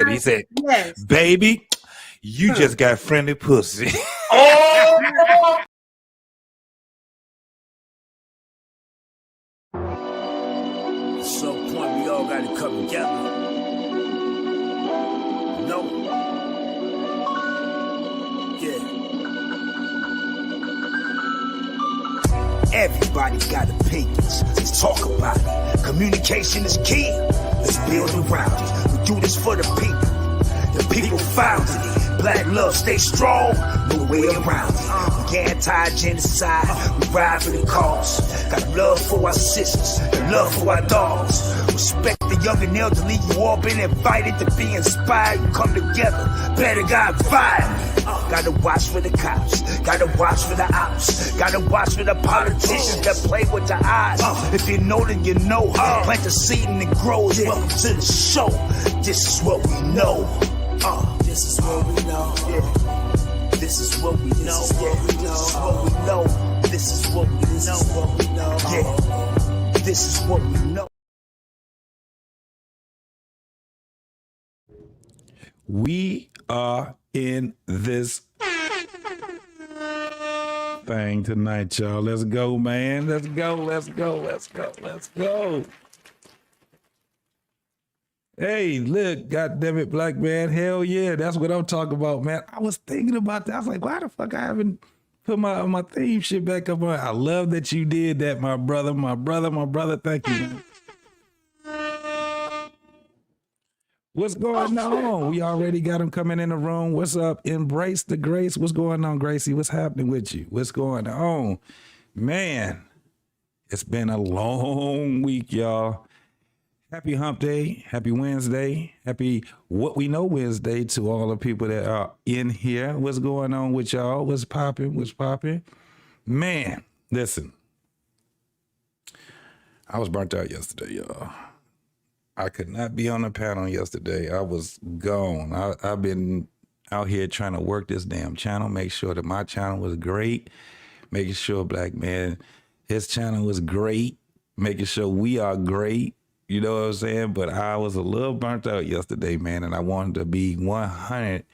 said? He said, Yes. baby, you just got friendly pussy. Oh! At some point, we all gotta come together. No. Yeah. Everybody got opinions. Let's talk about it. Communication is key. Let's build around it. We do this for the people. The people founded it. Black love, stay strong. No way around it. We anti-genocide. We ride for the cause. Got love for our sisters and love for our dogs. Respect the young and elderly. You all been invited to be inspired. You come together. Better got violent. Gotta watch for the cops. Gotta watch for the ops. Gotta watch for the politicians that play with the eyes. If you know, then you know. Plant the seed and it grows. Welcome to the show. This is what we know. This is what we know. This is what we know. This is what we know. This is what we know. Yeah. This is what we know. We are in this thing tonight, y'all. Let's go, man. Let's go. Hey, look, goddammit, black man. Hell yeah, that's what I'm talking about, man. I was thinking about that. I was like, why the fuck I haven't put my theme shit back up on? I love that you did that, my brother. Thank you, man. What's going on? We already got him coming in the room. What's up? Embrace the grace. What's going on, Gracie? What's happening with you? What's going on? Man, it's been a long week, y'all. Happy hump day. Happy Wednesday. Happy What We Know Wednesday to all the people that are in here. What's going on with y'all? What's popping? Man, listen. I was burnt out yesterday, y'all. I could not be on the panel yesterday. I was gone. I've been out here trying to work this damn channel, make sure that my channel was great, making sure Black Man, his channel was great, making sure we are great. You know what I'm saying? But I was a little burnt out yesterday, man, and I wanted to be 100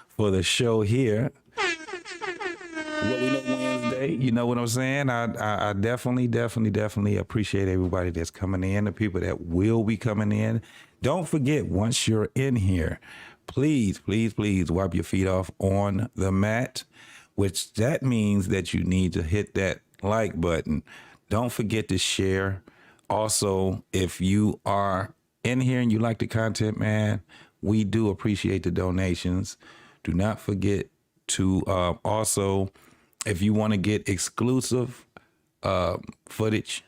for the show here. What We Know Wednesday, you know what I'm saying? I definitely appreciate everybody that's coming in, the people that will be coming in. Don't forget, once you're in here, please wipe your feet off on the mat, which that means that you need to hit that like button. Don't forget to share. Also, if you are in here and you like the content, man, we do appreciate the donations. Do not forget to also, if you want to get exclusive footage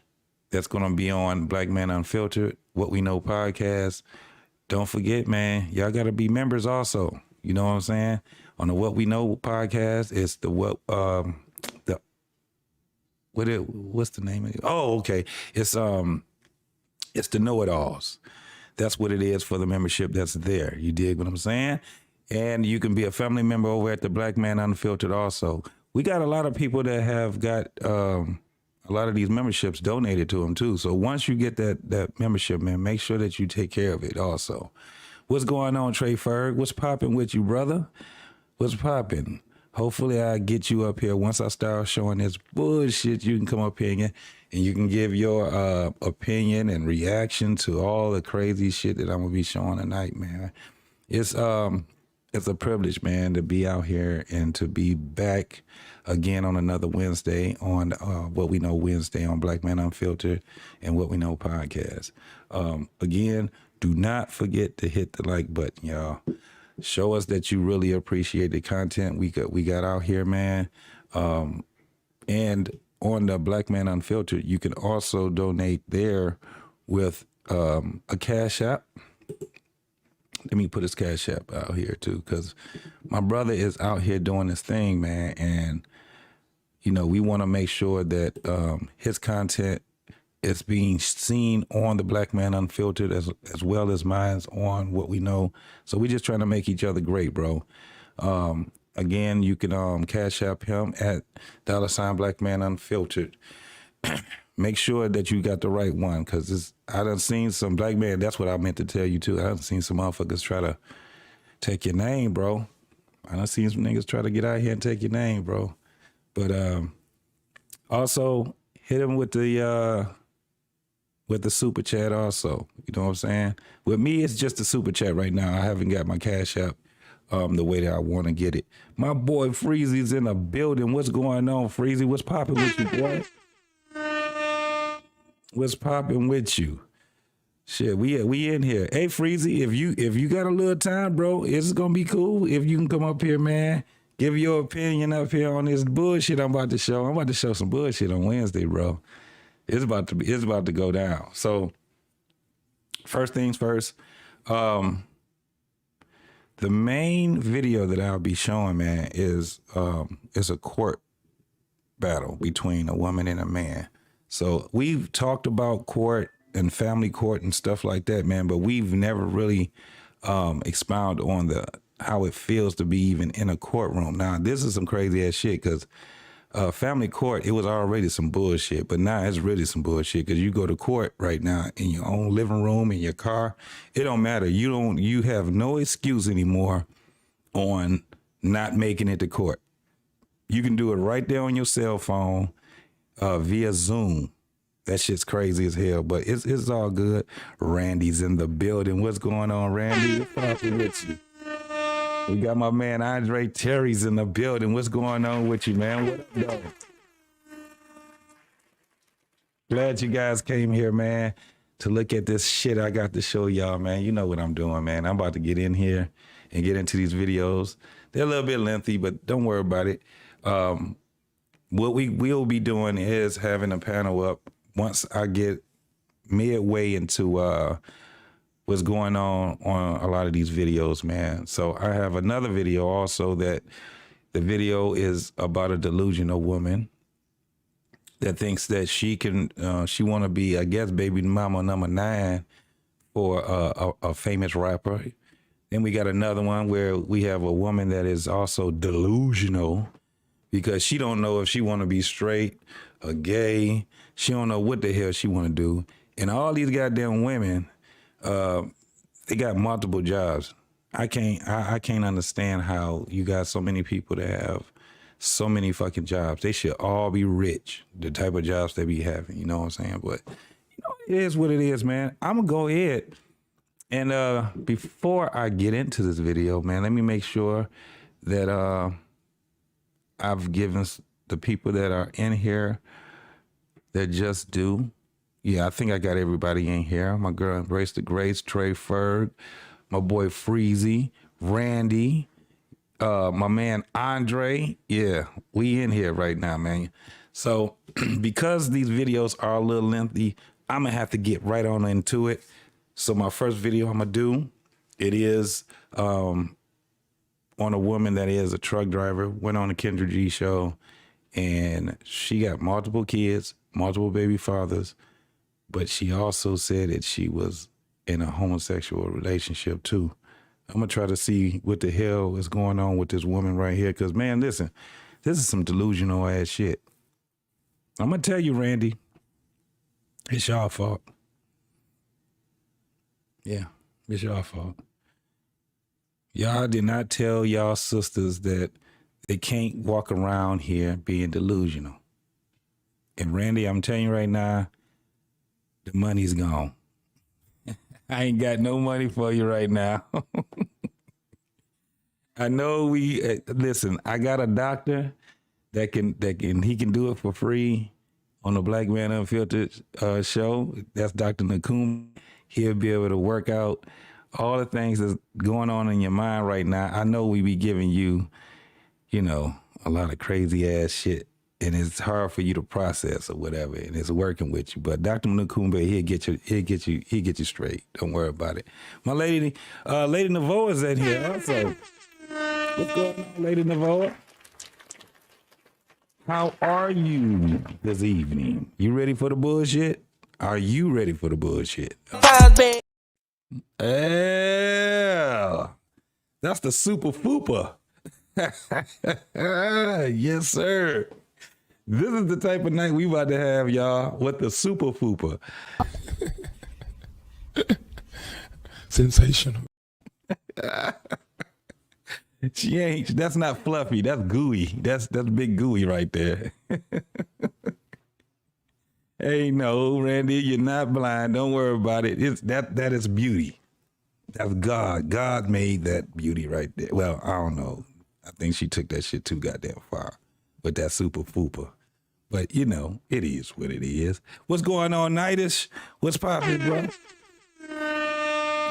that's going to be on Black Man Unfiltered, What We Know podcast, don't forget, man, y'all got to be members also. You know what I'm saying? On the What We Know podcast, it's the what's the name of it? Oh, okay. It's the know-it-alls. That's what it is for the membership that's there. You dig what I'm saying? And you can be a family member over at the Black Man Unfiltered also. We got a lot of people that have got a lot of these memberships donated to them too. So once you get that membership, man, make sure that you take care of it also. What's going on, Trey Ferg? What's popping with you, brother? What's popping? Hopefully I get you up here. Once I start showing this bullshit, you can come up here and you can give your opinion and reaction to all the crazy shit that I'm gonna be showing tonight, man. It's a privilege, man, to be out here and to be back again on another Wednesday on What We Know Wednesday on Black Man Unfiltered and What We Know podcast. Again, do not forget to hit the like button, y'all. Show us that you really appreciate the content we got out here, man. And on the Black Man Unfiltered, you can also donate there with a Cash App. Let me put his Cash App out here too, because my brother is out here doing this thing, man. And, you know, we want to make sure that his content is being seen on the Black Man Unfiltered as well as mine's on What We Know. So we just trying to make each other great, bro. Again, you can Cash App him at $ Black Man Unfiltered. Make sure that you got the right one, because I done seen some Black Man, that's what I meant to tell you too. I done seen some motherfuckers try to take your name, bro. I done seen some niggas try to get out here and take your name, bro. But also hit him with the super chat also. You know what I'm saying? With me, it's just a super chat right now. I haven't got my Cash App the way that I want to get it. My boy Freezy's in the building. What's going on, Freezy? What's popping with you, boy? What's popping with you? Shit, we in here. Hey, Freezy, if you got a little time, bro, it's gonna be cool if you can come up here, man. Give your opinion up here on this bullshit I'm about to show. I'm about to show some bullshit on Wednesday, bro. It's about to go down. So, first things first, the main video that I'll be showing, man, is a court battle between a woman and a man. So we've talked about court and family court and stuff like that, man, but we've never really expounded on how it feels to be even in a courtroom. Now, this is some crazy ass shit because family court, it was already some bullshit, but now it's really some bullshit because you go to court right now in your own living room, in your car. It don't matter. You have no excuse anymore on not making it to court. You can do it right there on your cell phone via Zoom. That shit's crazy as hell, but it's all good. Randy's in the building. What's going on, Randy? What's poppin' with you? We got my man Andre Terry's in the building. What's going on with you, man? What up, though? Glad you guys came here, man, to look at this shit I got to show y'all, man. You know what I'm doing, man. I'm about to get in here and get into these videos. They're a little bit lengthy, but don't worry about it. What we will be doing is having a panel up once I get midway into what's going on a lot of these videos, man. So I have another video also that the video is about a delusional woman that thinks that she want to be, I guess, baby mama number 9 for a famous rapper. Then we got another one where we have a woman that is also delusional because she don't know if she want to be straight or gay. She don't know what the hell she want to do. And all these goddamn women, they got multiple jobs. I can't understand how you got so many people that have so many fucking jobs. They should all be rich, the type of jobs they be having, you know what I'm saying? But you know, it is what it is, man. I'm gonna go ahead and before I get into this video, man, let me make sure that I've given the people that are in here that just do. Yeah, I think I got everybody in here. My girl Embrace the Grace, Trey Ferg, my boy Freezy, Randy, my man Andre. Yeah, we in here right now, man. So because these videos are a little lengthy, I'm gonna have to get right on into it. So my first video I'm gonna do, it is on a woman that is a truck driver, went on the Kendra G show, and she got multiple kids, multiple baby fathers, but she also said that she was in a homosexual relationship too. I'm gonna try to see what the hell is going on with this woman right here, because man, listen, this is some delusional ass shit. I'm gonna tell you, Randy, it's y'all fault. Yeah, it's y'all fault. Y'all did not tell y'all sisters that they can't walk around here being delusional. And Randy, I'm telling you right now, the money's gone. I ain't got no money for you right now. I know listen, I got a doctor that can do it for free on the Black Man Unfiltered show. That's Dr. Nakum. He'll be able to work out all the things that's going on in your mind right now. I know we be giving you, you know, a lot of crazy ass shit, and it's hard for you to process or whatever, and it's working with you. But Dr. Nakumbe, he'll get you straight. Don't worry about it. My lady Navoa is in here also. What's going on, Lady Navoa? How are you this evening? You ready for the bullshit? Are you ready for the bullshit? Yeah, that's the super fooper. Yes, sir. This is the type of night we about to have, y'all, with the super fooper. Sensational. She ain't. That's not fluffy. That's gooey. That's big gooey right there. Hey, no, Randy, you're not blind. Don't worry about it. It's that is beauty. That's God. God made that beauty right there. Well, I don't know. I think she took that shit too goddamn far with that super fupa. But you know, it is what it is. What's going on, Nightish? What's poppin', bro?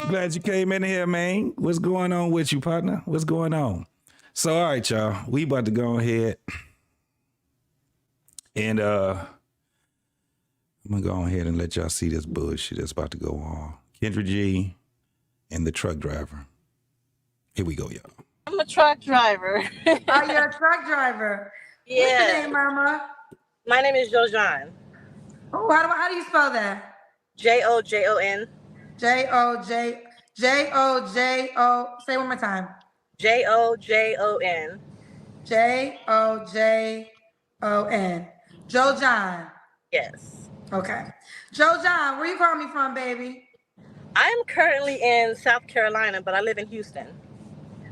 Glad you came in here, man. What's going on with you, partner? What's going on? So, all right, y'all. We about to go ahead and I'm gonna go ahead and let y'all see this bullshit that's about to go on. Kendra G and the truck driver. Here we go, y'all. I'm a truck driver. Oh, you're a truck driver. Yeah. What's your name, Mama? My name is Delusion. Oh, how do you spell that? Jojon. J-O-J. Say it one more time. Jojon. Jojon. Joe John. Yes. Okay. Joe John, where you calling me from, baby? I'm currently in South Carolina, but I live in Houston.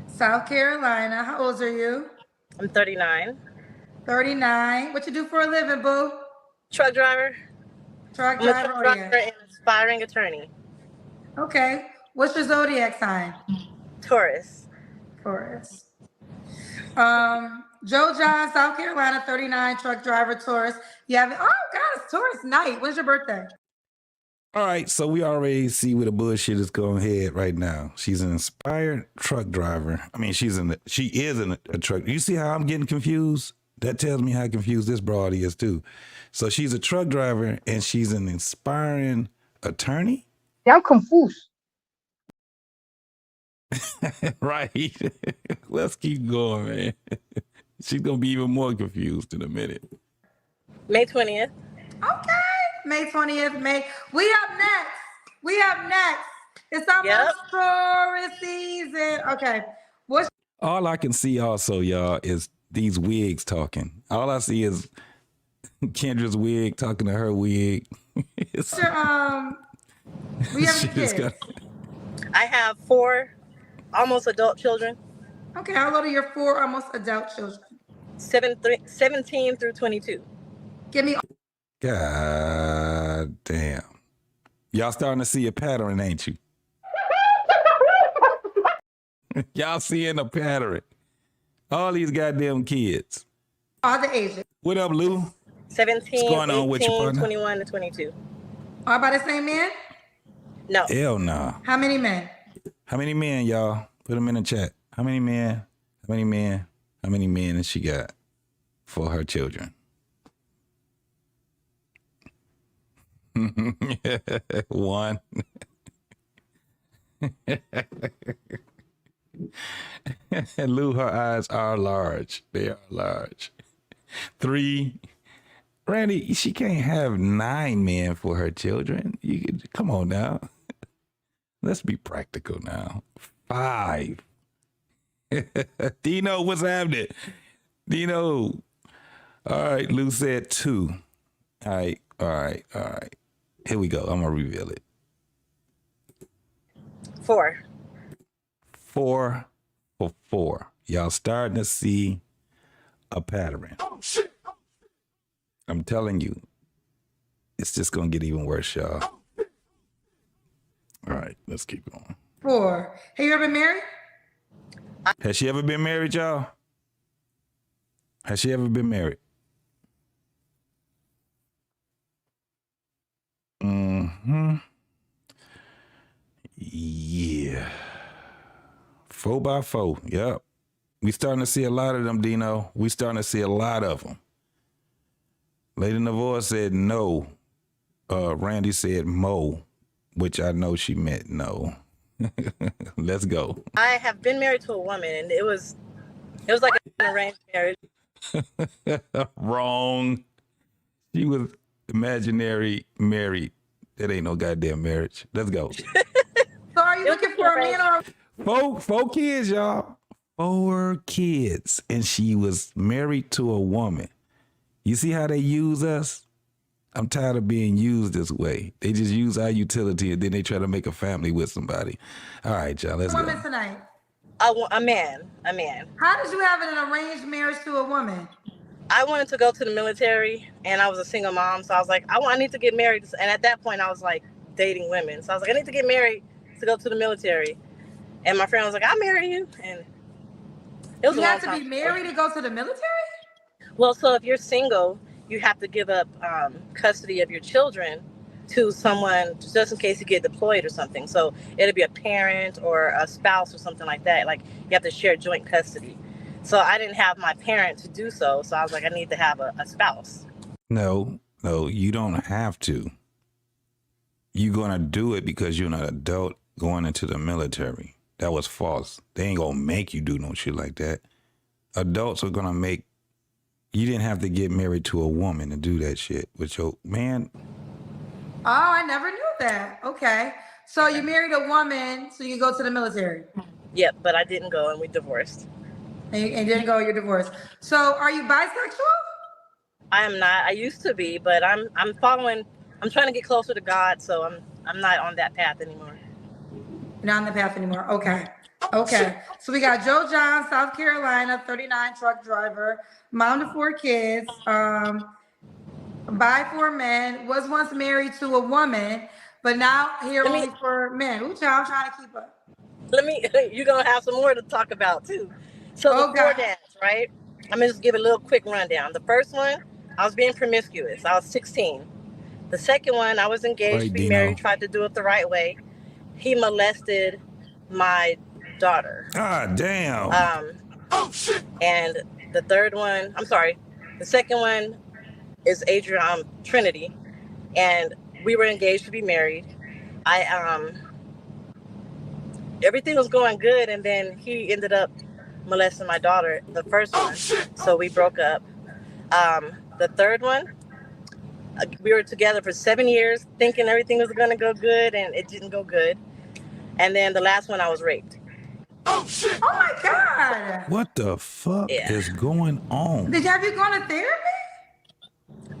South Carolina. How old are you? I'm 39. 39. What you do for a living, boo? Truck driver. Truck I'm a driver. truck Oh, driver yeah. and aspiring attorney. Okay. What's your zodiac sign? Taurus. Taurus. Joe John, South Carolina, 39, truck driver, Taurus. You have, oh God, it's Taurus night. When's your birthday? All right, so we already see where the bullshit is going head right now. She's an inspired truck driver. I mean, she is a truck. You see how I'm getting confused? That tells me how confused this broad is too. So she's a truck driver and she's an inspiring attorney? Yeah, I'm confused. Right. Let's keep going, man. She's going to be even more confused in a minute. May 20th. Okay. May 20th. We up next. It's almost Taurus season. Okay. All I can see also, y'all, is these wigs talking. All I see is Kendra's wig talking to her wig. What's your, we have kids. I have 4 almost adult children. Okay, how old are your 4 almost adult children? 17 through 22. Give me. God damn. Y'all starting to see a pattern, ain't you? Y'all seeing a pattern. All these goddamn kids. All the ages. What up, Lou? 17, What's going on 18, with you, partner? 21 to 22. All by the same man? No. Hell nah. How many men? How many men, y'all? Put them in the chat. How many men? How many men? How many men has she got for her children? One. Lou, her eyes are large. They are large. 3. Randy, she can't have 9 men for her children. You could, come on now. Let's be practical now. 5. Dino, what's happening? Dino. All right, Lou said 2. All right. Here we go. I'm going to reveal it. 4. 4 for 4. Y'all starting to see a pattern. Oh, shit. I'm telling you, it's just going to get even worse, y'all. All right, let's keep going. 4. Have you ever been married? Has she ever been married, y'all? Has she ever been married? Mm-hmm. Yeah. 4 by 4. Yep. We starting to see a lot of them, Dino. We starting to see a lot of them. Lady Navour said no. Randy said mo, which I know she meant no. Let's go. I have been married to a woman, and it was like an arranged marriage. Wrong. She was imaginary married. That ain't no goddamn marriage. Let's go. So are you looking for a man or 4 kids, y'all. 4 kids. And she was married to a woman. You see how they use us? I'm tired of being used this way. They just use our utility and then they try to make a family with somebody. All right, y'all, let's go. woman tonight? A man. How did you have an arranged marriage to a woman? I wanted to go to the military, and I was a single mom, so I was like, I need to get married. And at that point, I was like dating women, so I was like, I need to get married to go to the military. And my friend was like, I'll marry you, and it was You a long have to time be married to go to the military? Well, so if you're single, you have to give up custody of your children to someone just in case you get deployed or something. So it'll be a parent or a spouse or something like that. Like you have to share joint custody. So I didn't have my parent to do so. So I was like, I need to have a spouse. No, you don't have to. You're going to do it because you're an adult going into the military. That was false. They ain't going to make you do no shit like that. Adults are going to make. You didn't have to get married to a woman to do that shit with your man. Oh, I never knew that. Okay. So you married a woman so you go to the military? Yep, but I didn't go and we divorced. And you didn't go, you're divorced. So are you bisexual? I am not. I used to be, but I'm trying to get closer to God, so I'm not on that path anymore. You're not on the path anymore. Okay. Okay. So we got Joe John, South Carolina, 39 truck driver, mom to 4 kids, by 4 men, was once married to a woman, but now here only for men. Ooh, child, I'm trying to keep up. You're going to have some more to talk about too. So the 4 dads, right? I'm going to just give a little quick rundown. The first one, I was being promiscuous. I was 16. The second one, I was engaged to be married, tried to do it the right way. He molested my daughter. God damn. And the third one, the second one is Adrian Trinity, and we were engaged to be married. Everything was going good, and then he ended up molesting my daughter, the first one. So we broke up. The third one, we were together for 7 years, thinking everything was gonna go good, and it didn't go good. And then the last one, I was raped. Oh my God. What the fuck is going on? Have you gone to therapy?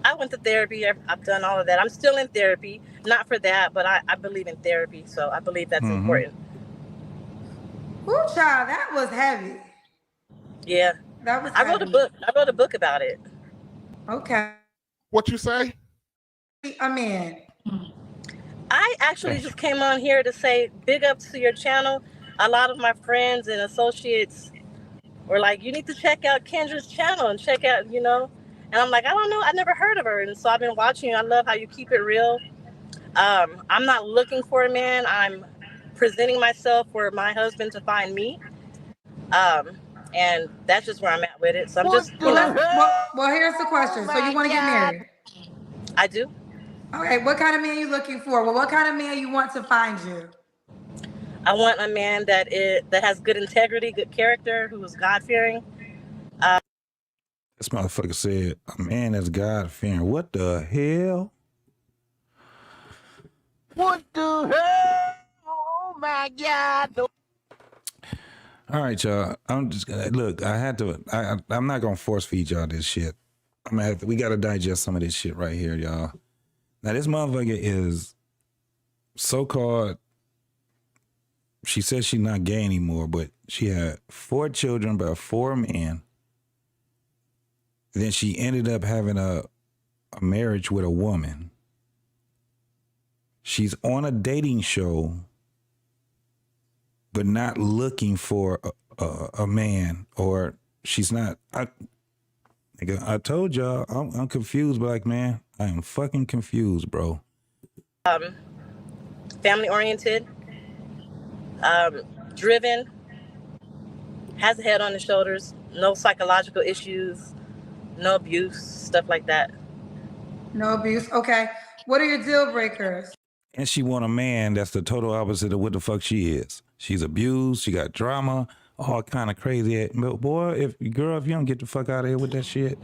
I went to therapy. I've done all of that. I'm still in therapy. Not for that, but I believe in therapy. So I believe that's important. Ooh, child, that was heavy. Yeah. That was I wrote a book. I wrote a book about it. Okay. What you say? A man. I actually just came on here to say big up to your channel. A lot of my friends and associates were like, you need to check out Kendra's channel and check out, And I'm like, I don't know. I never heard of her. And so I've been watching. I love how you keep it real. I'm not looking for a man. I'm presenting myself for my husband to find me. And that's just where I'm at with it. So I'm just, Well, here's the question. So you want to get married? I do. Okay. What kind of man are you looking for? Well, what kind of man you want to find you? I want a man that has good integrity, good character, who is God-fearing. This motherfucker said, a man that's God-fearing. What the hell? What the hell? Oh my God. All right, y'all. I'm just gonna look. I'm not gonna force feed y'all this shit. We gotta digest some of this shit right here, y'all. Now this motherfucker is so-called. She says she's not gay anymore, but she had 4 children by 4 men. Then she ended up having a marriage with a woman. She's on a dating show, but not looking for a man, or she's not. I told y'all, I'm confused, black man. I am fucking confused, bro. Family oriented, driven, has a head on his shoulders, no psychological issues, no abuse, stuff like that. No abuse. Okay. What are your deal breakers? And she want a man that's the total opposite of what the fuck she is. She's abused. She got drama, all kind of crazy. But boy, if you don't get the fuck out of here with that shit.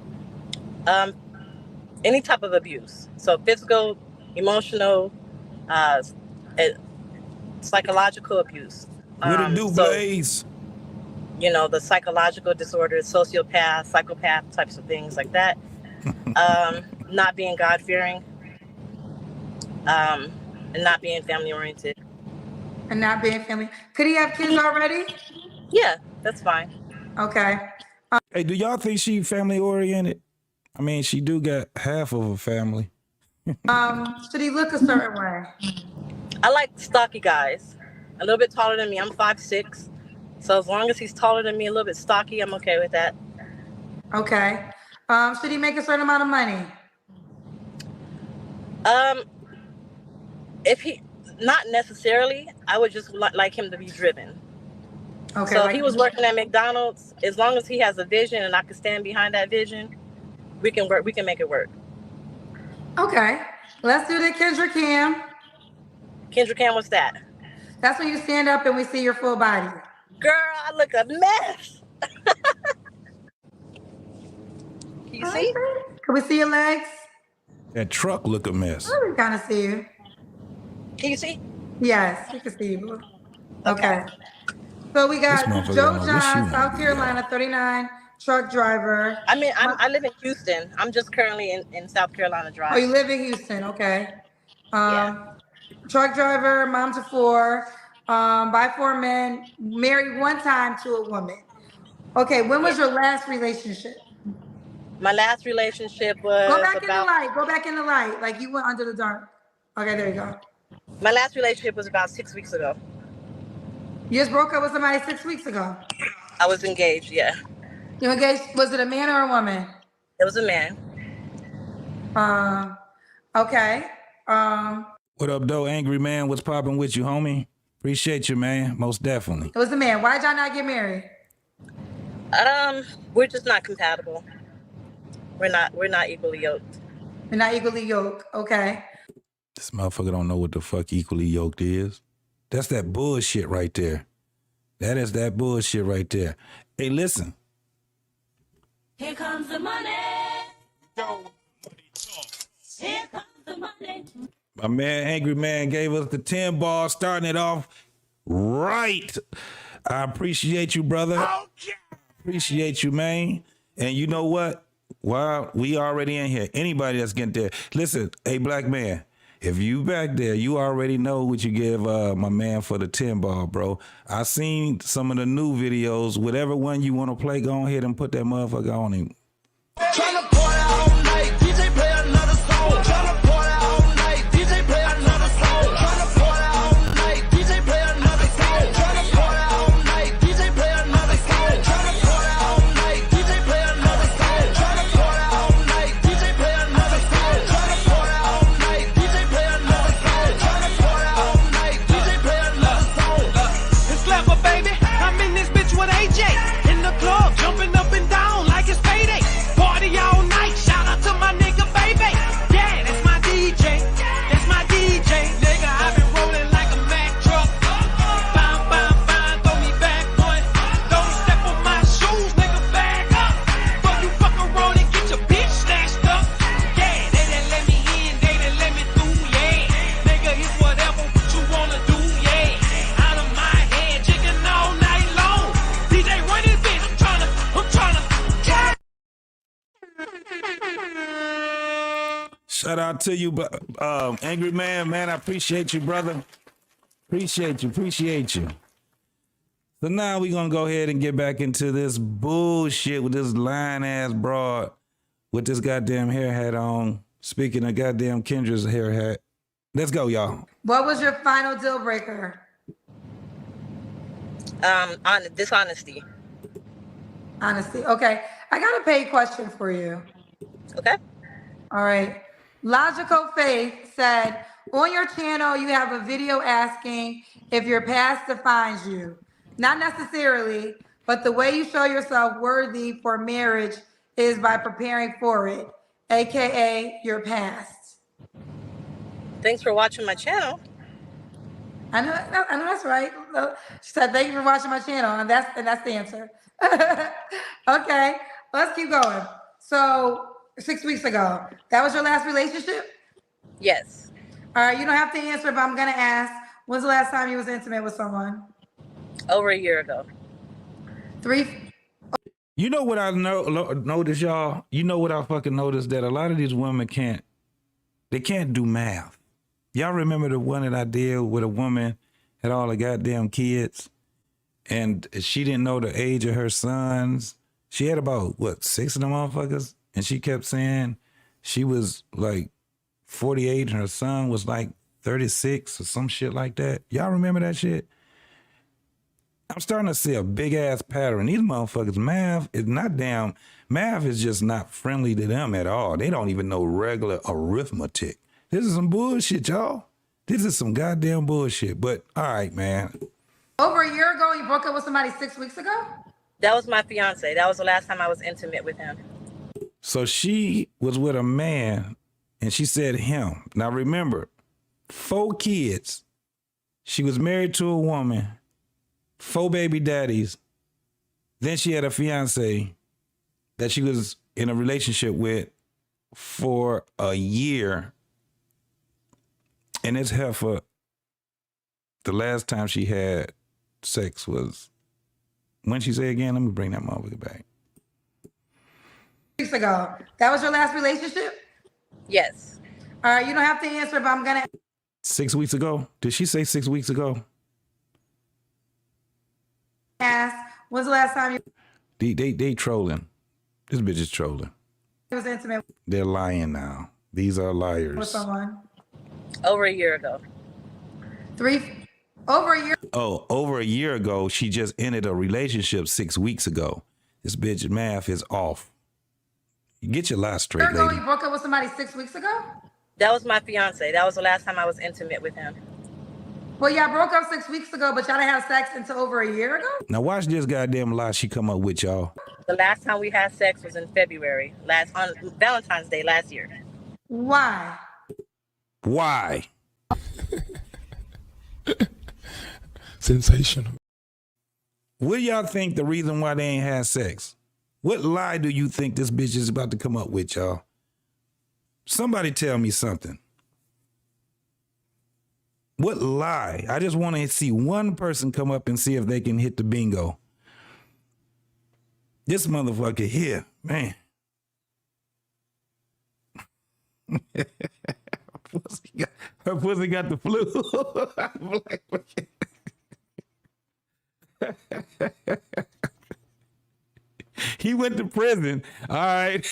Any type of abuse. So physical, emotional, psychological abuse. What it do, Blaze? The psychological disorders, sociopath, psychopath types of things like that. Not being God-fearing. And not being family-oriented. And not being family. Could he have kids already? Yeah, that's fine. Okay. Hey, do y'all think she family oriented? I mean, she do got half of a family. Should he look a certain way? I like stocky guys, a little bit taller than me. I'm 5'6", so as long as he's taller than me, a little bit stocky, I'm okay with that. Okay. Should he make a certain amount of money? If he, not necessarily, I would just like him to be driven. Okay. So if he was working at McDonald's, as long as he has a vision and I can stand behind that vision, we can work. We can make it work. Okay. Let's do the Kendra Cam. Kendra Cam, what's that? That's when you stand up and we see your full body. Girl, I look a mess. Can you see? Can we see your legs? That truck look a mess. Oh, we kind of see you. Can you see? Yes, we can see you. Okay. So we got This motherfucker Joe don't know what she John, wanna South be, Carolina, 39, truck driver. I mean, I live in Houston. I'm just currently in South Carolina Oh, driving. you live in Houston, okay. Yeah. Truck driver, mom to 4, by 4 men, married one time to a woman. Okay, when was your last relationship? My last relationship was Go back in the light. Go back in the light. Like you went under the dark. Okay, there you go. My last relationship was about 6 weeks ago. You just broke up with somebody 6 weeks ago. I was engaged. Yeah, You engaged? Was it a man or a woman? it was a man. Okay. What up, though? Angry man, what's popping with you, homie? Appreciate you, man. Most definitely. It was a man. Why'd y'all not get married? We're just not compatible. We're not equally yoked. You're not equally yoked. Okay. This motherfucker don't know what the fuck equally yoked is. That's that bullshit right there. That is that bullshit right there. Hey, listen. Here comes the money. Here comes the money. My man, Angry Man, gave us the 10 ball, starting it off right. I appreciate you, brother. Appreciate you, man. And you know what? Well, we already in here. Anybody that's getting there. Listen, hey, black man, if you back there, you already know what you give my man for the 10 ball, bro. I seen some of the new videos. Whatever one you want to play, go ahead and put that motherfucker on him. Tryna party all night, DJ play another song. Tryna party all night, DJ play another song. Tryna party all night, DJ play another song. Tryna party all night, DJ play another song. Tryna party all night, DJ play another song. Tryna party all night, DJ play another song. Tryna party all night, DJ play another song. Tryna party all night, DJ play another song. It's clever, baby. I'm in this bitch with AJ. In the club, jumping up and down like it's payday. Party all night, shout out to my nigga, baby. Yeah, that's my DJ. That's my DJ. Nigga, I been rolling like a Mack truck. Bam, bam, bam, throw me back one. Don't step on my shoes, nigga, back up. Fuck you, fuck around and get your bitch snatched up. Yeah, they done let me in, they done let me through, yeah. Nigga, it's whatever what you wanna do, yeah. Out of my head, chicken all night long. DJ, run this bitch, I'm tryna, yeah. Shout out to you, Angry Man, man. I appreciate you, brother. Appreciate you. So now we're going to go ahead and get back into this bullshit with this lying-ass broad with this goddamn hair hat on. Speaking of goddamn Kendra's hair hat. Let's go, y'all. What was your final deal breaker? On dishonesty. Honestly. Okay. I got a paid question for you. Okay. All right. Logical Faith said, on your channel, you have a video asking if your past defines you. Not necessarily, but the way you show yourself worthy for marriage is by preparing for it, AKA your past. Thanks for watching my channel. I know that's right. She said, thank you for watching my channel. And that's the answer. Okay, let's keep going. So 6 weeks ago, that was your last relationship? Yes. All right, you don't have to answer, but I'm gonna ask, when's the last time you was intimate with someone? Over a year ago. 3. You know what I noticed, y'all? You know what I fucking noticed? That a lot of these women can't do math. Y'all remember the one that I did with a woman had all the goddamn kids? and she didn't know the age of her sons. She had about, 6 of them motherfuckers? And she kept saying she was like 48 and her son was like 36 or some shit like that. Y'all remember that shit? I'm starting to see a big ass pattern. These motherfuckers, math is just not friendly to them at all. They don't even know regular arithmetic. This is some bullshit, y'all. This is some goddamn bullshit. But all right, man. Over a year ago, you broke up with somebody 6 weeks ago? That was my fiance. That was the last time I was intimate with him. So she was with a man and she said him. Now remember, 4 kids. She was married to a woman, 4 baby daddies. Then she had a fiance that she was in a relationship with for a year. And this heifer, the last time she had sex was, when she say again, let me bring that motherfucker back. Weeks ago. That was your last relationship? Yes. All right, you don't have to answer, but I'm gonna 6 weeks ago? Did she say 6 weeks ago? ask, when's the last time you They trolling. This bitch is trolling. was intimate They're lying now. These are with liars. someone? Over a year ago. Over a year Oh, over a year ago, she just ended a relationship 6 weeks ago. This bitch math is off. You get your lies straight, ago, lady. you broke up with somebody 6 weeks ago? That was my fiance. That was the last time I was intimate with him. Well, y'all broke up 6 weeks ago, but y'all didn't have sex until over a year ago? Now watch this goddamn lie she come up with, y'all. The last time we had sex was in February, on Valentine's Day last year. Why? Why? Sensational. What do y'all think the reason why they ain't had sex? What lie do you think this bitch is about to come up with, y'all? Somebody tell me something. What lie? I just want to see one person come up and see if they can hit the bingo. This motherfucker here, man. Her pussy got the flu. I'm like, he went to prison. All right.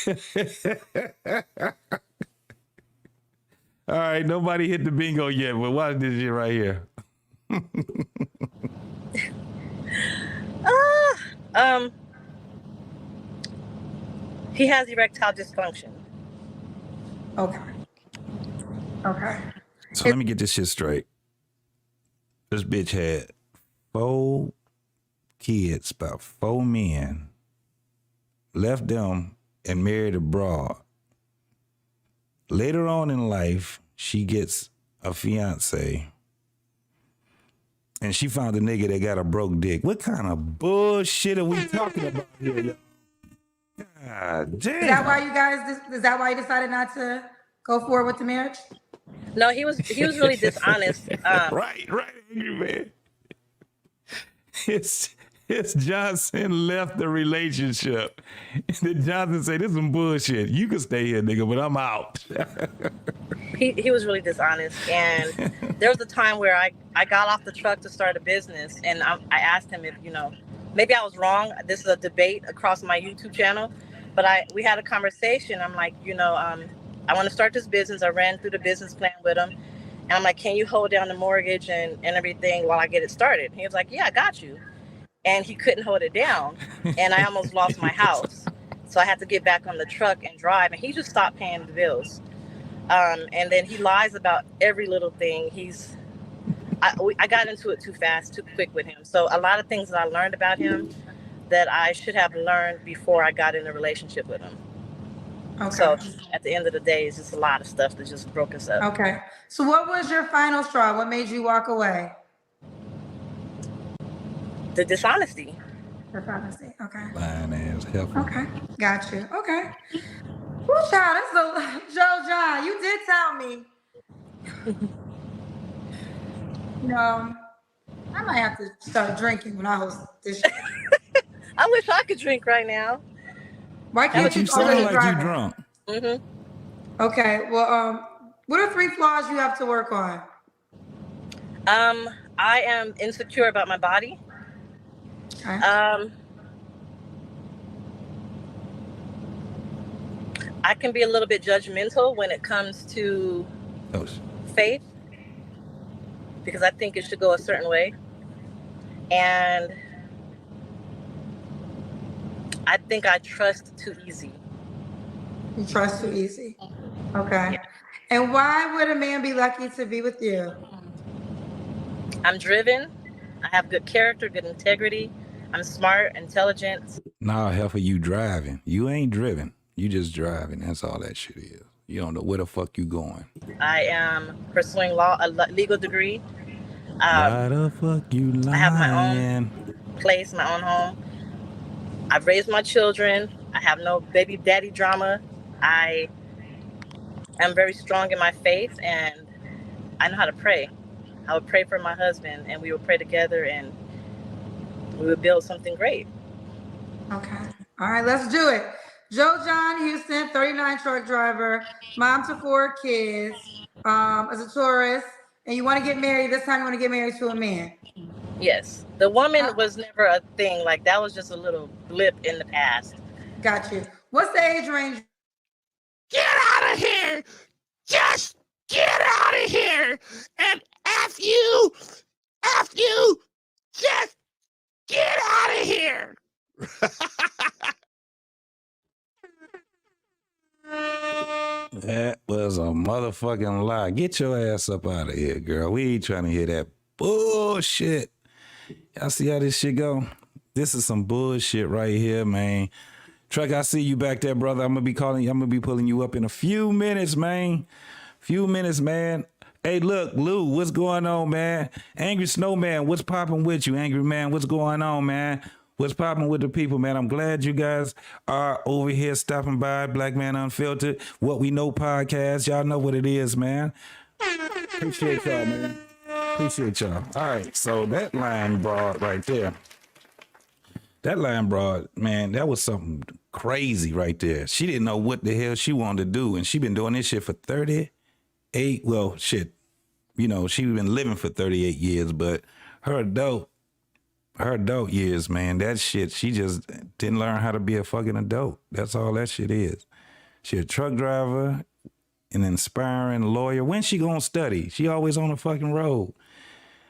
All right, nobody hit the bingo yet, but watch this shit right here. He has erectile dysfunction. Okay. Okay. So let me get this shit straight. This bitch had 4 kids, about 4 men, left them and married abroad. Later on in life, she gets a fiance and she found a nigga that got a broke dick. What kind of bullshit are we talking about here, y'all? God damn. Is that why you decided not to go forward with the marriage? No, he was really dishonest. Right, angry man. It's Johnson left the relationship. And then Johnson said, this is some bullshit. You can stay here, nigga, but I'm out. He was really dishonest. And there was a time where I got off the truck to start a business. And I asked him if, maybe I was wrong. This is a debate across my YouTube channel. But we had a conversation. I'm like, I want to start this business. I ran through the business plan with him. And I'm like, can you hold down the mortgage and everything while I get it started? He was like, yeah, I got you. And he couldn't hold it down. And I almost lost my house. So I had to get back on the truck and drive. And he just stopped paying the bills. And then he lies about every little thing. I got into it too fast, too quick with him. So a lot of things that I learned about him that I should have learned before I got in a relationship with him. Okay. So at the end of the day, it's just a lot of stuff that just broke us up. Okay. So what was your final straw? What made you walk away? The dishonesty. Dishonesty. Okay. Lying ass heifer. Okay. Got you. Okay. Woo, child, Joe John, you did tell me. I might have to start drinking when I host this show. I wish I could drink right now. Why can't you sound like drive? you drunk? Mm-hmm. Okay. Well, what are 3 flaws you have to work on? I am insecure about my body. Okay. I can be a little bit judgmental when it comes to Oh, faith because I think it should go a certain way. And I think I trust too easy. You trust too easy. Okay. Yeah. And why would a man be lucky to be with you? I'm driven. I have good character, good integrity. I'm smart, intelligent. nah, heifer, you driving. You ain't driven. You just driving. That's all that shit is. You don't know where the fuck you going. I am pursuing a legal degree. Why the fuck you lying? I have my own place, my own home. I've raised my children. I have no baby daddy drama. I am very strong in my faith, and I know how to pray. I would pray for my husband, and we would pray together, and we would build something great. Okay. All right, let's do it. Joe John Houston, 39 truck driver, mom to 4 kids, as a tourist, and you want to get married. This time you want to get married to a man. Yes. The woman was never a thing. Like, that was just a little blip in the past. Got you. What's the age range? Get out of here! Just get out of here! And F you, just get out of here! That was a motherfucking lie. Get your ass up out of here, girl. We ain't trying to hear that bullshit. Y'all see how this shit go? This is some bullshit right here, man. Truck, I see you back there, brother. I'm gonna be calling you. I'm gonna be pulling you up in a few minutes, man. Few minutes, man. Hey, look, Lou, what's going on, man? Angry Snowman, what's popping with you? Angry Man, what's going on, man? What's popping with the people, man? I'm glad you guys are over here stopping by. Black Man Unfiltered, What We Know podcast. Y'all know what it is, man. Appreciate y'all, man. Appreciate y'all. All right, so that line broad right there. That line broad, man, that was something crazy right there. She didn't know what the hell she wanted to do, and she been doing this shit for 38, well, shit, you know, she been living for 38 years, but her adult years, man, that shit, she just didn't learn how to be a fucking adult. That's all that shit is. She a truck driver, an inspiring lawyer. When she gonna study? She always on the fucking road.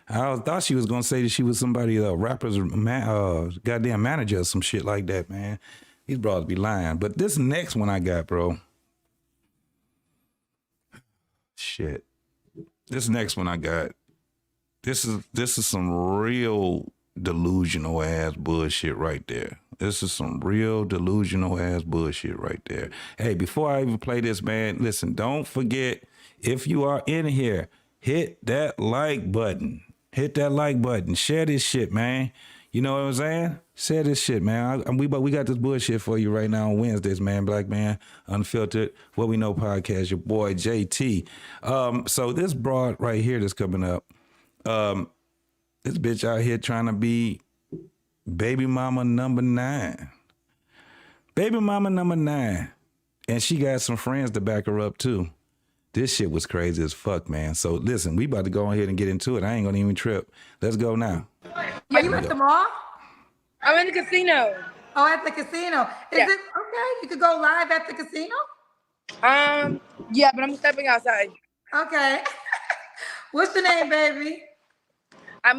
I thought she was gonna say that she was somebody, rapper's goddamn manager or some shit like that, man. These broads be lying. But this next one I got, bro. Shit. This next one I got. This is some real delusional ass bullshit right there. This is some real delusional ass bullshit right there. Hey, before I even play this, man, listen, don't forget, if you are in here, hit that like button. Hit that like button. Share this shit, man. You know what I'm saying? Share this shit, man. We got this bullshit for you right now on Wednesdays, man. Black Man Unfiltered, What We Know podcast. Your boy JT. So this broad right here that's coming up. This bitch out here trying to be baby mama number 9. Baby mama number 9. And she got some friends to back her up too. This shit was crazy as fuck, man. So listen, we about to go ahead and get into it. I ain't gonna even trip. Let's go now. Are you at the mall? I'm in the casino. Oh, at the casino. Is it okay? You could go live at the casino? Yeah, but I'm stepping outside. Okay. What's your name, baby?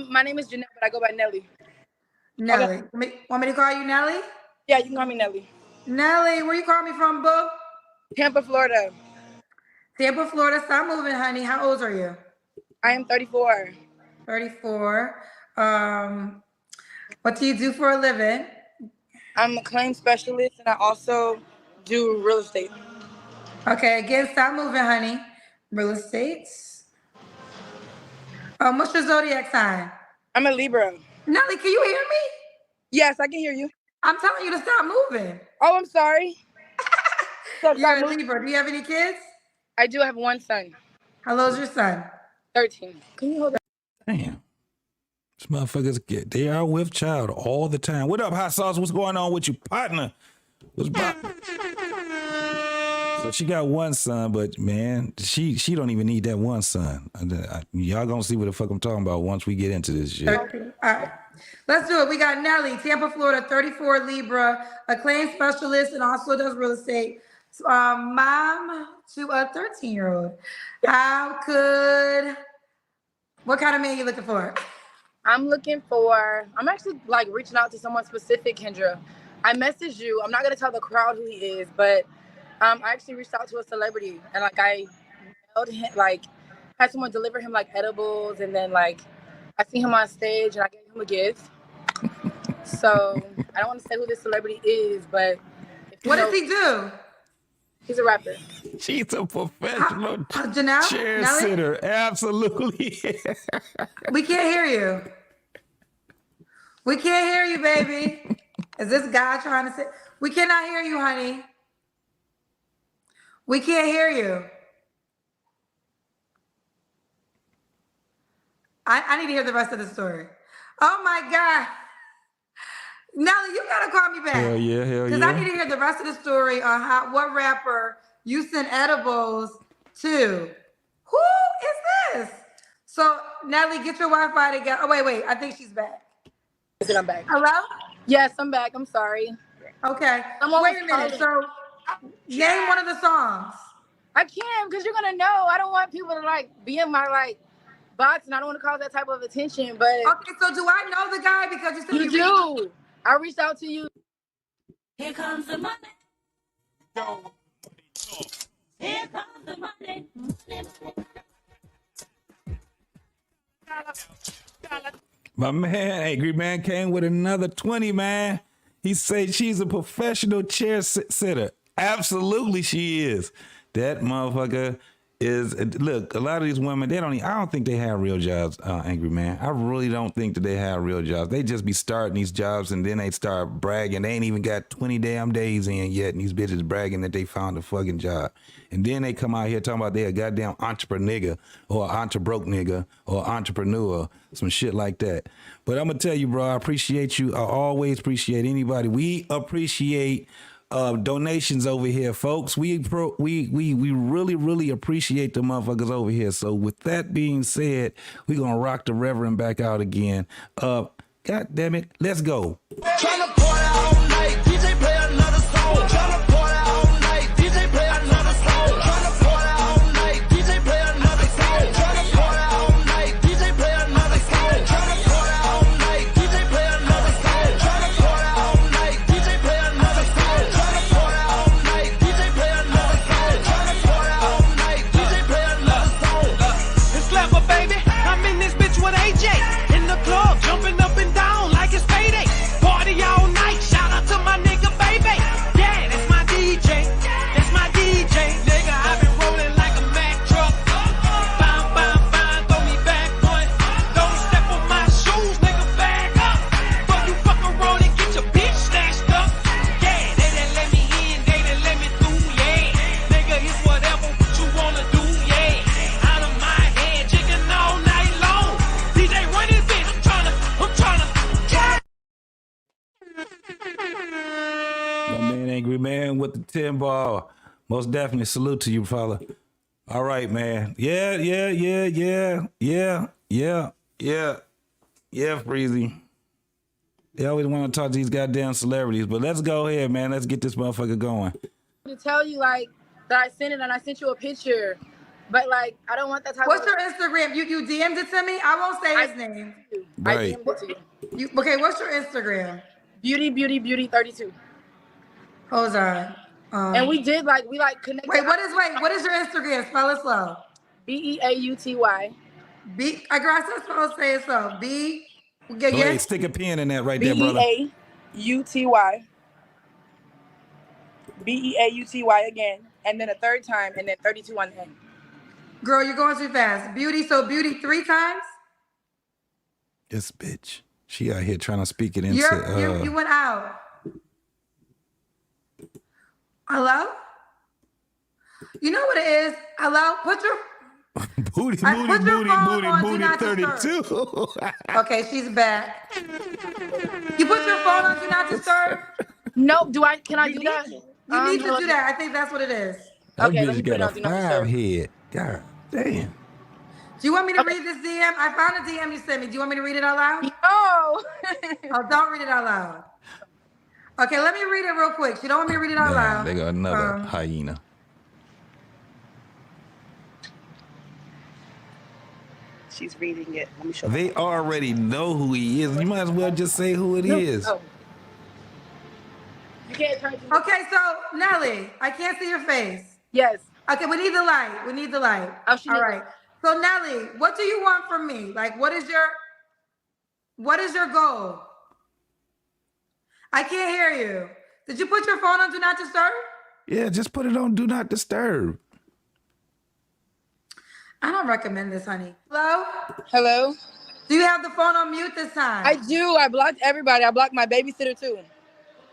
My name is Jeanette, but I go by Nelly. Nelly. Want me to call you Nelly? Yeah, you can call me Nelly. Nelly, where you call me from, boo? Tampa, Florida. Tampa, Florida. Stop moving, honey. How old are you? I am 34. 34. What do you do for a living? I'm a claim specialist, and I also do real estate. Okay, again, stop moving, honey. Real estate. What's your zodiac sign? I'm a Libra. Nelly, can you hear me? Yes, I can hear you. I'm telling you to stop moving. Oh, I'm sorry. You're a Libra. Do you have any kids? I do have one son. How old's your son? 13. Can you hold that? Damn. These motherfuckers they are with child all the time. What up, Hot Sauce? What's going on with you, partner? What's poppin'? So she got one son, but man, she don't even need that one son. Y'all gonna see what the fuck I'm talking about once we get into this shit. All right. Let's do it. We got Nelly, Tampa, Florida, 34 Libra, acclaimed specialist, and also does real estate. Mom to a 13-year-old. What kind of man you looking for? I'm actually like reaching out to someone specific, Kendra. I messaged you. I'm not gonna tell the crowd who he is, but I actually reached out to a celebrity and like I mailed him, like had someone deliver him like edibles, and then like I seen him on stage and I gave him a gift. So I don't want to say who this celebrity is, but what does he do? He's a rapper. She's a professional Janelle? chair Nelly? sitter. Absolutely. We can't hear you. We can't hear you, baby. Is this guy trying to say? We cannot hear you, honey. We can't hear you. I need to hear the rest of the story. Oh my God. Nelly, you gotta call me back. Hell yeah. Because I need to hear the rest of the story on what rapper you sent edibles to. Who is this? So, Nelly, get your Wi-Fi together. Oh, wait. I think she's back. I'm back. Hello? Yes, I'm back. I'm sorry. Okay. Wait a minute. So, name one of the songs. I can't, because you're gonna know. I don't want people to like be in my like box, and I don't want to cause that type of attention. But okay, so do I know the guy because you said you do? I reached out to you. Here comes the money. Here comes the money. My man, Angry Man came with another 20, man. He said she's a professional chair sitter. Absolutely she is. That motherfucker is, look, a lot of these women, I don't think they have real jobs, Angry Man. I really don't think that they have real jobs. They just be starting these jobs and then they start bragging. They ain't even got 20 damn days in yet, and these bitches bragging that they found a fucking job. And then they come out here talking about they a goddamn entrepreneur or entre-broke nigga or entrepreneur, some shit like that. But I'm gonna tell you, bro, I appreciate you. I always appreciate anybody. We appreciate donations over here, folks. We really appreciate the motherfuckers over here. So with that being said, we're gonna rock the Reverend back out again. God damn it, let's go. Tryna party all night, DJ play another song. Tryna party all night, DJ play another song. Tryna party all night, DJ play another song. Tryna party all night, DJ play another song. Tryna party all night, DJ play another song. Tryna party all night, DJ play another song. Tryna party all night, DJ play another song. Tryna party all night, DJ play another song. It's Slapper, baby. I'm in this bitch with AJ. In the club, jumping up and down like it's payday. Party all night. Shout out to my nigga, baby. Yeah, that's my DJ. That's my DJ. Nigga, I've been rolling like a Mack truck. Bam, bam, bam, throw me back one. Don't step on my shoes, nigga, bag up. Fuck you, fuck around and get your bitch snatched up. Yeah, they done let me in, they done let me through, yeah. Nigga, it's whatever you wanna do, yeah. Out of my head, chicken all night long. DJ, run this bitch, I'm tryna, yeah. My man, Angry Man with the 10 ball. Most definitely salute to you, fella. All right, man. Yeah, Freezy. They always want to talk to these goddamn celebrities, but let's go ahead, man. Let's get this motherfucker going. To tell you like that I sent it and I sent you a picture, but like I don't want that type. What's your Instagram? You DM'd it to me? I won't say his name. Right. I DM'd it to you. Okay, what's your Instagram? Beauty 32. Hold on. And we connected. What is your Instagram? Spell it slow. BEAUTY. I got to spell say it slow. B. Wait, stick a pin in that right there, brother. BEAUTY. BEAUTY again, and then a third time, and then 32 on the end. Girl, you're going too fast. Beauty 3 times? This bitch. She out here trying to speak it into... You went out. Hello? You know what it is? Hello? Put your... booty 32. Okay, she's back. You put your phone on Do Not Disturb? No, can I do that? You need to do that. I think that's what it is. That Okay, let bitch me put got it a on Do Not 5 Disturb. head. God damn. Do you want me to read this DM? I found a DM you sent me. Do you want me to read it out loud? No. Oh, don't read it out loud. Okay, let me read it real quick. You don't want me to read it out loud? They got another hyena. She's reading it. Let me show They already know who he is. You might as well just say who it is. Oh. You can't turn to Okay, so Nelly, I can't see your face. Yes. Okay, we need the light. We need the light. Oh, she All needs right. So Nelly, what do you want from me? Like, what is your goal? I can't hear you. Did you put your phone on Do Not Disturb? Yeah, just put it on Do Not Disturb. I don't recommend this, honey. Hello? Hello? Do you have the phone on mute this time? I do. I blocked everybody. I blocked my babysitter too.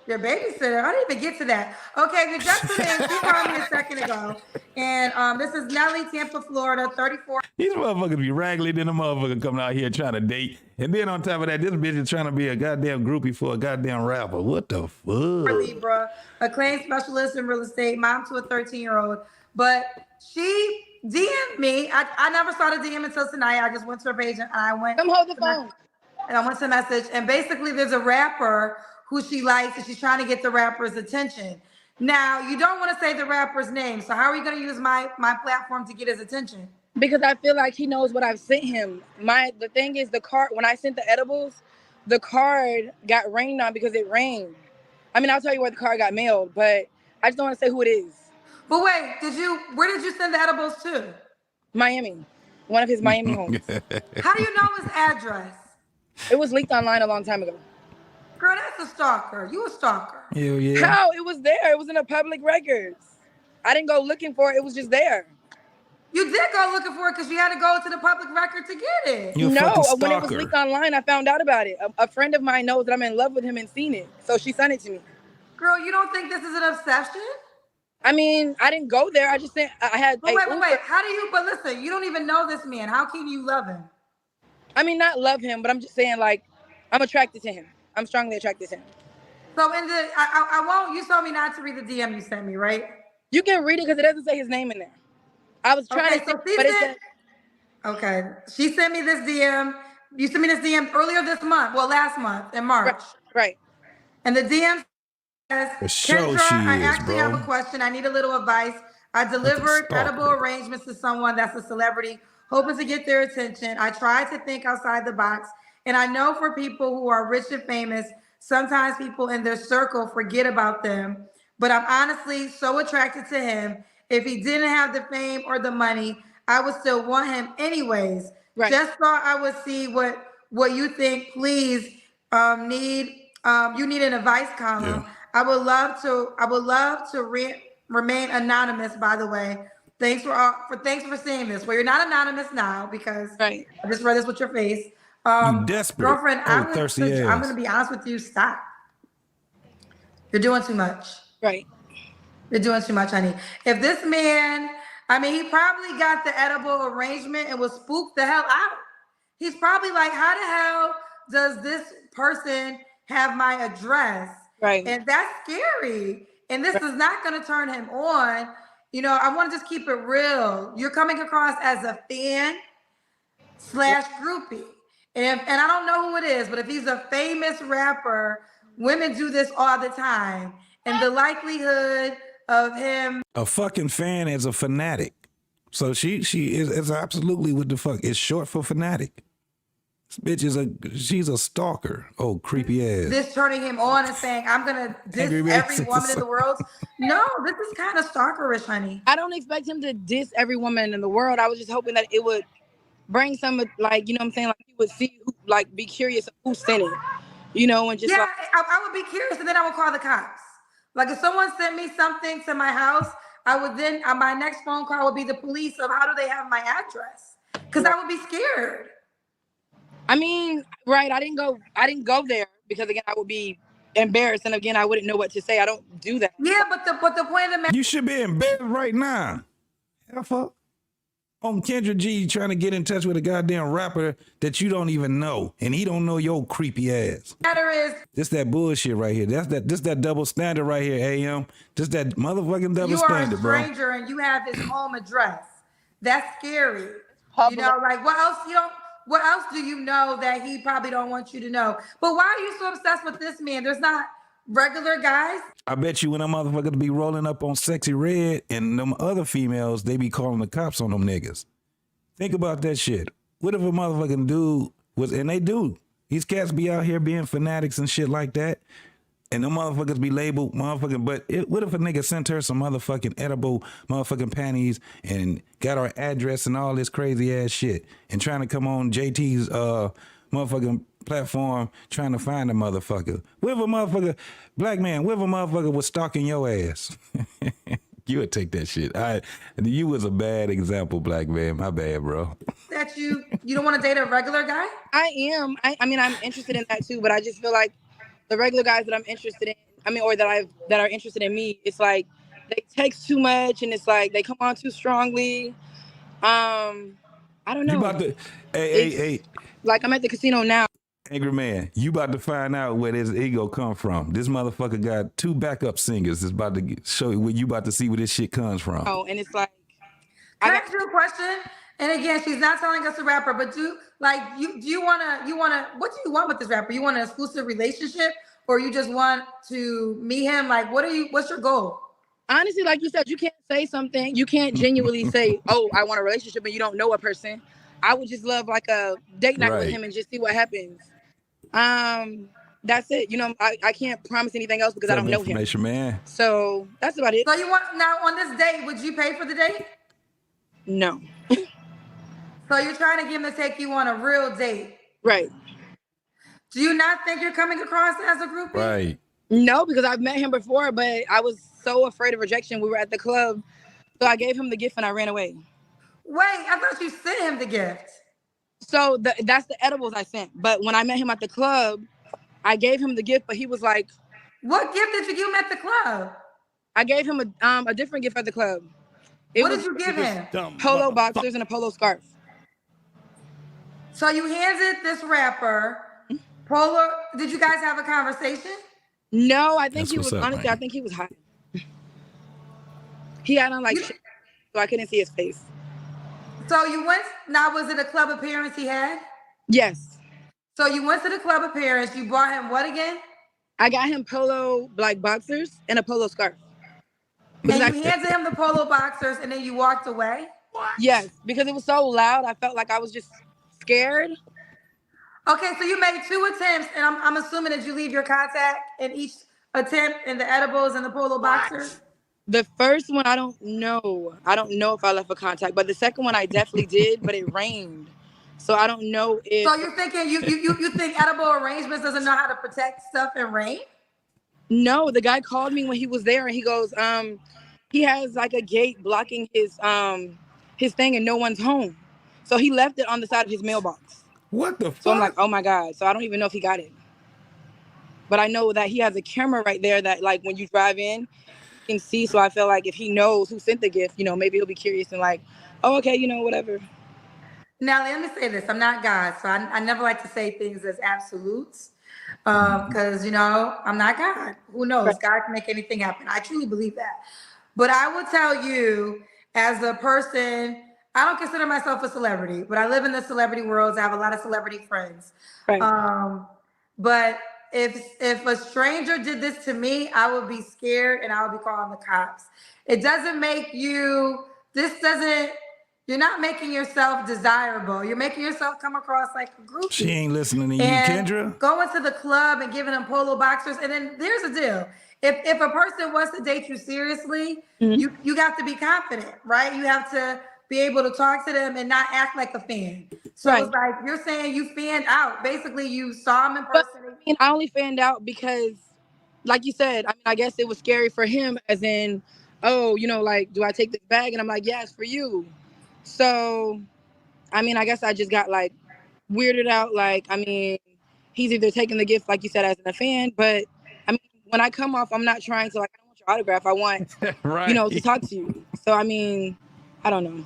Your babysitter? I didn't even get to that. Okay, you just put in. She called me a second ago. And this is Nelly, Tampa, Florida, 34. These motherfuckers be raggedy than a motherfucker coming out here trying to date. And then on top of that, this bitch is trying to be a goddamn groupie for a goddamn rapper. What the fuck? Libra, acclaimed specialist in real estate, mom to a 13-year-old. But she DM'd me. I never saw the DM until tonight. I just went to her page and I went. Come hold the phone. And I went to message. And basically, there's a rapper who she likes, and she's trying to get the rapper's attention. Now, you don't want to say the rapper's name. So how are you going to use my platform to get his attention? Because I feel like he knows what I've sent him. The thing is, the card, when I sent the edibles, the card got rained on because it rained. I mean, I'll tell you where the card got mailed, but I just don't want to say who it is. But wait, where did you send the edibles to? Miami. One of his Miami homes. How do you know his address? It was leaked online a long time ago. Girl, that's a stalker. You a stalker. Hell yeah. How? It was there. It was in the public records. I didn't go looking for it. It was just there. You did go looking for it because you had to go to the public record to get it. You a No, fucking when it was stalker. leaked online, I found out about it. A friend of mine knows that I'm in love with him and seen it. So she sent it to me. Girl, you don't think this is an obsession? I mean, I didn't go there. I just sent, I had. But wait. How do you, but listen, you don't even know this man. How can you love him? I mean, not love him, but I'm just saying, like, I'm attracted to him. I'm strongly attracted to him. So I won't, you told me not to read the DM you sent me, right? You can read it because it doesn't say his name in there. I was trying to, so but it said, okay. She sent me this DM. You sent me this DM earlier this month. Well, last month in March. Right. And the DM says, For sure Kendra, she I is, actually bro. have a question. I need a little advice. I delivered stalker. edible arrangements to someone that's a celebrity, hoping to get their attention. I tried to think outside the box. And I know for people who are rich and famous, sometimes people in their circle forget about them. But I'm honestly so attracted to him. If he didn't have the fame or the money, I would still want him anyways. Right. Just thought I would see what you think. Please, you need an advice column. Yeah. I would love to remain anonymous. By the way, thanks for saying this. Well, you're not anonymous now because Right. I just read this with your face. You desperate. Girlfriend, Oh, thirsty ass. I'm gonna be honest with you. Stop. You're doing too much. right. You're doing too much, honey. If this man, I mean, he probably got the edible arrangement and was spooked the hell out. He's probably like, how the hell does this person have my address? Right. And that's scary. And this is not going to turn him on. You know, I want to just keep it real. You're coming across as a fan / groupie. And I don't know who it is, but if he's a famous rapper, women do this all the time. And the likelihood of him. A fucking fan is a fanatic. So she is absolutely what the fuck. It's short for fanatic. This bitch she's a stalker. Oh, creepy ass. This turning him on and saying, I'm going to diss Angry every man. woman in the world. No, this is kind of stalkerish, honey. I don't expect him to diss every woman in the world. I was just hoping that it would bring some, like, you know what I'm saying? Like, he would see, like, be curious of who sent it, you know, and just Yeah, like, I would be curious and then I would call the cops. Like if someone sent me something to my house, I would then, my next phone call would be the police of how do they have my address? Because I would be scared. I mean, right. I didn't go there because again, I would be embarrassed. And again, I wouldn't know what to say. I don't do that. Yeah, but the point of the matter. You should be embarrassed right now. Hell fuck. On Kendra G trying to get in touch with a goddamn rapper that you don't even know, and he don't know your creepy ass. Matter is, This that bullshit right here. This that double standard right here, AM. This that motherfucking double you are standard, a bro. stranger and you have his home address. That's scary. You know, like what else you don't? What else do you know that he probably don't want you to know? But why are you so obsessed with this man? There's not regular guys. I bet you when them motherfuckers be rolling up on Sexy Red and them other females, they be calling the cops on them niggas. Think about that shit. What if a motherfucking dude was, and they do, these cats be out here being fanatics and shit like that, and them motherfuckers be labeled motherfucking, but what if a nigga sent her some motherfucking edible motherfucking panties and got her address and all this crazy ass shit and trying to come on JT's motherfucking platform trying to find a motherfucker? What if a motherfucker, black man, what if a motherfucker was stalking your ass? You would take that shit. You was a bad example, black man. My bad, bro. That you don't want to date a regular guy? I am. I mean, I'm interested in that too, but I just feel like the regular guys that I'm interested in, or that are interested in me, it's like they text too much and it's like they come on too strongly. I don't know. You about to, hey. Like I'm at the casino now. Angry man, you about to find out where this ego come from. This motherfucker got 2 backup singers. It's about to show you where you about to see where this shit comes from. Oh, and it's like, Can I ask you a question? And again, she's not telling us a rapper, but do you wanna what do you want with this rapper? You want an exclusive relationship, or you just want to meet him? Like, what's your goal? Honestly, like you said, you can't say something. You can't genuinely say, "Oh, I want a relationship," and you don't know a person. I would just love like a date night with him and just see what happens. That's it. You know, I can't promise anything else because I don't know him. Man. So that's about it. So you want, now on this date, would you pay for the date? No. So you're trying to get him to take you on a real date. Right. Do you not think you're coming across as a groupie? Right. No, because I've met him before, but I was so afraid of rejection. We were at the club, so I gave him the gift and I ran away. Wait, I thought you sent him the gift. So that's the edibles I sent. But when I met him at the club, I gave him the gift, but he was like, "What gift did you give him at the club?" I gave him a different gift at the club. What did you give him? Polo boxers and a polo scarf. So you handed this rapper polo. Did you guys have a conversation? No, I think That's he was, honestly, man. I think he was high. He had on like shit, so I couldn't see his face. So you went, now was it a club appearance he had? Yes. So you went to the club appearance, you bought him what again? I got him polo like boxers and a polo scarf. And you handed him the polo boxers and then you walked away? Yes, because it was so loud, I felt like I was just scared. Okay, so you made 2 attempts, and I'm assuming that you leave your contact in each attempt in the edibles and the polo boxers? The first one, I don't know. I don't know if I left a contact, but the second one I definitely did, but it rained. So I don't know if... So you're thinking, you think edible arrangements doesn't know how to protect stuff in rain? No, the guy called me when he was there and he goes, he has like a gate blocking his thing and no one's home. So he left it on the side of his mailbox. What the fuck? So I'm like, oh my God. So I don't even know if he got it. But I know that he has a camera right there that like when you drive in, you can see. So I feel like if he knows who sent the gift, you know, maybe he'll be curious and like, oh, okay, you know, whatever. Now, let me say this. I'm not God, so I never like to say things as absolutes because, you know, I'm not God. Who knows? Right. God can make anything happen. I truly believe that. But I will tell you, as a person, I don't consider myself a celebrity, but I live in the celebrity world. I have a lot of celebrity friends. Right. But if a stranger did this to me, I would be scared and I would be calling the cops. It doesn't make you, you're not making yourself desirable. You're making yourself come across like a groupie. She ain't listening to you, And Kendra. going to the club and giving them polo boxers. And then there's a deal. If a person wants to date you seriously, you have to be confident, right? You have to be able to talk to them and not act like a fan. So It's like you're saying you fanned out. Basically, you saw him in person. But, I mean, I only fanned out because, like you said, I mean, I guess it was scary for him as in, oh, you know, like, do I take this bag? And I'm like, yeah, it's for you. So, I mean, I guess I just got like weirded out. Like, I mean, he's either taking the gift, like you said, as a fan, but I mean, when I come off, I'm not trying to like, I don't want your autograph. I want, right. you know, to talk to you. So, I mean, I don't know.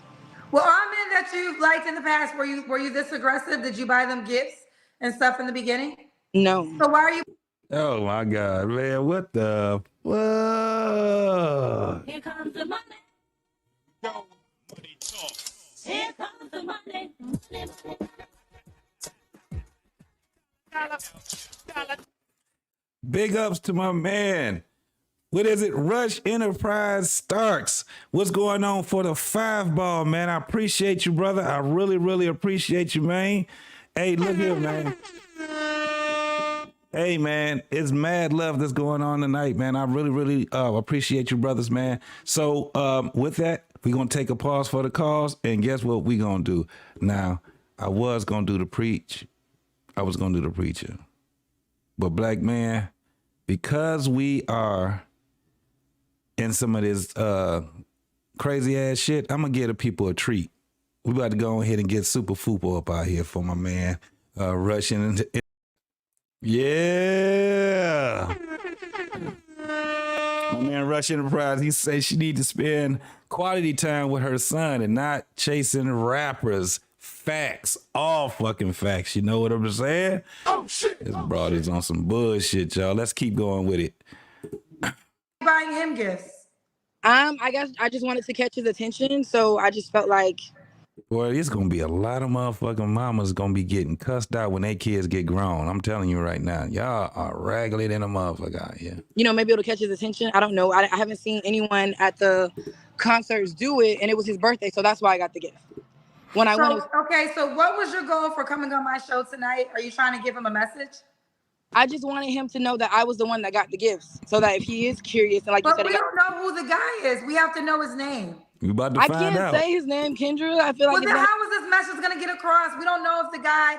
Well, are men that you've liked in the past, were you this aggressive? Did you buy them gifts and stuff in the beginning? No. So why are you? Oh my God, man! What the? Whoa! Here comes the money. Yo, money talk. Here comes the money. Big ups to my man. What is it? Rush Enterprise Starks. What's going on for the 5-ball, man? I appreciate you, brother. I really, really appreciate you, man. Hey, look here, man. Hey, man, it's mad love that's going on tonight, man. I really, really appreciate you, brothers, man. So with that, we're going to take a pause for the cause, and guess what we're going to do? Now, I was going to do the preach. I was going to do the preacher. But black man, because we are in some of this crazy ass shit, I'm going to give the people a treat. We about to go ahead and get Super Fupa up out here for my man rushing into. Yeah. My man Rush Enterprise, he says she need to spend quality time with her son and not chasing rappers. Facts. All fucking facts. You know what I'm saying? Oh, shit. This broad is on some bullshit, y'all. Let's keep going with it. Buying him gifts. I guess I just wanted to catch his attention, so I just felt like. Boy, it's gonna be a lot of motherfucking mamas gonna be getting cussed out when their kids get grown. I'm telling you right now, y'all are raggedy than a motherfucker out here. You know, maybe it'll catch his attention. I don't know. I haven't seen anyone at the concerts do it, and it was his birthday, so that's why I got the gift. When I went, okay, so what was your goal for coming on my show tonight? Are you trying to give him a message? I just wanted him to know that I was the one that got the gifts, so that if he is curious and like you said, we don't know who the guy is. We have to know his name. You about to find out. I can't say his name, Kendra. I feel like. Well, then how is this message gonna get across? We don't know if the guy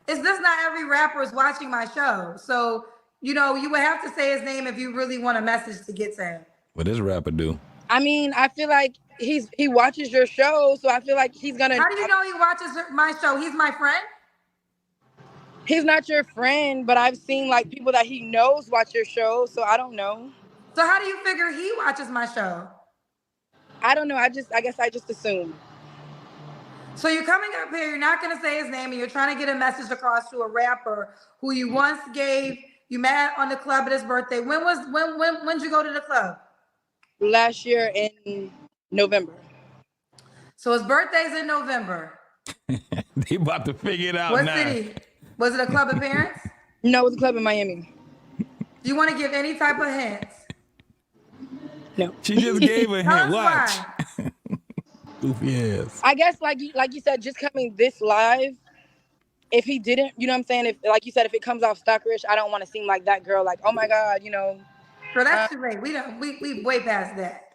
is this not every rapper is watching my show. So you know you would have to say his name if you really want a message to get to him. What does rapper do? I mean, I feel like he watches your show, so I feel like he's gonna. How do you know he watches my show? He's my friend. He's not your friend, but I've seen like people that he knows watch your show, so I don't know. So how do you figure he watches my show? I don't know. I guess I just assume. So you're coming up here, you're not gonna say his name, and you're trying to get a message across to a rapper who you once you met on the club at his birthday. When'd you go to the club? Last year in November. So his birthday's in November. They about to figure it out what now. What city? Was it a club appearance? No, it was a club in Miami. Do you want to give any type of hints? No. She just gave a hint. Watch. Yes. I guess like you said, just coming this live, if he didn't, you know what I'm saying? If like you said, if it comes off stalkerish, I don't want to seem like that girl, like, oh my God, you know. Girl, that's too late. We way past that.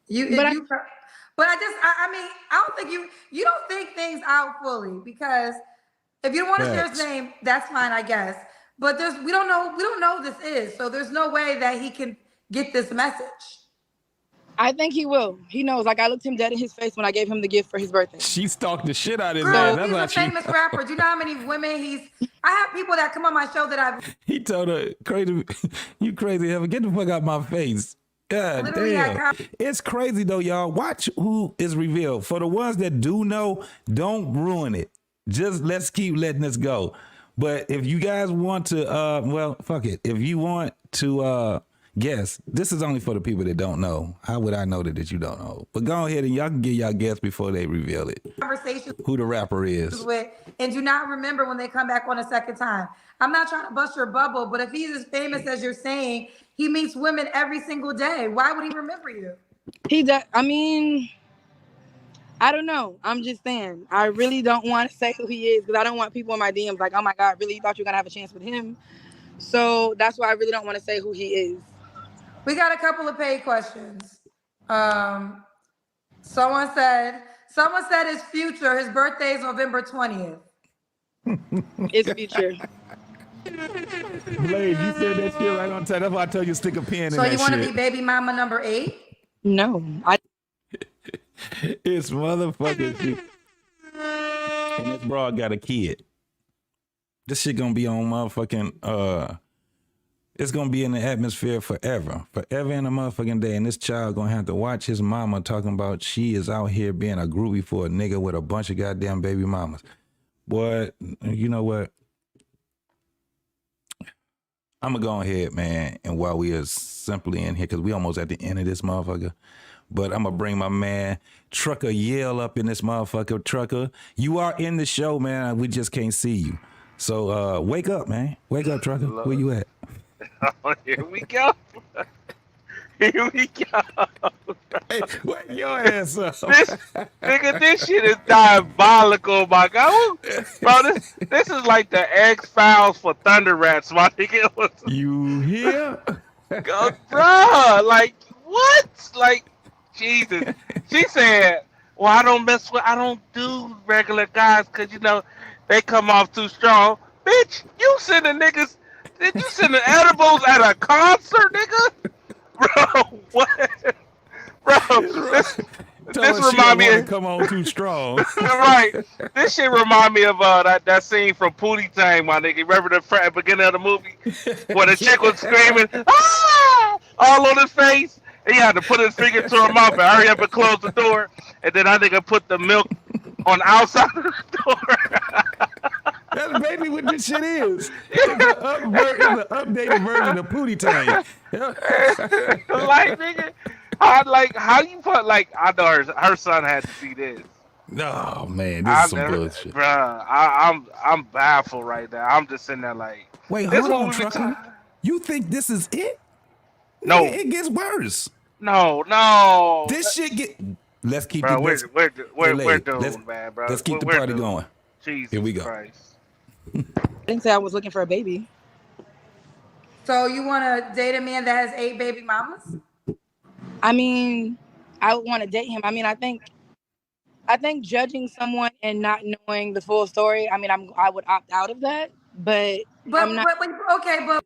But I mean, I don't think you don't think things out fully, because if you don't want to share his name, that's fine, I guess. But we don't know who this is, so there's no way that he can get this message. I think he will. He knows. Like, I looked him dead in his face when I gave him the gift for his birthday. She stalked the shit out of his man. That's he's a famous rapper. Do you know how many women I have people that come on my show that He told her, crazy, you crazy, ever get the fuck out my face. God damn. It's crazy though, y'all. Watch who is revealed. For the ones that do know, don't ruin it. Just let's keep letting this go. But if you guys want to, well, fuck it. If you want to guess, this is only for the people that don't know. How would I know that you don't know? But go ahead and y'all can get y'all guess before they reveal it. Conversation. Who the rapper is. And do not remember when they come back on a second time. I'm not trying to bust your bubble, but if he's as famous as you're saying, he meets women every single day. Why would he remember you? I mean, I don't know. I'm just saying. I really don't want to say who he is because I don't want people in my DMs like, oh my God, really? You thought you were going to have a chance with him? So that's why I really don't want to say who he is. We got a couple of paid questions. Someone said his future. His birthday is November 20th. It's future. Blaze, you said that shit right on time. That's why I told you to stick a pin in that shit. So you want to be baby mama number 8? No. It's motherfucking shit. And this broad got a kid. This shit gonna be on motherfucking it's gonna be in the atmosphere forever in a motherfucking day. And this child gonna have to watch his mama talking about she is out here being a groupie for a nigga with a bunch of goddamn baby mamas. Boy, you know what? I'm gonna go ahead, man. And while we are simply in here, because we almost at the end of this motherfucker, but I'm gonna bring my man Trucker Yell up in this motherfucker. Trucker, you are in the show, man. We just can't see you. So wake up, man. Wake up, Trucker. Where you at? Here we go. Here we go. Hey, wake your ass up. This shit is diabolical, my God. Bro, this is like the X-Files for Thunder Rats, my nigga. You here? Bro, like, what? Like, Jesus. She said, well, I don't do regular guys because, you know, they come off too strong. Bitch, you sending niggas, did you sending edibles at a concert, nigga? Bro, what? Bro, this remind me of come on too strong. Right. This shit remind me of that scene from Pootie Tang, my nigga. Remember the beginning of the movie where the chick was screaming, ah, all on his face, and he had to put his finger to her mouth and hurry up and close the door, and then I nigga put the milk on the outside of the door. That's basically what this shit is. It's the updated version of Pootie Tang. Like, nigga, how you put, like, I know her son had to see this. No, man, this is some bullshit. Bruh, I'm baffled right now. I'm just sitting there like, wait, hold on, Trucker. You think this is it? No, it gets worse. No. This shit get. Let's keep bro, it. we're doomed, man, bro. Let's keep the party going. Jesus Here we go. Christ. I didn't say I was looking for a baby. So you want to date a man that has 8 baby mamas? I mean, I would want to date him. I mean, I think judging someone and not knowing the full story, I mean, I would opt out of that. But I'm not. But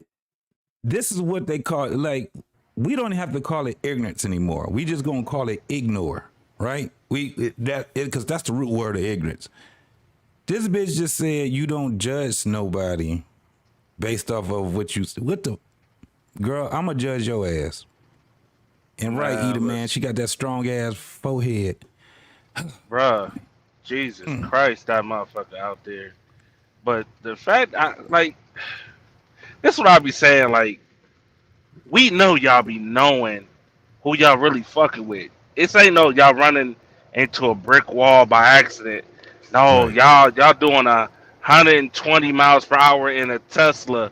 this is what they call it. Like, we don't have to call it ignorance anymore. We just gonna call it ignore, right? Because that's the root word of ignorance. This bitch just said you don't judge nobody based off of what the girl. I'ma judge your ass. And right, Eda, man, she got that strong ass forehead. Bruh, Jesus Christ, that motherfucker out there. But the fact, this is what I be saying, like, we know y'all be knowing who y'all really fucking with. It's ain't no y'all running into a brick wall by accident. No, y'all doing 120 miles per hour in a Tesla.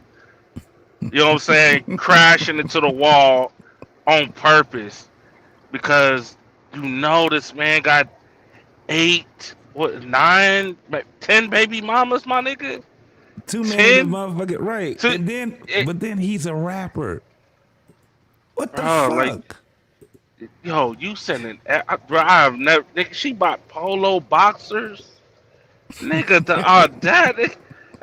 You know what I'm saying? Crashing into the wall on purpose because you know this man got 10 baby mamas, my nigga. 2 million motherfucker, right? But then he's a rapper. What the fuck? Like, yo, you sending? Bro, I've never. Nigga, she bought polo boxers, nigga.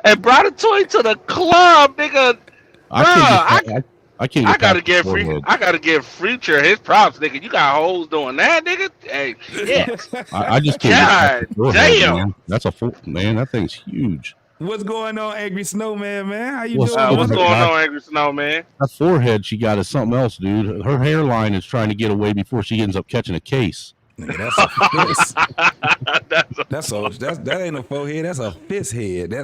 And brought a toy to the club, nigga. I can't. I gotta give Future his props, nigga. You got hoes doing that, nigga. Hey, shit. I just can't. God damn. Man. That's man. That thing's huge. What's going on, Angry Snowman, man? How you doing? What's going on, Angry Snowman? That forehead she got is something else, dude. Her hairline is trying to get away before she ends up catching a case. Nigga, that ain't a forehead. That's a fist head.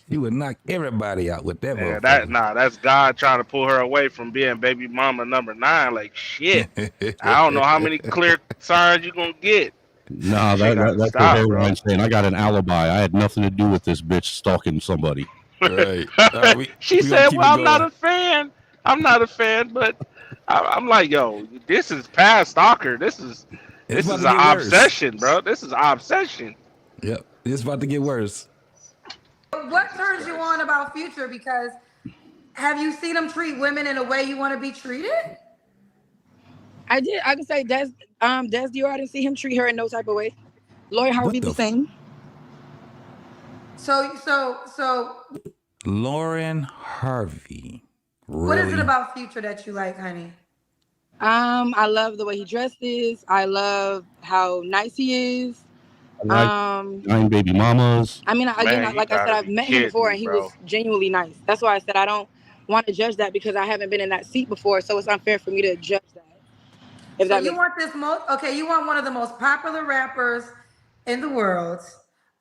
You would knock everybody out with that. Yeah, that's God trying to pull her away from being baby mama number 9. Like, shit. I don't know how many clear signs you gonna get. No, that's her hairline saying, I got an alibi. I had nothing to do with this bitch stalking somebody. Right. She said, well, I'm not a fan. But I'm like, yo, this is past stalker. This is an obsession, bro. This is an obsession. Yep. It's about to get worse. What turns you on about Future? Because have you seen him treat women in a way you want to be treated? I did. I can say Des Dior. I didn't see him treat her in no type of way. Lori Harvey the same. So. Lauren Harvey. Really? What is it about Future that you like, honey? I love the way he dresses. I love how nice he is. I like 9 baby mamas. I mean, again, like I said, I've met him before, and he was genuinely nice. That's why I said I don't want to judge that because I haven't been in that seat before, so it's unfair for me to judge that. So you want you want one of the most popular rappers in the world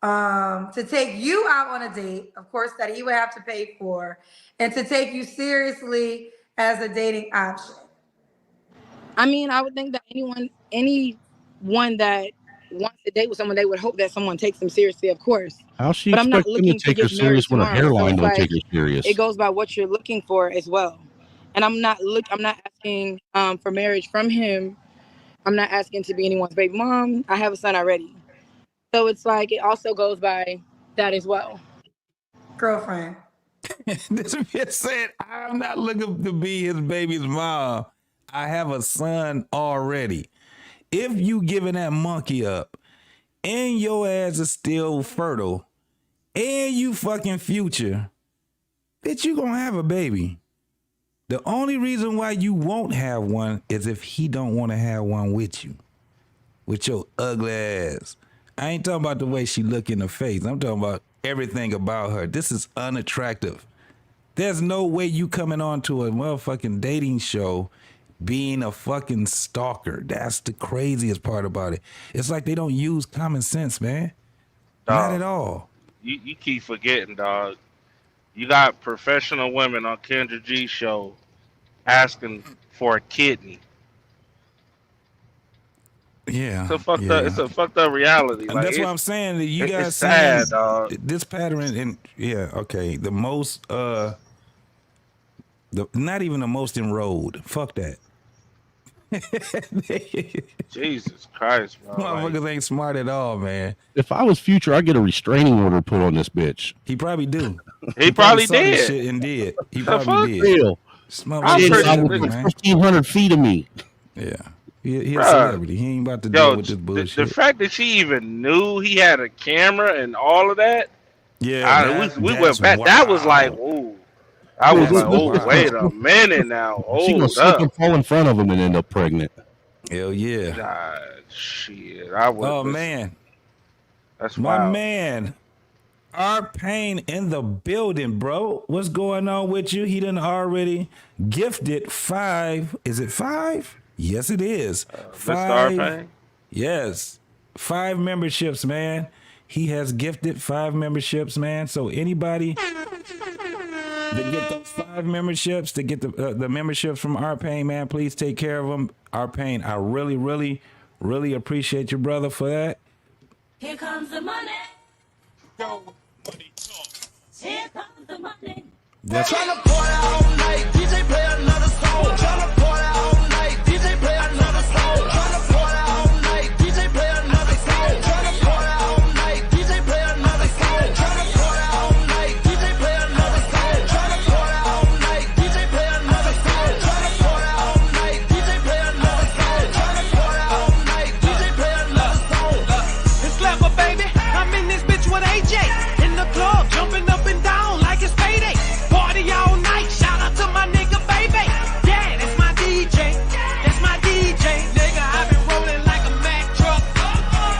to take you out on a date, of course, that he would have to pay for, and to take you seriously as a dating option. I mean, I would think that anyone that wants to date with someone, they would hope that someone takes them seriously, of course. How she But I'm not expect them to looking to take her get married serious when her tomorrow. So hairline it's don't like take her serious? it goes by what you're looking for as well. And I'm not asking for marriage from him. I'm not asking to be anyone's baby mom. I have a son already. So it's like it also goes by that as well. Girlfriend. This bitch said, I'm not looking to be his baby's mom. I have a son already. If you giving that monkey up and your ass is still fertile and you fucking future, bitch, you gonna have a baby. The only reason why you won't have one is if he don't want to have one with you. With your ugly ass. I ain't talking about the way she look in the face. I'm talking about everything about her. This is unattractive. There's no way you coming on to a motherfucking dating show being a fucking stalker. That's the craziest part about it. It's like they don't use common sense, man. Not Dog, at all. you keep forgetting, dog. You got professional women on Kendra G show asking for a kidney. Yeah, It's a fucked up reality. And Like that's why I'm saying that you it's guys sad, seeing dog. this pattern and yeah, okay. The most not even the most enrolled. Fuck that. Jesus Christ, bro. Motherfuckers Like, ain't smart at all, man. If I was future, I'd get a restraining order put on this bitch. He probably do. he probably saw this did. shit and did. He The probably fuck? did. Real. I'm Shit, pretty- I was Celebrity, man. 1,500 feet of me. Yeah. He a Bruh. celebrity. He ain't about to deal with this bullshit. The fact that she even knew he had a camera and all of that, yeah, we that's went back. wild. That was like, ooh. I was like, oh, wild. wait a minute now. She gonna Hold slip up. and fall in front of him and end up pregnant. Hell yeah. God, shit. I would. Oh man. That's My wild. man. Our pain in the building, bro. What's going on with you? He done already gifted 5. Is it 5? Yes, it is. Mr. 5. Arpain? Yes. 5 memberships, man. He has gifted 5 memberships, man. So anybody that get those 5 memberships, to get the memberships from Arpain, man, please take care of them. Arpain, I really, really, really appreciate your brother for that. Here comes the money. Here comes the money. That's Tryna party all night, DJ play another song. Tryna party all night, DJ play another song. Tryna party all night, DJ play another song. Tryna party all night, DJ play another song. Tryna party all night, DJ play another song. Tryna party all night, DJ play another song. Tryna party all night, DJ play another song. Tryna party all night, DJ play another song. It's Slapper, baby. I'm in this bitch with AJ. In the club, jumping up and down like it's payday. Party all night. Shout out to my nigga, baby. Yeah, that's my DJ. That's my DJ. Nigga, I been rolling like a Mack truck.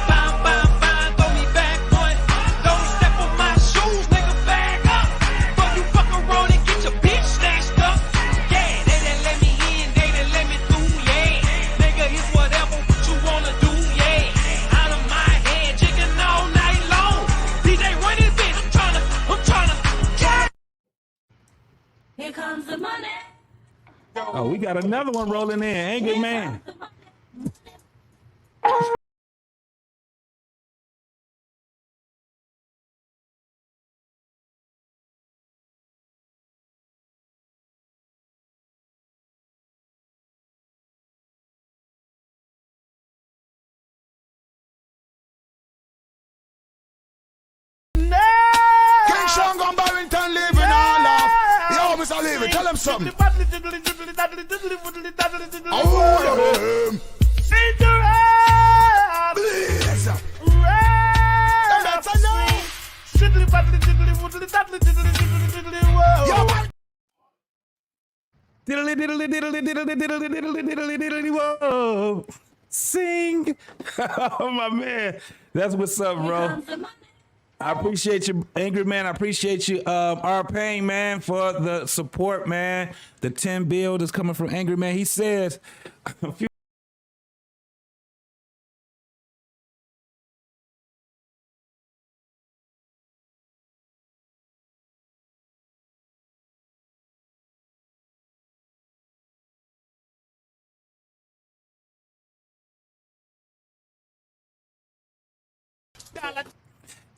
Bam, bam, bam, throw me back one. Don't step on my shoes, nigga, back up. But you fuck around and get your bitch snatched up. Yeah, they done let me in, they done let me through, yeah. Nigga, it's whatever you wanna do, yeah. Out of my head, chicken all night long. DJ, run this bitch, I'm tryna, yeah. Here comes the money. Oh, we got another one rolling in. Ain't good, man. King Sean gone Barrington living all off. Yo, Mr. Levy, tell him something. Oh, Blizz. Them better know. Yo, man. Diddly diddly diddly diddly diddly diddly diddly diddly whoa. Sing. Oh my man. That's what's up, Here bro. comes the money. I appreciate you, Angry Man. I appreciate you, Arpain, man, for the support, man. The 10 build is coming from Angry Man. He says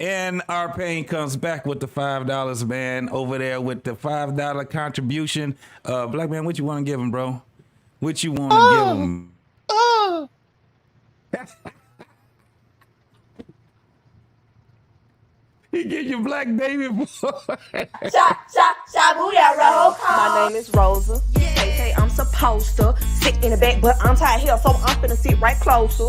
And our pain comes back with the $5, man. Over there with the $5 contribution. Black man, what you want to give him, bro? What you want to give him? He give you Black Baby boy. My name is Rosa. They say I'm supposed to sit in the back, but I'm tired here, so I'm finna sit right closer.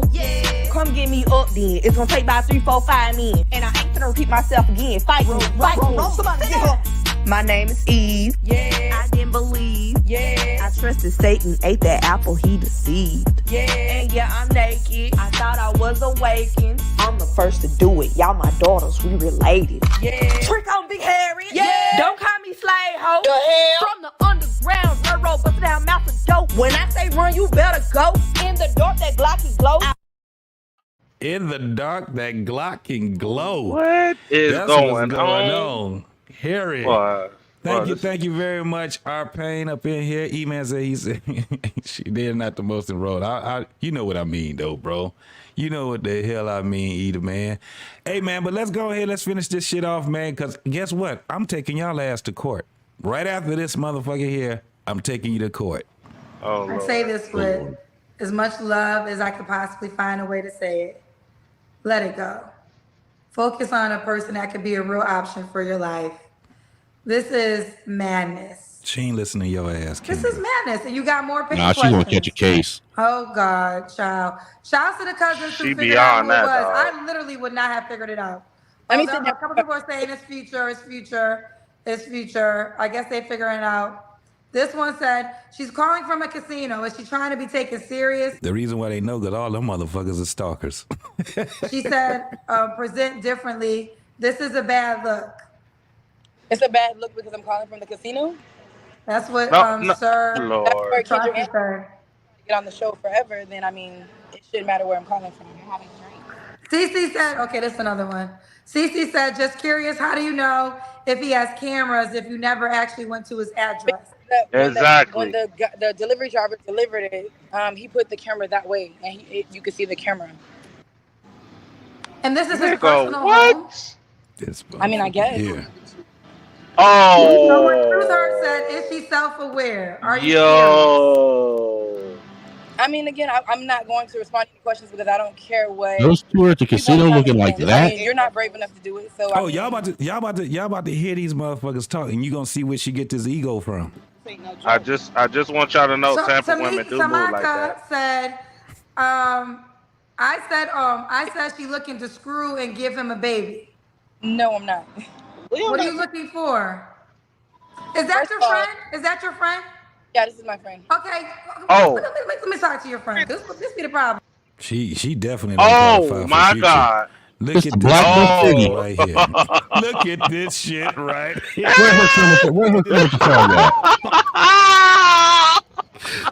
Come get me up then. It's gonna take about 3, 4, 5 men. And I ain't finna repeat myself again. Fight me. Somebody get her. My name is Eve. I didn't believe. I trusted Satan, ate that apple, he deceived. And yeah, I'm naked. I thought I was awakened. I'm the first to do it. Y'all my daughters, we related. Trick on Big Harry. Don't call me slave hoe. The hell? From the underground railroad, bustin' down mouth of dope. When I say run, you better go. In the dark, that Glock can glow. In the dark, that Glock can glow. What is going on? Harry. Thank you very much. Our pain up in here. E-Man said he said they're not the most enrolled. You know what I mean though, bro. You know what the hell I mean, Eater, man. Hey man, but let's go ahead, let's finish this shit off, man. Cause guess what? I'm taking y'all ass to court. Right after this motherfucker here, I'm taking you to court. Oh Lord. I say this with as much love as I could possibly find a way to say it. Let it go. Focus on a person that could be a real option for your life. This is madness. She ain't listening to your ass, Kendra. This is madness, and you got more pain. Nah, she gonna catch a case. Oh God, child. Shout out to the cousins who figured out who it was. I literally would not have figured it out. A couple people are saying it's future. I guess they figuring it out. This one said she's calling from a casino. Is she trying to be taken serious? The reason why they know that all them motherfuckers are stalkers. She said, present differently. This is a bad look. It's a bad look because I'm calling from the casino? That's what Sir Lord. Trotsky said. Get on the show forever, then I mean, it shouldn't matter where I'm calling from. You're having a drink. Cece said, okay, this is another one. Cece said, just curious, how do you know if he has cameras if you never actually went to his address? Exactly. When the delivery driver delivered it, he put the camera that way, and you could see the camera. And this is his personal home? I mean, I guess. Yeah. Oh. Someone Truth Heart said, is she self-aware? Are you serious? I mean, again, I'm not going to respond to any questions because I don't care what. Those two are at the casino looking like that. I mean, you're not brave enough to do it, so. Y'all about to hear these motherfuckers talk, and you gonna see where she get this ego from. I just want y'all to know, Tampa women do move like that. Said, I said she looking to screw and give him a baby. No, I'm not. What are you looking for? Is that your friend? Is that your friend? Yeah, this is my friend. Okay. Oh. Let me talk to your friend. This be the problem. She definitely. Oh my God. Look at this right here. Look at this shit right here. Where her camera at?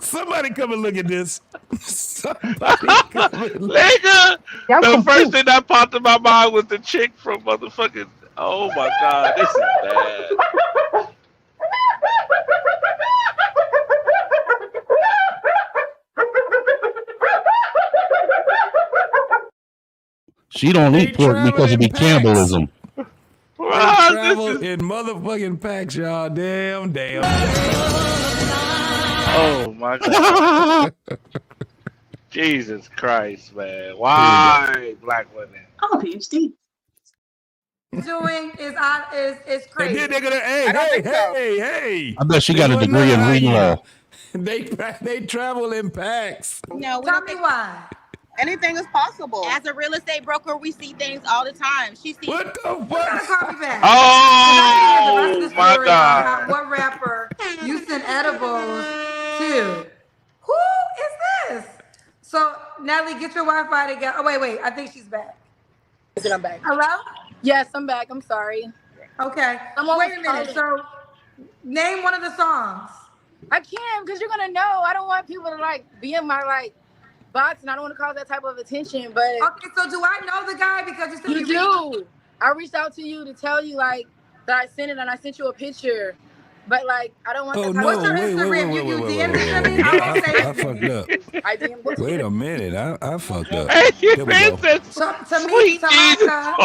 Somebody come and look at this. Somebody come and look. Nigga, the first thing that popped in my mind was the chick from motherfucking. Oh my God, this is bad. She don't eat pork because it be cannibalism. They travel in motherfucking packs, y'all. Damn. Oh my God. Jesus Christ, man. Why black women? I'm a PhD. Doing is crazy. And then they're gonna, hey. I bet she got a degree in reading law. They travel in packs. No, Tell me why. Anything is possible. As a real estate broker, we see things all the time. She sees. What the fuck? Call me back. Oh my God. What rapper you send edibles to? Who is this? So Natalie, get your Wi-Fi together. Oh wait. I think she's back. I'm back. Hello? Yes, I'm back. I'm sorry. Okay. Wait a minute. So name one of the songs. I can't because you're gonna know. I don't want people to be in my box, and I don't want to cause that type of attention. But okay, so do I know the guy because you do? I reached out to you to tell you that I sent it, and I sent you a picture. But like, I don't want Oh that. no! What's your Wait, Instagram? wait, You wait, DM'd wait, it to me? wait. I won't say I fucked up. I DM'd it. Wait a minute, I fucked up. Hey, There we go. sweet Jesus. Tamika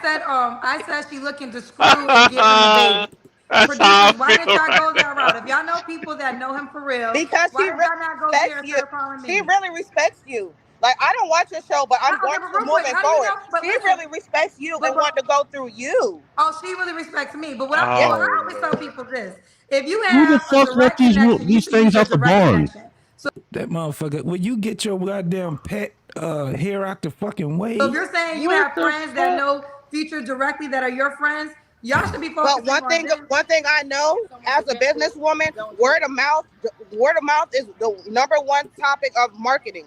said, I said she looking to screw and give him the baby. That's how I Producers, why didn't feel y'all right go that now. route? If y'all know people that know him for real, Because why she did really y'all not go respects there you. instead of calling me? She really respects you. Like, I don't watch your show, but I'm Okay, going but to real quick, moving how do you forward. know? But She listen, really respects you and want to go through you. Oh, she really respects me. But what I Oh, always tell people this: if you Who the have a fuck let direct connection, you these should use things your out the direct barn? connection. That motherfucker. Will you get your goddamn pet hair out the fucking way? So if you're saying you have friends that know Future directly that are your friends, y'all should be But focusing on them. one thing I know as a businesswoman, word of mouth is the number one topic of marketing.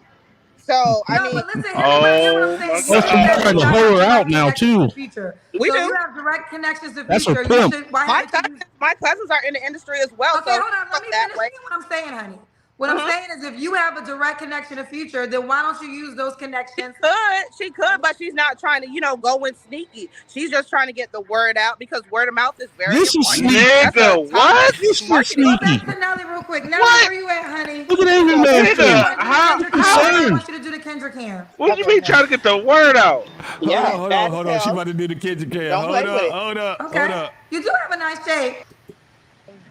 So I mean, But listen, hear what I'm saying. Well, she's trying to hoe her out now too. Future. We So do. you have direct connections to That's her Future. You pimp. should. Why my haven't you used? cousins are in the industry as well. Okay, So hold on. Let me that finish way. saying what I'm saying, honey. What I'm saying is, if you have a direct connection to Future, then why don't you use those connections? She could, but she's not trying to, go in sneaky. She's just trying to get the word out because word of mouth is very This is important. sneaky. Nigga, what? This is marketing. Go back sneaky. to Nelly real quick. Nelly, What? where you at, honey? Look at Angry Man Nigga, face. how? I want you to do the Kendra Cam. What do you mean trying to get the word out? Yeah, Hold on. She about to do the kitchen cam. Don't play with it. Hold up. Okay. You do have a nice shape.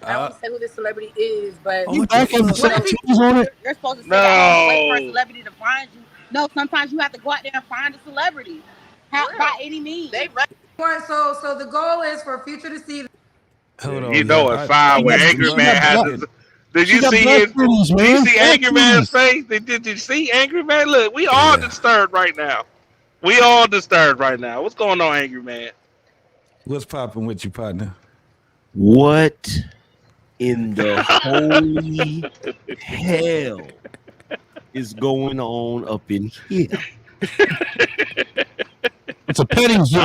I don't say who this celebrity is, but You back in the What if he- 17s on it? You're supposed to sit No. at home and wait for a celebrity to find you. No, sometimes you have to go out there and find a celebrity. By any means. So the goal is for Future to see. Hold on. You know it's fine when Angry Man had this. Did you see his? Did you see Angry Man's face? Did you see Angry Man? Look, we all disturbed right now. What's going on, Angry Man? What's popping with you, partner? What in the holy hell is going on up in here? It's a petting zoo.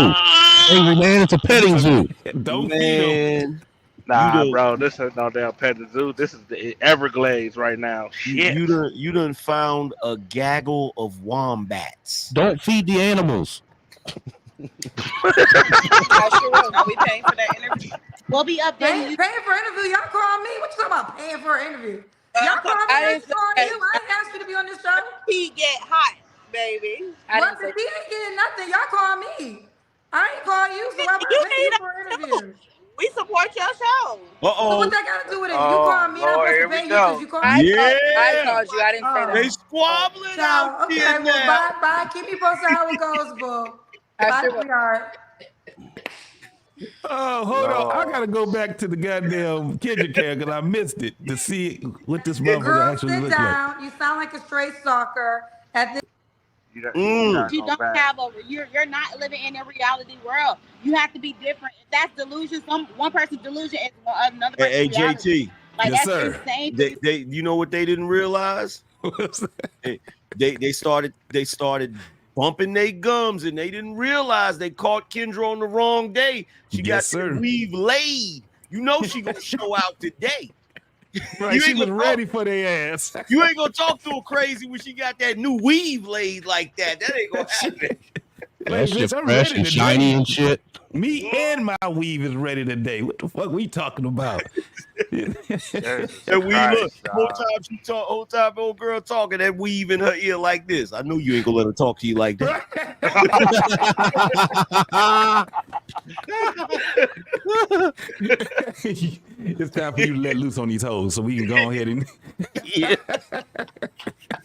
Angry Man, it's a petting zoo. Don't Man. Nah, bro, this is no damn petting zoo. This is the Everglades right now. Shit. You done found a gaggle of wombats. Don't feed the animals. I sure will. Are we paying for that interview? We'll be updating you. Paying for interview? Y'all call me? What you talking about? Paying for an interview? Y'all call me? I didn't call you. I didn't ask you to be on this show. He get hot, baby. What? He ain't getting nothing. Y'all call me. I ain't call you, so I'm paying you for an interview. We support your show. So what that got to do with it? You call me and I'm supposed to pay you because you called me? I called you. I didn't say that. They squabbling out Okay, here well, now. bye. Keep me posted how it goes, boo. I Bye, sure will. sweetheart. Oh, hold on. I gotta go back to the goddamn kitchen cam because I missed it to see what this motherfucker Girl, actually sit looks like. down. You sound like a straight stalker. At this. You don't have you're not living in a reality world. You have to be different. If that's delusion, one person's delusion is another person's Hey, reality. JT. Like Yes, that's sir. insane. They you know what they didn't realize? They started bumping their gums and they didn't realize they caught Kendra on the wrong day. She got the weave laid. You know she gonna show out today. Right, she was ready for their ass. You ain't gonna talk to her crazy when she got that new weave laid like that. That ain't gonna happen. That shit I'm fresh ready and today. shiny and shit. Me and my weave is ready today. What the fuck we talking about? And we look, whole time old girl talking, that weave in her ear like this. I know you ain't gonna let her talk to you like that. It's time for you to let loose on these hoes so we can go ahead and Yeah.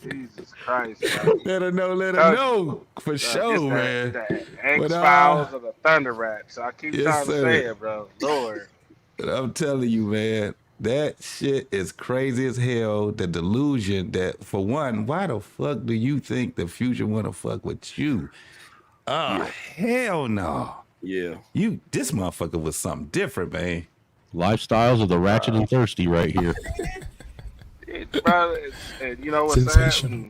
Jesus Christ, bro. let her know for sure, man. The X-Files of the Thunder Rats. I keep Yes, trying to sir. say it, bro. Lord. But I'm telling you, man, that shit is crazy as hell. The delusion that, for one, why the fuck do you think the future want to fuck with you? Oh, hell no. Yeah. This motherfucker was something different, man. Lifestyles of the ratchet and thirsty right here. Bro, and you know what's Sensational.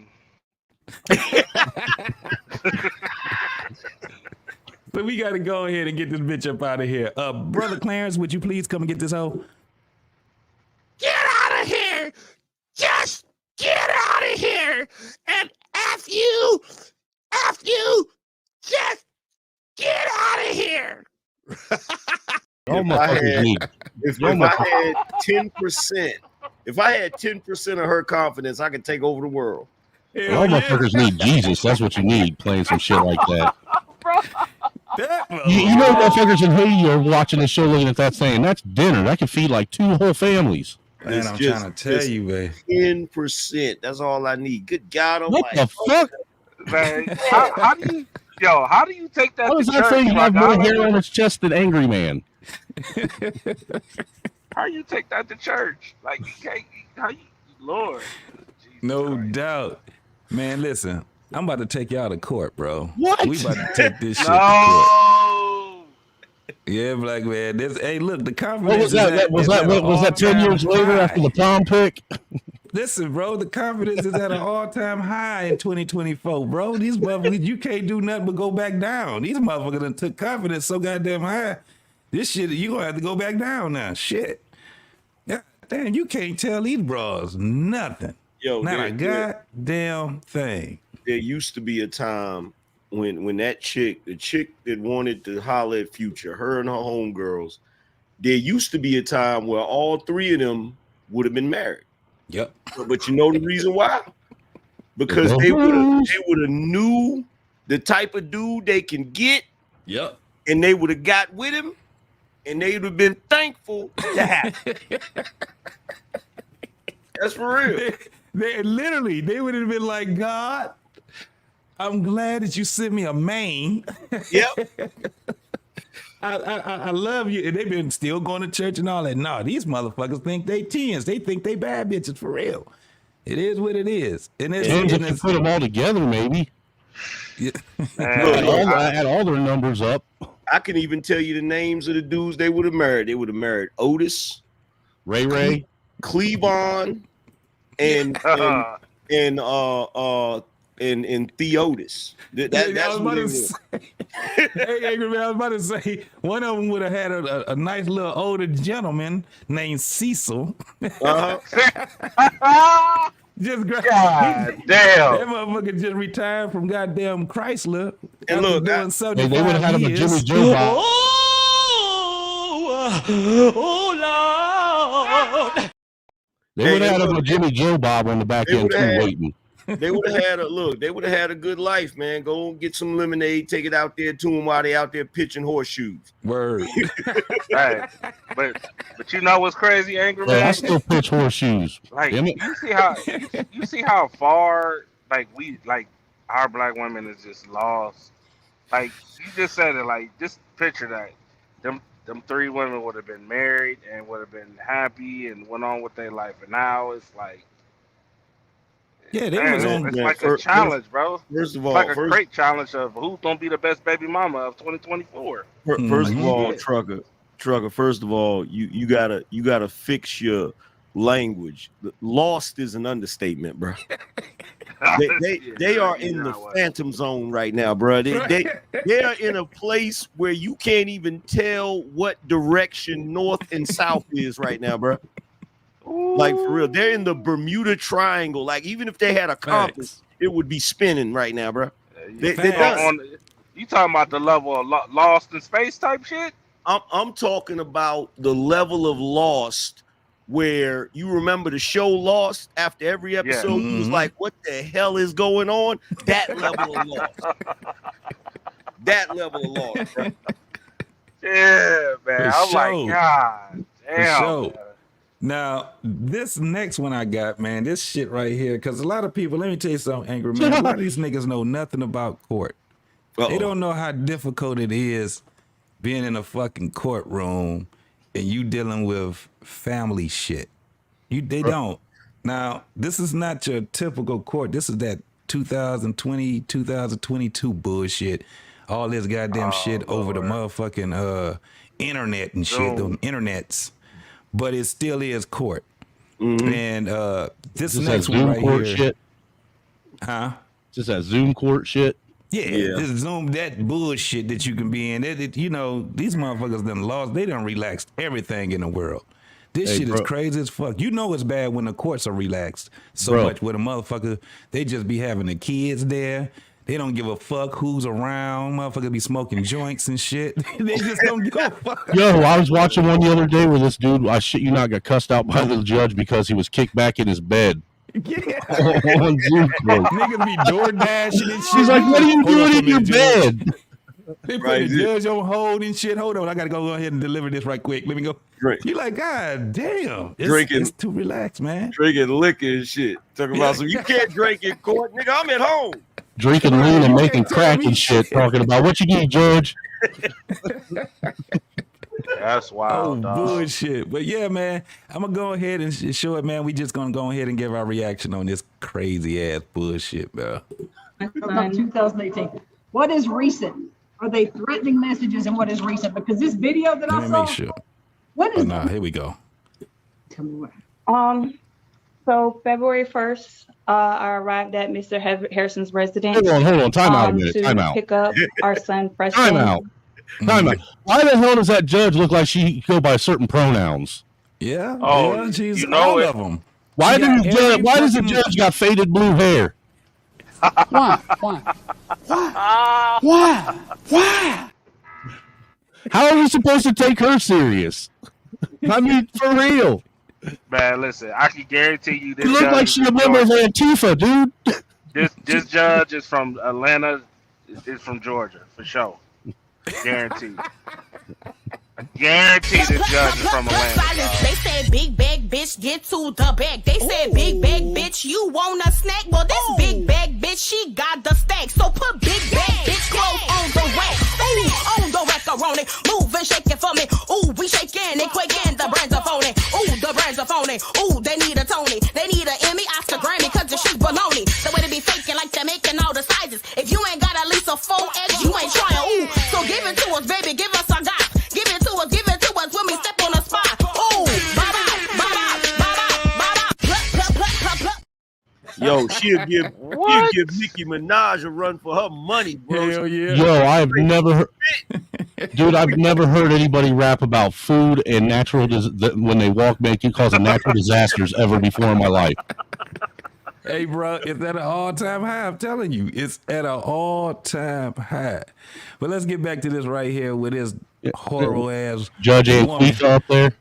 So we got to go ahead and get this bitch up out of here. Brother Clarence, would you please come and get this hoe? Get out of here! Just get out of here! And F you, just get out of here! Y'all motherfuckers need. If I had 10%, if I had 10% of her confidence, I could take over the world. Y'all motherfuckers need Jesus. That's what you need. Playing some shit like that. You know, motherfuckers in Haiti are watching the show, looking at that saying, "That's dinner. That could feed like 2 whole families." Man, I'm trying to tell you, man. 10%. That's all I need. Good God What Almighty. the fuck? Man, how do you take that How to does that church? thing have more hair on its chest than Angry Man? How you take that to church? Like you can't. How you, Lord? No doubt, man. Listen, I'm about to take y'all to court, bro. What? We about to take this shit to court. Yeah, black man. Hey, look, the confidence. What was that? Was that 10 years later after the prom pick? Listen, bro, the confidence is at an all-time high in 2024, bro. These motherfuckers, you can't do nothing but go back down. These motherfuckers done took confidence so goddamn high. This shit, you gonna have to go back down now. Shit. Yeah, damn, you can't tell these bras nothing. Yo, not a goddamn thing. There used to be a time when that chick, the chick that wanted to holler at Future, her and her homegirls, there used to be a time where all 3 of them would have been married. Yep. But you know the reason why? Because they would have knew the type of dude they can get. Yep. And they would have got with him, and they would have been thankful to have him. That's for real. They would have been like, God, I'm glad that you sent me a man. Yep. I love you. And they've been still going to church and all that. No, these motherfuckers think they tens. They think they bad bitches for real. It is what it is. And it's put them all together, maybe. Yeah. I had all their numbers up. I can even tell you the names of the dudes they would have married. They would have married Otis, Ray, Cleavon, and Theotis. That's what it was. Hey, Angry Man, I was about to say one of them would have had a nice little older gentleman named Cecil. Just God damn. That motherfucker just retired from goddamn Chrysler. And look, doing they 75 would have had him a years. Jimmy Joe Bob. They would have had him a Jimmy Joe Bob on the back end too, waiting. They would have had they would have had a good life, man. Go get some lemonade, take it out there to them while they out there pitching horseshoes. Word. Right. But you know what's crazy, Angry Man? I still pitch horseshoes. Like Damn it. you see how far our black women is just lost. Like you just said it, like just picture that. Them 3 women would have been married and would have been happy and went on with their life. And now it's like yeah, they was on. It's like a challenge, bro. First of all, it's like a great challenge of who's gonna be the best baby mama of 2024. First of all, trucker. First of all, you gotta fix your language. Lost is an understatement, bro. They are in the phantom zone right now, bro. They are in a place where you can't even tell what direction north and south is right now, bro. Like for real, they're in the Bermuda Triangle. Like even if they had a compass, it would be spinning right now, bro. They you talking about the level of Lost in Space type shit? I'm talking about the level of Lost where you remember the show Lost after every episode. Yeah. You was like, what the hell is going on? That level of Lost. That level of Lost, bro. Yeah, man. I'm like, God damn. Sure. Now, this next one I got, man, this shit right here, because a lot of people, let me tell you something, Angry Man, a lot of these niggas know nothing about court. They don't know how difficult it is being in a fucking courtroom and you dealing with family shit. They don't. Now, this is not your typical court. This is that 2020, 2022 bullshit. All this goddamn shit over the motherfucking internet and shit, them internets. But it still is court. Mm-hmm. And this Just next that one Zoom right court here. shit. Huh? Just that Zoom court shit. Yeah, this Zoom, that bullshit that you can be in. You know, these motherfuckers done lost. They done relaxed everything in the world. This shit is crazy as fuck. You know it's bad when the courts are relaxed so much with a motherfucker. They just be having the kids there. They don't give a fuck who's around. Motherfucker be smoking joints and shit. They just don't give a fuck. Yo, I was watching one the other day where this dude, I shit you not, got cussed out by the judge because he was kicked back in his bed. Yeah. On Zoom call. Niggas be door dashing and shit. She's like, what are you doing in your bed? They put the judge on hold and shit. Hold on, I gotta go ahead and deliver this right quick. Let me go. Drink. You like, God damn. Drinking. It's too relaxed, man. Drinking liquor and shit. Talking about some, you can't drink in court. Nigga, I'm at home. Drinking lean and making crack and shit. Talking about what you need, Judge. That's wild, dog. Bullshit. But yeah, man, I'm gonna go ahead and show it, man. We just gonna go ahead and give our reaction on this crazy ass bullshit, bro. 2018. What is recent? Are they threatening messages, and what is recent? Because this video that I Let me saw. make sure. What is? Here we go. Tell me what. So February 1st, I arrived at Mr. Harrison's residence. Hold on. Time out a minute. To Time out. pick up our son, Preston. Time out. Why the hell does that judge look like she go by certain pronouns? Yeah. Oh, yeah, she's you know all it. of them. Why does the judge got faded blue hair? Why? How are we supposed to take her serious? I mean, for real. Man, listen, I can guarantee you this. You look like she a member of Antifa, dude. This judge is from Atlanta. Is from Georgia for sure. Guaranteed. Guaranteed this judge is from Atlanta. They said big bag bitch get to the bag. They said big bag bitch you want a snack. Well this big bag bitch she got the stack. So put big bag bitch clothes on the rack. Ooh, on the macaroni. Move and shake it for me. Ooh, we shaking it quick and the brands are phony. Ooh, the brands are phony. Ooh, they need a Tony. They need an Emmy, Oscar, Grammy, cause the shit's baloney. The way they be faking like they're making all the sizes. If you ain't got at least a 4X, you ain't trying. Ooh, so give it to us, baby. Give us a got. Give it to us when we step on the spot. Ooh, Yo, she'll give Nicki Minaj a run for her money, bro. Hell yeah. Yo, I've never heard, dude. I've never heard anybody rap about food and natural when they walk, making cause of natural disasters ever before in my life. Hey, bro, it's at an all-time high. I'm telling you, it's at an all-time high. But let's get back to this right here with this horrible ass Judge Antifa up there.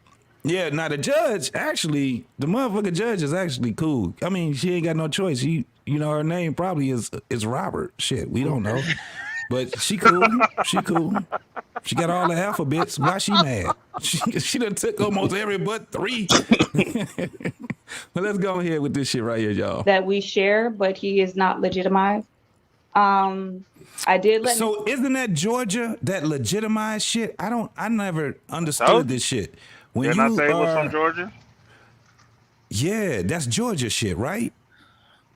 Yeah, now the judge, actually, the motherfucking judge is actually cool. I mean, she ain't got no choice. You know, her name probably is Robert. Shit, we don't know. But she cool. She cool. She got all the alphabets. Why she mad? She done took almost every but 3. But let's go ahead with this shit right here, y'all. That we share, but he is not legitimized. I did let So isn't that Georgia, that legitimized shit? I never understood this shit. When Didn't I say it was from Georgia? Yeah, that's Georgia shit, right?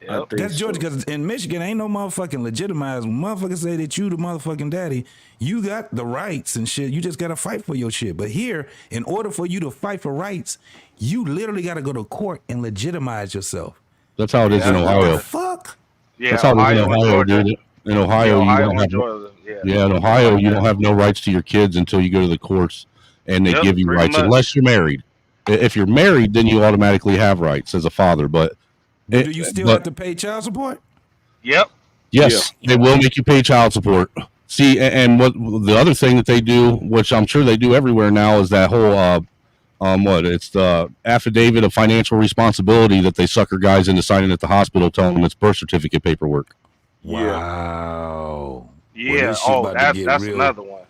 Yep. That's Georgia, because in Michigan ain't no motherfucking legitimized. When motherfuckers say that you the motherfucking daddy, you got the rights and shit. You just gotta fight for your shit. But here, in order for you to fight for rights, you literally gotta go to court and legitimize yourself. That's how it is in Ohio. What the fuck? Yeah, that's how it is in Ohio, Georgia. dude. In Ohio, you don't have in Ohio you don't have no rights to your kids until you go to the courts and they give you rights unless you're married. If you're married, then you automatically have rights as a father. But do you still have to pay child support? Yep. Yes, they will make you pay child support. See, and what the other thing that they do, which I'm sure they do everywhere now, is that whole it's the affidavit of financial responsibility that they sucker guys into signing at the hospital, telling them it's birth certificate paperwork. Wow. Yeah. Well, that's another one.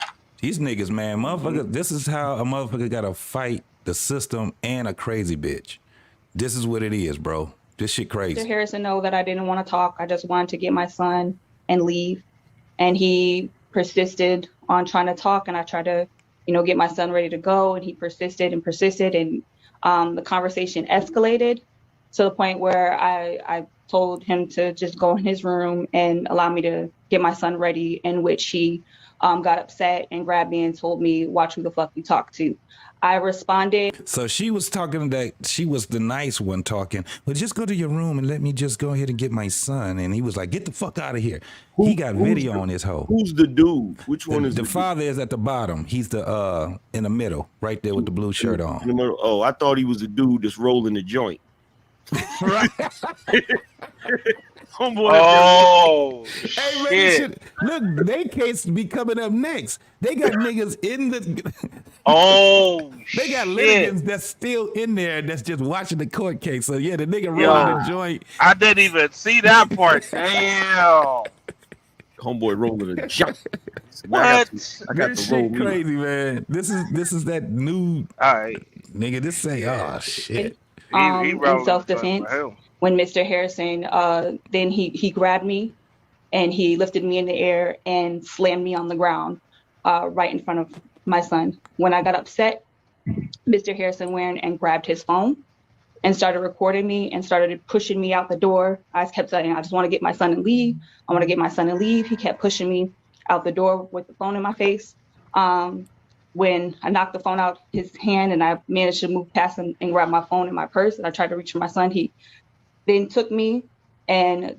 These niggas, man, motherfucker. This is how a motherfucker gotta fight the system and a crazy bitch. This is what it is, bro. This shit crazy. Mr. Harrison know that I didn't want to talk. I just wanted to get my son and leave. And he persisted on trying to talk, and I tried to, get my son ready to go, and he persisted and persisted, and the conversation escalated to the point where I told him to just go in his room and allow me to get my son ready, in which he got upset and grabbed me and told me, watch who the fuck you talk to. I responded. So she was talking that she was the nice one talking. Well, just go to your room and let me just go ahead and get my son. And he was like, get the fuck out of here. He got video on his hoe. Who's the dude? Which one is the father? Is at the bottom. He's the in the middle, right there with the blue shirt on. Oh, I thought he was the dude that's rolling the joint. Oh, Hey, man, shit. look, they case be coming up next. They got niggas in the. Oh, They got shit. litigants that's still in there that's just watching the court case. So yeah, the nigga rolling Yo, the joint. I didn't even see that part. Damn. Homeboy rolling a jump. What? I got This to roll shit me. crazy, man. This is that new. All right. Nigga, this say, oh shit. He In rolling self-defense, for him. when Mr. Harrison, then he grabbed me and he lifted me in the air and slammed me on the ground right in front of my son. When I got upset, Mr. Harrison went and grabbed his phone and started recording me and started pushing me out the door. I kept saying, I just want to get my son and leave. I want to get my son and leave. He kept pushing me out the door with the phone in my face. When I knocked the phone out his hand and I managed to move past him and grab my phone and my purse, and I tried to reach for my son, he then took me to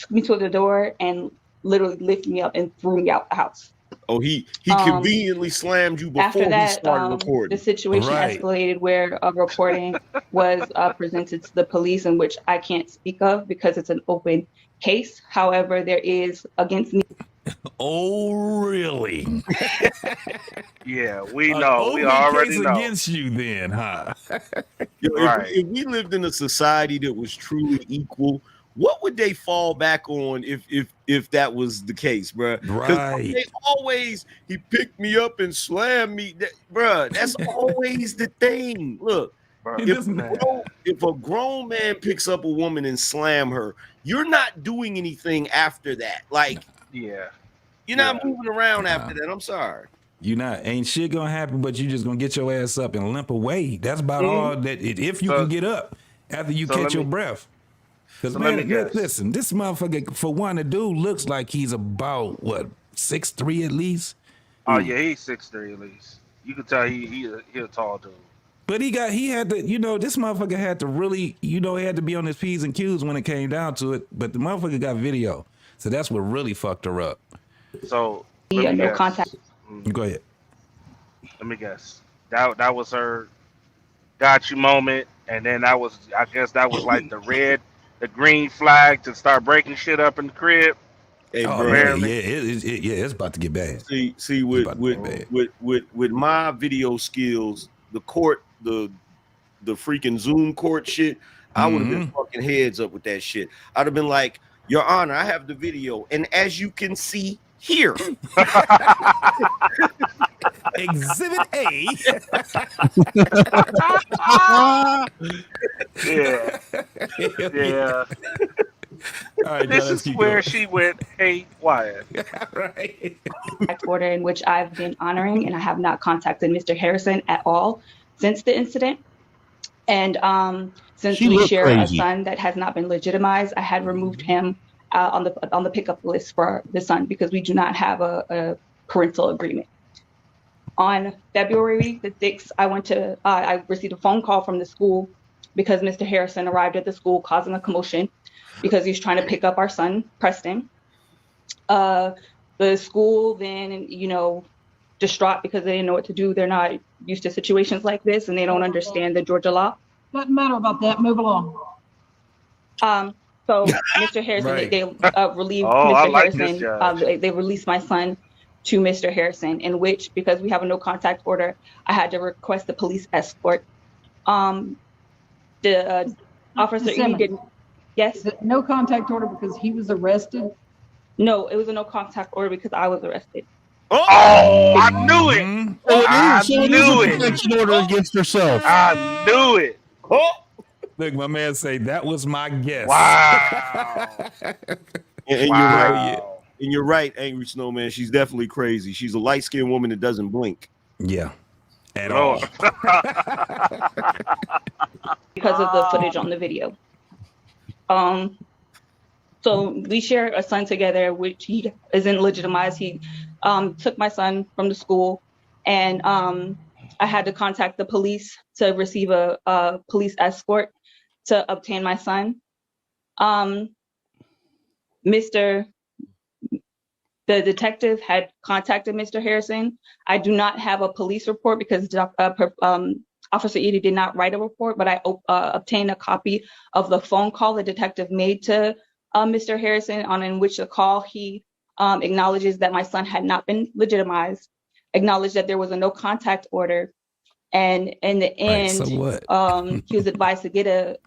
the door and literally lifted me up and threw me out the house. Oh, he conveniently slammed you before After that, he started recording. the situation escalated where a recording was presented to the police, in which I can't speak of because it's an open case. However, there is against me. Oh, really? Yeah, we know. We already know. Against you, then, huh? If we lived in a society that was truly equal, what would they fall back on if that was the case, bro? Right. They always, he picked me up and slammed me, bro. That's always the thing. Look, if a grown man picks up a woman and slam her, you're not doing anything after that. Like, yeah, you're not moving around after that. I'm sorry. You not ain't shit gonna happen, but you just gonna get your ass up and limp away. That's about all that. If you can get up after you catch your breath. Because man, listen, this motherfucker, for one, the dude looks like he's about what 6'3" at least. Oh yeah, he's 6'3" at least. You can tell he a tall dude. But he had to, this motherfucker had to really, he had to be on his P's and Q's when it came down to it. But the motherfucker got video, so that's what really fucked her up. So no contact. Go ahead. Let me guess. That was her got you moment, and then I guess that was like the green flag to start breaking shit up in the crib. Hey, bro, it's about to get bad. See, with my video skills, the court, the freaking Zoom court shit, I would have been fucking heads up with that shit. I'd have been like, Your Honor, I have the video, and as you can see here, Exhibit A. Yeah. All right, this is where she went haywire. Right. Order in which I've been honoring, and I have not contacted Mr. Harrison at all since the incident. And since we share a son that has not been legitimized, I had removed him on the pickup list for the son because we do not have a parental agreement. On February the 6th, I received a phone call from the school because Mr. Harrison arrived at the school causing a commotion because he's trying to pick up our son, Preston. The school then, distraught because they didn't know what to do. They're not used to situations like this and they don't understand the Georgia law. Doesn't matter about that. Move along. So Mr. Harrison, they relieved Mr. Harrison. They released my son to Mr. Harrison, in which, because we have a no contact order, I had to request the police escort. The officer didn't. Yes. No contact order because he was arrested. No, it was a no contact order because I was arrested. Oh, I knew it. I knew it. Protection order against herself. I knew it. Oh. Look, my man say that was my guess. Wow. And you're right, Angry Snowman. She's definitely crazy. She's a light-skinned woman that doesn't blink. Yeah. At all. Because of the footage on the video. So we share a son together, which he isn't legitimized. He took my son from the school, and I had to contact the police to receive a police escort to obtain my son. The detective had contacted Mr. Harrison. I do not have a police report because Officer Edie did not write a report, but I obtained a copy of the phone call the detective made to Mr. Harrison, in which the call he acknowledges that my son had not been legitimized, acknowledged that there was a no contact order, and in the end, so what? He was advised to get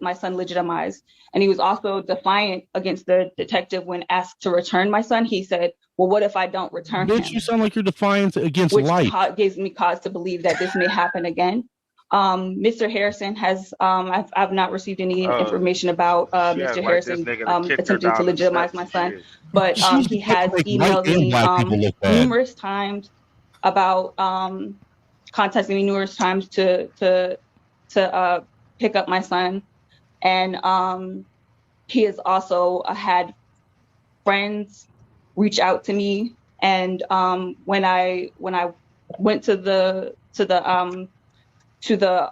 my son legitimized. And he was also defiant against the detective when asked to return my son. He said, well, what if I don't return him? Bitch, you sound like you're defiant against Which life. gives me cause to believe that this may happen again. Mr. Harrison has, I've not received any information about Mr. Harrison attempting to legitimize my son, but he has emailed me numerous times about contacting me numerous times to pick up my son. And he has also had friends reach out to me. And when I went to the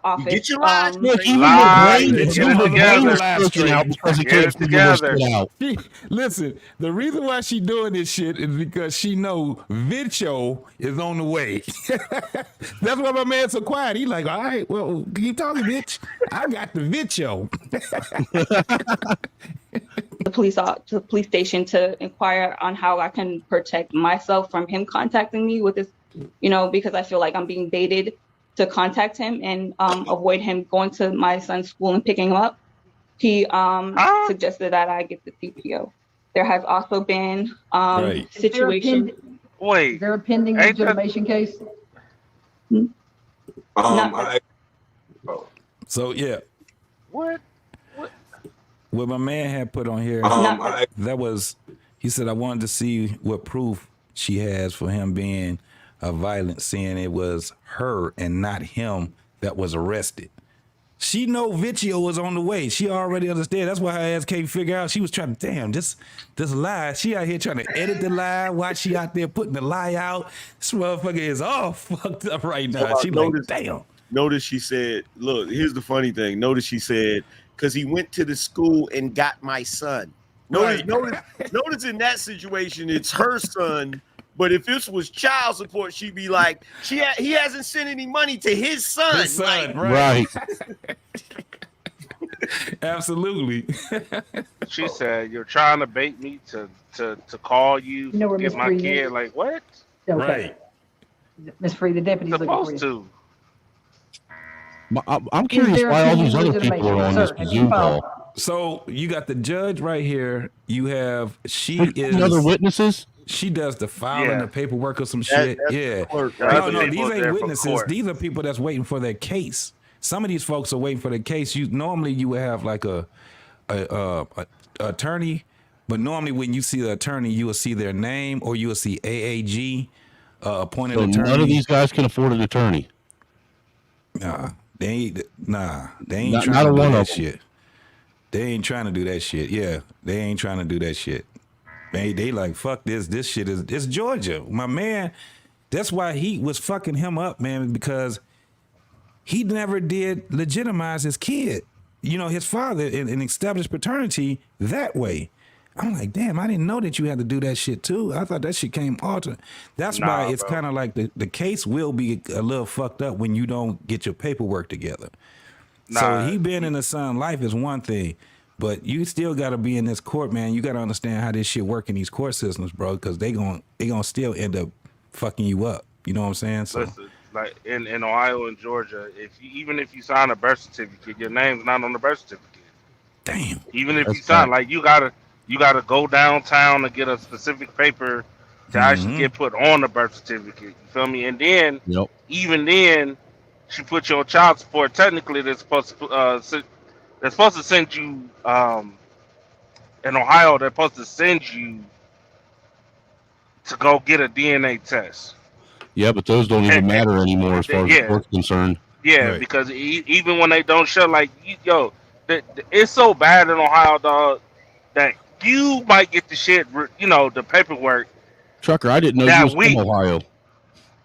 office, get your lies Listen, the reason why she doing this shit is because she know video is on the way. That's why my man's so quiet. He like, all right, well, keep talking, bitch. I got the video. the police station to inquire on how I can protect myself from him contacting me with this, because I feel like I'm being baited to contact him and avoid him going to my son's school and picking him up. He suggested that I get the CPO. There has also been situation. Is there a pending legitimation case? So yeah. What my man had put on here, that was, he said, I wanted to see what proof she has for him being violent, seeing it was her and not him that was arrested. She know video was on the way. She already understand. That's why her ass can't figure out. She was trying to, damn, this lie. She out here trying to edit the lie while she out there putting the lie out. This motherfucker is all fucked up right now. She like, damn. Notice she said, look, here's the funny thing. Notice she said, because he went to the school and got my son. Notice in that situation, it's her son. But if this was child support, she'd be like, he hasn't sent any money to his son. His son, like, right. Absolutely. She said, you're trying to bait me to call you, get my kid. Is? Like, what? Okay. Right. Ms. Free, the deputy's looking for you. I'm curious why all these other people are on this Zoom call. So you got the judge right here. You have, other witnesses? She does the filing, the paperwork or some shit. No, these ain't witnesses. These are people that's waiting for their case. Some of these folks are waiting for their case. Normally you would have like a attorney, but normally when you see the attorney, you will see their name or you will see AAG appointed attorney. None of these guys can afford an attorney. They ain't trying to do that shit. They ain't trying to do that shit. Yeah, they ain't trying to do that shit. They like, fuck this. This shit it's Georgia. My man, that's why he was fucking him up, man, because he never did legitimize his kid. His father and established paternity that way. I'm like, damn, I didn't know that you had to do that shit too. I thought that shit came altered. That's why it's kind of like the case will be a little fucked up when you don't get your paperwork together. So he being in the son's life is one thing. But you still got to be in this court, man. You got to understand how this shit work in these court systems, bro, because they gonna still end up fucking you up. You know what I'm saying? So, listen, like in Ohio and Georgia, even if you sign a birth certificate, your name's not on the birth certificate. Damn. Even if you sign, like you gotta go downtown to get a specific paper to actually get put on the birth certificate. You feel me? And then, even then, she put you on child support. Technically, they're supposed to send you, in Ohio, they're supposed to send you to go get a DNA test. Yeah, but those don't even matter anymore as far as the court's concerned. Yeah, because even when they don't show, like, it's so bad in Ohio, dog, that you might get the shit, the paperwork. Trucker, I didn't know you was from Ohio.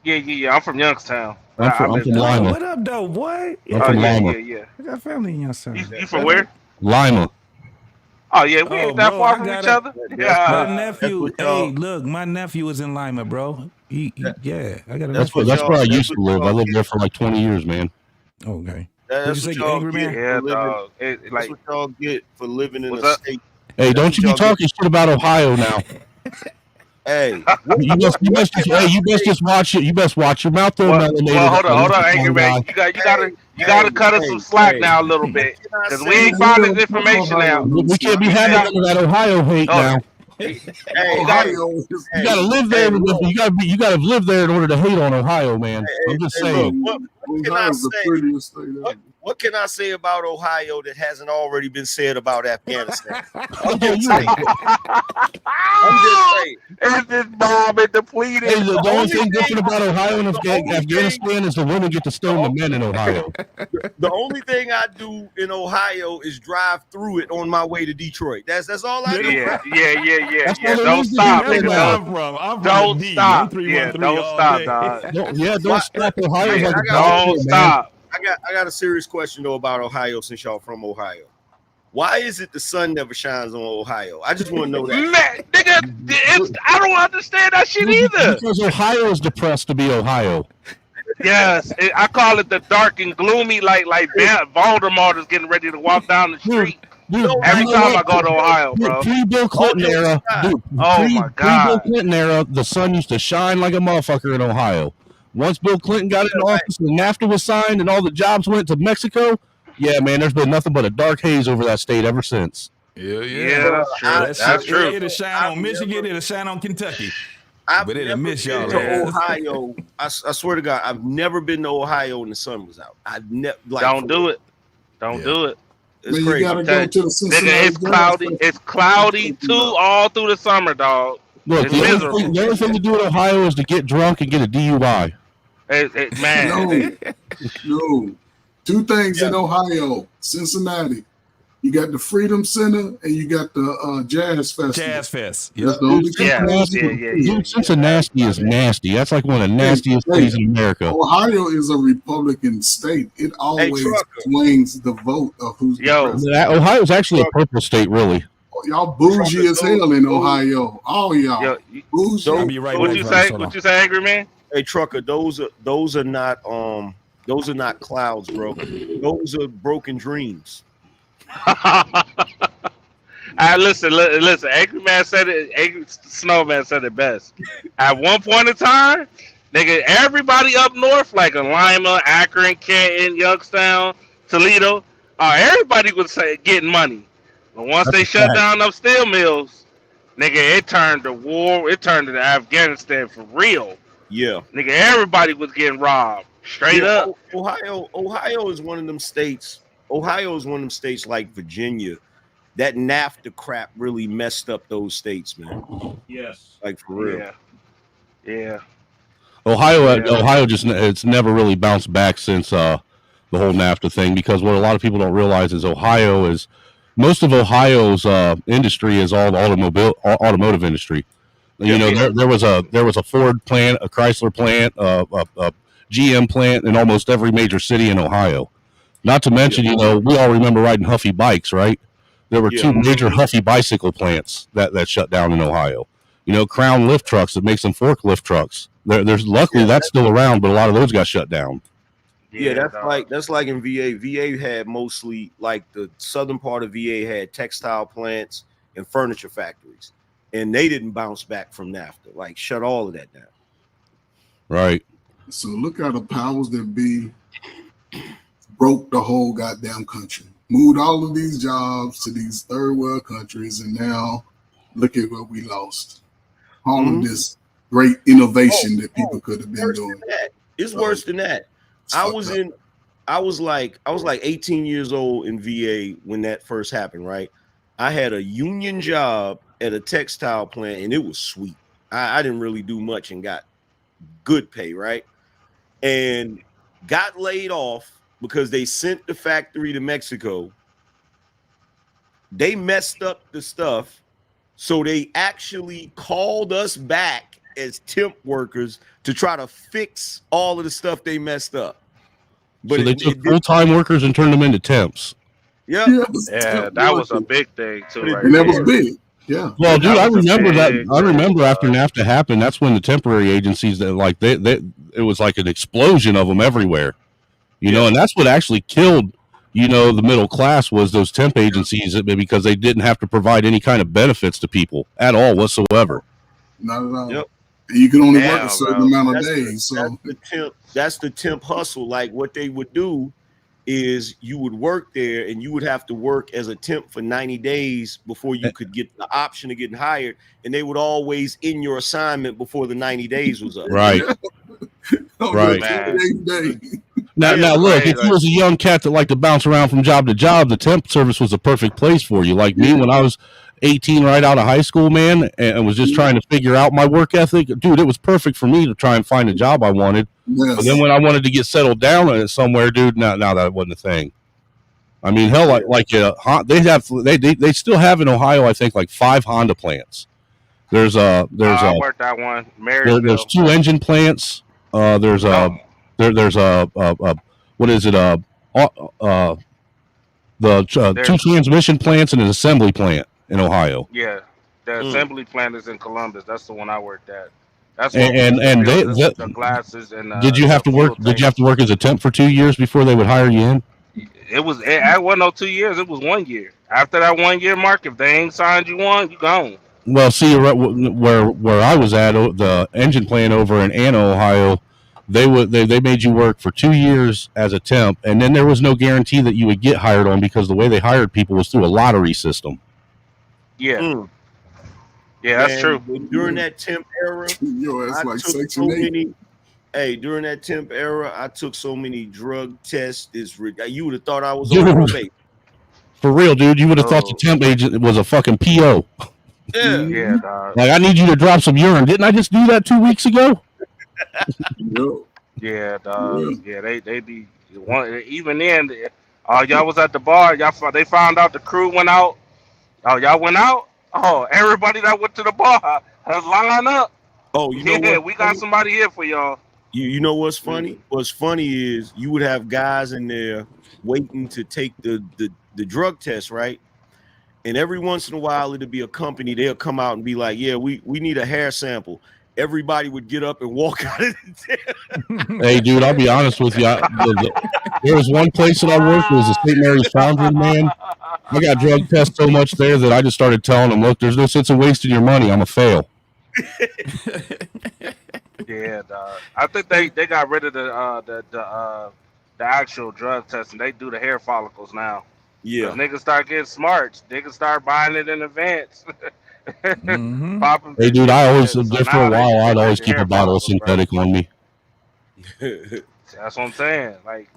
Yeah, I'm from Youngstown. I'm from Lima. What up, though, boy? I'm from Lima. Yeah. I got family in Youngstown. You from where? Lima. Oh, yeah, we ain't that far from each other. My nephew, my nephew is in Lima, bro. I got a nephew. That's where I used to live. I lived there for like 20 years, man. Okay. That's what y'all get. Yeah, dog. That's what y'all get for living in a state Hey, don't you be talking shit about Ohio now. Hey, you best just watch it. You best watch your mouth there, melanated. Well, hold on, Angry Man. You gotta cut us some slack now a little bit, because we ain't finding this information out. We can't be having none of that Ohio hate now. Hey, you gotta live there. You gotta live there in order to hate on Ohio, man. I'm just saying. Look, what can I say about Ohio that hasn't already been said about Afghanistan? I'm just saying. It's this bomb and depleted. Hey, the only thing different about Ohio and Afghanistan is the women get to stone the men in Ohio. The only thing I do in Ohio is drive through it on my way to Detroit. That's all I do. Yeah. Don't stop, nigga. Don't stop. Yeah, don't stop, dog. Don't stop. Ohio's like don't stop. I got a serious question though about Ohio, since y'all from Ohio. Why is it the sun never shines on Ohio? I just want to know that. Man, nigga, I don't understand that shit either. Because Ohio is depressed to be Ohio. Yes, I call it the dark and gloomy, like Voldemort is getting ready to walk down the street. Dude, every time I go to Ohio, bro. Pre-Bill Clinton era, my God. Pre-Bill Clinton era, the sun used to shine like a motherfucker in Ohio. Once Bill Clinton got in office and NAFTA was signed and all the jobs went to Mexico, yeah, man, there's been nothing but a dark haze over that state ever since. Yeah, that's true. It'll shine on Michigan, it'll shine on Kentucky. But it'll miss y'all. To Ohio, I swear to God, I've never been to Ohio when the sun was out. I've never. Don't do it. Don't do it. It's crazy. You gotta go to the Cincinnati. Nigga, it's cloudy. It's cloudy too all through the summer, dog. Look, the only thing to do in Ohio is to get drunk and get a DUI. Man, no. Two things in Ohio, Cincinnati. You got the Freedom Center and you got the Jazz Festival. Jazz Fest. That's the only two. Dude, Cincinnati is nasty. That's like one of the nastiest cities in America. Ohio is a Republican state. It always swings the vote of who's the president. Ohio is actually a purple state, really. Y'all bougie as hell in Ohio. All y'all. Bougie. What you say, Angry Man? Hey, Trucker, those are not clouds, bro. Those are broken dreams. Listen. Angry Man said it. Angry Snowman said it best. At one point in time, nigga, everybody up north, like in Lima, Akron, Canton, Youngstown, Toledo, everybody was getting money. But once they shut down them steel mills, nigga, it turned to war. It turned to Afghanistan for real. Yeah, nigga, everybody was getting robbed straight up. Ohio is one of them states. Ohio is one of them states like Virginia. That NAFTA crap really messed up those states, man. Yes, like for real. Yeah. Ohio just it's never really bounced back since the whole NAFTA thing, because what a lot of people don't realize is most of Ohio's industry is all the automotive industry. You know, there was a Ford plant, a Chrysler plant, a GM plant in almost every major city in Ohio. Not to mention, you know, we all remember riding Huffy bikes, right? There were two major Huffy bicycle plants that shut down in Ohio. You know, Crown lift trucks that makes them forklift trucks. There's luckily that's still around, but a lot of those got shut down. Yeah, that's like in VA. VA had mostly, like, the southern part of VA had textile plants and furniture factories. And they didn't bounce back from NAFTA. Like, shut all of that down. Right. So look how the powers that be broke the whole goddamn country. Moved all of these jobs to these third world countries, and now look at what we lost. All of this great innovation that people could have been doing. It's worse than that. I was like 18 years old in VA when that first happened, right? I had a union job at a textile plant, and it was sweet. I didn't really do much and got good pay, right? And got laid off because they sent the factory to Mexico. They messed up the stuff, so they actually called us back as temp workers to try to fix all of the stuff they messed up. But so they took full-time workers and turned them into temps. Yeah, that was a big thing too, right? And that was big. Yeah. Well, dude, I remember that. I remember after NAFTA happened, that's when the temporary agencies that it was like an explosion of them everywhere, you know, and that's what actually killed you know, the middle class was those temp agencies because they didn't have to provide any kind of benefits to people at all whatsoever. Not at all. Yep. You can only work Damn, a certain bro. amount of That's days. So that's the temp hustle. Like what they would do is you would work there and you would have to work as a temp for 90 days before you could get the option of getting hired. And they would always end your assignment before the 90 days was up. Right. Right. Now, look, if you was a young cat that liked to bounce around from job to job, the temp service was a perfect place for you. Like me, when I was 18, right out of high school, man, and was just trying to figure out my work ethic, dude, it was perfect for me to try and find a job I wanted. Yes. But then when I wanted to get settled down somewhere, dude, now that wasn't a thing. I mean, hell, they still have in Ohio, I think, like 5 Honda plants. I worked that one. There's 2 engine plants. There's what is it? The 2 transmission plants and an assembly plant in Ohio. Yeah, the assembly plant is in Columbus. That's the one I worked at. That's the glasses and. Did you have to work? Did you have to work as a temp for 2 years before they would hire you in? It wasn't no 2 years. It was 1 year. After that 1 year mark, if they ain't signed you on, you gone. Well, see, where I was at, the engine plant over in Anna, Ohio, they made you work for 2 years as a temp, and then there was no guarantee that you would get hired on because the way they hired people was through a lottery system. Yeah. Yeah, that's true. During that temp era, during that temp era, I took so many drug tests. You would have thought I was on probation. For real, dude, you would have thought the temp agent was a fucking PO. Yeah, dog. Like, I need you to drop some urine. Didn't I just do that 2 weeks ago? Yeah, dog. Yeah, they be even then. Y'all was at the bar. They found out the crew went out. Oh, y'all went out. Oh, everybody that went to the bar has lined up. Oh, you know what? We got somebody here for y'all. You know what's funny? What's funny is you would have guys in there waiting to take the drug test, right? And every once in a while, it'll be a company. They'll come out and be like, "Yeah, we need a hair sample." Everybody would get up and walk out of the tent. Hey, dude, I'll be honest with you. There was one place that I worked. It was the St. Mary's Foundry, man. I got drug tests so much there that I just started telling them, "Look, there's no sense in wasting your money. I'm a fail." Yeah, dog. I think they got rid of the actual drug testing. They do the hair follicles now. Yeah, niggas start getting smart. Niggas start buying it in advance. Hey, dude, I always there for a while. I'd always keep a bottle of synthetic on me. That's what I'm saying. Like,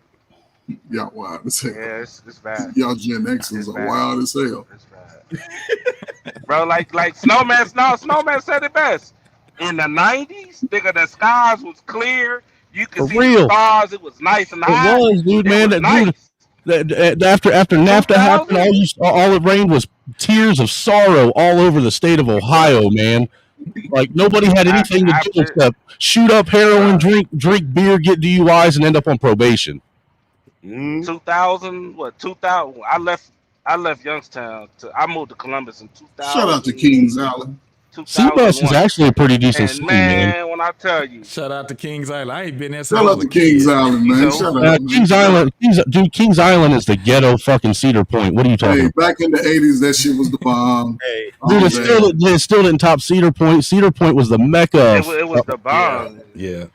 y'all wild as hell. Yeah, it's bad. Y'all Gen Xers are wild as hell. It's bad. Bro, like Snowman said it best. In the 90s, nigga, the skies was clear. You could see the stars. It was nice and high. It was, dude, man. After NAFTA happened, all it rained was tears of sorrow all over the state of Ohio, man. Like, nobody had anything to do except shoot up heroin, drink beer, get DUIs, and end up on probation. 2000. I left Youngstown. I moved to Columbus in 2000. Shout out to Kings Island. Seabus is actually a pretty decent city, man. When I tell you, shout out to Kings Island. I ain't been there. Shout out to Kings Island, man. Kings Island is the ghetto fucking Cedar Point. What are you talking about? Back in the 80s, that shit was the bomb. Dude, it still didn't top Cedar Point. Cedar Point was the mecca. It was the bomb. Yeah.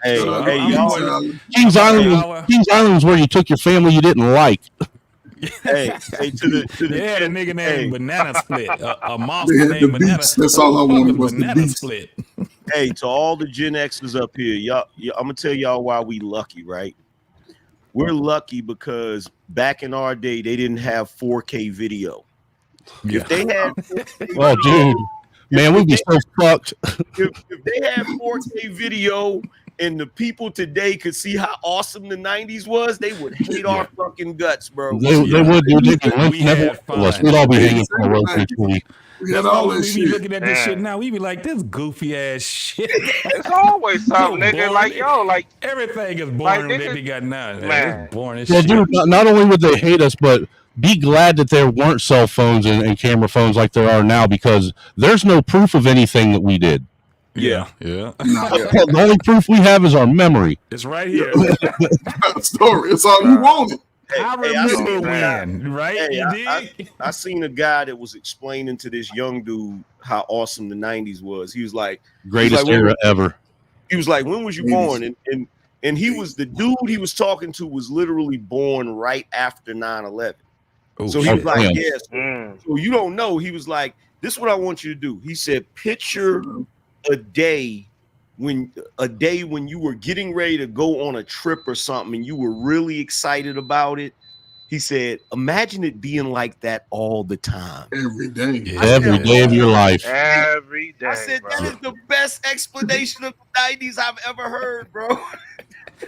Kings Island was where you took your family you didn't like. To the nigga named Banana Split, a monster named Banana. That's all I wanted was Banana Split. Hey, to all the Gen Xers up here, y'all, I'm gonna tell y'all why we lucky, right? We're lucky because back in our day, they didn't have 4K video. Yeah. If they had, oh, dude, man, we'd be so fucked. If they had 4K video. And the people today could see how awesome the 90s was, they would hate our fucking guts, bro. They would, dude. We'd all be hanging from a rope tree. We be looking at this shit now. We be like, this goofy ass shit. It's always something, nigga. Like, yo, like everything is boring. Like, they got now. Man, it's boring as shit. Dude, not only would they hate us, but be glad that there weren't cell phones and camera phones like there are now, because there's no proof of anything that we did. Yeah. The only proof we have is our memory. It's right here. Story. It's all you wanted. I remember when, right? Hey, You dig? I seen a guy that was explaining to this young dude how awesome the 90s was. He was like, Greatest era ever. He was like, when was you born? And he was the dude he was talking to was literally born right after 9/11. So he was like, yes. So you don't know. He was like, this is what I want you to do. He said, picture a day when you were getting ready to go on a trip or something and you were really excited about it. He said, imagine it being like that all the time. Every day. Every day of your life. Every day. I said, that is the best explanation of the 90s I've ever heard, bro.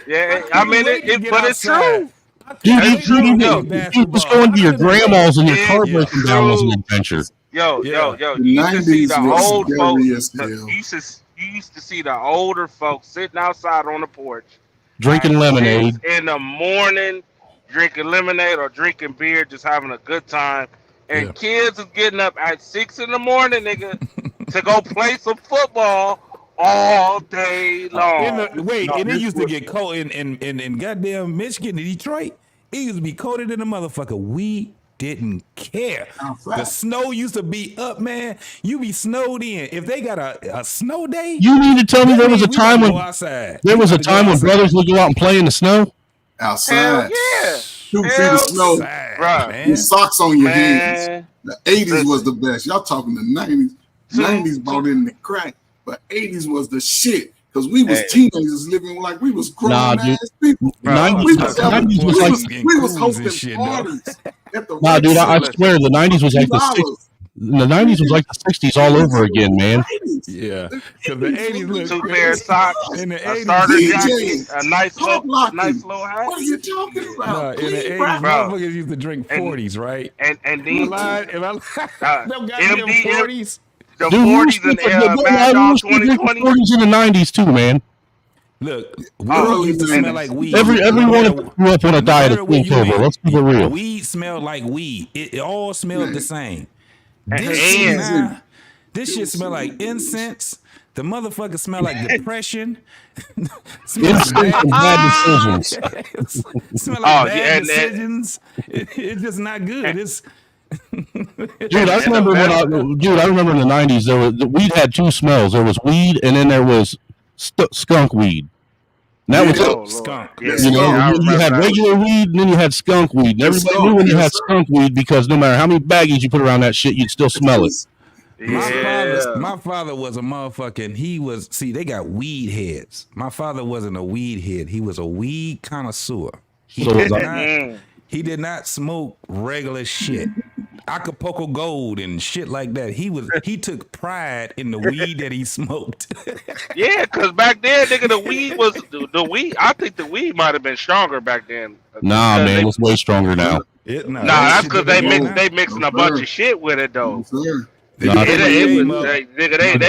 Yeah, I mean, but it's true. Dude, you just going to your grandma's and your car breaking down was an adventure. Yo, you used to see the old folks. You used to see the older folks sitting outside on the porch, drinking lemonade in the morning, drinking lemonade or drinking beer, just having a good time. And kids is getting up at 6 a.m, nigga, to go play some football all day long. And it used to get cold in goddamn Michigan, in Detroit. It used to be colder than a motherfucker. We didn't care. The snow used to be up, man. You be snowed in. If they got a snow day, you mean to tell me there was a time when brothers would go out and play in the snow? Outside. Yeah. 2 feet of snow. Right. With socks on your hands. The 80s was the best. Y'all talking the 90s. 90s brought in the crack, but 80s was the shit. Because we was teenagers living like we was grown ass people. We was hosting parties at the dude, I swear the 90s was like the 60s. The 90s was like the 60s all over again, man. Yeah. Because the 80s looked 2 pair of socks, in the 80s, a starter jacket, a nice low hat. What are you talking about? In the 80s, motherfuckers used to drink 40s, right? And then them goddamn 40s. The 40s and Mad Dog 2020. 40s in the 90s too, man. Look, weed used to smell like weed. Everyone grew up on a diet of Quicksilver. Let's keep it real. Weed smelled like weed. It all smelled the same. And This shit smell like incense. The motherfucker smell like depression. Incense and bad decisions. Smell like bad decisions. It's just not good. It's Dude, I remember I remember in the 90s weed had two smells. There was weed and then there was skunk weed. And that was skunk. You had regular weed and then you had skunk weed. And everybody knew when you had skunk weed because no matter how many baggies you put around that shit, you'd still smell it. My father was a motherfucking, they got weed heads. My father wasn't a weed head. He was a weed connoisseur. He did not smoke regular shit. Acapulco Gold and shit like that. He took pride in the weed that he smoked. Yeah, because back then, nigga, the weed. I think the weed might have been stronger back then. Nah, man, it's way stronger now. That's because they mixing a bunch of shit with it though. They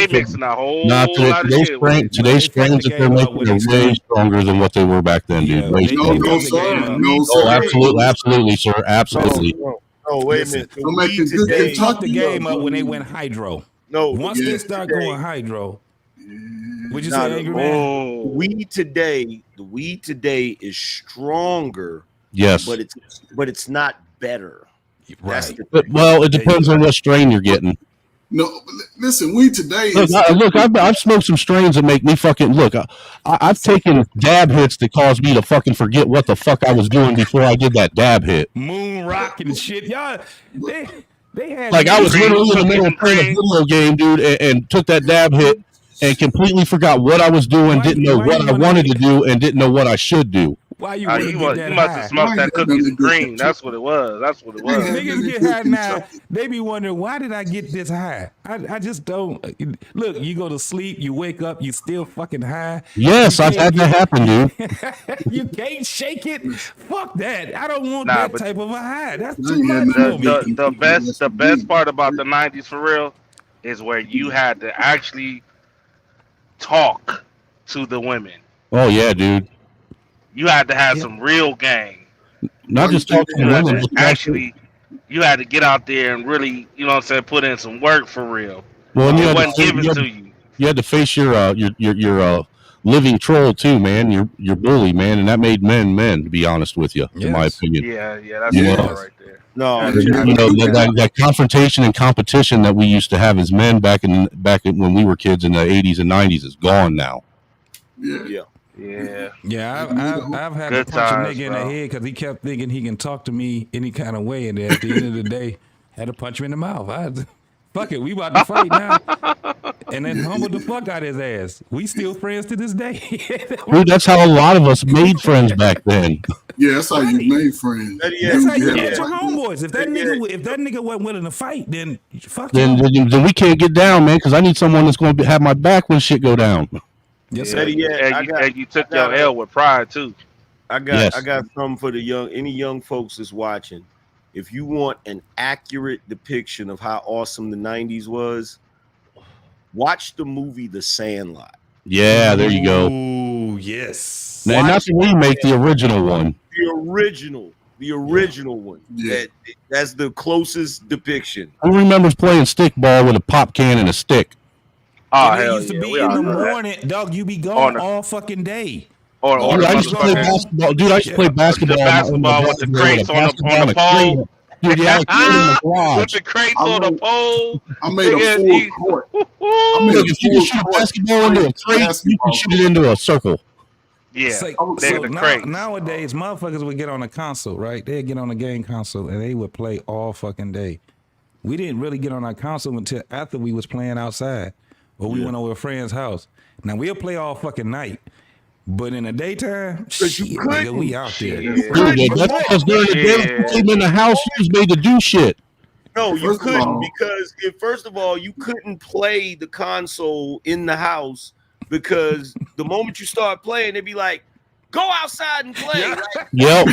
mixing a whole lot of shit. Today's strains that they're making are way stronger than what they were back then, dude. Way stronger. No, absolutely, sir. Absolutely. Oh, wait a minute. They fucked the game up when they went hydro. Once they start going hydro, would you say, Angry Man? The weed today is stronger. Yes, but it's not better. Right. Well, it depends on what strain you're getting. No, listen, weed today. Look, I've smoked some strains that make me fucking look. I've taken dab hits that caused me to fucking forget what the fuck I was doing before I did that dab hit. Moon rock and shit, y'all. They had like I was literally in the middle of playing a video game, dude, and took that dab hit and completely forgot what I was doing, didn't know what I wanted to do, and didn't know what I should do. Why you must have smoked that cookies and cream. That's what it was. Niggas get high now. They be wondering, why did I get this high? I just don't. Look, you go to sleep, you wake up, you still fucking high. Yes, I've had that happen, dude. You can't shake it. Fuck that. I don't want that type of a high. That's too much for me. The best part about the 90s for real is where you had to actually talk to the women. Oh yeah, dude. You had to have some real game. Not just talk to women. Actually, you had to get out there and really, you know what I'm saying, put in some work for real. Well, it wasn't given to you. You had to face your living troll too, man. You're bully, man, and that made men. To be honest with you, in my opinion. Yeah, that's right there. No, that confrontation and competition that we used to have as men back when we were kids in the 80s and 90s is gone now. Yeah. I've had Good to punch times, a nigga in the head because he kept thinking he can talk to me any kind of way, and at the end of the day, had to punch him in the mouth. Fuck it, we about to fight now, and then humbled the fuck out his ass. We still friends to this day. Dude, that's how a lot of us made friends back then. Yeah, that's how you made friends. That's how you met your homeboys. If that nigga wasn't willing to fight, then fuck then we can't get down, man. Because I need someone that's going to have my back when shit go down. Yes, sir. And you took your L with pride too. I got something for any young folks that's watching. If you want an accurate depiction of how awesome the 90s was, watch the movie The Sandlot. Yeah, there you go. Ooh, yes. Now, not the remake, the original one. The original one. Yeah. That's the closest depiction. Who remembers playing stickball with a pop can and a stick? Oh, it used to be in the morning, dog. You be gone all fucking day. Dude, I used to play basketball. Dude, I used to play basketball. The basketball with the crates on the pole. Dude, yeah, with the crates on the pole. I made a full court. If you can shoot a basketball into a crate, you can shoot it into a circle. Yeah. Nowadays, motherfuckers would get on a console, right? They'd get on a game console and they would play all fucking day. We didn't really get on our console until after we was playing outside. Or we went over a friend's house. Now we'll play all fucking night, but in the daytime, nigga, we out there. That's because during the day, you came in the house, you was made to do shit. No, you couldn't because first of all, you couldn't play the console in the house because the moment you start playing, they'd be like, "Go outside and play." Like, Yep.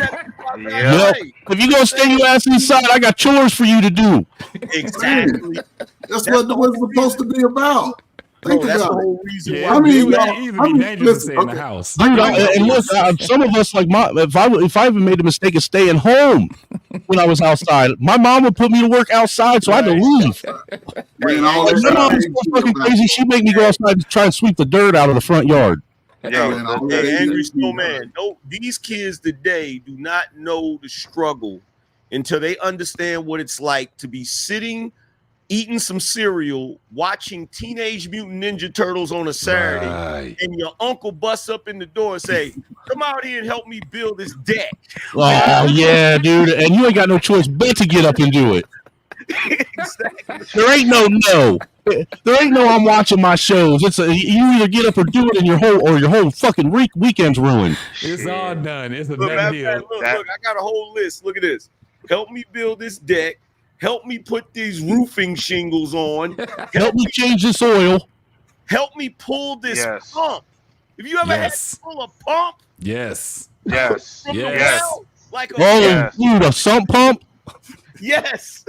If you gonna stay your ass inside, I got chores for you to do. Exactly. That's what it's supposed to be about. Think that's the about whole it. reason Yeah, why. dangerous to stay in the house. Dude, and look, some of us like if I even made a mistake of staying home when I was outside, my mom would put me to work outside, so I had to leave. My mom was so fucking crazy. She'd make me go outside to try and sweep the dirt out of the front yard. Angry Snowman. No, these kids today do not know the struggle until they understand what it's like to be sitting, eating some cereal, watching Teenage Mutant Ninja Turtles on a Saturday, and your uncle busts up in the door and say, "Come out here and help me build this deck." Oh yeah, dude, and you ain't got no choice but to get up and do it. Exactly. There ain't no. There ain't no. I'm watching my shows. You either get up or do it, and your whole fucking weekend's ruined. It's all done. It's a Look, done deal. look, I got a whole list. Look at this. Help me build this deck. Help me put these roofing shingles on. Help me change this oil. Help me pull this pump. Have you ever had to pull a pump? Yes. From the well? Like dude, a sump pump? Yes.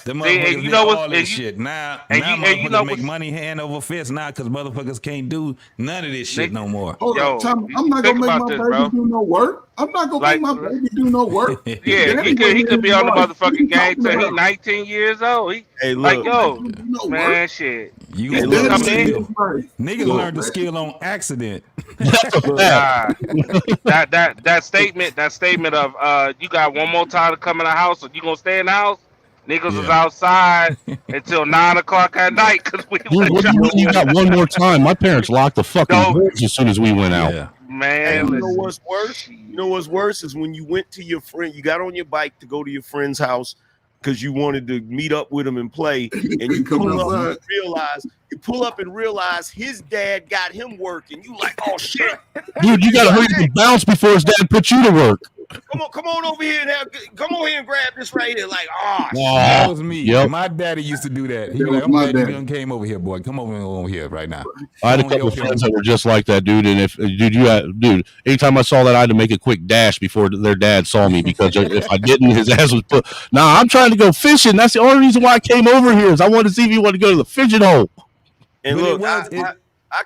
The motherfuckers did all this shit. Now motherfuckers make money hand over fist now because motherfuckers can't do none of this shit no more. Hold on, Tom, I'm not gonna make my baby do no work. I'm not gonna make my baby do no work. Yeah, he could be on the motherfucking game till he's 19 years old. Hey, look, man, shit. Niggas learned the skill on accident. That statement of you got one more time to come in the house, or you gonna stay in the house? Niggas is outside until 9 o'clock at night because we. Dude, you got one more time. My parents locked the fucking doors as soon as we went out. Man, you know what's worse? You know what's worse is when you went to your friend. You got on your bike to go to your friend's house because you wanted to meet up with him and play, and you pull up and realize his dad got him working. You like, oh shit, dude, you gotta hurry up and bounce before his dad puts you to work. Come on over here come over here and grab this right here. Like, that was me. Yep. My daddy used to do that. He was like, I'm glad you done came over here, boy. Come over here right now. I had a couple of friends that were just like that, dude. And anytime I saw that, I had to make a quick dash before their dad saw me because if I didn't, his ass was put. Nah, I'm trying to go fishing. That's the only reason why I came over here is I wanted to see if you want to go to the fishing hole. And look, I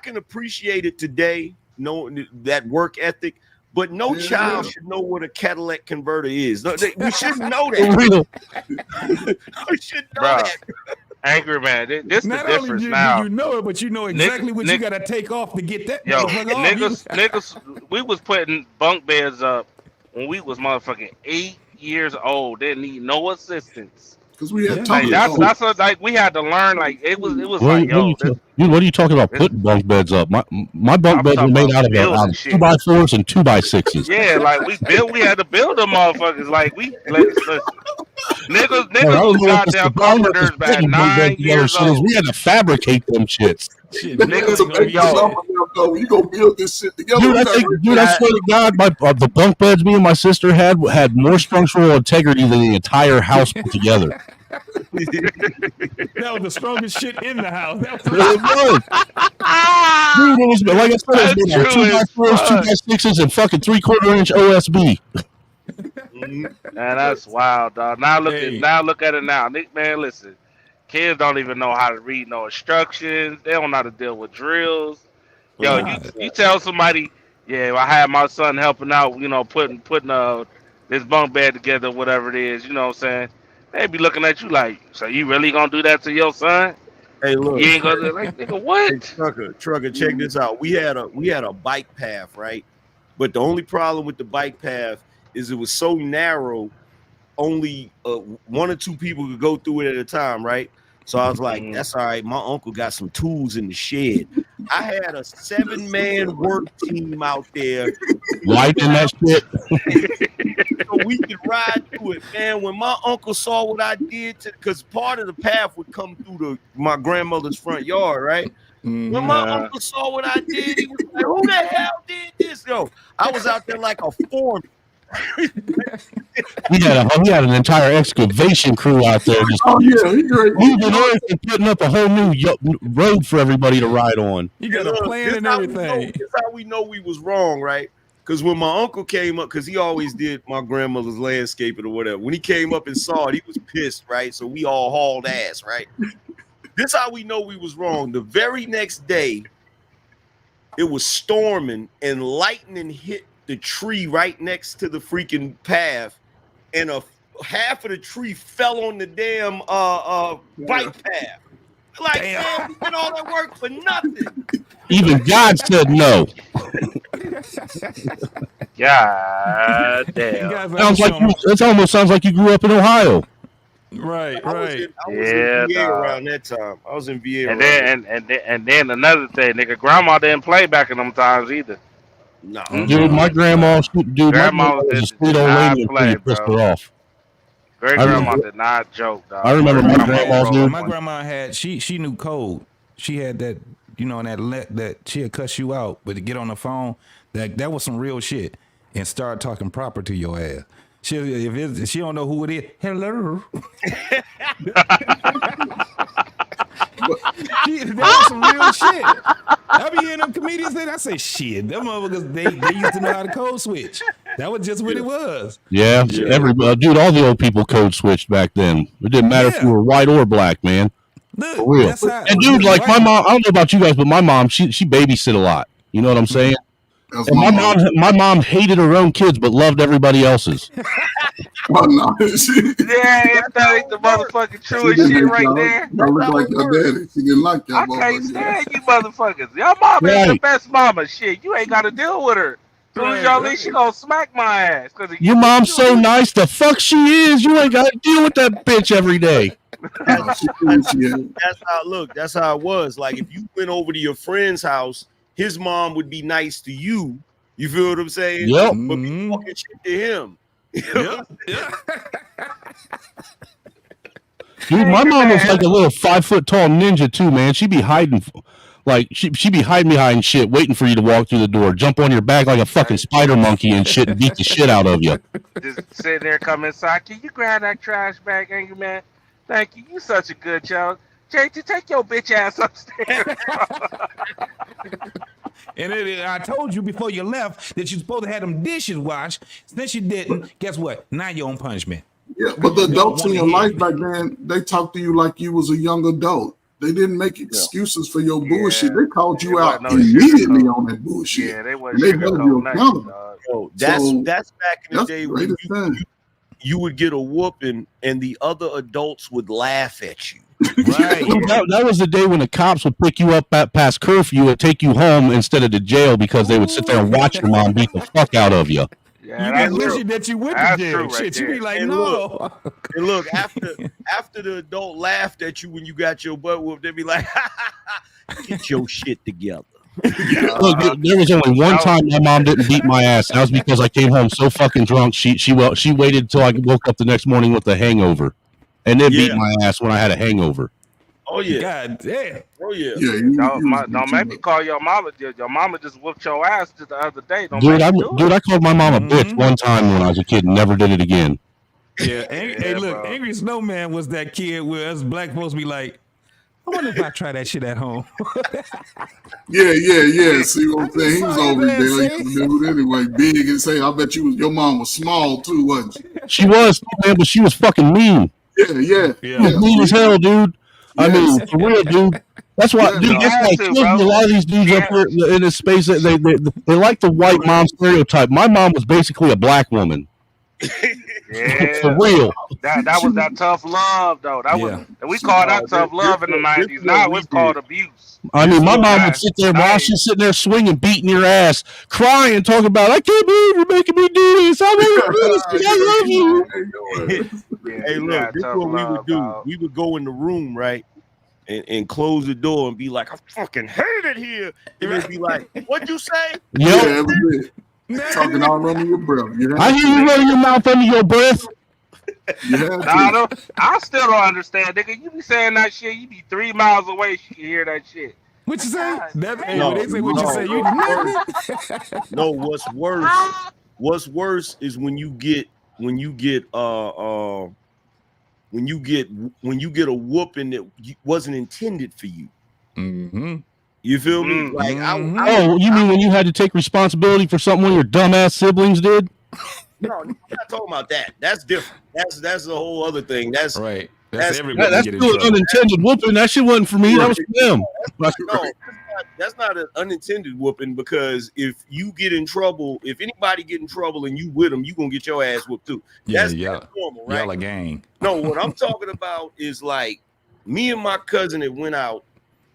can appreciate it today, knowing that work ethic. But no child should know what a catalytic converter is. We shouldn't know that. We should know that. Angry man, this the Not only difference do now. you know it, but you know exactly what you got to take off to get that Yo, motherfucker off. niggas, we was putting bunk beds up when we was motherfucking 8 years old. Didn't need no assistance. Because we had Like that's what like we had to learn. Like it was like yo, Dude, what are you talking about? Putting bunk beds up? My bunk beds were made out of 2x4s and 2x6s. yeah, like we had to build them motherfuckers. Like listen. Niggas was goddamn carpenters by 9 years old. We had to fabricate them shits. Niggas, you gonna build this shit together. Dude, I swear to God, the bunk beds me and my sister had more structural integrity than the entire house put together. That was the strongest shit in the house. That was Dude, it was like I said, it was 2x4s, 2x6s, and fucking 3/4 inch OSB. Man, that's wild, dog. Now look at it now. Nick, man, listen. Kids don't even know how to read no instructions. They don't know how to deal with drills. Yo, you tell somebody, yeah, I had my son helping out, you know, putting this bunk bed together, whatever it is, you know what I'm saying? They be looking at you like, so you really gonna do that to your son? Hey, look. You ain't gonna do like, nigga, what? Hey, trucker, check this out. We had a bike path, right? But the only problem with the bike path is it was so narrow, only 1 or 2 people could go through it at a time, right? So I was like, that's all right. My uncle got some tools in the shed. I had a 7-man work team out there. Lighting that shit. So we could ride through it, man. When my uncle saw what I did, because part of the path would come through my grandmother's front yard, right? When my uncle saw what I did, he was like, who the hell did this? Yo, I was out there like a foreman. We had an entire excavation crew out there just moving earth and putting up a whole new road for everybody to ride on. You got a plan and everything. This how we know we was wrong, right? Because when my uncle came up, because he always did my grandmother's landscaping or whatever. When he came up and saw it, he was pissed, right? So we all hauled ass, right? This how we know we was wrong. The very next day, it was storming and lightning hit the tree right next to the freaking path, and half of the tree fell on the damn bike path. Like, man, we did all that work for nothing. Even God said no. God damn. It almost sounds like you grew up in Ohio. Right. I was in VA around that time. I was in VA. And then another thing, nigga, grandma didn't play back in them times either. No, dude, my grandma was a sweet old lady until you pissed her off. Great grandma did not joke, dog. I remember my grandma, dude. My grandma had she knew code. She had that, you know, that she'll cuss you out, but to get on the phone, that was some real shit, and start talking proper to your ass. If she don't know who it is, hello. That was some real shit. I be hearing them comedians say that. I say, shit, them motherfuckers, they used to know how to code switch. That was just what it was. Yeah. Dude, all the old people code switched back then. It didn't matter if you were white or black, man. Look, for real. And dude, like my mom, I don't know about you guys, but my mom, she babysit a lot. You know what I'm saying? And my mom hated her own kids, but loved everybody else's. Yeah, that ain't the motherfucking truest shit right there. Y'all look like your daddy. She didn't like y'all. I can't stand you motherfuckers. Y'all mama ain't the best mama. Shit, you ain't got to deal with her. Soon as y'all leave, she gonna smack my ass. Your mom's so nice. The fuck she is. You ain't got to deal with that bitch every day. That's how look. That's how it was. Like if you went over to your friend's house, his mom would be nice to you. You feel what I'm saying? Yep. But be talking shit to him. Yep. Dude, my mom was like a little 5-foot tall ninja too, man. She'd be hiding, like she'd be hiding behind shit, waiting for you to walk through the door, jump on your back like a fucking spider monkey and shit, and beat the shit out of you. Just sitting there, come inside. Can you grab that trash bag, angry man? Thank you. You such a good child. JT, take your bitch ass upstairs. And I told you before you left that you're supposed to have them dishes washed. Since you didn't, guess what? Now you're on punishment. Yeah, but the adults in your life back then, they talked to you like you was a young adult. They didn't make excuses for your bullshit. They called you out immediately on that bullshit. Yeah, they wasn't held you accountable. Yo, that's back in the day when you would get a whooping, and the other adults would laugh at you. Right. That was the day when the cops would pick you up past curfew and take you home instead of to jail because they would sit there and watch your mom beat the fuck out of you. Yeah, you be wishing that you went to jail. Shit, you be like, and no. Look, after the adult laughed at you when you got your butt whooped, they'd be like, get your shit together. Look, there was only one time my mom didn't beat my ass. That was because I came home so fucking drunk. She waited until I woke up the next morning with a hangover, and then beat my ass when I had a hangover. Oh yeah. God damn. Oh yeah. Don't make me call your mama. Your mama just whooped your ass just the other day. Dude, I called my mom a bitch one time when I was a kid and never did it again. Yeah. Hey, look, Angry Snowman was that kid where us black folks be like, I wonder if I try that shit at home. Yeah. See what I'm saying? He was over there. Dude, anyway, big and say, I bet your mom was small too, wasn't she? She was, man, but she was fucking mean. Yeah. She was mean as hell, dude. I mean, for real, dude. That's why, dude. That's why it kills me. A lot of these dudes up here in this space that they like the white mom stereotype. My mom was basically a black woman. Yeah, for real. That was that tough love, though. That was we called that tough love in the 90s. Now it's called abuse. I mean, my mom would sit there while she's sitting there swinging, beating your ass, crying, talking about, I can't believe you're making me do this. I love you. Hey, look, this is what we would do. We would go in the room, right, and close the door and be like, I fucking hate it here. And they'd be like, what'd you say? Yeah, talking all under your breath. I hear you running your mouth under your breath. I still don't understand, nigga. You be saying that shit, you be 3 miles away, you can hear that shit. What you say? They say what you say. No, what's worse is when you get a whooping that wasn't intended for you. Mm-hmm. You feel me? Like, oh, you mean when you had to take responsibility for something one of your dumbass siblings did? No, I'm not talking about that. That's different. That's a whole other thing. That's right. That's still an unintended whooping. That shit wasn't for me. That was for them. That's not an unintended whooping, because if you get in trouble, if anybody get in trouble and you with them, you gonna get your ass whooped too. That's normal, right? Y'all a gang. No, what I'm talking about is like me and my cousin that went out,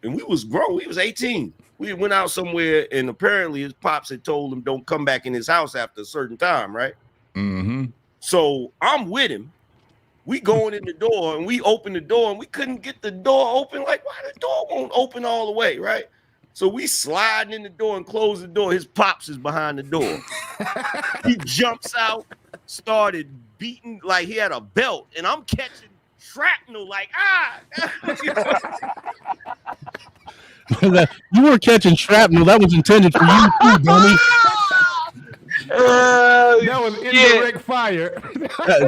and we was grown. We was 18. We went out somewhere, and apparently his pops had told him don't come back in his house after a certain time, right? Mm-hmm. So I'm with him. We going in the door, and we open the door, and we couldn't get the door open. Like, why the door won't open all the way, right? So we sliding in the door and close the door. His pops is behind the door. He jumps out, started beating like he had a belt, and I'm catching shrapnel like, You were catching shrapnel. That was intended for you too, dummy. That was indirect fire.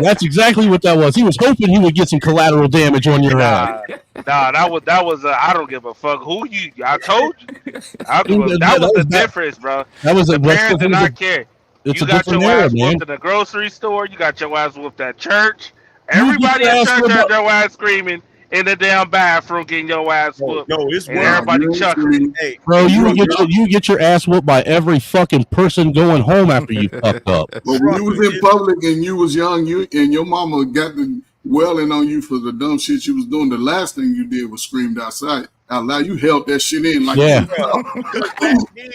That's exactly what that was. He was hoping he would get some collateral damage on your ass. That was I don't give a fuck who you. I told you. That was the difference, bro. That was the parents did not care. It's you got your ass whooped at the grocery store. You got your ass whooped at church. Everybody at church had your ass screaming in the damn bathroom, getting your ass whooped. No, it's and everybody chuckling. Hey, bro, you get your ass whooped by every fucking person going home after you fucked up. But when you was in public and you was young, you and your mama got the welling on you for the dumb shit you was doing. The last thing you did was screamed out loud. You held that shit in like,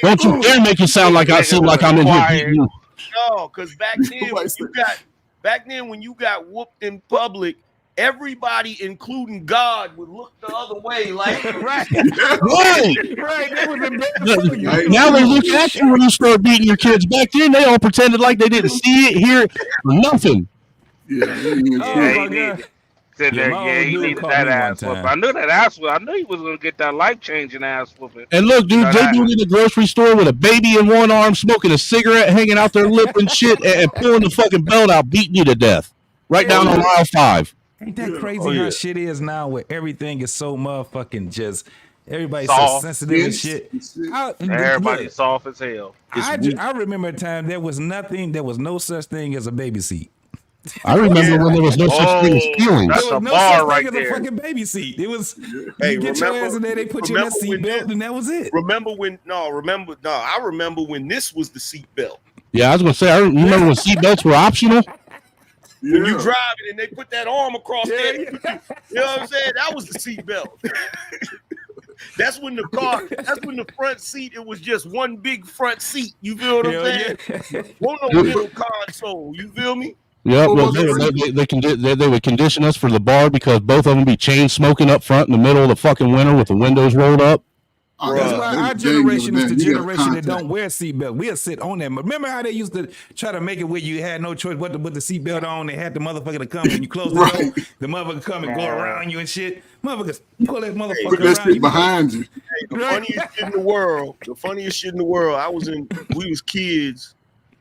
Don't you dare make it sound like I seem like I'm in here beating you. No, because back then when you got whooped in public, everybody, including God, would look the other way, like right. That was embarrassing. Now they look at you when you start beating your kids. Back then, they all pretended like they didn't see it, hear it, or nothing. He needed that ass whoop. I knew that ass whoop. I knew he was gonna get that life-changing ass whooping. And look, dude, they do it in the grocery store with a baby in one arm, smoking a cigarette, hanging out their lip and shit, and pulling the fucking belt out, beating you to death. Right down on aisle 5. Ain't that crazy how shit is now, where everything is so motherfucking just everybody's so sensitive and shit. Everybody's soft as hell. I remember a time there was no such thing as a baby seat. I remember when there was no such thing as feelings. That's there was a no bar such right thing there. as a fucking baby seat. It was hey, get your ass in there, they put you in that seat belt, and that was it. I remember when this was the seat belt. Yeah, I was gonna say, you remember when seat belts were optional? When you driving and they put that arm across there, you know what I'm saying? That was the seatbelt. That's when the front seat, it was just one big front seat. You feel what I'm saying? Won't no middle console. You feel me? Yeah, well, they would condition us for the bar because both of them be chain smoking up front in the middle of the fucking winter with the windows rolled up. That's why our generation is the generation that don't wear seatbelts. We'll sit on them. Remember how they used to try to make it where you had no choice but to put the seatbelt on? They had the motherfucker to come and you close the door. The motherfucker come and go around you and shit. Motherfuckers pull that motherfucker Put that around shit behind you. The funniest shit in the world. The funniest shit in the world. We was kids.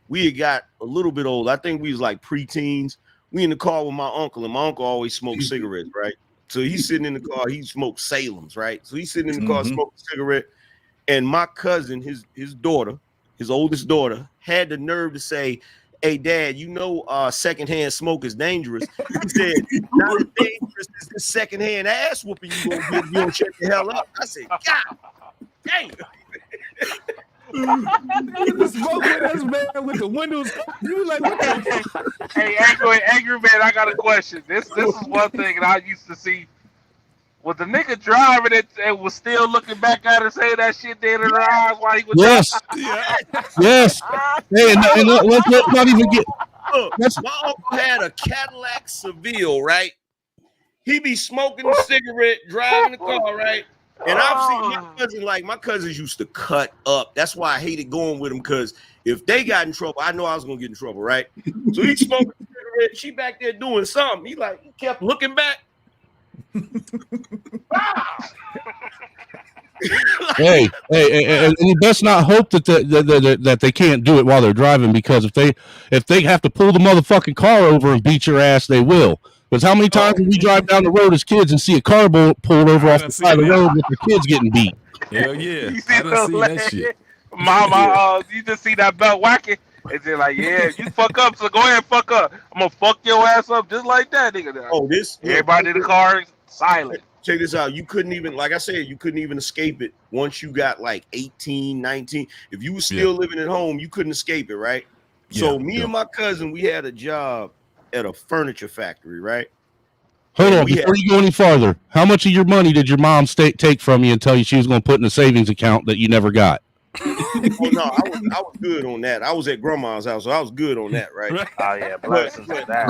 We had got a little bit old. I think we was like preteens. We in the car with my uncle, and my uncle always smoked cigarettes, right? So he's sitting in the car. He smoked Salem's, right? So he's sitting in the car smoking a cigarette. And my cousin, his daughter, his oldest daughter, had the nerve to say, "Hey, Dad, you know secondhand smoke is dangerous." He said, "Not as dangerous as this secondhand ass whooping you gonna get if you don't shut the hell up." I said, "God dang." The smoke with us, man, with the windows. You like, what the fuck? Hey, angry man, I got a question. This is one thing that I used to see. Was the nigga driving it and was still looking back at her, saying that shit dead in her eyes while he was Yes. Hey, and let's not even get. Look, my uncle had a Cadillac Seville, right? He be smoking a cigarette, driving the car, right? And I've seen my cousins used to cut up. That's why I hated going with them, because if they got in trouble, I know I was gonna get in trouble, right? So he smoking a cigarette, she back there doing something. He kept looking back. Hey, and you best not hope that they can't do it while they're driving, because if they have to pull the motherfucking car over and beat your ass, they will. Because how many times did we drive down the road as kids and see a car pulled over off the side of the road with the kids getting beat? Hell yeah, You see I done seen that shit. You just see that belt whacking. And they're like, yeah, you fuck up, so go ahead and fuck up. I'm gonna fuck your ass up just like that, nigga. Oh, everybody in the car is silent. Check this out. You couldn't even, like I said, you couldn't even escape it once you got like 18, 19. If you were still living at home, you couldn't escape it, right? So me and my cousin, we had a job at a furniture factory, right? Hold on, before you go any farther, how much of your money did your mom take from you and tell you she was going to put in a savings account that you never got? Oh no, I was good on that. I was at grandma's house, so I was good on that, right? Oh yeah, blessings for that.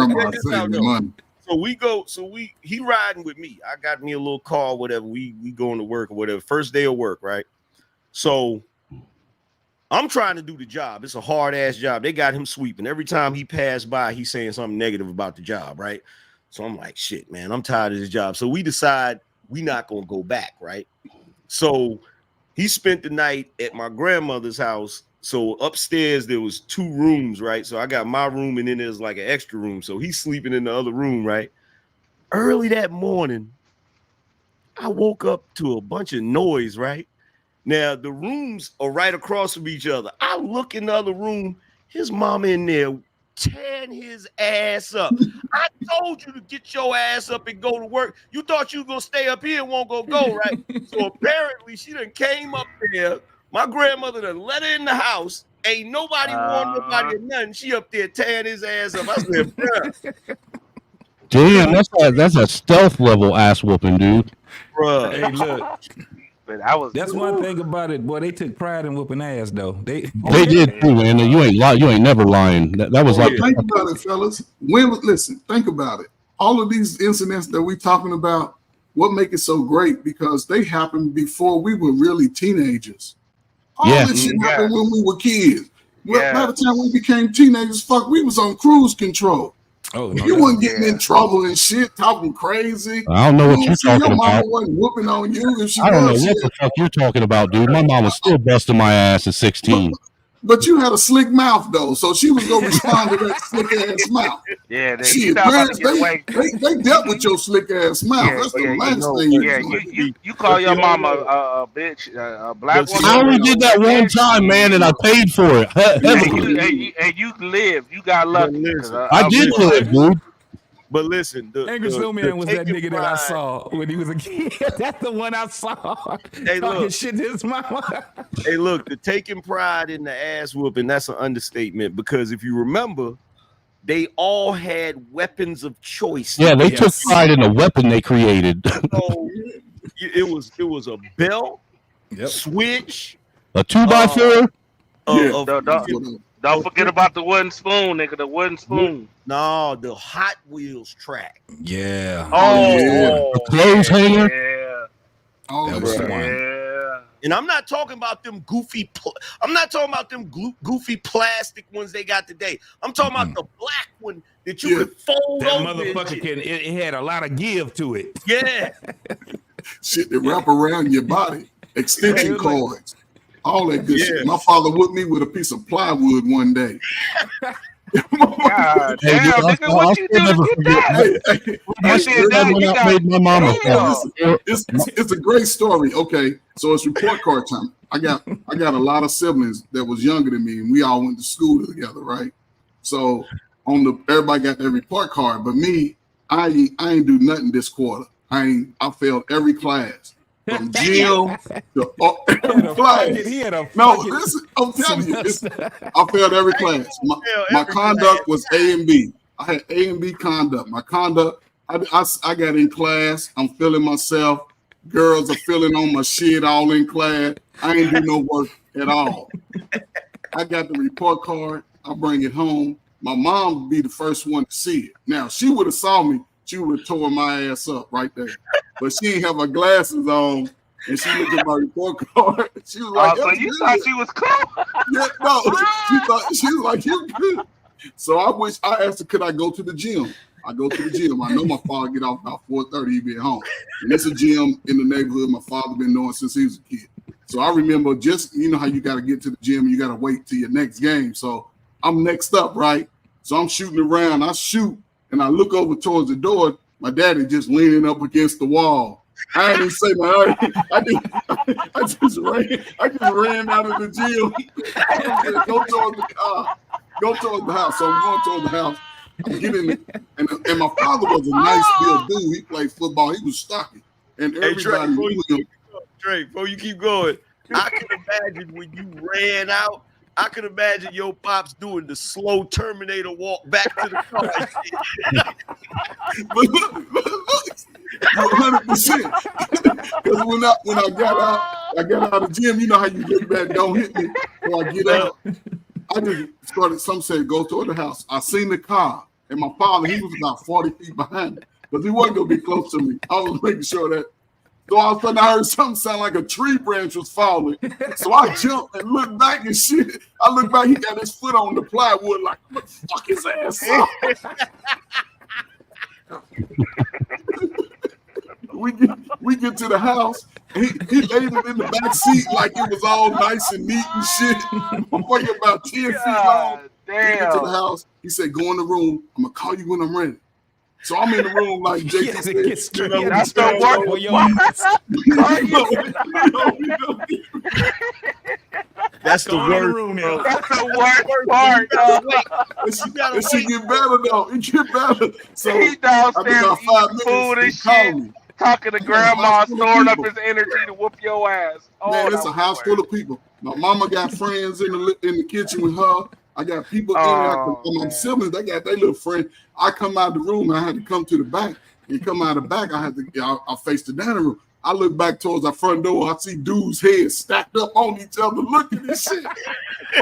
He riding with me. I got me a little car, whatever. We going to work or whatever. First day of work, right? So I'm trying to do the job. It's a hard ass job. They got him sweeping. Every time he passed by, he's saying something negative about the job, right? So I'm like, shit, man, I'm tired of this job. So we decide we not gonna go back, right? So he spent the night at my grandmother's house. So upstairs there was 2 rooms, right? So I got my room and then there's like an extra room. So he's sleeping in the other room, right? Early that morning, I woke up to a bunch of noise, right? Now the rooms are right across from each other. I look in the other room, his mama in there tearing his ass up. I told you to get your ass up and go to work. You thought you were gonna stay up here and won't go, right? So apparently she done came up there. My grandmother done let her in the house. Ain't nobody warned nobody or nothing. She up there tearing his ass up. I said, bruh. Damn, that's a stealth level ass whooping, dude. Bruh. Hey, look. But that's one thing about it, boy. They took pride in whooping ass, though. They did too, man. You ain't never lying. That was like. Think about it, fellas. Listen, think about it. All of these incidents that we talking about, what make it so great? Because they happened before we were really teenagers. All this shit happened when we were kids. By the time we became teenagers, we was on cruise control. Oh, no, you wasn't getting in trouble and shit, talking crazy. I don't know what you're talking your mama about. wasn't whooping on you. If she I don't know was, what the fuck you're talking about, dude. My mom was still busting my ass at 16. But you had a slick mouth though, so she was gonna respond to that slick ass mouth. Yeah, parents, they dealt with your slick ass mouth. That's the last thing. Yeah, you call your mama a bitch, a black woman. I only did that one time, man, and I paid for it. And you lived. You got lucky. I did live, dude. But listen, Angry Snowman was that nigga that I saw when he was a kid. That's the one I saw. Hey, look, shit to his mama. Hey, look, the taking pride in the ass whooping, that's an understatement. Because if you remember, they all had weapons of choice. Yeah, they took pride in the weapon they created. So it was a belt, switch, a 2x4. Don't forget about the wooden spoon, nigga. The wooden spoon. No, the Hot Wheels track. Yeah. The clothes hanger. Yeah. That was the one. And I'm not talking about them goofy. I'm not talking about them goofy plastic ones they got today. I'm talking about the black one that you could fold that over. Motherfucker it had a lot of give to it. Yeah. Shit that wrap around your body. Extension cords. All that good shit. My father whipped me with a piece of plywood one day. God damn, nigga, what you do to get that? It's a great story. Okay, so it's report card time. I got a lot of siblings that was younger than me, and we all went to school together, right? So everybody got their report card, but me, I ain't do nothing this quarter. I failed every class. From gym to every class. I'm telling you, I failed every class. My conduct was A and B. I had A and B conduct. My conduct, I got in class. I'm feeling myself. Girls are feeling on my shit all in class. I ain't do no work at all. I got the report card. I bring it home. My mom would be the first one to see it. Now, she would have saw me. She would have tore my ass up right there. But she didn't have her glasses on, and she looked at my report card. She was like, so you thought she was cool? Yeah, no. She was like, you good. So I asked her, could I go to the gym? I go to the gym. I know my father get off about 4:30, he be at home. And it's a gym in the neighborhood my father been knowing since he was a kid. So I remember you know how you got to get to the gym and you got to wait till your next game. So I'm next up, right? So I'm shooting around. I shoot, and I look over towards the door. My daddy just leaning up against the wall. I didn't say nothing. I just ran out of the gym. Go towards the car. Go towards the house. So I'm going towards the house. I'm getting, and my father was a nice built dude. He played football. He was stocky, and everybody knew him. Trey, before you keep going, I can imagine when you ran out. I could imagine your pops doing the slow Terminator walk back to the car. 100%. Because when I got out of the gym, you know how you get back, don't hit me. So I get out. I just started. Some said go toward the house. I seen the car, and my father, he was about 40 feet behind me because he wasn't gonna be close to me. I was making sure that. So all of a sudden, I heard something sound like a tree branch was falling. So I jumped and looked back and shit. I looked back, he got his foot on the plywood like, fuck his ass up. we get to the house. He laid it in the back seat like it was all nice and neat and shit. I'm fucking about 10 feet long. Damn. We get to the house. He said, go in the room. I'm going to call you when I'm ready. So I'm in the room like JT said. That's the work for your That's the worst. That's the worst part. It should get better though. It get better. So he downstairs eating food and shit, talking to grandma, storing up his energy to whoop your ass. Man, it's a house full of people. My mama got friends in the kitchen with her. I got people in there. My siblings, they got their little friend. I come out the room, and I had to come to the back. And come out the back, I face the dining room. I look back towards our front door. I see dudes' heads stacked up on each other. Look at this shit.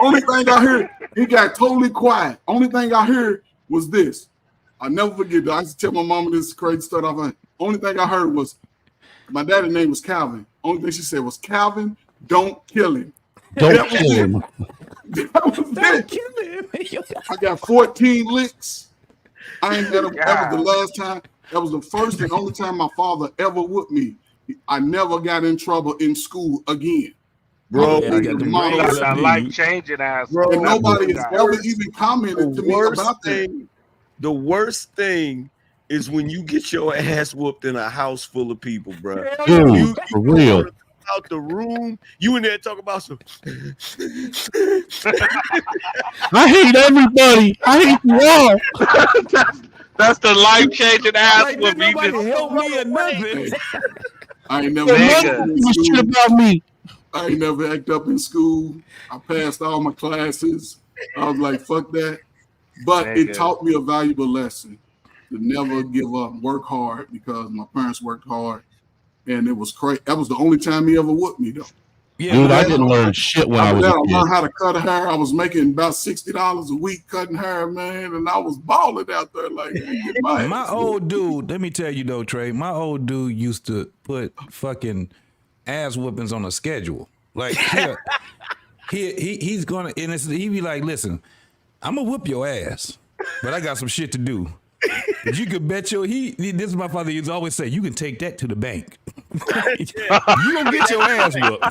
Only thing I heard, he got totally quiet. Only thing I heard was this. I never forget that. I used to tell my mama this crazy stuff. Only thing I heard was my daddy's name was Calvin. Only thing she said was, Calvin, don't kill him. Don't kill him. Don't kill him. I got 14 licks. I ain't had that was the last time. That was the first and only time my father ever whooped me. I never got in trouble in school again. Bro, that's a life-changing ass. Bro, and nobody has ever even commented to me about that. The worst thing is when you get your ass whooped in a house full of people, bro. Dude, you for real. Out the room, you in there talking about some. I hate everybody. I hate you all. That's the life-changing ass with me. Nobody help me or nothing. I ain't never shit about me. I ain't never act up in school. I passed all my classes. I was like, fuck that. But it Nigga. taught me a valuable lesson to never give up, work hard, because my parents worked hard, and it was crazy. That was the only time he ever whooped me, though. Yeah, dude, I didn't learn shit when I was a kid. I learned how to cut hair. I was making about $60 a week cutting hair, man, and I was balling out there like my old dude. Let me tell you though, Trey. My old dude used to put fucking ass whoopings on a schedule. Like he's gonna, and he be like, listen, I'm gonna whoop your ass, but I got some shit to do. But you could bet this is my father used to always say, you can take that to the bank. You gonna get your ass whooped.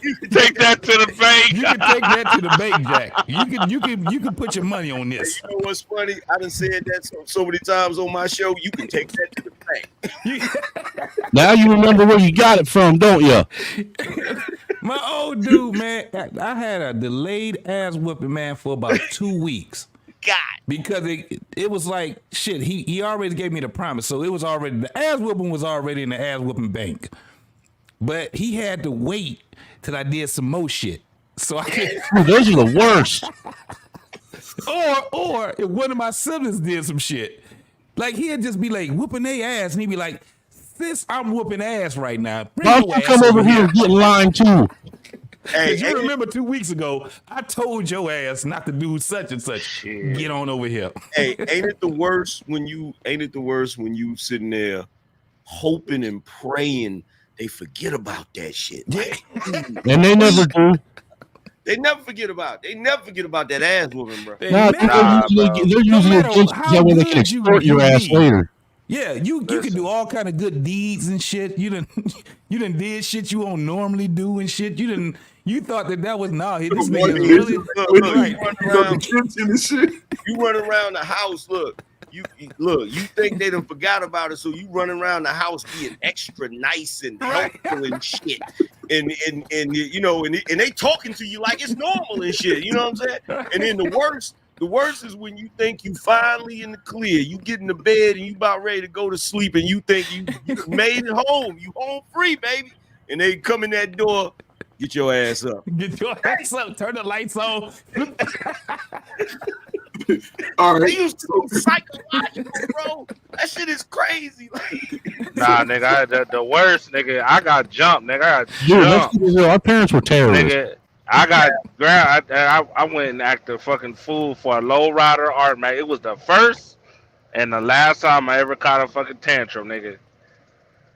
You can take that to the bank. You can take that to the bank, Jack. You can put your money on this. You know what's funny? I done said that so many times on my show. You can take that to the bank. Now you remember where you got it from, don't you? My old dude, man, I had a delayed ass whooping, man, for about 2 weeks. God. Because it was like, shit, he already gave me the promise. So it was already, the ass whooping was already in the ass whooping bank. But he had to wait till I did some more shit. So I could. Those are the worst. Or if one of my siblings did some shit, like he'd just be like whooping their ass, and he'd be like, "Sis, I'm whooping ass right now. Why don't you come over here and get in line too?" Hey, you remember 2 weeks ago, I told your ass not to do such and such. Shit. Get on over here. Hey, ain't it the worst when you sitting there hoping and praying they forget about that shit? Like, and they never do. They never forget about it. They never forget about that ass woman, bro. They're using it against you that way they can exploit your ass later. Yeah, you can do all kind of good deeds and shit. You done did shit you won't normally do and shit. You thought that was this nigga really You run around the house. Look, you think they done forgot about it, so you run around the house being extra nice and helpful and shit, and you know, and they talking to you like it's normal and shit. You know what I'm saying? And then the worst is when you think you finally in the clear. You get in the bed and you about ready to go to sleep, and you think you made it home. You home free, baby. And they come in that door. Get your ass up. Get your ass up. Turn the lights on. All right. They used to be psychological, bro. That shit is crazy. Nah, nigga, the worst, nigga. I got jumped, nigga. I got jumped. Our parents were terrorists. Nigga, I got ground. I went and acted a fucking fool for a low rider art, man. It was the first and the last time I ever caught a fucking tantrum, nigga.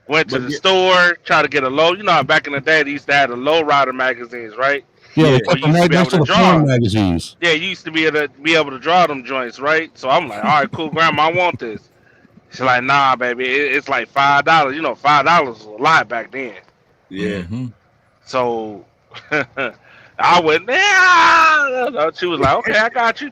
Went to the store, tried to get a low. You know, back in the day, they used to have the low rider magazines, right? Yeah, they put them right next to the porn magazines. Yeah, you used to be able to draw them joints, right? So I'm like, all right, cool, grandma, I want this. She's like, nah, baby, it's like $5. You know, $5 was a lot back then. Yeah. Mm-hmm. So I went, yeah. She was like, okay, I got you.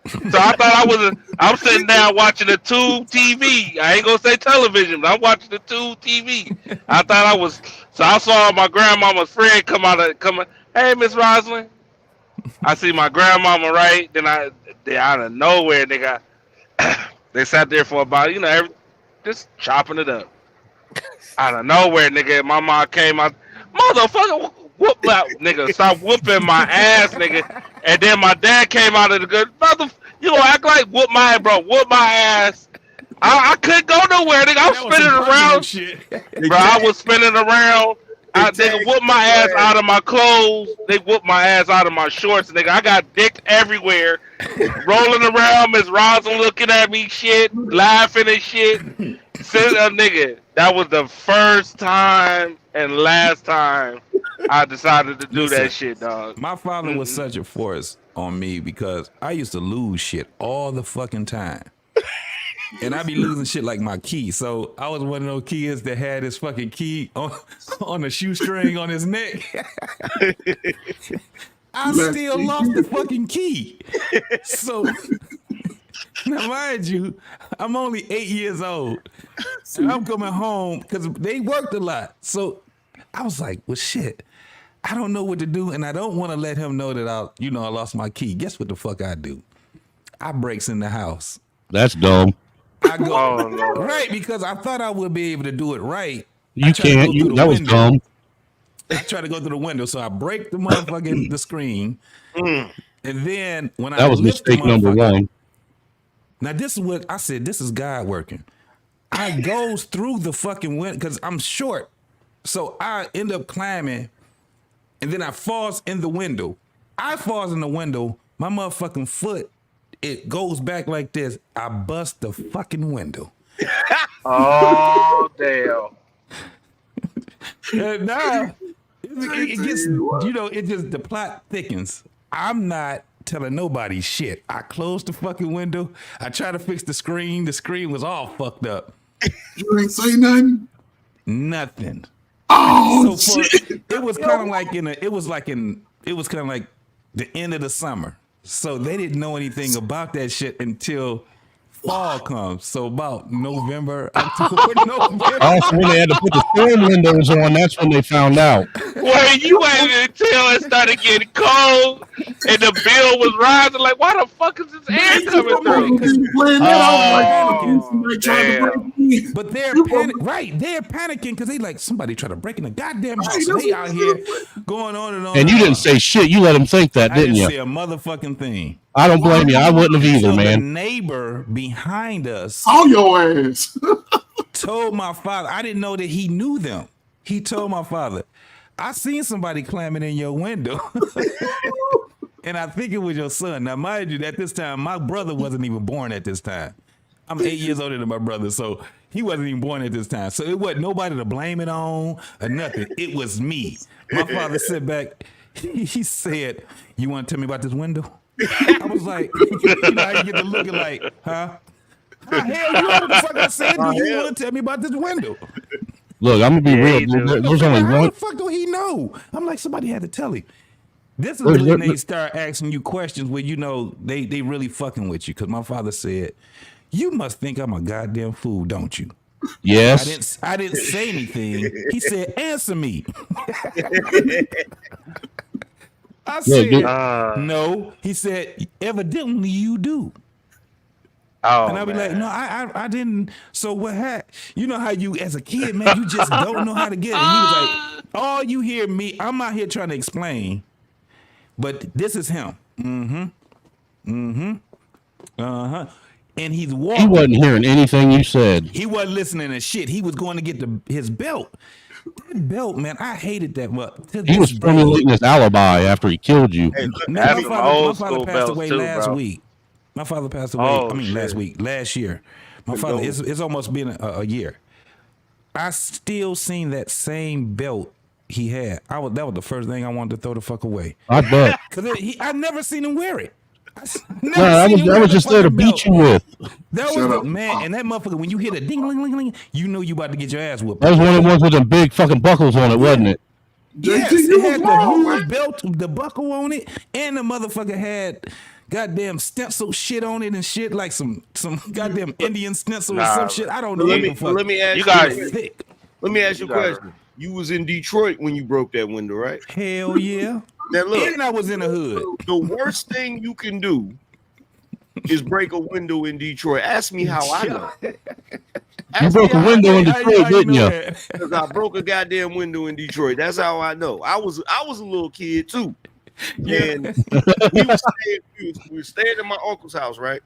So I thought I'm sitting down watching the tube TV. I ain't gonna say television, but I'm watching the tube TV. I thought so I saw my grandmama's friend come out. Hey, Miss Rosalind. I see my grandmama, right? Then out of nowhere, nigga, they sat there for about, just chopping it up. Out of nowhere, nigga, my mom came out, motherfucker, whoop out, nigga, stop whooping my ass, nigga. And then my dad came out of the good, you gonna act like whoop my ass. I couldn't go nowhere, nigga. I was spinning around. Shit. Bro, I was spinning around. They whooped my ass out of my clothes. They whooped my ass out of my shorts, nigga. I got dick everywhere. Rolling around, Miss Rosalind looking at me, shit, laughing and shit. Nigga, that was the first time and last time I decided to do that shit, dog. My father was such a force on me because I used to lose shit all the fucking time. And I be losing shit like my key. So I was one of those kids that had his fucking key on a shoestring on his neck. I still lost the fucking key. So now mind you, I'm only 8 years old. And I'm coming home because they worked a lot. So I was like, well, shit, I don't know what to do. And I don't want to let him know that I lost my key. Guess what the fuck I do? I breaks in the house. That's dumb. I go right because I thought I would be able to do it right. You can't. That was dumb. I try to go through the window, so I break the motherfucking the screen, And then when That was mistake number one. Now this is what I said. This is God working. I goes through the fucking window because I'm short, so I end up climbing, and then I falls in the window. I falls in the window. My motherfucking foot, it goes back like this. I bust the fucking window. Oh damn! And now it gets, you know, it just, the plot thickens. I'm not telling nobody shit. I closed the fucking window. I tried to fix the screen. The screen was all fucked up. You ain't say nothing? Nothing. Oh, so shit. It was kind of like it was kind of like the end of the summer. So they didn't know anything about that shit until fall comes. So about November, October, November. Also, when they had to put the storm windows on, that's when they found out. Well, you waited until it started getting cold and the bill was rising. Like, why the fuck is this air coming through? But they're panicking. They're panicking because they like somebody try to break in the goddamn house. So they out here going on and on. And you didn't say shit. You let them think that, didn't you? I didn't say a motherfucking thing. I don't blame you. I wouldn't have either, so man. The neighbor behind us, your ass, told my father. I didn't know that he knew them. He told my father, I seen somebody climbing in your window. And I think it was your son. Now, mind you, at this time, my brother wasn't even born at this time. I'm 8 years older than my brother, so he wasn't even born at this time. So it wasn't nobody to blame it on or nothing. It was me. My father sat back. He said, "You want to tell me about this window?" I was like, you know how you get to looking like, huh? How hell you know what the fuck I said? Do you want to tell me about this window? Look, I'm gonna be real. There's only How one. the fuck do he know? I'm like, somebody had to tell him. This is when they start asking you questions where you know they really fucking with you. Because my father said, "You must think I'm a goddamn fool, don't you?" Yes. I didn't say anything. He said, "Answer me." I said, "No." He said, "Evidently you do." Oh, and I'll be like, "No, I didn't." So what happened? You know how you, as a kid, man, you just don't know how to get it. And he was like, "All you hear me, I'm out here trying to explain, but this is him." And he's walking. He wasn't hearing anything you said. He wasn't listening to shit. He was going to get his belt. That belt, man, I hated that much. He was formulating his alibi after he killed you. Hey, my father passed away last bro. week. My father passed away. Last year. My father, it's almost been a year. I still seen that same belt he had. That was the first thing I wanted to throw the fuck away. I bet. Because I never seen him wear it. I was just there to beat you with. That was man, and that motherfucker, when you hit a ding, ling, ling, ling, you know you about to get your ass whooped. That was one of the ones with the big fucking buckles on it, wasn't it? Yes, it had the huge belt, the buckle on it, and the motherfucker had goddamn stencil shit on it and shit, like some goddamn Indian stencil or some shit. I don't know. Let me ask you a question. You was in Detroit when you broke that window, right? Hell yeah. Now look, and I was in the hood. The worst thing you can do is break a window in Detroit. Ask me how I know. You broke a window in Detroit, didn't you? Because I broke a goddamn window in Detroit. That's how I know. I was a little kid too. And we were staying in my uncle's house, right?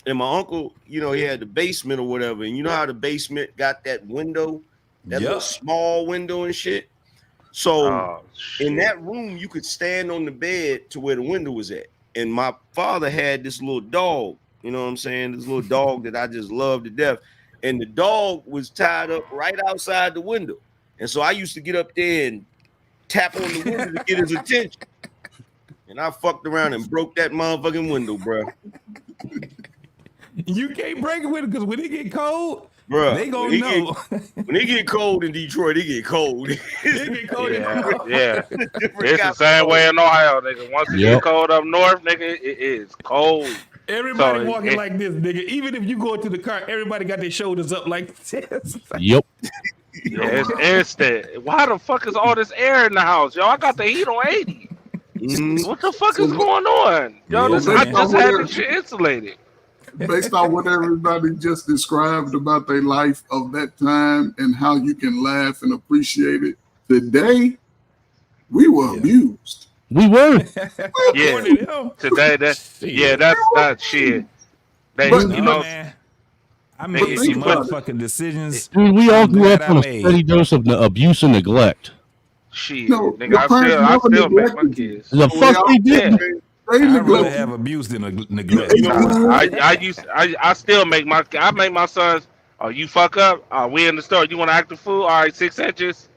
And my uncle, you know, he had the basement or whatever. And you know how the basement got that window, that little small window and shit. So in that room, you could stand on the bed to where the window was at. And my father had this little dog, you know what I'm saying? This little dog that I just loved to death. And the dog was tied up right outside the window. And so I used to get up there and tap on the window to get his attention. And I fucked around and broke that motherfucking window, bro. You can't break it with it because when it get cold, bro, they gonna know. When it get cold in Detroit, it get cold. It get cold. Yeah. It's the same way in Ohio, nigga. Once it get cold up north, nigga, it is cold. Everybody walking like this, nigga. Even if you go into the car, everybody got their shoulders up like this. Yep. Yeah, it's instant. Why the fuck is all this air in the house, yo? I got the heat on 80. What the fuck is going on, yo? I just had this shit insulated. Based on what everybody just described about their life of that time and how you can laugh and appreciate it, today we were abused. We were. Yeah. Today, that's not shit. They, But you know, man, I made some motherfucking decisions. Dude, we all I'm grew glad up I on a made. steady dose of abuse and neglect. Shit, No, nigga, your I parents still never make my neglected you. kids. The fuck they didn't. They I'd rather neglect have you. abuse than neglect. I still make my sons. Oh, you fuck up. We in the store. You want to act the fool? All right, 6 inches.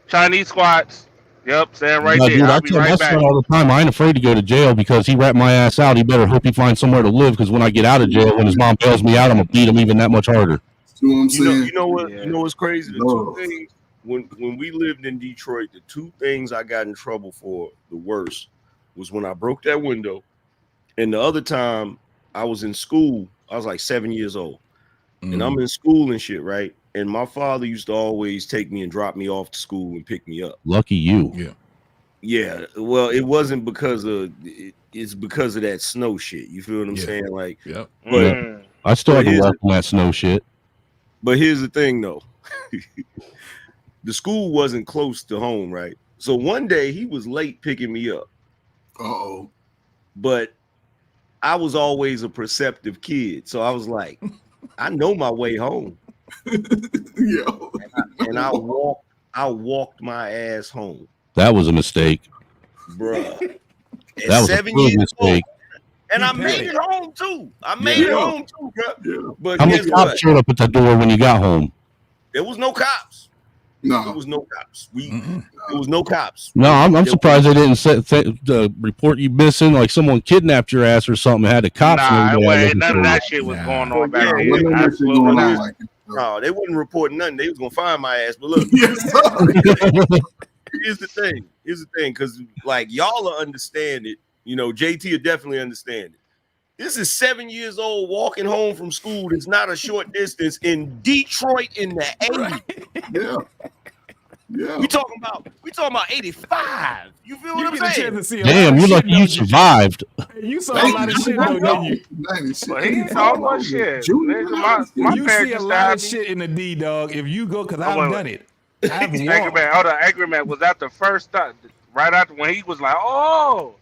Chinese squats. Yep, stand right No, there. dude, I I'll be tell my right son back. all the time, I ain't afraid to go to jail because he rapped my ass out. He better hope he finds somewhere to live because when I get out of jail, when his mom bails me out, I'm gonna beat him even that much harder. See what I'm saying? You know what? You know what's crazy? The two things when we lived in Detroit, the two things I got in trouble for the worst was when I broke that window, and the other time I was in school. I was like 7 years old, and I'm in school and shit, right? And my father used to always take me and drop me off to school and pick me up. Lucky you. Yeah. Yeah. Well, it wasn't because of it's because of that snow shit. You feel what I'm saying? Like, yep. But I still but have to here's walk on that snow shit. But here's the thing, though. The school wasn't close to home, right? So one day he was late picking me up. Uh-oh. But I was always a perceptive kid. So I was like, I know my way home. Yo. And I walked my ass home. That was a mistake. Bruh. That was a 7 big years mistake. And I made it home too. I made it home too, bro. Yeah. But How many guess cops what? showed up at the door when you got home? There was no cops. No. There was no cops. There was no cops. No, I'm surprised they didn't report you missing, like someone kidnapped your ass or something. Had the cops. Nah, and everybody none of looking that for shit was you. going on back Yeah, then. Absolutely not. No, they wouldn't report nothing. They was gonna find my ass. But look, here's the thing. Because like y'all will understand it. You know, JT will definitely understand it. This is 7 years old walking home from school. It's not a short distance in Detroit in the 80s. Yeah. Yeah. We talking about 85. You feel what I'm get a saying? chance to see a Damn, lot you're of lucky shit, you don't you? survived. You saw a lot of shit, though, didn't you? But he ain't talking about shit. Nigga, my You parents see a used to lot have of me. shit in the D, dog. If you go, because Oh, I've wait, done it. I've Angry walked. Man, hold on. Angry Man was that the first time, right after when he was like, "Oh,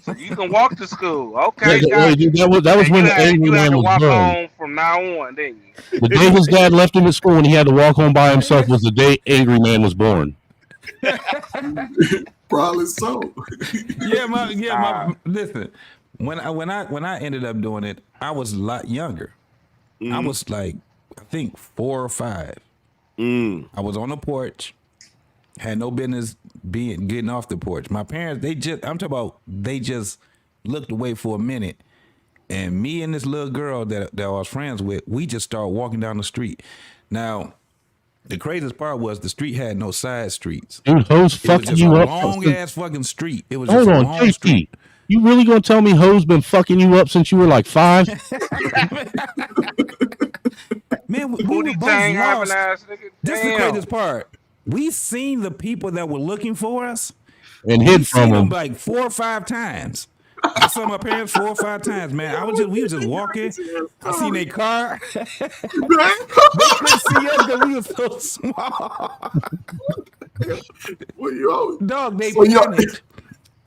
so you can walk to school." Okay, Yeah, dude, that was And when you the had, angry you had man to was walk born. home from now on, didn't you? The day his dad left him at school and he had to walk home by himself was the day Angry Man was born. Probably so. Listen, when I ended up doing it, I was a lot younger. I was like, I think 4 or 5. I was on the porch, had no business getting off the porch. My parents, they just looked away for a minute, and me and this little girl that I was friends with, we just started walking down the street. Now, the craziest part was the street had no side streets. Dude, hoes It was fucking just you a up. long ass fucking street. It was Hold just a on, long JT. street. You really gonna tell me hoes been fucking you up since you were like 5? Man, we were both Tang having lost. ass nigga. This is the Damn. craziest part. We seen the people that were looking for us And we hid from seen them. like 4 or 5 times. I saw my parents 4 or 5 times, man. We was just walking. I seen their car. They couldn't see us because we was so small. Dog, they panicked.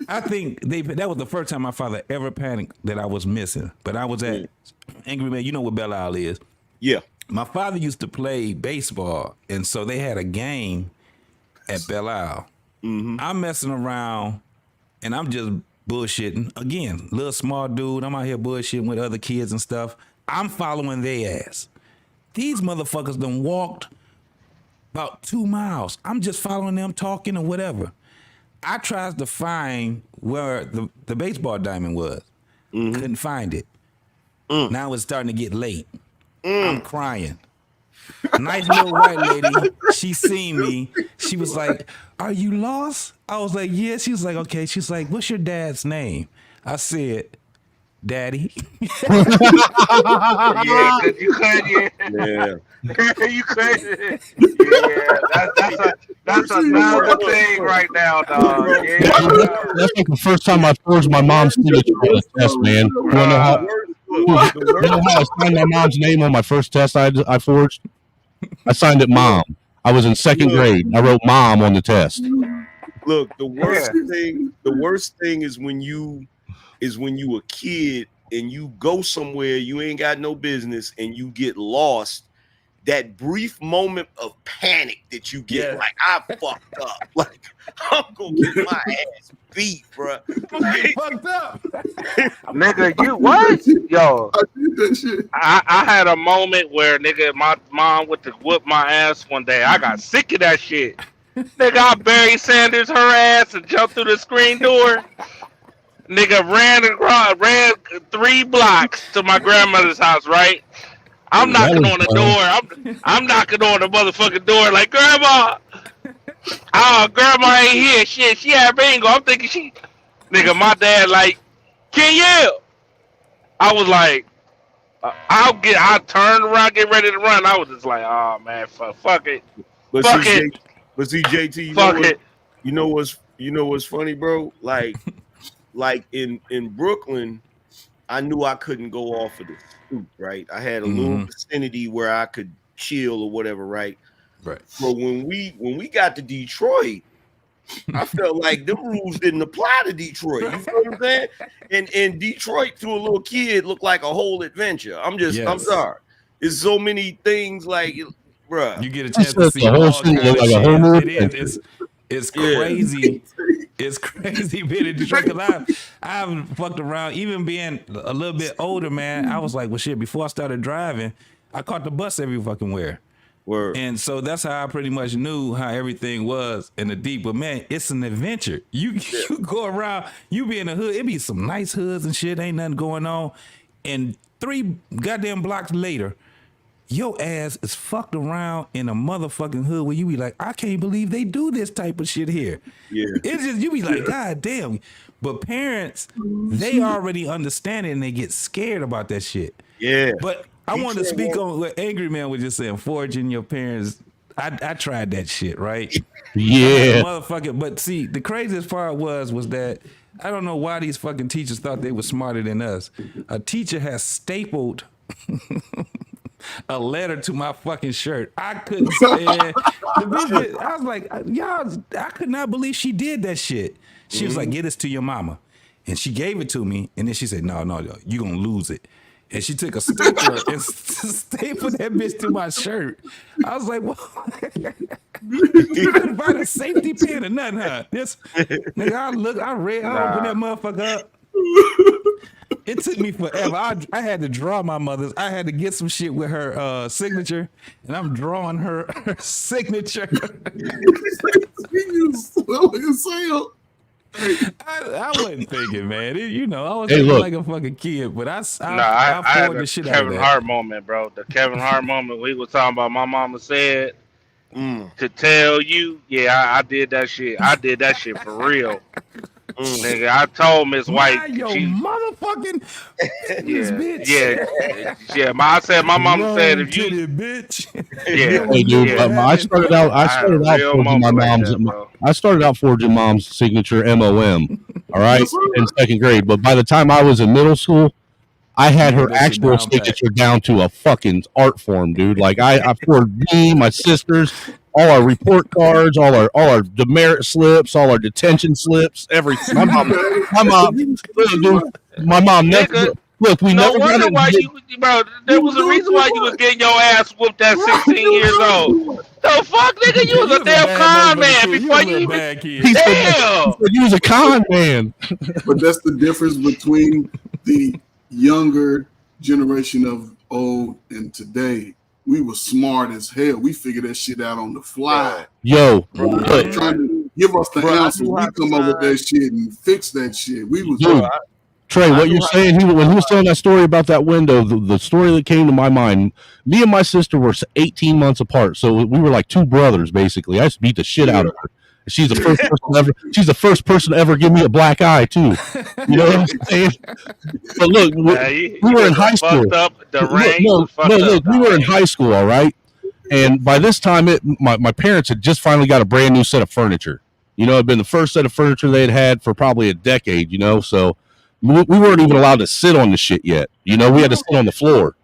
I think that was the first time my father ever panicked that I was missing. But I was at Angry Man. You know what Belle Isle is? Yeah. My father used to play baseball, and so they had a game at Belle Isle. I'm messing around, and I'm just bullshitting. Again, little small dude. I'm out here bullshitting with other kids and stuff. I'm following their ass. These motherfuckers done walked about 2 miles. I'm just following them, talking or whatever. I tried to find where the baseball diamond was. Couldn't find it. Now it's starting to get late. I'm crying. Nice little white lady. She seen me. She was like, "Are you lost?" I was like, "Yeah." She was like, "Okay." She's like, "What's your dad's name?" I said, "Daddy." Yeah, cause you could, Yeah. You could. Yeah, that's another thing right now, dog. Yeah. That's like the first time I forged my mom's signature on a test, man. You know how I signed my mom's name on my first test I forged? I signed it Mom. I was in 2nd grade. I wrote Mom on the test. Look, the worst thing is when you a kid and you go somewhere you ain't got no business and you get lost. That brief moment of panic that you get, like I fucked up, like I'm gonna get my ass beat, bro. Get fucked up, nigga. You what? Yo, I had a moment where nigga, my mom went to whoop my ass one day. I got sick of that shit. Nigga, I Barry Sanders her ass and jumped through the screen door. Nigga ran 3 blocks to my grandmother's house, right? I'm knocking on the door. I'm knocking on the motherfucking door like, Grandma. Oh, Grandma ain't here. Shit, she had bingo. I'm thinking she... Nigga, my dad like, can you? I was like, I turned around, get ready to run. I was just like, oh, man, fuck it. But fuck see, it. But see, JT, you know what's funny, bro? Like in Brooklyn, I knew I couldn't go off of the stoop, right? I had a little vicinity where I could chill or whatever, right? Right. But when we got to Detroit, I felt like them rules didn't apply to Detroit. You feel what I'm saying? And Detroit to a little kid looked like a whole adventure. I'm sorry. There's so many things like, bruh. You get a chance to see all kinds of shit. It's crazy. It's crazy being in Detroit because I've fucked around. Even being a little bit older, man, I was like, well, shit, before I started driving, I caught the bus every fucking where. Word. And so that's how I pretty much knew how everything was in the deep. But man, it's an adventure. You go around, you be in the hood, it be some nice hoods and shit, ain't nothing going on. And 3 goddamn blocks later, your ass is fucked around in a motherfucking hood where you be like, I can't believe they do this type of shit here. Yeah. It's just, you be like, God damn. But parents, they already understand it and they get scared about that shit. Yeah. But I wanted to speak on what Angry Man was just saying, forging your parents. I tried that shit, right? Yeah. Motherfucker. But see, the craziest part was that I don't know why these fucking teachers thought they were smarter than us. A teacher has stapled a letter to my fucking shirt. I couldn't stand the bitch. I was like, y'all, I could not believe she did that shit. She was like, get this to your mama. And she gave it to me. And then she said, no, you gonna lose it. And she took a stapler and stapled that bitch to my shirt. I was like, what? You couldn't find a safety pin or nothing, huh? This nigga, I opened that motherfucker up. It took me forever. I had to draw my mother's. I had to get some shit with her signature, and I'm drawing her signature. I wasn't thinking, man. I was thinking like a fucking kid, but I had the a shit Kevin out of that. Hart moment, bro. The Kevin Hart moment we was talking about. My mama said to tell you, I did that shit. I did that shit for real. Nigga, I told Miss White, motherfucking bitch. Yeah. My mama said if you, bitch. Yeah, hey, dude, I started out forging mom's signature MOM. All right, in 2nd grade. But by the time I was in middle school, I had her actual signature down to a fucking art form, dude. Like I forged me, my sisters, all our report cards, all our demerit slips, all our detention slips, everything. My mom, never. Look, we never. Wonder why bro. There was a reason why you was getting your ass whooped at 16 years old. The fuck, nigga, you was a damn con man before you even. Damn, you was a con man. But that's the difference between the younger generation of old and today. We were smart as hell. We figured that shit out on the fly. Yo, trying to give us the answer. We come up with that shit and fix that shit. We was Trey, what you're saying, when he was telling that story about that window, the story that came to my mind, me and my sister were 18 months apart, so we were like 2 brothers, basically. I used to beat the shit out of her. She's the first person ever. She's the first person to ever give me a black eye, too. You know what I'm saying? But look, we were in high school. We were in high school, all right? And by this time, my parents had just finally got a brand new set of furniture. You know, it'd been the first set of furniture they'd had for probably a decade, so we weren't even allowed to sit on the shit yet. You know, we had to sit on the floor.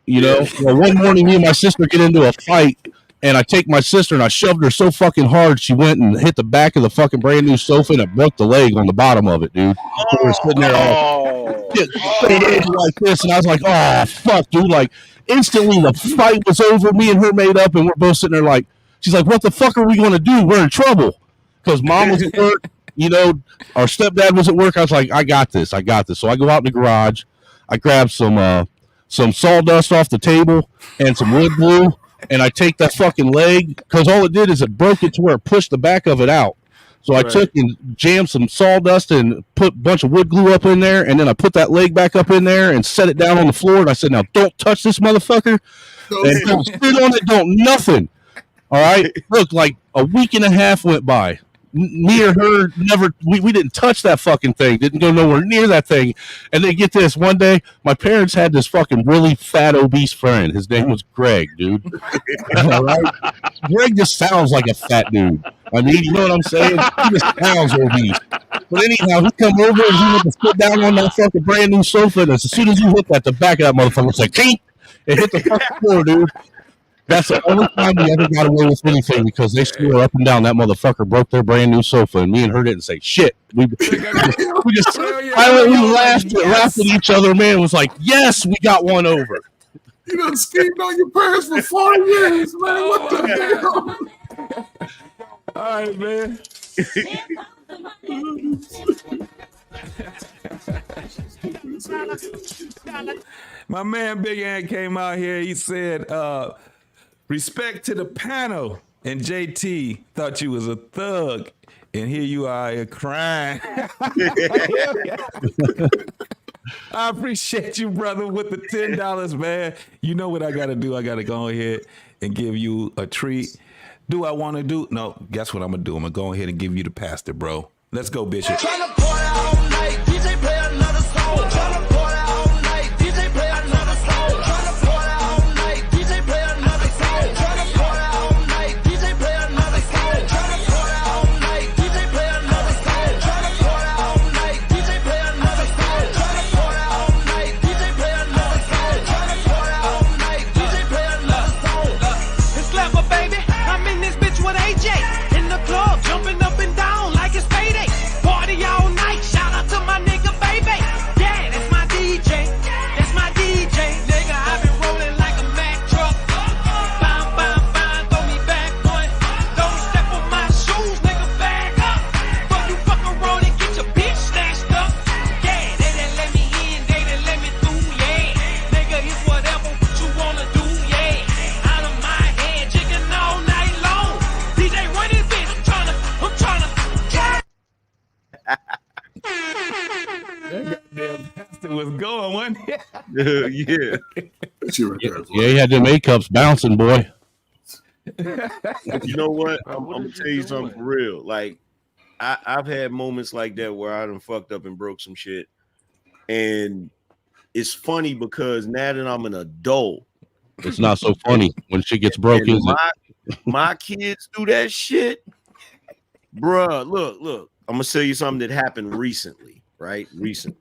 You know, one morning, me and my sister get into a fight, And I take my sister and I shoved her so fucking hard she went and hit the back of the fucking brand new sofa and it broke the leg on the bottom of it, dude. So we're sitting there all like this, and I was like, "Oh fuck, dude!" Like instantly, the fight was over. Me and her made up, and we're both sitting there like, she's like, "What the fuck are we going to do? We're in trouble." Because mom was at work, you know, our stepdad was at work. I was like, I got this. So I go out in the garage, I grab some sawdust off the table and some wood glue, and I take that fucking leg, because all it did is it broke it to where it pushed the back of it out. So I took and jammed some sawdust and put a bunch of wood glue up in there, and then I put that leg back up in there and set it down on the floor, and I said, now don't touch this motherfucker, and don't sit on it, don't nothing. All right? Look, like a week and a half went by. Me or her we didn't touch that fucking thing, didn't go nowhere near that thing. And then get this, one day my parents had this fucking really fat obese friend. His name was Greg, dude. All right? Greg just sounds like a fat dude. I mean, you know what I'm saying? He just sounds obese. But anyhow, he come over and he went to sit down on that fucking brand new sofa, and as soon as he hit that, the back of that motherfucker was like, "Tink!" It hit the fucking floor, dude. That's the only time we ever got away with anything, because they swore up and down that motherfucker broke their brand new sofa, and me and her didn't say shit. We just silently laughed at each other. Man, it was like, yes, we got one over. You done schemed on your parents for 4 years, man. What the hell? All right, man. My man Big Ant came out here. He said, respect to the panel. And JT thought you was a thug. And here you are crying. I appreciate you, brother, with the $10, man. You know what I got to do. I got to go ahead and give you a treat. Do I want to do? No, guess what I'm going to do? I'm going to go ahead and give you the pastor, bro. Let's go, Bishop. Tryna pour out all night, DJ play another song. Tryna pour out all night, DJ play another song. Tryna pour out all night, DJ play another song. Tryna pour out all night, DJ play another song. Tryna pour out all night, DJ play another song. Tryna pour out all night, DJ play another song. Tryna pour out all night, DJ play another song. Tryna pour out all night, DJ play another song. It's clever, baby. I'm in this bitch with AJ. In the club, jumping up and down like it's payday. Party all night. Shout out to my nigga, baby. Yeah, that's my DJ. That's my DJ. Nigga, I've been rolling like a Mack truck. Bam, bam, bam, throw me back one. Don't step on my shoes, nigga, back up. But you fuck around and get your bitch snatched up. Yeah, they done let me in, they done let me through, yeah. Nigga, it's whatever you wanna do, yeah. Out of my head, chicken all night long. DJ, run this bitch, I'm tryna. That goddamn pastor was going, wasn't he? Yeah. Yeah, he had them A-cups bouncing, boy. You know what? I'm gonna tell you something for real. Like, I've had moments like that where I done fucked up and broke some shit. And it's funny because now that I'm an adult, it's not so funny when shit gets broke, is it? My kids do that shit. Bruh, look. I'm gonna tell you something that happened recently, right? Recently.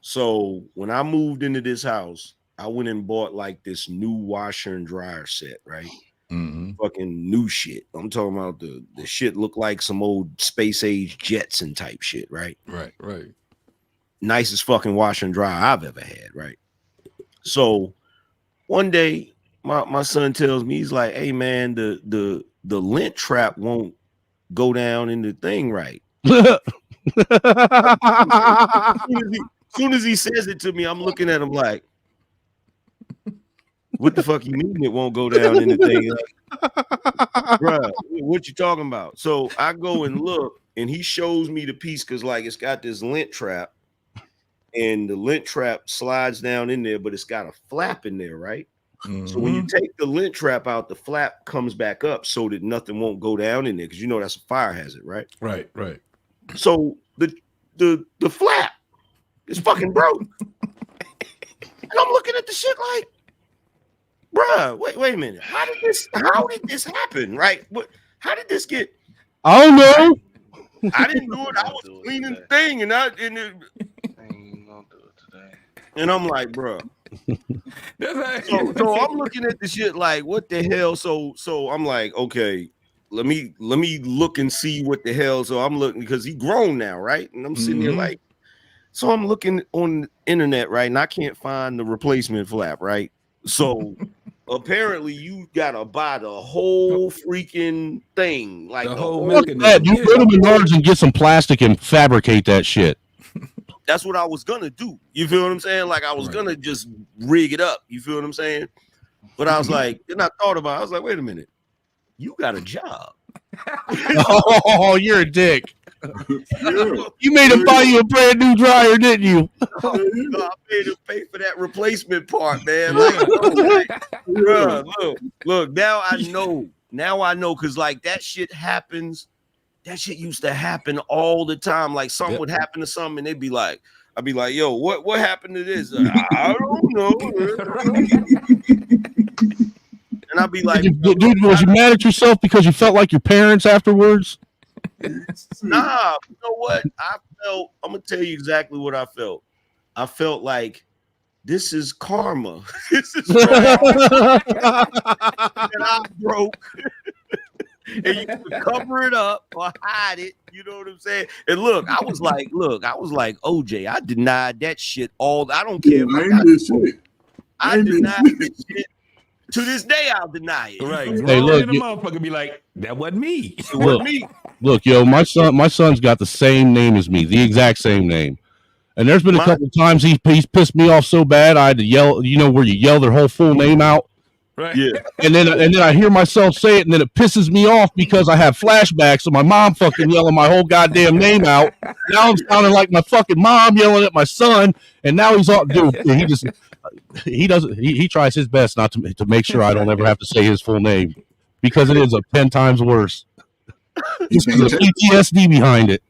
So when I moved into this house, I went and bought like this new washer and dryer set, right? Mm-hmm. Fucking new shit. I'm talking about the shit looked like some old space age Jetson type shit, right? Right. Nicest fucking washer and dryer I've ever had, right? So one day my son tells me, he's like, hey man, the lint trap won't go down in the thing right. Soon as he says it to me, I'm looking at him like, what the fuck you mean it won't go down in the thing? Like, bruh, what you talking about? So I go and look, and he shows me the piece because like it's got this lint trap, and the lint trap slides down in there, but it's got a flap in there, right? Mm-hmm. So when you take the lint trap out, the flap comes back up so that nothing won't go down in there, because you know that's a fire hazard, right? Right. So the flap is fucking broke. And I'm looking at the shit like, bruh, wait a minute. How did this happen? Right? How did this get? I don't know. I didn't do it. I was cleaning the thing, and I'm like, bruh, So I'm looking at the shit like, what the hell? So I'm like, okay, let me look and see what the hell. So I'm looking because he grown now, right? And I'm sitting there like, so I'm looking on the internet, right? And I can't find the replacement flap, right? So apparently you gotta buy the whole freaking thing, like the whole mechanism. You go to Menards and get some plastic and fabricate that shit. That's what I was gonna do. You feel what I'm saying? Like I was gonna just rig it up. You feel what I'm saying? But I was like, then I thought about it. I was like, wait a minute, you got a job. Oh, you're a dick. You made him buy you a brand new dryer, didn't you? I made him pay for that replacement part, man. Bruh, look, now I know. Now I know, because like that shit happens. That shit used to happen all the time. Like something would happen to something, and they'd be like, I'd be like, yo, what happened to this? I don't know. And I'd be like, dude, was you mad at yourself because you felt like your parents afterwards? Nah, you know what? I'm gonna tell you exactly what I felt. I felt like this is karma. This is and I'm broke. And you can cover it up or hide it. You know what I'm saying? And look, I was like, OJ, I denied that shit all. I don't care. I denied this shit. To this day, I'll deny it. Right. Hey, look, the motherfucker be like, that wasn't me. It wasn't me. Look, yo, my son's got the same name as me, the exact same name. And there's been a couple of times he's pissed me off so bad I had to yell, you know, where you yell their whole full name out. Right. Yeah. And then I hear myself say it, and then it pisses me off because I have flashbacks of my mom fucking yelling my whole goddamn name out. Now I'm sounding like my fucking mom yelling at my son, and now he's all dude. He tries his best not to make sure I don't ever have to say his full name, because it is 10 times worse. There's PTSD behind it.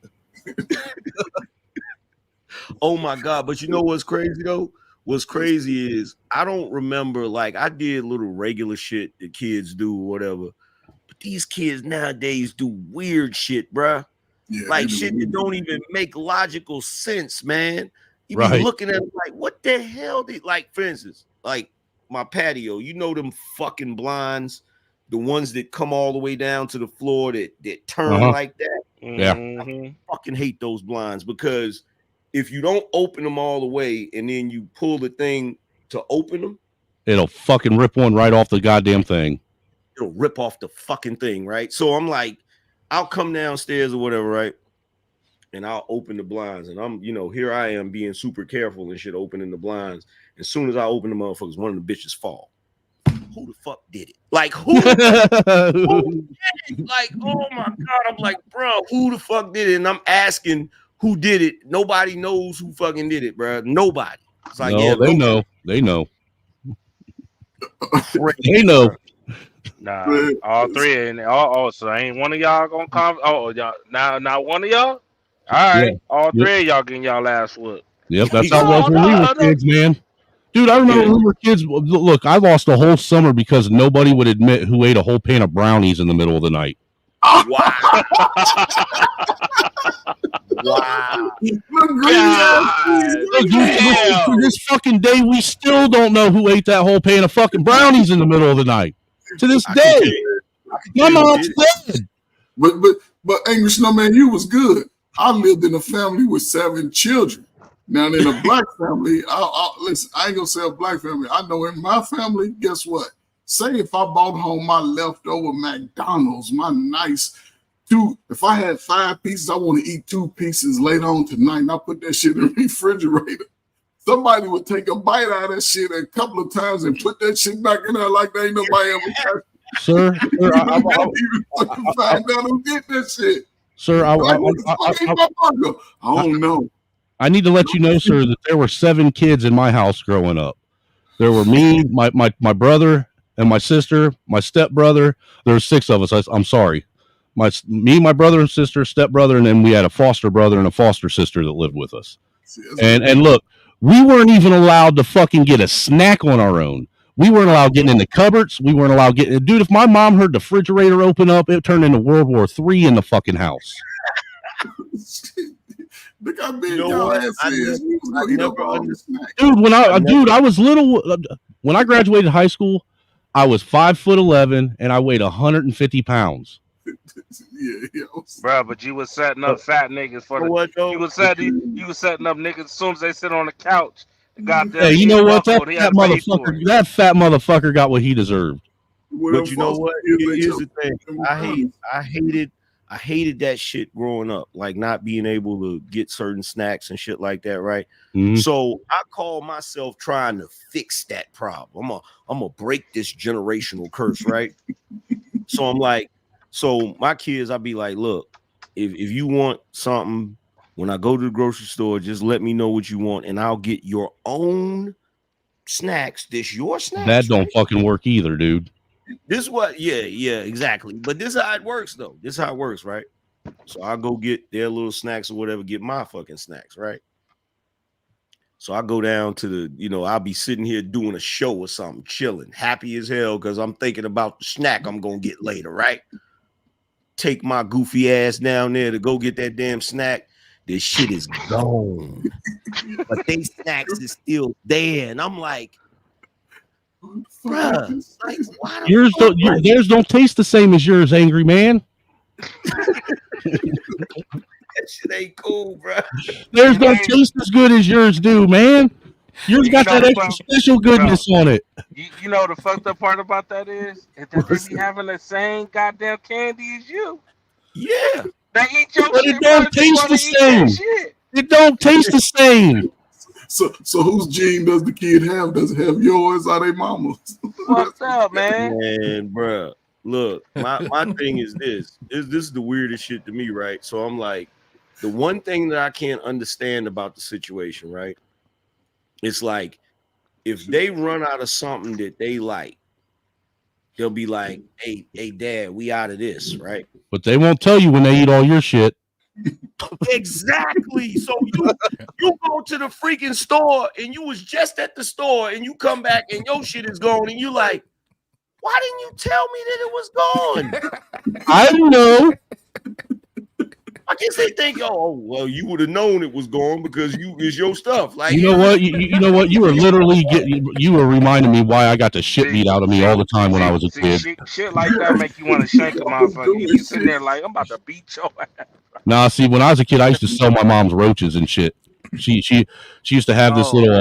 Oh my God. But you know what's crazy though? What's crazy is I don't remember, like I did little regular shit that kids do or whatever. But these kids nowadays do weird shit, bruh. Yeah, like shit that don't even make logical sense, man. You be looking at it like, what the hell did, like, for instance, like my patio, you know them fucking blinds, the ones that come all the way down to the floor that turn like that. Yeah. I fucking hate those blinds, because if you don't open them all the way and then you pull the thing to open them, it'll fucking rip one right off the goddamn thing. It'll rip off the fucking thing, right? So I'm like, I'll come downstairs or whatever, right? And I'll open the blinds, and I'm, you know, here I am being super careful and shit, opening the blinds. As soon as I open the motherfuckers, one of the bitches fall. Who the fuck did it? Like, who did it? Like, oh my God. I'm like, bro, who the fuck did it? And I'm asking who did it. Nobody knows who fucking did it, bro. Nobody. It's like, no, yeah, they know. They know. They know. Nah, all three, and oh, so ain't one of y'all gonna come? Oh, y'all now one of y'all. All right, all three of y'all getting y'all ass whooped. Yep, that's how it was when we were kids, man. Dude, I remember when we were kids. Look, I lost a whole summer because nobody would admit who ate a whole pan of brownies in the middle of the night. Wow. Wow. Look, dude, to this fucking day, we still don't know who ate that whole pan of fucking brownies in the middle of the night. To this day. My mom's dead. But Angry Snowman, you was good. I lived in a family with 7 children. Now in a black family, listen, I ain't gonna say a black family. I know in my family, guess what? Say if I brought home my leftover McDonald's, my nice if I had 5 pieces, I want to eat 2 pieces later on tonight, and I put that shit in the refrigerator. Somebody would take a bite out of that shit a couple of times and put that shit back in there like they ain't nobody ever touched it. Sir, I find out who did that shit. Sir, I don't know. I need to let you know, sir, that there were 7 kids in my house growing up. There were me, my brother, and my sister, my stepbrother. There were 6 of us. I'm sorry. Me, my brother and sister, stepbrother, and then we had a foster brother and a foster sister that lived with us. And look, we weren't even allowed to fucking get a snack on our own. We weren't allowed getting in the cupboards. We weren't allowed getting. Dude, if my mom heard the refrigerator open up, it turned into World War III in the fucking house. Look how big You know y'all what? ass I is. never, You was I gonna eat up never all the understood. snacks. Dude, I was little when I graduated high school. I was 5'11" and I weighed 150 pounds. Yeah. Bro, but you was setting up fat niggas for You know the. what though? You was setting up niggas as soon as they sit on the couch. The goddamn Hey, you know what? buckled. He had to pay for it. That fat motherfucker got what he deserved. But you know what? Here's the thing. I hated that shit growing up, like not being able to get certain snacks and shit like that, right? Mm-hmm. So I call myself trying to fix that problem. I'm gonna break this generational curse, right? So I'm like, so my kids, I'll be like, look, if you want something, when I go to the grocery store, just let me know what you want, and I'll get your own snacks. This your snacks. That don't right? fucking work either, dude. This what, yeah, exactly. But this is how it works, though. This is how it works, right? So I'll go get their little snacks or whatever, get my fucking snacks, right? So I go down to the, I'll be sitting here doing a show or something, chilling, happy as hell, because I'm thinking about the snack I'm gonna get later, right? Take my goofy ass down there to go get that damn snack. This shit is gone. But they snacks is still there. And I'm like, bruh, like, why the Theirs don't taste the same as yours, angry man. that shit ain't cool, bro. Theirs don't taste as good as yours do, man. Yours got that extra special goodness on it. You know the fucked up part about that is that they be having the same goddamn candy as you. Yeah. They eat your But shit. it don't taste the same. It don't taste the same. So whose gene does the kid have? Does it have yours or their mama's? Fucked up, man. Man, bro. Look, my thing is this. This is the weirdest shit to me, right? So I'm like, the one thing that I can't understand about the situation, right? It's like, if they run out of something that they like, they'll be like, hey, dad, we out of this, right? But they won't tell you when they eat all your shit. Exactly. So you go to the freaking store and you was just at the store and you come back and your shit is gone and you like, why didn't you tell me that it was gone? I don't know. I guess they think, oh, well, you would have known it was gone because it's your stuff. Like, You know what? You know what? You were literally you were reminding me why I got the shit beat out of me all the time when I was a kid. Shit like that make you want to shake a motherfucker. You sitting there like, I'm about to beat your ass. Nah, see, when I was a kid, I used to sell my mom's roaches and shit. She used to have this little.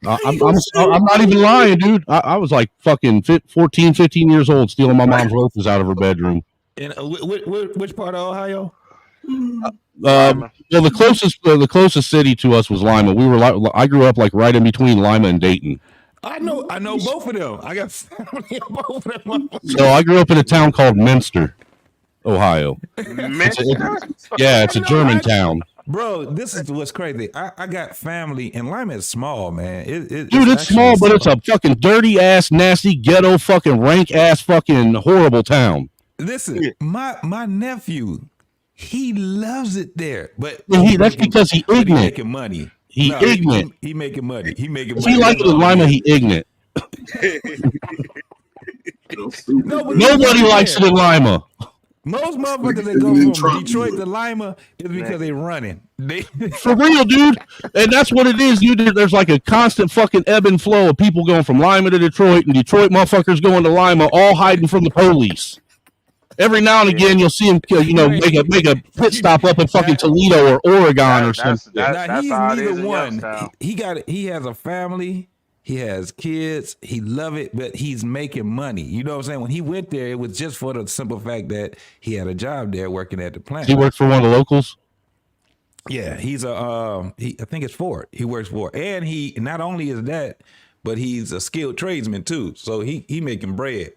I'm not even lying, dude. I was like fucking 14, 15 years old, stealing my mom's roaches out of her bedroom. In which part of Ohio? Well, the closest city to us was Lima. I grew up like right in between Lima and Dayton. I know both of them. I got family in both of them. So I grew up in a town called Minster, Ohio. It's a German town. Bro, this is what's crazy. I got family, and Lima is small, man. Dude, it's small, but it's a fucking dirty ass, nasty, ghetto, fucking rank ass, fucking horrible town. Listen, my nephew, he loves it there, but that's because he ignorant. He making money. He ignorant. He making money. He making If money. he likes it in Lima, he ignorant. Nobody likes it in Lima. Most motherfuckers that go from Detroit to Lima is because they running. For real, dude. And that's what it is, dude. There's like a constant fucking ebb and flow of people going from Lima to Detroit and Detroit motherfuckers going to Lima, all hiding from the police. Every now and again, you'll see him, make a pit stop up in fucking Toledo or Oregon or something. Now, he's neither one. He has a family. He has kids. He love it, but he's making money. You know what I'm saying? When he went there, it was just for the simple fact that he had a job there working at the plant. He worked for one of the locals? Yeah, he's I think it's Ford. He works for, and he not only is that, but he's a skilled tradesman too. So he making bread.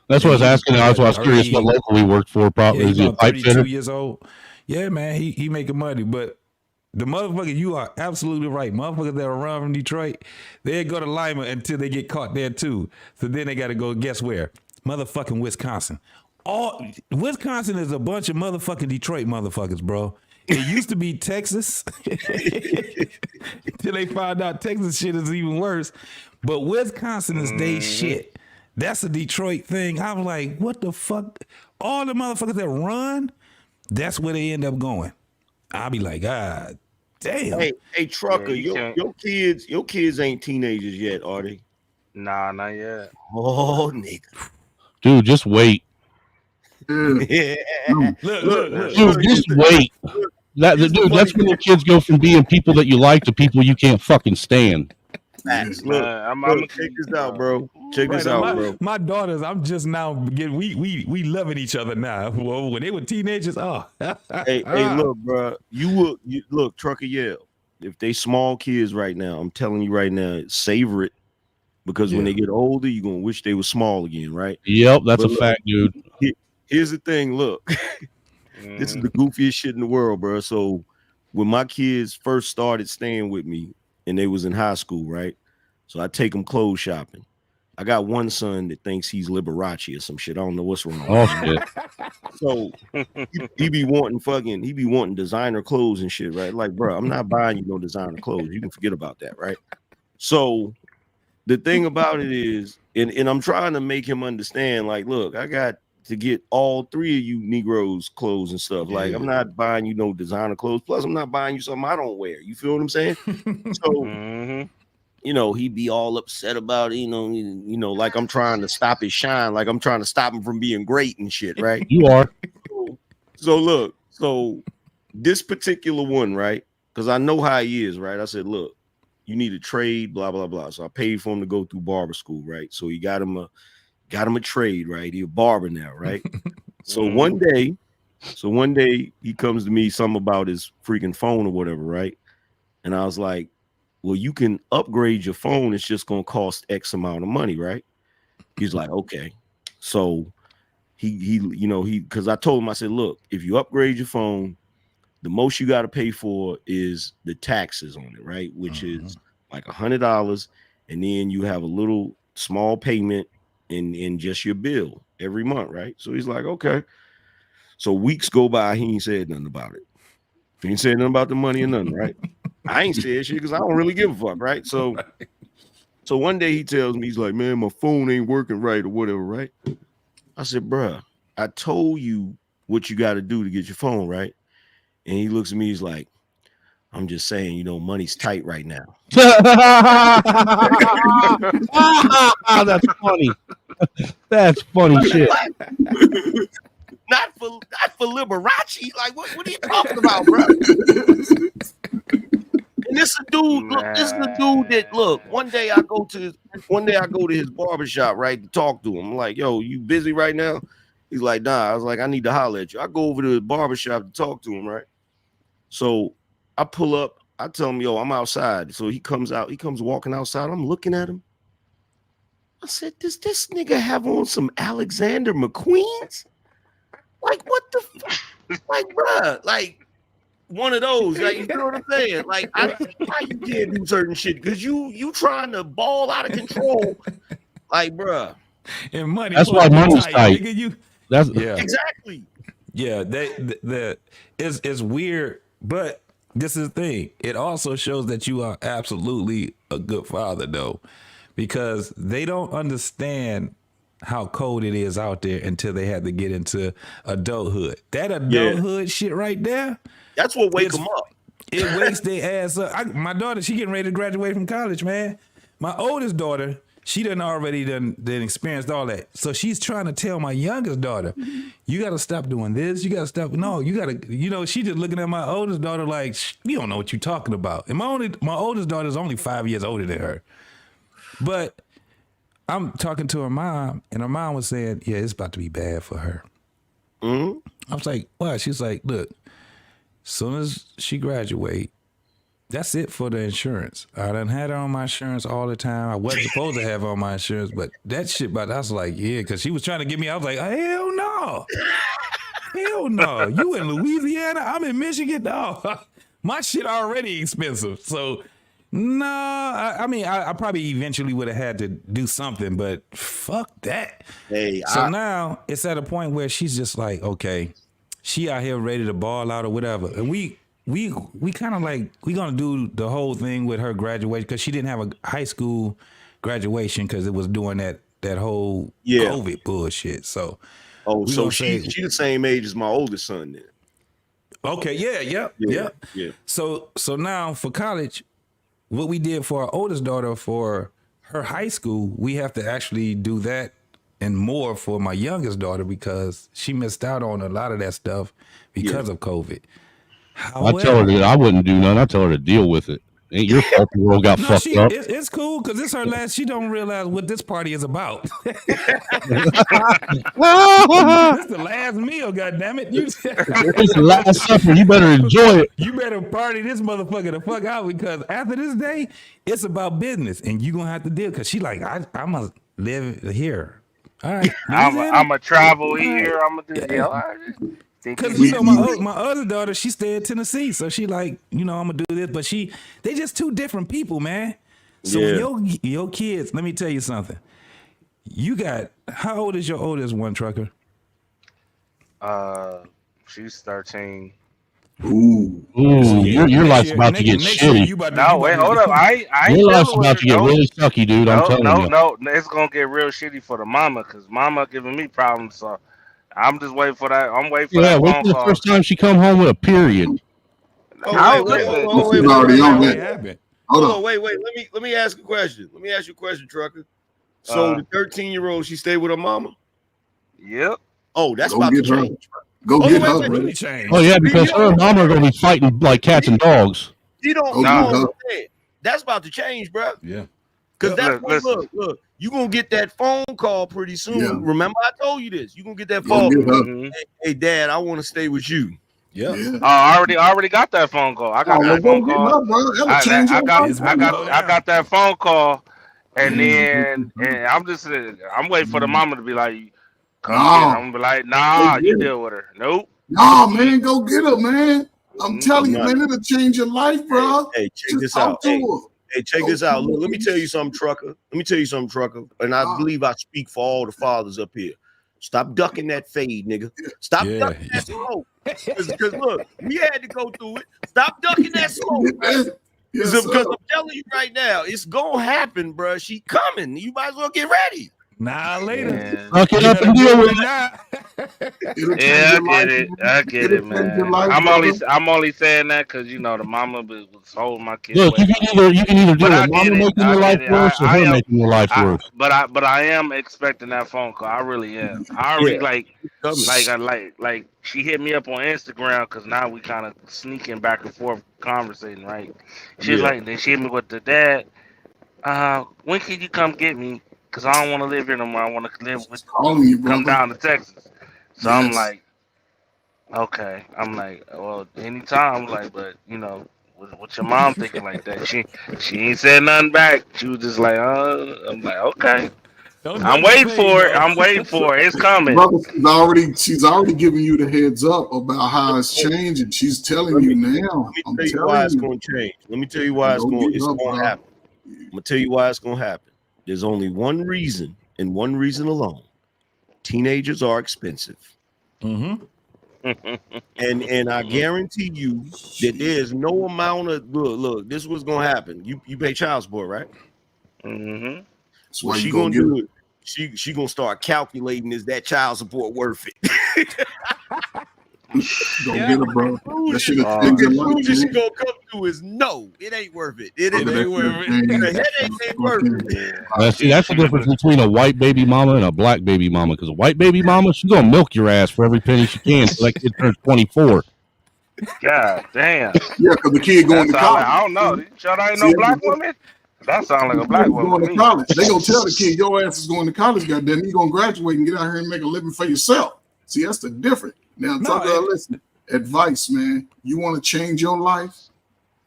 That's what I was asking. That's why I was curious what local he worked for. Probably he's is he a pipe 32 fitter? years old. Yeah, man, he making money, but the motherfucker, you are absolutely right. Motherfuckers that run from Detroit, they go to Lima until they get caught there too. So then they got to go, guess where? Motherfucking Wisconsin. Wisconsin is a bunch of motherfucking Detroit motherfuckers, bro. It used to be Texas until they found out Texas shit is even worse. But Wisconsin is they shit. That's a Detroit thing. I was like, what the fuck? All the motherfuckers that run, that's where they end up going. I'll be like, God Damn. Hey, trucker, Yeah, your kids ain't teenagers yet, are they? Nah, not yet. Oh, nigga. Dude, just wait. Yeah. Look. Dude, just wait. Dude, that's when your kids go from being people that you like to people you can't fucking stand. Facts. Man, Look, check this out, bro. Check this out, bro. My daughters, I'm just now getting we loving each other now. Well, when they were teenagers, hey, look, bro. You look, trucker, yeah. If they small kids right now, I'm telling you right now, savor it. Because when they get older, you're gonna wish they were small again, right? Yep, that's a fact, dude. Here's the thing, look. This is the goofiest shit in the world, bro. So when my kids first started staying with me and they was in high school, right? So I take them clothes shopping. I got one son that thinks he's Liberace or some shit. I don't know what's wrong. Oh shit. So he be wanting designer clothes and shit, right? Like, bro, I'm not buying you no designer clothes. You can forget about that, right? So the thing about it is, and I'm trying to make him understand, like, look, I got to get all three of you Negroes clothes and stuff. Like, I'm not buying you no designer clothes. Plus, I'm not buying you something I don't wear. You feel what I'm saying? So, you know, he'd be all upset about it, you know, like I'm trying to stop his shine, like I'm trying to stop him from being great and shit, right? You are. So look, this particular one, right? Because I know how he is, right? I said, look, you need a trade, blah, blah, blah. So I paid for him to go through barber school, right? So he got him a trade, right? He a barber now, right? So one day he comes to me, something about his freaking phone or whatever, right? And I was like, well, you can upgrade your phone. It's just going to cost X amount of money, right? He's like, okay. So because I told him, I said, look, if you upgrade your phone, the most you got to pay for is the taxes on it, right? Which is like $100. And then you have a little small payment in just your bill every month, right? So he's like, okay. So weeks go by, he ain't said nothing about it. He ain't said nothing about the money or nothing, right? I ain't said shit because I don't really give a fuck, right? So one day he tells me, he's like, man, my phone ain't working right or whatever, right? I said, bruh, I told you what you got to do to get your phone, right? And he looks at me, he's like, I'm just saying, you know, money's tight right now. That's funny. That's funny shit. Not for Liberace. Like, what are you talking about, bro? And this is a dude. Look, this is the dude that one day I go to his barbershop, right, to talk to him. I'm like, yo, you busy right now? He's like, nah. I was like, I need to holler at you. I go over to his barbershop to talk to him, right? So I pull up, I tell him, yo, I'm outside. So he comes out, he comes walking outside. I'm looking at him. I said, does this nigga have on some Alexander McQueen's? Like, what the fuck? Like, bruh, like one of those, like, you know what I'm saying? Like, I see why you can't do certain shit, because you trying to ball out of control. Like, bruh. And money. That's why money's tight. That's exactly. Yeah, it's weird, but this is the thing. It also shows that you are absolutely a good father, though, because they don't understand how cold it is out there until they have to get into adulthood. That adulthood shit right there. That's what wakes them up. It wakes their ass up. My daughter, she getting ready to graduate from college, man. My oldest daughter, she done experienced all that. So she's trying to tell my youngest daughter, you got to stop doing this. You got to stop. No, you got to, she just looking at my oldest daughter like, you don't know what you're talking about. And my oldest daughter is only 5 years older than her. But I'm talking to her mom, and her mom was saying, yeah, it's about to be bad for her. Mm-hmm. I was like, why? She's like, look, as soon as she graduate, that's it for the insurance. I done had her on my insurance all the time. I wasn't supposed to have her on my insurance, but that shit, I was like, yeah, because she was trying to get me. I was like, hell no. Hell no. You in Louisiana? I'm in Michigan? No. My shit already expensive. So, no. I mean, I probably eventually would have had to do something, but fuck that. Now it's at a point where she's just like, okay, she out here ready to ball out or whatever. And we kind of like, we gonna do the whole thing with her graduation, because she didn't have a high school graduation because it was doing that whole COVID bullshit. So she's the same age as my oldest son then. Okay, yeah. So now for college, what we did for our oldest daughter for her high school, we have to actually do that and more for my youngest daughter because she missed out on a lot of that stuff because of COVID. I tell her that I wouldn't do none. I tell her to deal with it. Ain't your fault the world got fucked up. It's cool because it's her last. She don't realize what this party is about. This the last meal, goddammit. It's the last supper. You better enjoy it. You better party this motherfucker the fuck out because after this day, it's about business and you gonna have to deal because she like I must live here. All right, I'm a travel here. I'm gonna do all right. Because my other daughter, she stay in Tennessee, so she like, I'm gonna do this, but they just two different people, man. So when your kids, let me tell you something. You got how old is your oldest one, Trucker? She's 13. Ooh, your life's about to get shitty. Hold up. I ain't your life's about to get really sucky, dude. I'm telling you. No, it's gonna get real shitty for the mama because mama giving me problems. So I'm just waiting for that. I'm waiting for that wait phone till call. the first time she come home with a period. Wait. Hold on, wait. Let me ask a question. Let me ask you a question, Trucker. So the 13-year-old, she stayed with her mama? Yep. Oh, that's about to change. Go get her. Oh yeah, because her and mama are gonna be fighting like cats and dogs. You don't understand. That's about to change, bro. Yeah. Because that's what, look, you gonna get that phone call pretty soon. Yeah. Remember, I told you this. You gonna get that phone. Hey, Dad, I want to stay with you. Yeah. I already got that phone call. I got that phone call. I got that phone call, and then I'm waiting for the mama to be like, come get her. I'm gonna be like, nah, you deal with her. Nope. Nah, man, go get her, man. I'm telling you, man, it'll change your life, bro. Hey, check this out. Hey, check this out. Look, let me tell you something, Trucker. And I believe I speak for all the fathers up here. Stop ducking that fade, nigga. Stop ducking that smoke. Because look, we had to go through it. Stop ducking that smoke, man. Because I'm telling you right now, it's gonna happen, bro. She coming. You might as well get ready. Nah, later. Fuck it up and deal with it. Yeah, I get it, man. I'm only saying that because the mama was holding my kids. Look, you can either do it. Mama making your life worse or her making your life worse. But I am expecting that phone call. I really am. I already like she hit me up on Instagram because now we kind of sneaking back and forth conversating, right? She's like, then she hit me with the dad. When can you come get me? Because I don't want to live here no more. I want to live with come down to Texas. So I'm like, okay. I'm like, well, anytime. I'm like, but what's your mom thinking like that? She ain't said nothing back. She was just like, I'm like, okay. I'm waiting for it. It's coming. Brother, she's already giving you the heads up about how it's changing. She's telling you now. Let me tell you why it's going to change. Let me tell you why it's going to happen. I'm going to tell you why it's going to happen. There's only one reason, and one reason alone. Teenagers are expensive. Mm-hmm. And I guarantee you that there's no amount of look. This is what's gonna happen. You pay child support, right? Mm-hmm. So what she gonna do it? She gonna start calculating, is that child support worth it? Don't get it, bro. That shit the conclusion she gonna come to is no, it ain't worth it. It ain't worth it. The headache ain't worth it. That's the difference between a white baby mama and a black baby mama. Because a white baby mama, she's gonna milk your ass for every penny she can until that kid turns 24. God damn. Yeah, because the kid going to college. I don't know. Sure, ain't no black woman. That sounds like a black woman. Going to college. They gonna tell the kid your ass is going to college. Goddamn, you gonna graduate and get out here and make a living for yourself. See, that's the difference. Now, listen, advice, man. You want to change your life?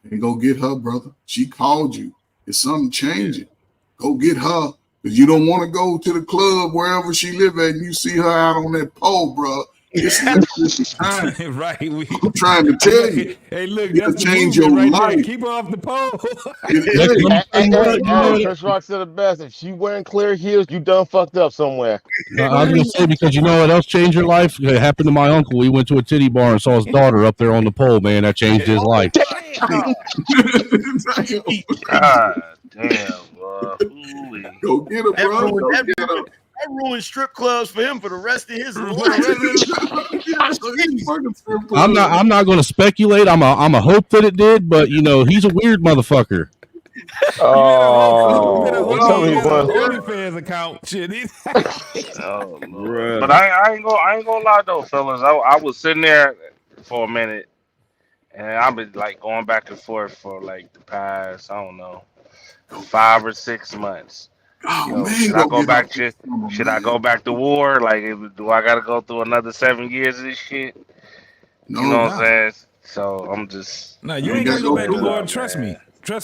And go get her, brother. She called you. It's something changing. Go get her. Because you don't want to go to the club wherever she live at and you see her out on that pole, bro. It's time. Right. I'm trying to tell you. Hey, look, you that's change your right life. There. Keep her off the pole. Chris Rock said the best. If she wearing clear heels, you done fucked up somewhere. I was gonna say, because you know what else changed your life? It happened to my uncle. He went to a titty bar and saw his daughter up there on the pole. Man, that changed his life. God damn, bro. Go get her, bro. ruined strip clubs for him for the rest of his life. I'm not going to speculate. I'm a hope that it did, but you know he's a weird motherfucker. Oh, tell me what. OnlyFans account. Shit. Oh, Lord. But I ain't gonna lie though, fellas. I was sitting there for a minute, and I've been like going back and forth for like the past, I don't know, 5 or 6 months. Yo, should I go back to war? Like, do I gotta go through another 7 years of this shit? No, you know what I'm saying? So I'm just. No, you ain't gotta go back to war. Trust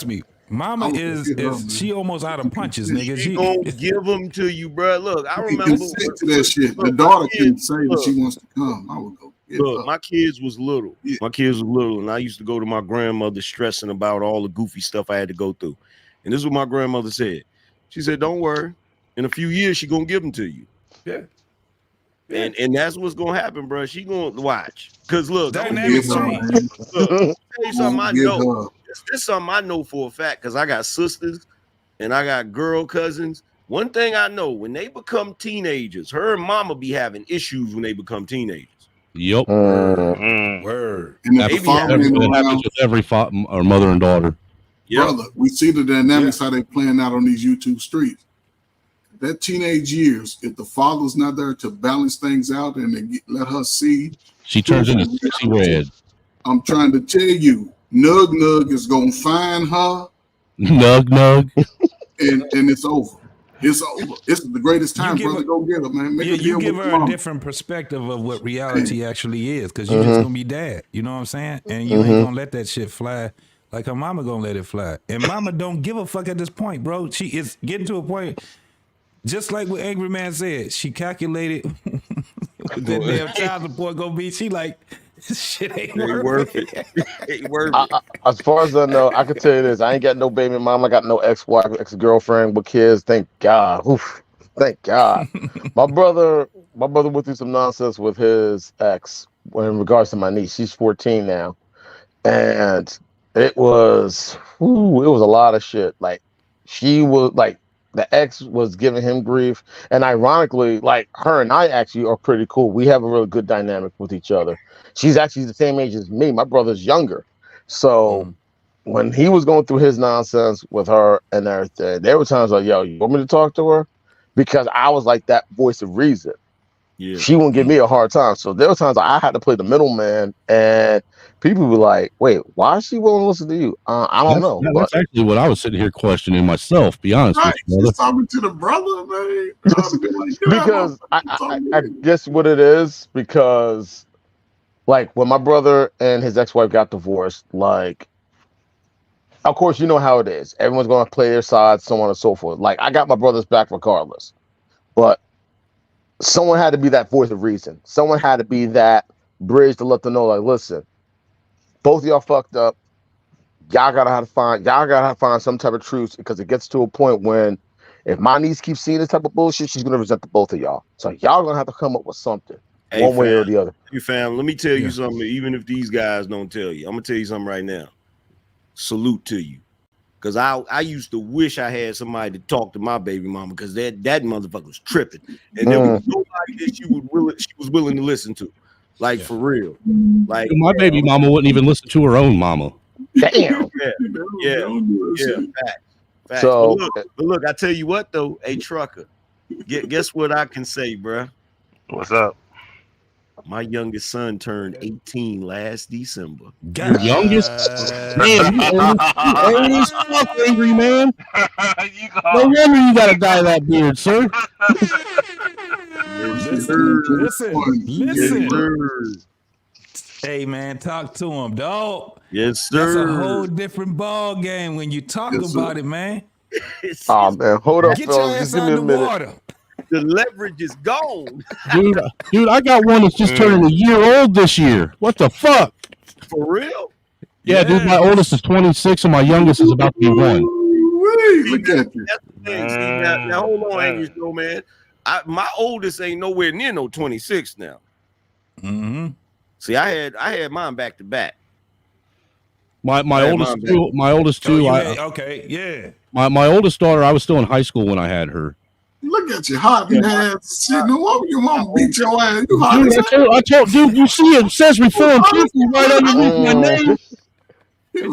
me. Mama is she almost out of punches, nigga. She gonna give them to you, bro. Look, I remember to that shit. The daughter can say that she wants to come. I would go. Look, my kids was little. Yeah. My kids was little, and I used to go to my grandmother stressing about all the goofy stuff I had to go through. And this is what my grandmother said. She said, "Don't worry. In a few years, she gonna give them to you." Yeah. And that's what's gonna happen, bro. She gonna watch. Cause look, dynamics change. Look, I'll tell you something I know. This is something I know for a fact because I got sisters and I got girl cousins. One thing I know, when they become teenagers, her and mama be having issues when they become teenagers. Yep. Word. And that happens with every or mother and daughter. Brother, we see the dynamics how they playing out on these YouTube streets. That teenage years, if the father's not there to balance things out and let her see, she turns into sexy red. I'm trying to tell you, Nug is gonna find her. Nug. and it's over. It's over. It's the greatest time, brother. Go get her, man. You give her a different perspective of what reality actually is, because you're just gonna be dad. You know what I'm saying? And you ain't gonna let that shit fly like her mama gonna let it fly. And mama don't give a fuck at this point, bro. She is getting to a point, just like what Angry Man said. She calculated what that damn child support gonna be. She like, shit ain't worth it. Ain't worth it. As far as I know, I can tell you this: I ain't got no baby mama, I got no ex-wife, ex-girlfriend with kids. Thank God. Oof, thank God. my brother went through some nonsense with his ex in regards to my niece. She's 14 now, and it was a lot of shit. Like, she was like, the ex was giving him grief, and ironically, like, her and I actually are pretty cool. We have a really good dynamic with each other. She's actually the same age as me. My brother's younger. So when he was going through his nonsense with her and everything, there were times like, yo, you want me to talk to her? Because I was like that voice of reason. Yeah. She wouldn't give me a hard time. So there were times I had to play the middleman, and people were like, wait, why is she willing to listen to you? I don't know. That's actually what I was sitting here questioning myself, be honest with you, brother. She's talking to the brother, man. Because I guess what it is, because like when my brother and his ex-wife got divorced, like, of course, you know how it is. Everyone's going to play their side, so on and so forth. Like, I got my brother's back regardless. But someone had to be that voice of reason. Someone had to be that bridge to let them know, like, listen, both of y'all fucked up. Y'all gotta have to find some type of truth, because it gets to a point when if my niece keeps seeing this type of bullshit, she's gonna resent the both of y'all. So y'all gonna have to come up with something, one way or the other. Hey fam, let me tell you something. Even if these guys don't tell you, I'm gonna tell you something right now. Salute to you, because I used to wish I had somebody to talk to my baby mama, because that motherfucker was tripping, and there was nobody that she was willing to listen to, like for real. Like my baby mama wouldn't even listen to her own mama. Damn. Yeah. Facts. So, but look, I tell you what though, hey trucker, guess what I can say, bruh? What's up? My youngest son turned 18 last December. Your youngest? Man, you always fuck, Angry Man. No wonder you gotta dye that beard, sir. Listen. Hey man, talk to him, dog. Yes, sir. That's a whole different ball game when you talk about it, man. Oh man, hold up, Get your fellas. ass Just give out me a the minute. water. The leverage is gone. Dude, I got one that's just turning a year old this year. What the fuck? For real? Yeah, dude, my oldest is 26 and my youngest is about to be 1. Look at you. That's the thing. See, now hold on, Angus, though, man. My oldest ain't nowhere near no 26 now. Mm-hmm. See, I had mine back to back. My oldest too. Okay, yeah. My oldest daughter, I was still in high school when I had her. Look at you, hot ass shit. No wonder your mama beat your ass. You hot Dude, as I told, dude, you see it says Reform Pookie right underneath my name. It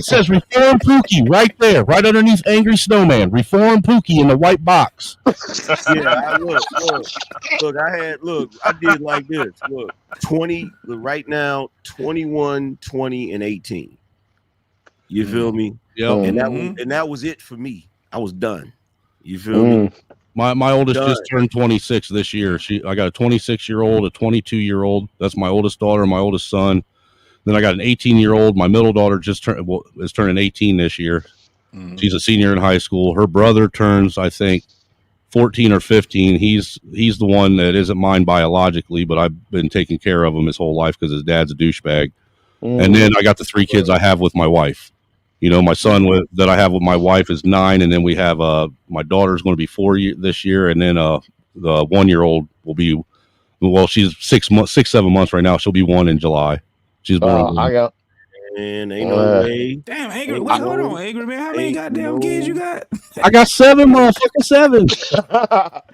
says Reform Pookie right there, right underneath Angry Snowman. Reform Pookie in the white box. Yeah, I did like this. Look, 20 right now, 21, 20, and 18. You feel me? Yep. And that was it for me. I was done. You feel me? My oldest just turned 26 this year. I got a 26-year-old, a 22-year-old. That's my oldest daughter, my oldest son. Then I got an 18-year-old. My middle daughter is turning 18 this year. She's a senior in high school. Her brother turns, I think, 14 or 15. He's the one that isn't mine biologically, but I've been taking care of him his whole life because his dad's a douchebag. And then I got the 3 kids I have with my wife. You know, my son that I have with my wife is 9, and then we have my daughter's going to be 4 this year, and then the 1-year-old will be, well, she's 7 months right now. She'll be 1 in July. She's born. I got. And ain't no way. Damn, Angry. Wait, hold on, Angry man. How many goddamn kids you got? I got 7, motherfucker, 7.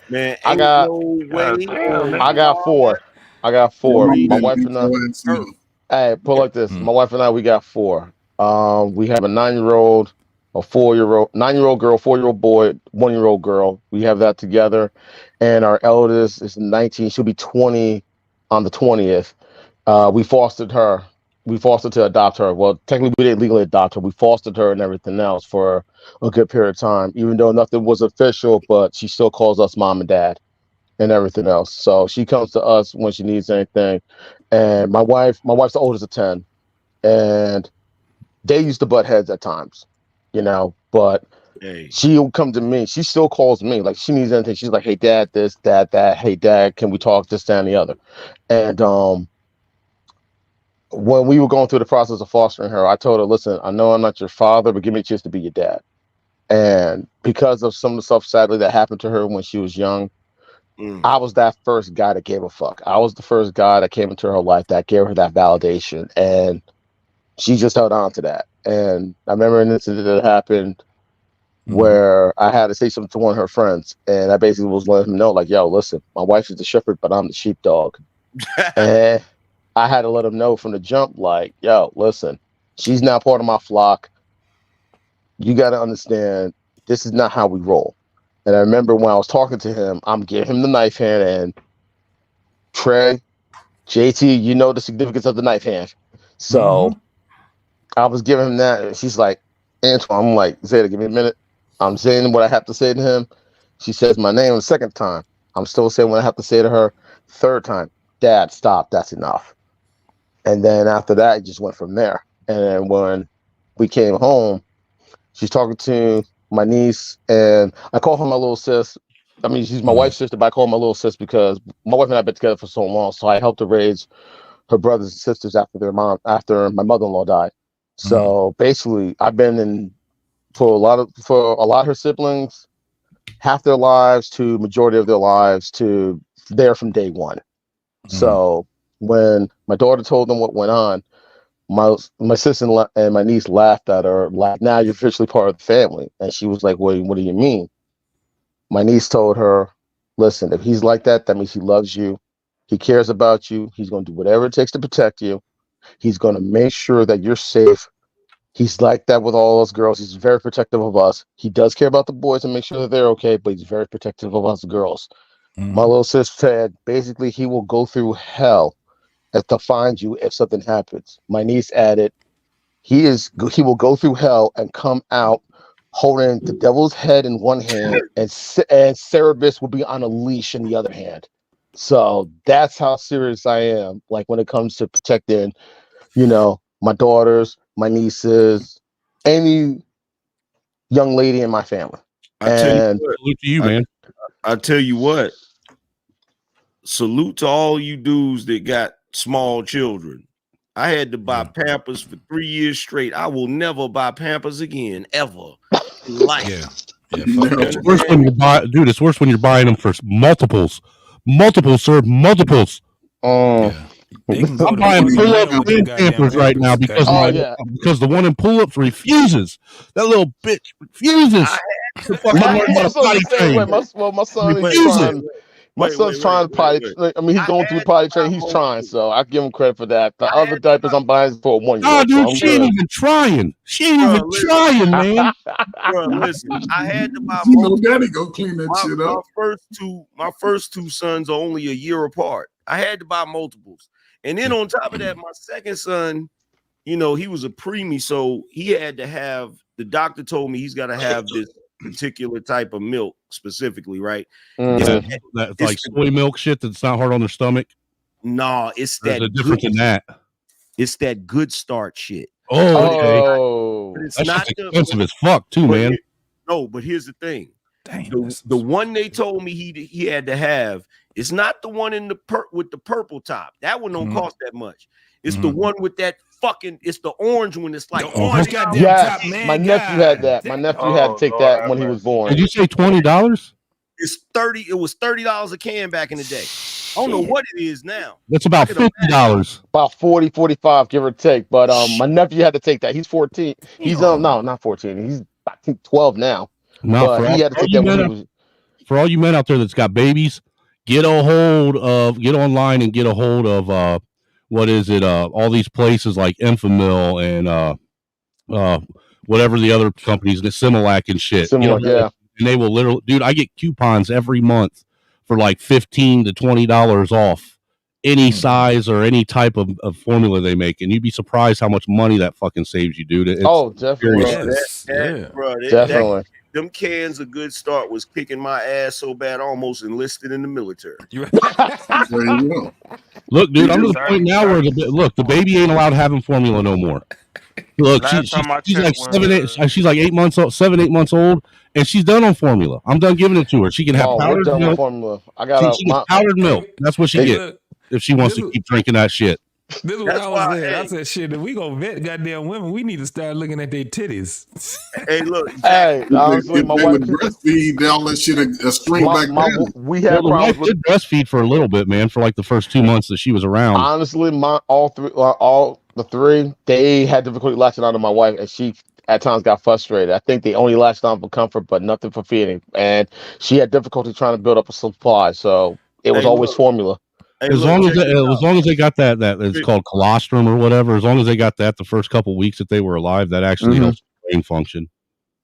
Man, I got. no way. I got 4. I got 4. My wife and I. Hey, put it like this. My wife and I, we got 4. We have a 9-year-old, a 4-year-old, 9-year-old girl, 4-year-old boy, 1-year-old girl. We have that together, and our eldest is 19. She'll be 20 on the 20th. We fostered her. We fostered to adopt her. Well, technically, we didn't legally adopt her. We fostered her and everything else for a good period of time, even though nothing was official. But she still calls us mom and dad and everything else. So she comes to us when she needs anything. And my wife's the oldest of 10, and they used to butt heads at times, you know. But she'll come to me. She still calls me like she needs anything. She's like, "Hey, Dad, this, that. Hey, Dad, can we talk this, that, and the other?" And when we were going through the process of fostering her, I told her, "Listen, I know I'm not your father, but give me a chance to be your dad." And because of some of the stuff, sadly, that happened to her when she was young, I was that first guy that gave a fuck. I was the first guy that came into her life that gave her that validation, and she just held on to that. And I remember an incident that happened where I had to say something to one of her friends, and I basically was letting him know, like, "Yo, listen, my wife is the shepherd, but I'm the sheepdog." And I had to let him know from the jump, like, "Yo, listen, she's now part of my flock. You got to understand, this is not how we roll." And I remember when I was talking to him, I'm giving him the knife hand, and Trey, JT, you know the significance of the knife hand. So I was giving him that, and she's like, "Antoine," I'm like, "Zeta, give me a minute." I'm saying what I have to say to him. She says my name the second time. I'm still saying what I have to say to her. Third time, "Dad, stop. That's enough." And then after that, it just went from there. And then when we came home, she's talking to my niece, and I call her my little sis. I mean, she's my wife's sister, but I call her my little sis because my wife and I have been together for so long. So I helped her raise her brothers and sisters after my mother-in-law died. So basically, I've been in for a lot of her siblings, half their lives to majority of their lives to there from day one. So when my daughter told them what went on, my sister and my niece laughed at her, like, "Now you're officially part of the family." And she was like, what do you mean? My niece told her, "Listen, if he's like that, that means he loves you. He cares about you. He's going to do whatever it takes to protect you. He's going to make sure that you're safe. He's like that with all us girls. He's very protective of us. He does care about the boys and make sure that they're okay, but he's very protective of us girls." My little sis said, basically, he will go through hell to find you if something happens. My niece added, he will go through hell and come out holding the devil's head in one hand, and Cerebus will be on a leash in the other hand. So that's how serious I am, like, when it comes to protecting, you know, my daughters, my nieces, any young lady in my family. Salute to you, man. I tell you what, salute to all you dudes that got small children. I had to buy Pampers for 3 years straight. I will never buy Pampers again, ever in life. It's worse when you buy, dude. It's worse when you're buying them for multiples, sir, multiples. I'm buying pull-up and Pampers right now because because the one in pull-ups refuses. That little bitch refuses. The fuck I learned how My to son's potty the same way. train. My son is Refuse it. trying. My son's trying to potty. I mean, he's going through the potty train. He's trying, so I give him credit for that. The other diapers I'm buying is for a 1-year-old, Nah, so dude, I'm she ain't good. even trying. She ain't even trying, man. Bro, listen, I had to buy You know, daddy go clean that shit my up. first two sons are only a year apart. I had to buy multiples. And then on top of that, my second son, you know, he was a preemie, so he had to have, the doctor told me he's got to have this particular type of milk specifically, right? That's like soy milk shit that's not hard on their stomach. No, it's There's that a difference good, in that. It's that good start shit. Oh, But it's that's not expensive as fuck too, man. No, but here's the thing. The one they told me he had to have, it's not the one in the with the purple top. That one don't cost that much. It's the one with that fucking, it's the orange one. It's like orange. Yes, my nephew had that. My nephew had to take that when he was born. Did you say $20? It's 30. It was $30 a can back in the day. I don't know what it is now. That's about $50. About 40, 45, give or take. But my nephew had to take that. He's 14. He's no, not 14. He's I think 12 now. No, But he had to take that when he was. For all you men out there that's got babies, get online and get a hold of what is it? All these places like Enfamil and whatever the other companies, the Similac and shit. Yeah. And they will literally, dude, I get coupons every month for like $15 to $20 off any size or any type of formula they make, and you'd be surprised how much money that fucking saves you, dude. It's definitely. Definitely. Them cans a good start was kicking my ass so bad I almost enlisted in the military. Look, dude, I'm to the point now where the baby ain't allowed having formula no more. Look, she's like 8 months old, 7-8 months old, and she's done on formula. I'm done giving it to her. She can have powdered milk. Formula. I got she gets powdered milk. That's what she gets if she wants to keep drinking that shit. This is what I was saying. I said, shit, if we gonna vet goddamn women, we need to start looking at their titties. Hey, look. Hey, honestly, my wife breastfeed all that shit a string back down. We had my wife did breastfeed for a little bit, man, for like the first 2 months that she was around. Honestly, all the three, they had difficulty latching on to my wife, and she at times got frustrated. I think they only latched on for comfort, but nothing for feeding. And she had difficulty trying to build up a supply, so it was always formula. As long as they got that it's called colostrum or whatever, as long as they got that the first couple weeks that they were alive, that actually helps brain function.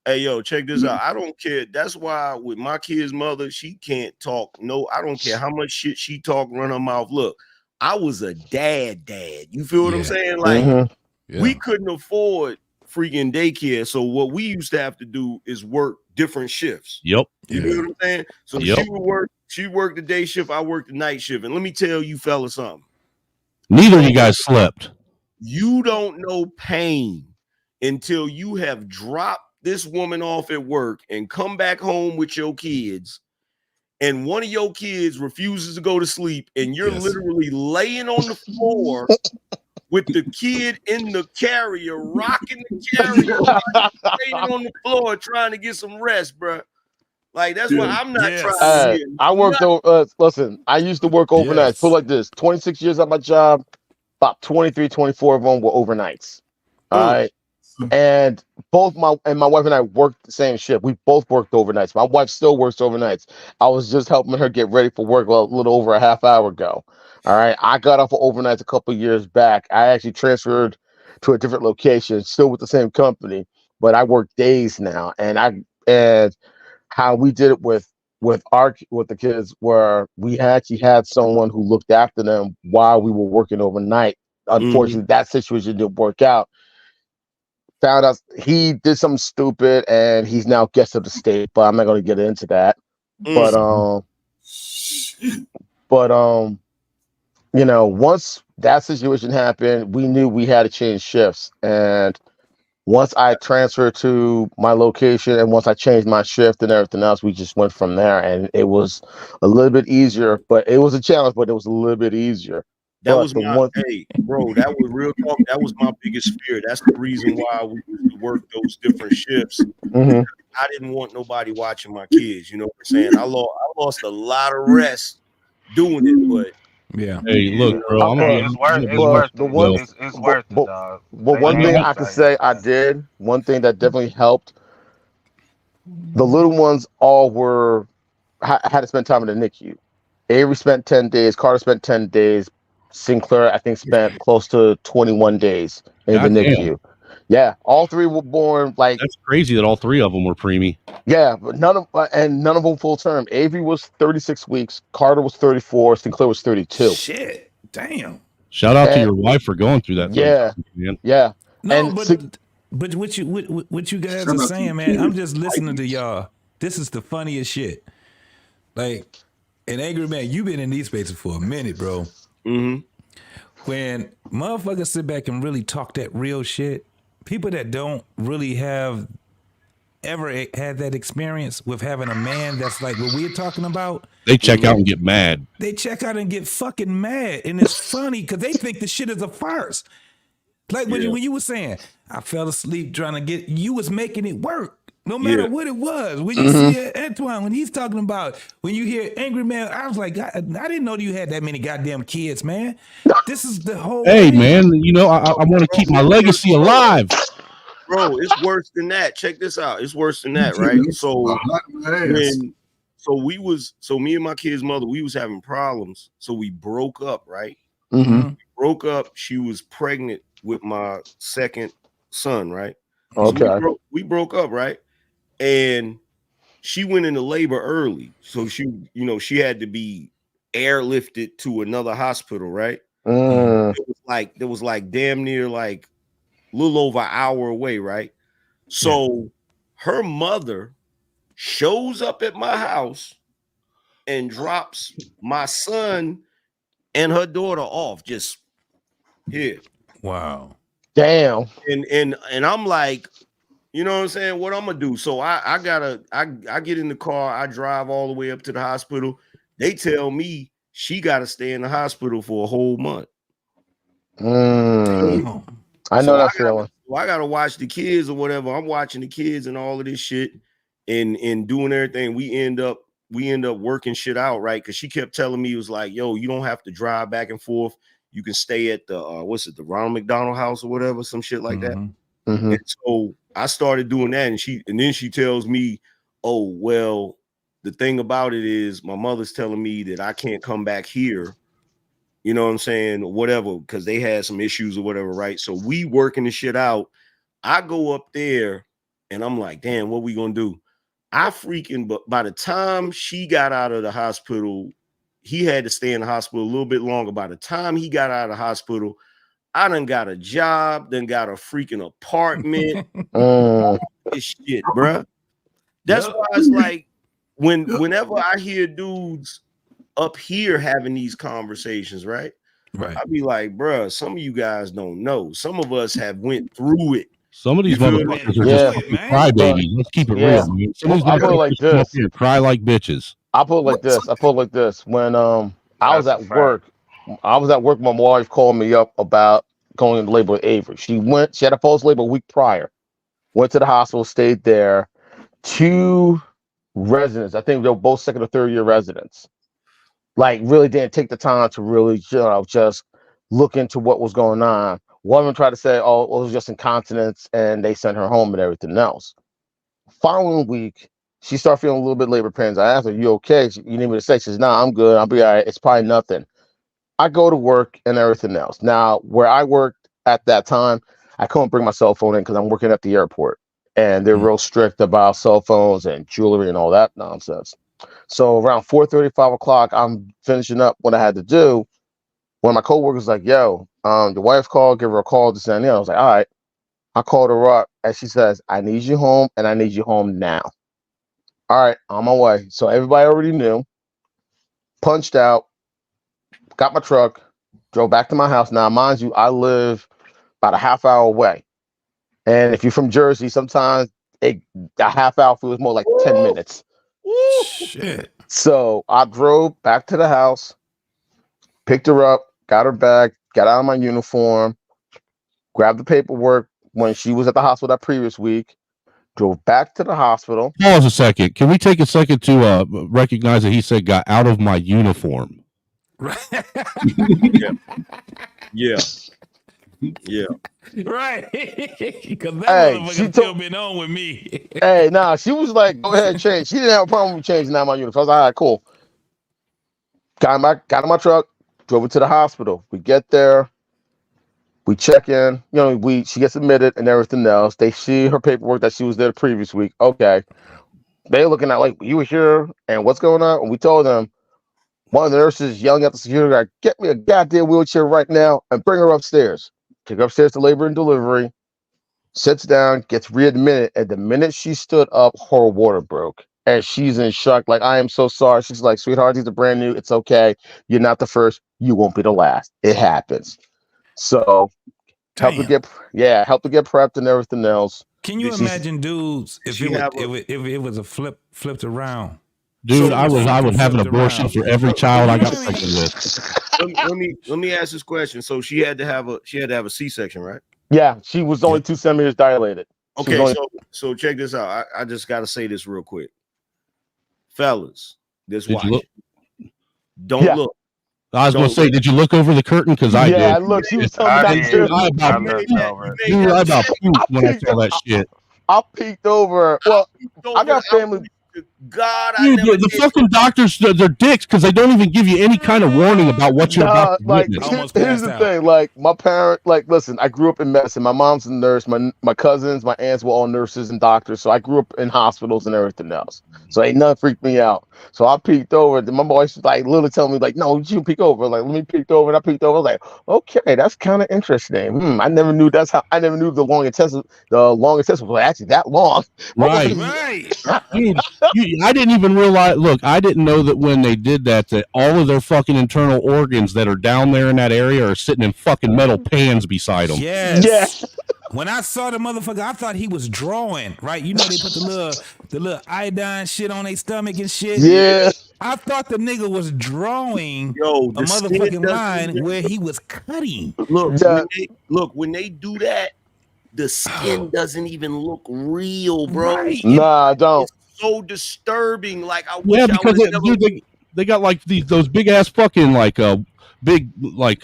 Hey, yo, check this out. I don't care. That's why with my kid's mother, she can't talk. No, I don't care how much shit she talk, run her mouth. Look, I was a dad. You feel what I'm saying? Like, we couldn't afford freaking daycare. So what we used to have to do is work different shifts. Yep. You know what I'm saying? So she worked the day shift, I worked the night shift. And let me tell you fellas something. Neither of you guys slept. You don't know pain until you have dropped this woman off at work and come back home with your kids, and one of your kids refuses to go to sleep, and you're literally laying on the floor with the kid in the carrier, rocking the carrier, laying on the floor trying to get some rest, bro. Like, that's why I'm not trying to hear. I worked listen, I used to work overnight. Put like this, 26 years at my job, about 23, 24 of them were overnights. All right. And both my wife and I worked the same shift. We both worked overnights. My wife still works overnights. I was just helping her get ready for work a little over a half hour ago. All right. I got off of overnights a couple years back. I actually transferred to a different location, still with the same company, but I work days now. And how we did it with the kids, where we actually had someone who looked after them while we were working overnight. Unfortunately, that situation didn't work out. Found out he did something stupid, and he's now guest of the state. But I'm not going to get into that. But you know, once that situation happened, we knew we had to change shifts. And once I transferred to my location, and once I changed my shift and everything else, we just went from there. And it was a little bit easier, but it was a challenge. But it was a little bit easier. That was hey, bro, that was real talk. That was my biggest fear. That's the reason why we used to work those different shifts. I didn't want nobody watching my kids. You know what I'm saying? I lost a lot of rest doing it, but hey, look, bro, it's worth it, dog. But one thing I can say I did, one thing that definitely helped The little ones all had to spend time in the NICU. Avery spent 10 days. Carter spent 10 days. Sinclair, I think, spent close to 21 days in the God damn. NICU. Yeah, all three were born like. That's crazy that all three of them were preemie. Yeah, but none of them full term. Avery was 36 weeks. Carter was 34. Sinclair was 32. Shit, damn. Shout out to your wife for going through that. Yeah, man. yeah. No, but what you guys are saying, man, I'm just listening to y'all. This is the funniest shit. Like, an angry man, you've been in these spaces for a minute, bro. Mm-hmm. When motherfuckers sit back and really talk that real shit, people that don't really have ever had that experience with having a man that's like what we're talking about, they check out and get mad. They check out and get fucking mad, and it's funny because they think the shit is a farce. Like when you were saying, I fell asleep trying to get, you was making it work. No matter what it was. When you see Antoine, when he's talking about, when you hear Angry Man, I was like, I didn't know you had that many goddamn kids, man. This is the whole thing. Man, you know, I want to keep my legacy alive. Bro, it's worse than that. Check this out. It's worse than that, right? So me and my kid's mother, we was having problems. So we broke up, right? Mm-hmm. We broke up. She was pregnant with my second son, right? Okay. So we broke up, right? And she went into labor early. So she had to be airlifted to another hospital, right? It was like damn near like a little over an hour away, right? So her mother shows up at my house and drops my son and her daughter off just here. Wow. Damn. And I'm like, you know what I'm saying? What I'm gonna do? So I get in the car, I drive all the way up to the hospital. They tell me she gotta stay in the hospital for a whole month. I know that feeling. I gotta watch the kids or whatever. I'm watching the kids and all of this shit and doing everything. We end up working shit out, right? Because she kept telling me, it was like, yo, you don't have to drive back and forth. You can stay at the the Ronald McDonald House or whatever, some shit like that. Mm-hmm. And so I started doing that, and then she tells me, oh, well, the thing about it is my mother's telling me that I can't come back here. You know what I'm saying? Whatever, because they had some issues or whatever, right? So we working the shit out. I go up there and I'm like, damn, what we gonna do? But by the time she got out of the hospital, he had to stay in the hospital a little bit longer. By the time he got out of the hospital, I done got a job, done got a freaking apartment. This shit, bruh. That's why it's like whenever I hear dudes up here having these conversations, right? I'll be like, bruh, some of you guys don't know. Some of us have went through it. Some of these motherfuckers are just crybabies. Let's keep it real, man. Some of these motherfuckers come up here and cry like bitches. I put it like this. When I was at work, my wife called me up about going into labor with Avery. She had a false labor a week prior, went to the hospital, stayed there. 2 residents, I think they were both second or third year residents, like really didn't take the time to really just look into what was going on. One of them tried to say, oh, it was just incontinence, and they sent her home and everything else. Following week, she started feeling a little bit labor pains. I asked her, you okay? You need me to say? She says, nah, I'm good. I'll be all right. It's probably nothing. I go to work and everything else. Now, where I worked at that time, I couldn't bring my cell phone in because I'm working at the airport. And they're real strict about cell phones and jewelry and all that nonsense. So around 4:30, 5 o'clock, I'm finishing up what I had to do. One of my coworkers was like, yo, your wife called, give her a call, this and that. I was like, all right. I called her up and she says, I need you home and I need you home now. All right, on my way. So everybody already knew. Punched out, got my truck, drove back to my house. Now, mind you, I live about a half hour away. And if you're from Jersey, sometimes a half hour feels more like 10 minutes. Shit. So I drove back to the house, picked her up, got her bag, got out of my uniform, grabbed the paperwork when she was at the hospital that previous week, drove back to the hospital. Pause a second. Can we take a second to recognize that he said got out of my uniform? Yeah. Yeah. Right. Because that Hey, she motherfucker still been on with me. Hey, nah, she was like, go ahead, change. She didn't have a problem with changing out my uniform. I was like, all right, cool. Got in my truck, drove it to the hospital. We get there, we check in, she gets admitted and everything else. They see her paperwork that she was there the previous week. Okay. They're looking at like, you were here and what's going on? And we told them, one of the nurses yelling at the security guard, get me a goddamn wheelchair right now and bring her upstairs. Take her upstairs to labor and delivery, sits down, gets readmitted. And the minute she stood up, her water broke. And she's in shock, like, I am so sorry. She's like, sweetheart, these are brand new. It's okay. You're not the first. You won't be the last. It happens. So help her get prepped and everything else. Can you imagine dudes if it was a flipped around? Dude, So I would have an abortion for every child I got pregnant with. Let me ask this question. So she had to have a C-section, right? Yeah, she was only 2 centimeters dilated. Okay, so check this out. I just gotta say this real quick. Fellas, watch. Don't look. I was going to say, did you look over the curtain? Because I did. Yeah, look, she was telling me that I about puked when I saw that shit. I peeked over. Well, I got family. God, dude, the fucking doctors, they're dicks because they don't even give you any kind of warning about what you're about to witness. Here's the thing, like my parent, like listen, I grew up in medicine. My mom's a nurse. My cousins, my aunts were all nurses and doctors. So I grew up in hospitals and everything else. So ain't nothing freaked me out. So I peeked over. My voice was like literally telling me like, no, you peek over. Like let me peek over. And I peeked over. I was like, okay, that's kind of interesting. I never knew the long intestine was actually that long. Right. Dude, I didn't even realize. Look, I didn't know that when they did that all of their fucking internal organs that are down there in that area are sitting in fucking metal pans beside them. Yes. When I saw the motherfucker, I thought he was drawing. Right? You know they put the little iodine shit on their stomach and shit. Yeah. I thought the nigga was drawing a motherfucking line where he was cutting. Look, when they do that, the skin doesn't even look real, bro. Right. Nah, I don't. It's so disturbing. Like I wish because they got like those big ass fucking like big like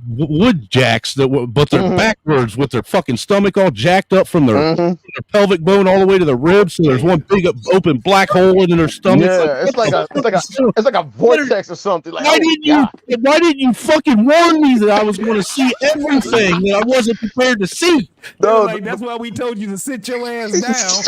wood jacks but they're backwards with their fucking stomach all jacked up from their pelvic bone all the way to the ribs. So there's one big open black hole in their stomach. Yeah, it's like a vortex or something. Like, why didn't you fucking warn me that I was going to see everything that I wasn't prepared to see? No, that's why we told you to sit your ass down.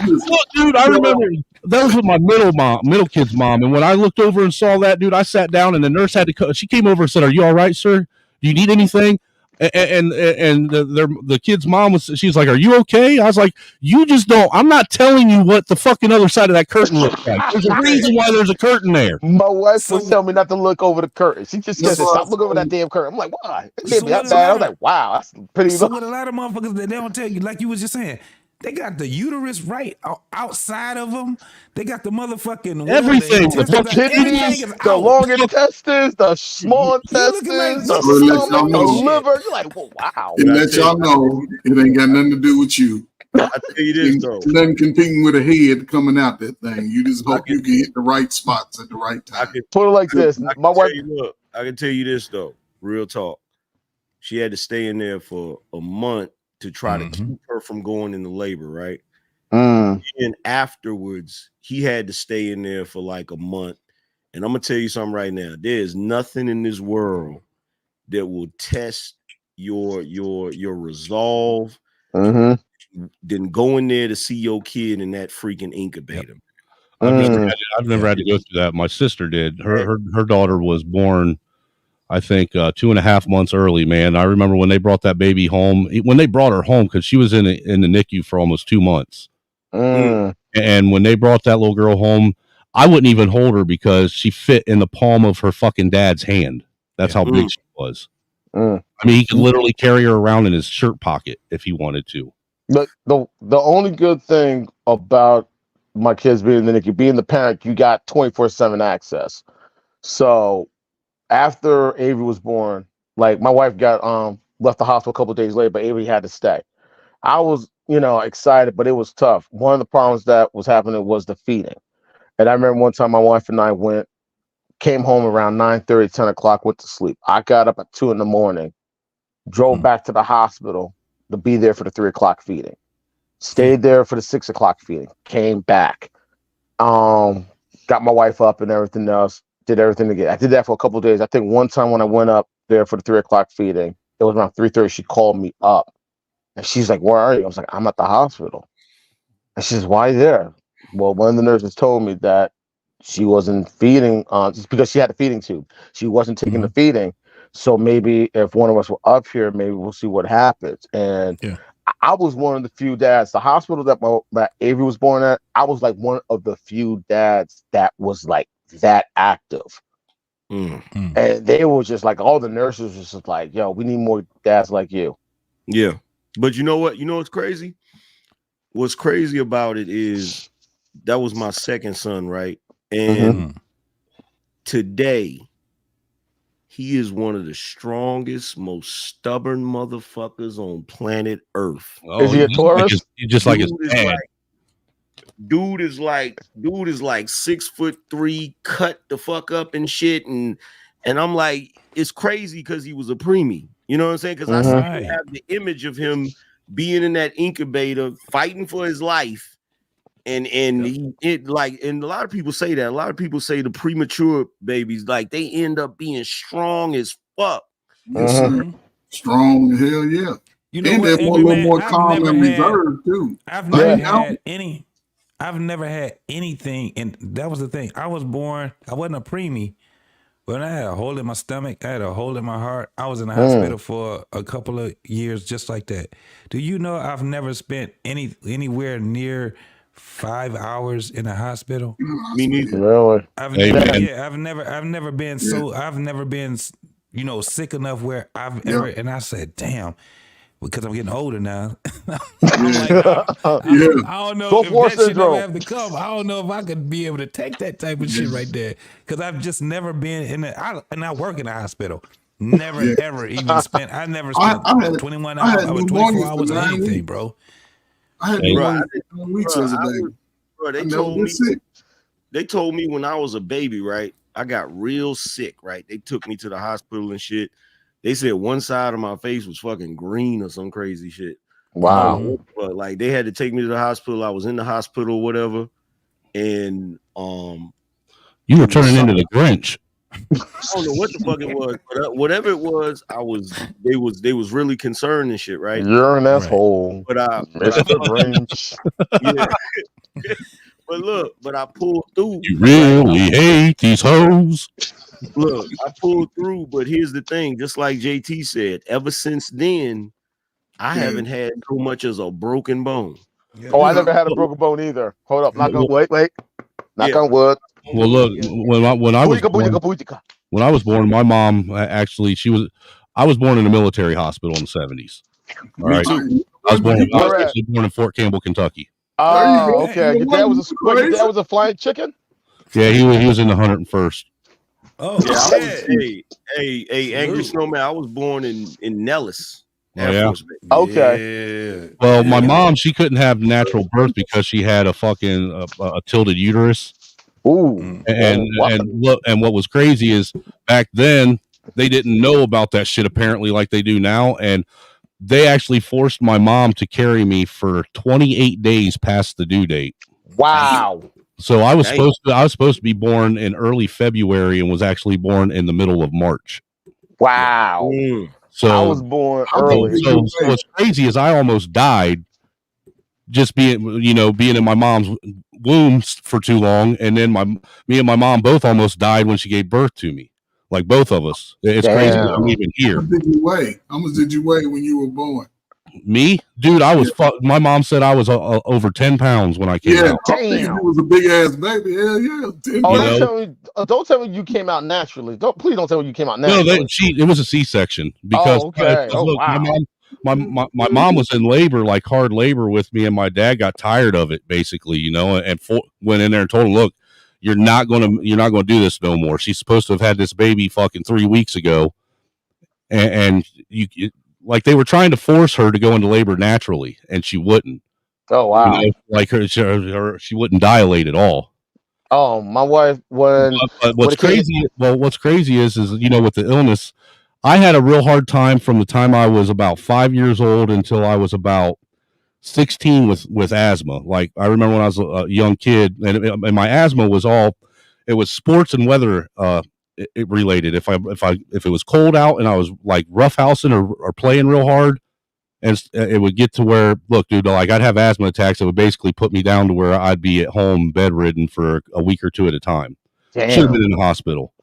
Look, dude, I remember that was with my middle kid's mom, and when I looked over and saw that, dude, I sat down, and the nurse had to come. She came over and said, "Are you all right, sir? Do you need anything?" And the kid's mom she was like, "Are you okay?" I was like, "You just don't. I'm not telling you what the fucking other side of that curtain looks like. There's a reason why there's a curtain there." My wife would tell me not to look over the curtain. She just said, "Stop looking over that damn curtain." I'm like, "Why?" It can't be that bad. I was like, "Wow, that's pretty." So with a lot of motherfuckers that they don't tell you, like you was just saying, they got the uterus right outside of them. They got the motherfucking everything, the kidneys, the long intestines, the small intestines, the stomach, the liver. You're like, well, wow. And let y'all know it ain't got nothing to do with you. I tell you this though, nothing competing with a head coming out that thing. You just hope you can hit the right spots at the right time. Put it like this. My wife. I can tell you this though, real talk. She had to stay in there for a month to try to keep her from going into labor, right? And afterwards, he had to stay in there for like a month. And I'm gonna tell you something right now. There's nothing in this world that will test your resolve than going there to see your kid in that freaking incubator. I've never had to go through that. My sister did. Her daughter was born, I think 2.5 months early, man. I remember when they brought that baby home, when they brought her home, because she was in the NICU for almost 2 months. And when they brought that little girl home, I wouldn't even hold her because she fit in the palm of her fucking dad's hand. That's how big she was. I mean, he could literally carry her around in his shirt pocket if he wanted to. The only good thing about my kids being in the NICU, being the parent, you got 24/7 access. So after Avery was born, like my wife got left the hospital a couple of days later, but Avery had to stay. I was, excited, but it was tough. One of the problems that was happening was the feeding. And I remember one time my wife and I came home around 9:30, 10 o'clock, went to sleep. I got up at 2 a.m. drove back to the hospital to be there for the 3 o'clock feeding. Stayed there for the 6 o'clock feeding. Came back. Got my wife up and everything else. Did everything again. I did that for a couple of days. I think one time when I went up there for the 3 o'clock feeding, it was around 3:30. She called me up, and she's like, "Where are you?" I was like, "I'm at the hospital." And she says, "Why are you there?" Well, one of the nurses told me that she wasn't feeding just because she had a feeding tube. She wasn't taking the feeding. So maybe if one of us were up here, maybe we'll see what happens. And I was one of the few dads. The hospital that Avery was born at, I was like one of the few dads that was like that active. And they were just like, all the nurses was just like, "Yo, we need more dads like you." Yeah. But you know what? You know what's crazy? What's crazy about it is that was my second son, right? And today, he is one of the strongest, most stubborn motherfuckers on planet Earth. Oh, is he a Taurus? He's just like his dad. Dude is like 6'3", cut the fuck up and shit. And I'm like, it's crazy because he was a preemie. You know what I'm saying? Because I still have the image of him being in that incubator, fighting for his life. And a lot of people say that. A lot of people say the premature babies, like they end up being strong as fuck. Yes, sir. Strong, hell yeah. You know and what, they're a little more calm and reserved too. I've never had anything, and that was the thing. I was born, I wasn't a preemie, but I had a hole in my stomach, I had a hole in my heart. I was in the hospital for a couple of years just like that. Do you know I've never spent anywhere near 5 hours in a hospital? Me neither. Really? I've never been sick enough where I've ever, and I said, damn, because I'm getting older now. I'm like, I don't know if that shit ever have to come. I don't know if I could be able to take that type of shit right there. Because I've just never been in and I work in a hospital. Never ever even spent. I never spent 21 hours. I was 24 hours or anything, bro. I had pneumonia 1 week as a baby. Bro, they told me when I was a baby, right? I got real sick, right? They took me to the hospital and shit. They said one side of my face was fucking green or some crazy shit. Wow. But like they had to take me to the hospital. I was in the hospital or whatever. And you were turning into the Grinch. I don't know what the fuck it was, but whatever it was, they was really concerned and shit, right? You're an asshole. But I pulled through. You really hate these hoes. Look, I pulled through, but here's the thing, just like JT said, ever since then, I haven't had so much as a broken bone. Oh, I never had a broken bone either. Hold up, knock on wait. Knock on wood. Well, look, when I was born, my mom actually I was born in a military hospital in the 70s. All right, I was born in Fort Campbell, Kentucky. Oh, okay. Your dad was a flying chicken. Yeah, he was in the 101st. Oh, yeah. Hey, Angry Snowman. I was born in Nellis. Okay. Yeah. Well, my mom, she couldn't have natural birth because she had a fucking a tilted uterus. Ooh. And what was crazy is back then they didn't know about that shit apparently like they do now, and they actually forced my mom to carry me for 28 days past the due date. Wow. So I was supposed to be born in early February and was actually born in the middle of March. Wow. So I was born early. So what's crazy is I almost died just being in my mom's womb for too long, and then me and my mom both almost died when she gave birth to me. Like both of us. It's crazy that I'm even here. How much did you weigh when you were born? Me, dude, I was. My mom said I was over 10 pounds when I came out. Damn, you was a big ass baby. Hell yeah. Don't tell me you came out naturally. Please don't tell me you came out naturally. No, it was a C-section because my mom was in labor, like hard labor with me, and my dad got tired of it, basically, and went in there and told him, "Look, you're not gonna do this no more. She's supposed to have had this baby fucking 3 weeks ago, and like they were trying to force her to go into labor naturally, and she wouldn't. Oh wow! Like she wouldn't dilate at all. Oh, my wife what's crazy? What's crazy is with the illness, I had a real hard time from the time I was about 5 years old until I was about 16 with asthma. Like I remember when I was a young kid, and my asthma was it was sports and weather it related. If it was cold out and I was like roughhousing or playing real hard, and it would get to where, look, dude, like I'd have asthma attacks. It would basically put me down to where I'd be at home bedridden for a week or two at a time. Should have been in the hospital.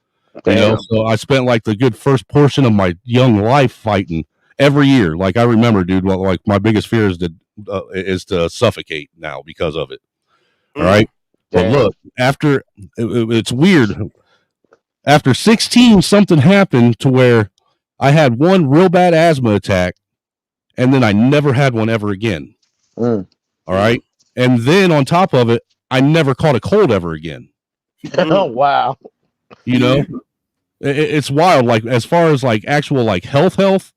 You know, so I spent like the good first portion of my young life fighting every year. Like I remember, dude, like my biggest fear is to suffocate now because of it. All right. But look, after it's weird. After 16, something happened to where I had one real bad asthma attack, and then I never had one ever again. All right. And then on top of it, I never caught a cold ever again. Oh, wow. You know, it's wild. Like as far as like actual like health,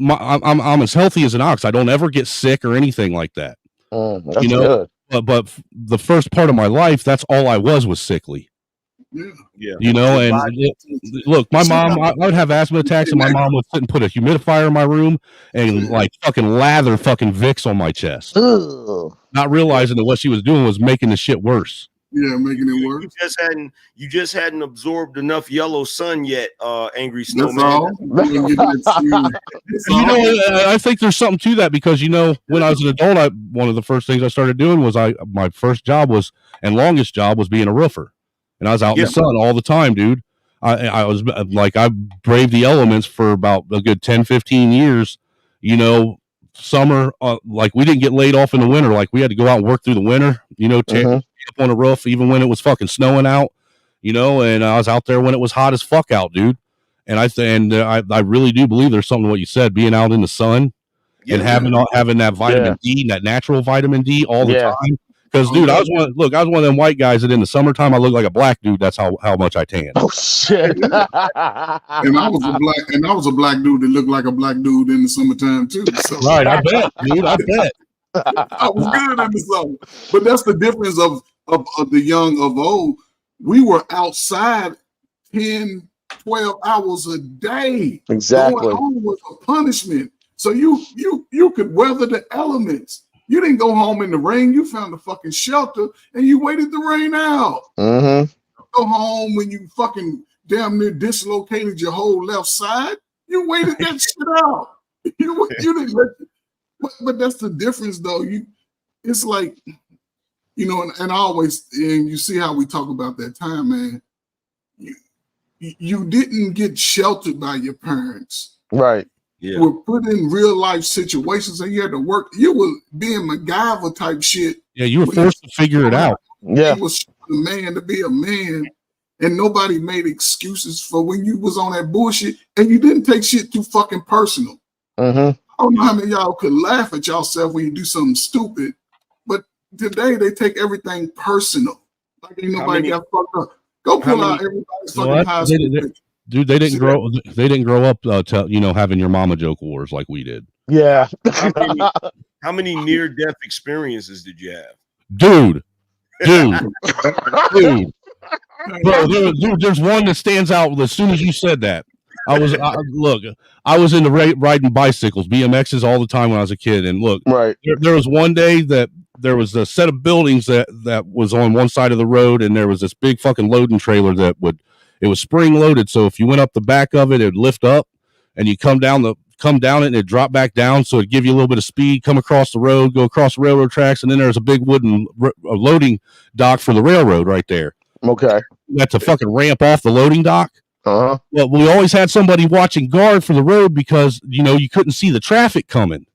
I'm as healthy as an ox. I don't ever get sick or anything like that. That's you know, good. but the first part of my life, that's all I was sickly. Yeah. You know, and look, my mom, I would have asthma attacks, and my mom would sit and put a humidifier in my room and like fucking lather fucking Vicks on my chest, not realizing that what she was doing was making the shit worse. Yeah, making it worse. You just hadn't absorbed enough yellow sun yet, Angry That's Snowman. all. You know, I think there's something to that because, you know, when I was an adult, one of the first things I started doing was my first job was, and longest job was being a roofer. And I was out in the sun all the time, dude. I was like, I braved the elements for about a good 10, 15 years, you know, summer, like we didn't get laid off in the winter. Like we had to go out and work through the winter, you know, up on the roof, even when it was fucking snowing out, you know, and I was out there when it was hot as fuck out, dude. And I really do believe there's something to what you said, being out in the sun and having that vitamin D, that natural vitamin D all the time. Because, dude, I was one of them white guys that in the summertime I look like a black dude. That's how much I tan. Oh shit! And I was a black dude that looked like a black dude in the summertime too. So. Right, I bet, dude. I bet. I was good in the summer. But that's the difference of the young of old. We were outside 10, 12 hours a day. Exactly. Going home was a punishment. So you could weather the elements. You didn't go home in the rain. You found a fucking shelter and you waited the rain out. Go home when you fucking damn near dislocated your whole left side. You waited that shit out. You didn't let. But that's the difference, though. It's like, you know, and I always, and you see how we talk about that time, man. You didn't get sheltered by your parents, right? You were put in real life situations, and you had to work. You were being MacGyver type shit. Yeah, you were forced to figure it out. Yeah, you was a man to be a man, and nobody made excuses for when you was on that bullshit, and you didn't take shit too fucking personal. I don't know how many of y'all could laugh at yourself when you do something stupid, but today they take everything personal. Like ain't nobody got fucked up. Go pull out everybody's fucking high school picture. Dude, they didn't grow up, you know, having your mama joke wars like we did. Yeah. How many near-death experiences did you have? Dude. Bro, there's one that stands out as soon as you said that. I was into riding bicycles, BMXs all the time when I was a kid. And look, there was one day that there was a set of buildings that was on one side of the road, and there was this big fucking loading trailer it was spring loaded. So if you went up the back of it, it'd lift up, and you come down it and it'd drop back down. So it'd give you a little bit of speed, come across the road, go across the railroad tracks, and then there's a big wooden loading dock for the railroad right there. Okay. That's a fucking ramp off the loading dock. Well, we always had somebody watching guard for the road because, you know, you couldn't see the traffic coming.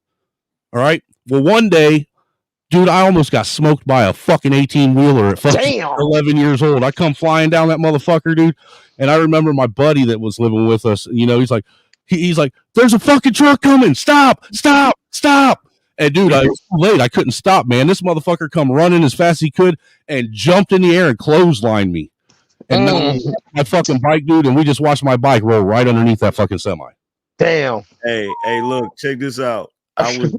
All right. Well, one day, dude, I almost got smoked by a fucking 18-wheeler at fucking 11 years old. I come flying down that motherfucker, dude. And I remember my buddy that was living with us, you know, he's like, there's a fucking truck coming. Stop. And dude, I was too late. I couldn't stop, man. This motherfucker come running as fast as he could and jumped in the air and clotheslined me. And now my fucking bike, dude, and we just watched my bike roll right underneath that fucking semi. Damn. Hey, look, check this out. I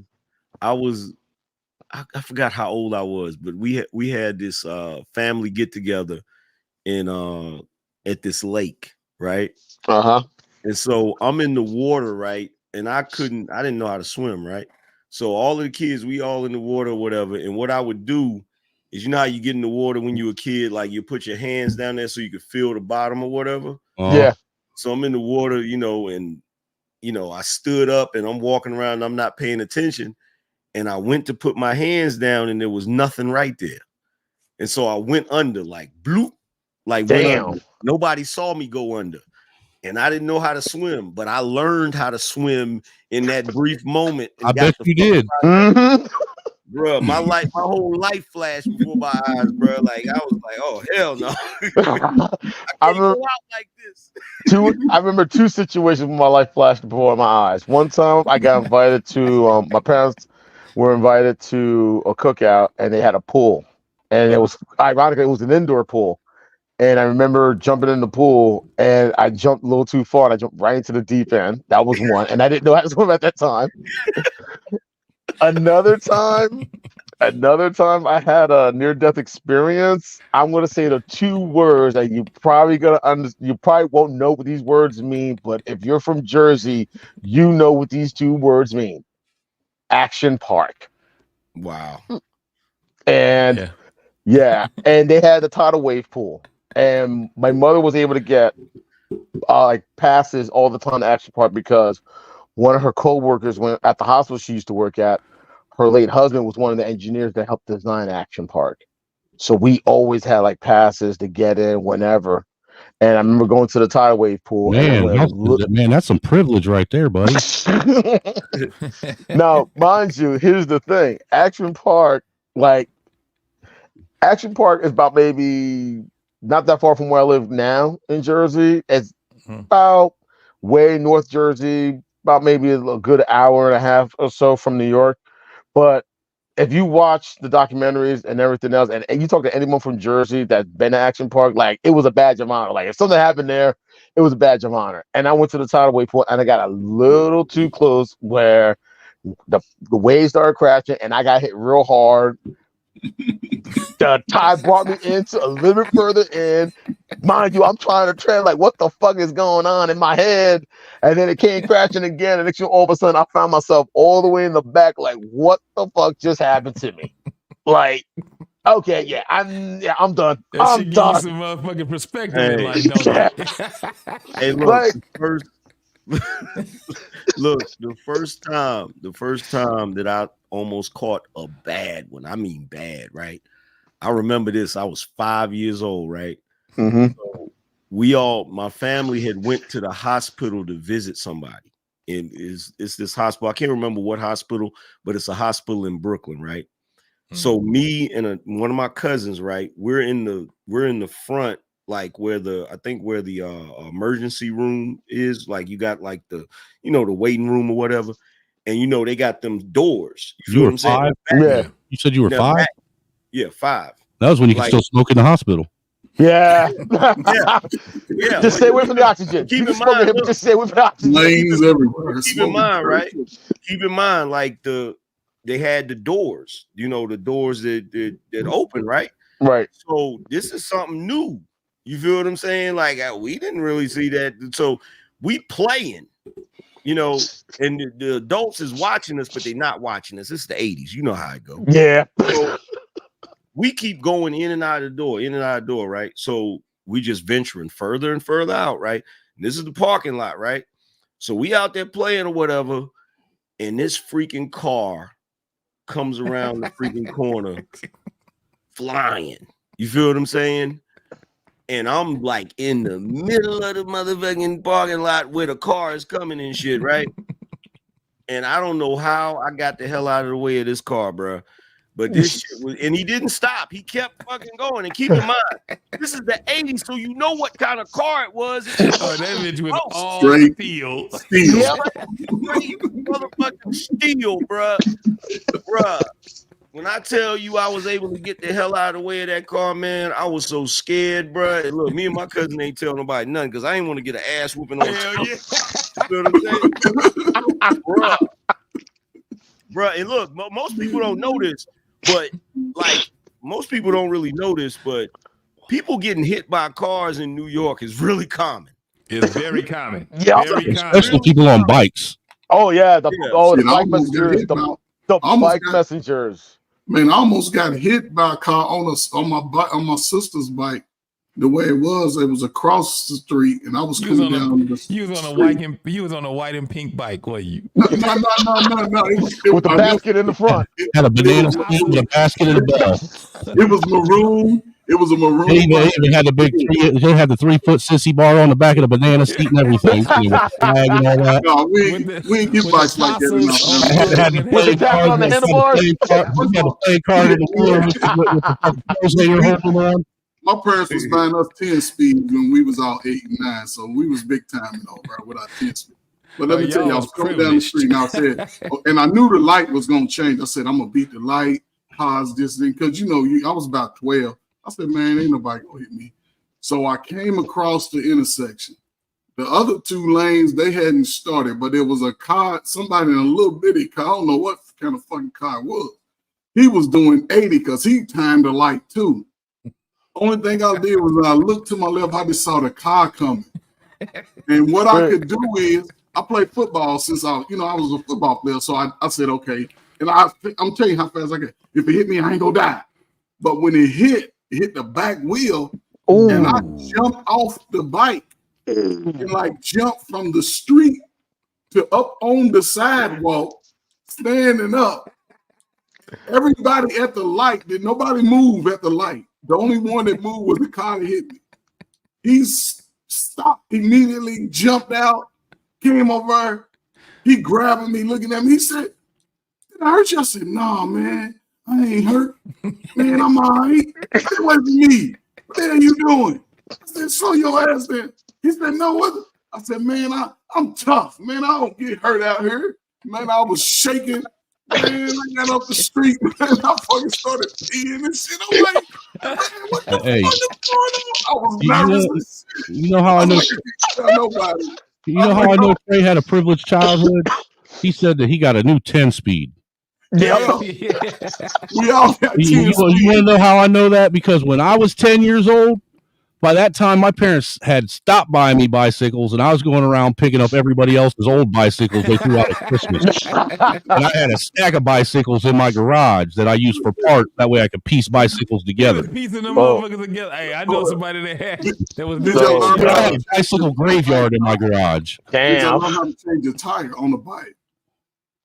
forgot how old I was, but we had this family get together in at this lake, right? And so I'm in the water, right? And I didn't know how to swim, right? So all of the kids, we all in the water or whatever. And what I would do is, you know how you get in the water when you were a kid, like you put your hands down there so you could feel the bottom or whatever. Yeah. So I'm in the water, and I stood up and I'm walking around and I'm not paying attention. And I went to put my hands down and there was nothing right there. And so I went under, like bloop, like went under. Nobody saw me go under. And I didn't know how to swim, but I learned how to swim in that brief moment. I bet you did. Bro, my whole life flashed before my eyes, bro. Like I was like, oh hell no. I can't go out like this. I remember two situations when my life flashed before my eyes. One time I got invited to my parents were invited to a cookout and they had a pool. And it was ironically, it was an indoor pool. And I remember jumping in the pool and I jumped a little too far and I jumped right into the deep end. That was one. And I didn't know how to swim at that time. Another time I had a near-death experience. I'm gonna say the two words that you probably won't know what these words mean, but if you're from Jersey, you know what these two words mean. Action Park. Wow. And and they had the tidal wave pool. And my mother was able to get passes all the time to Action Park because one of her co-workers at the hospital she used to work at, her late husband was one of the engineers that helped design Action Park. So we always had passes to get in whenever. And I remember going to the tidal wave pool. Man, that's some privilege right there, buddy. Now, mind you, here's the thing. Action Park is about maybe not that far from where I live now in Jersey. It's about way North Jersey, about maybe a good hour and a half or so from New York. But if you watch the documentaries and everything else, and you talk to anyone from Jersey that's been to Action Park, it was a badge of honor. If something happened there, it was a badge of honor. And I went to the tidal wave pool and I got a little too close where the waves started crashing and I got hit real hard. The tide brought me into a little bit further in. Mind you, I'm trying to tread what the fuck is going on in my head? And then it came crashing again. And all of a sudden, I found myself all the way in the back. What the fuck just happened to me? Okay, yeah, I'm done. That should give you some motherfucking perspective in life, don't it? Hey, look, the first time that I almost caught a bad one, I mean bad, right? I remember this. I was 5 years old, right? So my family had went to the hospital to visit somebody. And it's this hospital. I can't remember what hospital, but it's a hospital in Brooklyn, right? So me and one of my cousins, right? We're in the front, where the emergency room is. You got the waiting room or whatever. And they got them doors. You feel what I'm saying? Yeah. You said you were 5? Yeah, 5. That was when you could still smoke in the hospital. Yeah. Yeah. Just stay away from the oxygen. Just stay away from the oxygen. Lanes everywhere. Keep in mind, right? Keep in mind, they had the doors, the doors that open, right? Right. So this is something new. You feel what I'm saying? We didn't really see that. So we playing, and the adults is watching us, but they're not watching us. It's the 80s. You know how it goes. Yeah. So we keep going in and out of the door, right? So we just venturing further and further out, right? And this is the parking lot, right? So we out there playing or whatever, and this freaking car comes around the freaking corner flying. You feel what I'm saying? And I'm in the middle of the motherfucking parking lot where the car is coming and shit, right? And I don't know how I got the hell out of the way of this car, bro. But this shit was, and he didn't stop. He kept fucking going. And keep in mind, this is the 80s, so you know what kind of car it was. That bitch was all straight steel. Yeah, straight motherfucking steel, bro. Bruh. When I tell you I was able to get the hell out of the way of that car, man, I was so scared, bro. And look, me and my cousin ain't tell nobody nothing because I ain't want to get an ass whooping on. Hell yeah. You know what I'm saying? Bruh. And look, most people don't know this, but most people don't really know this, but people getting hit by cars in New York is really common. It's very common. Yeah, Very Especially common. people on bikes. Oh yeah, the Shit, the I bike almost got messengers, hit the by. the Almost bike got. messengers. Man, I almost got hit by a car on my bike, on my sister's bike. The way it was across the street, and I was You was coming on down the a you was on a street. white and pink bike, were you? No. With the basket in the front. Had a banana was stand with a basket in the bell. it was maroon. It was a maroon. They even bike. had the they had the 3-foot sissy bar on the back of the banana seat and everything. Too, with the flag and all that. No, we ain't get bikes like that in our Had the With the playing tassel card, on the had the handlebars. playing card, we had the playing card in the wheel with the fucking clothes they were holding on. My parents was buying us 10 speeds when we was all 8 and 9, so we was big time, bro, with our 10 speed. But let me tell you, I was coming down the street and I said, and I knew the light was gonna change. I said, I'm gonna beat the light, pause this thing, because I was about 12. I said, man, ain't nobody gonna hit me. So I came across the intersection. The other 2 lanes, they hadn't started, but there was a car, somebody in a little bitty car, I don't know what kind of fucking car it was. He was doing 80 because he timed the light too. Only thing I did was I looked to my left, I just saw the car coming. And what I could do is, I played football since I was a football player. So I said, okay. And I'm telling you how fast I can. If it hit me, I ain't gonna die. But when it hit the back wheel, and I jumped off the bike and like jumped from the street to up on the sidewalk, standing up. Everybody at the light, did nobody move at the light. The only one that moved was the car that hit me. He stopped immediately, jumped out, came over. He grabbing me, looking at me. He said, "Did I hurt you?" I said, "No, man, I ain't hurt. Man, I'm all right. It wasn't me. What the hell you doing?" I said, "Show your ass then." He said, "No, what?" I said, "Man, I'm tough. Man, I don't get hurt out here." Man, I was shaking. Man, I got up the street, man. I fucking started peeing and shit. I'm like, man, what the fuck is going on? I was nervous. You know how I know? Nobody. You know how I know Trey had a privileged childhood? He said that he got a new 10-speed. Yeah. We all got 10 You want to know how I know that? Because when I was 10 years old, by that time, my parents had stopped buying me bicycles, and I was going around picking up everybody else's old bicycles they threw out at Christmas. And I had a stack of bicycles in my garage that I used for parts. That way I could piece bicycles together. Piecing them motherfuckers together. Hey, I know somebody that was Did y'all learn I had a bicycle graveyard in my garage. Did y'all learn how to change your tire on the bike?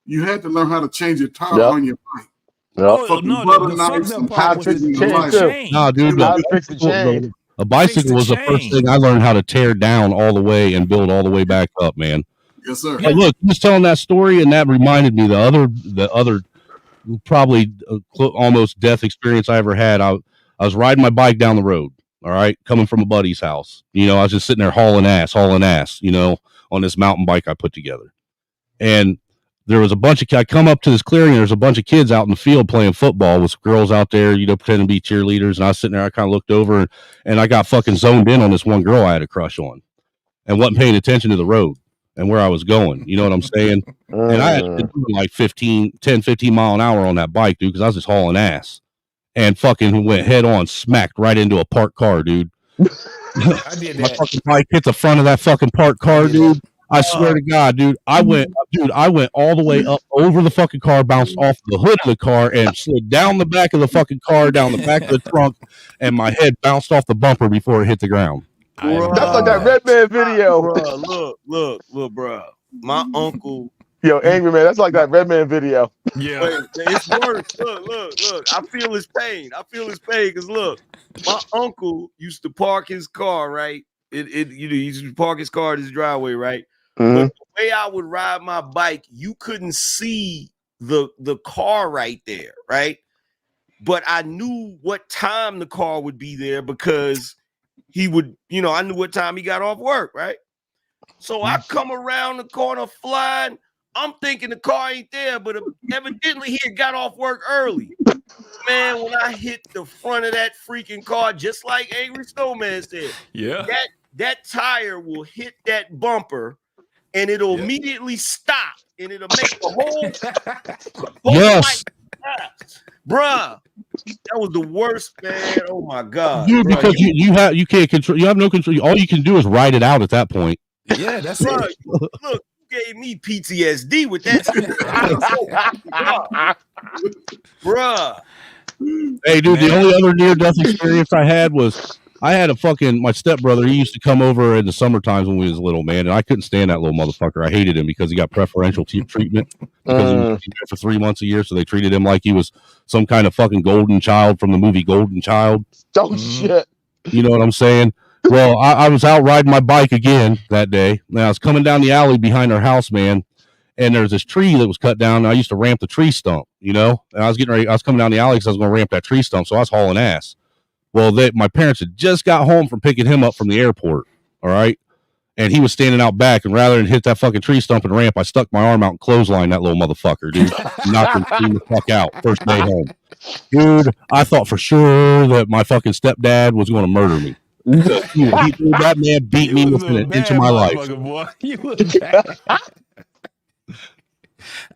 You had to learn how to change your tire on your bike. Oh, no, the fucked up part was the chain. No, dude, a bicycle was the first thing I learned how to tear down all the way and build all the way back up, man. Yes, sir. Hey, look, you was telling that story, and that reminded me the other probably almost death experience I ever had. I was riding my bike down the road, all right, coming from a buddy's house. I was just sitting there hauling ass, on this mountain bike I put together. And there was I come up to this clearing, and there's a bunch of kids out in the field playing football with girls out there, pretending to be cheerleaders. And I was sitting there, I kind of looked over, and I got fucking zoned in on this one girl I had a crush on and wasn't paying attention to the road and where I was going. You know what I'm saying? And I had been doing like 10, 15 mile an hour on that bike, dude, because I was just hauling ass. And fucking went head on, smacked right into a parked car, dude. I did that. My fucking bike hit the front of that fucking parked car, dude. I swear to God, dude, I went all the way up over the fucking car, bounced off the hood of the car, and slid down the back of the fucking car, down the back of the trunk, and my head bounced off the bumper before it hit the ground. That's like that Redman video. Look, bro. My uncle. Yo, Angry Man, that's like that Redman video. Yeah. Wait, it's worse. Look. I feel his pain. Because look, my uncle used to park his car, right? He used to park his car in his driveway, right? But the way I would ride my bike, you couldn't see the car right there, right? But I knew what time the car would be there because he would, I knew what time he got off work, right? So I come around the corner flying. I'm thinking the car ain't there, but evidently he had got off work early. Man, when I hit the front of that freaking car, just like Angry Snowman said, that tire will hit that bumper and it'll immediately stop and it'll make the whole yes. Bruh, That was the worst, man. Oh my god, Dude, bro. because you can't control. You have no control. All you can do is ride it out at that point. Yeah, that's bro, it. Look, you gave me PTSD with that. Bruh. Hey, dude, the only other near-death experience I had was I had my stepbrother. He used to come over in the summer times when we was little, man, and I couldn't stand that little motherfucker. I hated him because he got preferential treatment because he was there for 3 months a year, so they treated him like he was some kind of fucking golden child from the movie Golden Child. Oh shit! You know what I'm saying? Well, I was out riding my bike again that day, and I was coming down the alley behind our house, man. And there's this tree that was cut down. And I used to ramp the tree stump, you know. And I was getting ready. I was coming down the alley because I was going to ramp that tree stump. So I was hauling ass. Well, my parents had just got home from picking him up from the airport. All right, and he was standing out back. And rather than hit that fucking tree stump and ramp, I stuck my arm out and clotheslined that little motherfucker, dude. Knocked him the fuck out first day home, dude. I thought for sure that my fucking stepdad was going to murder me. That man beat me within an inch of my life. Boy. You was bad.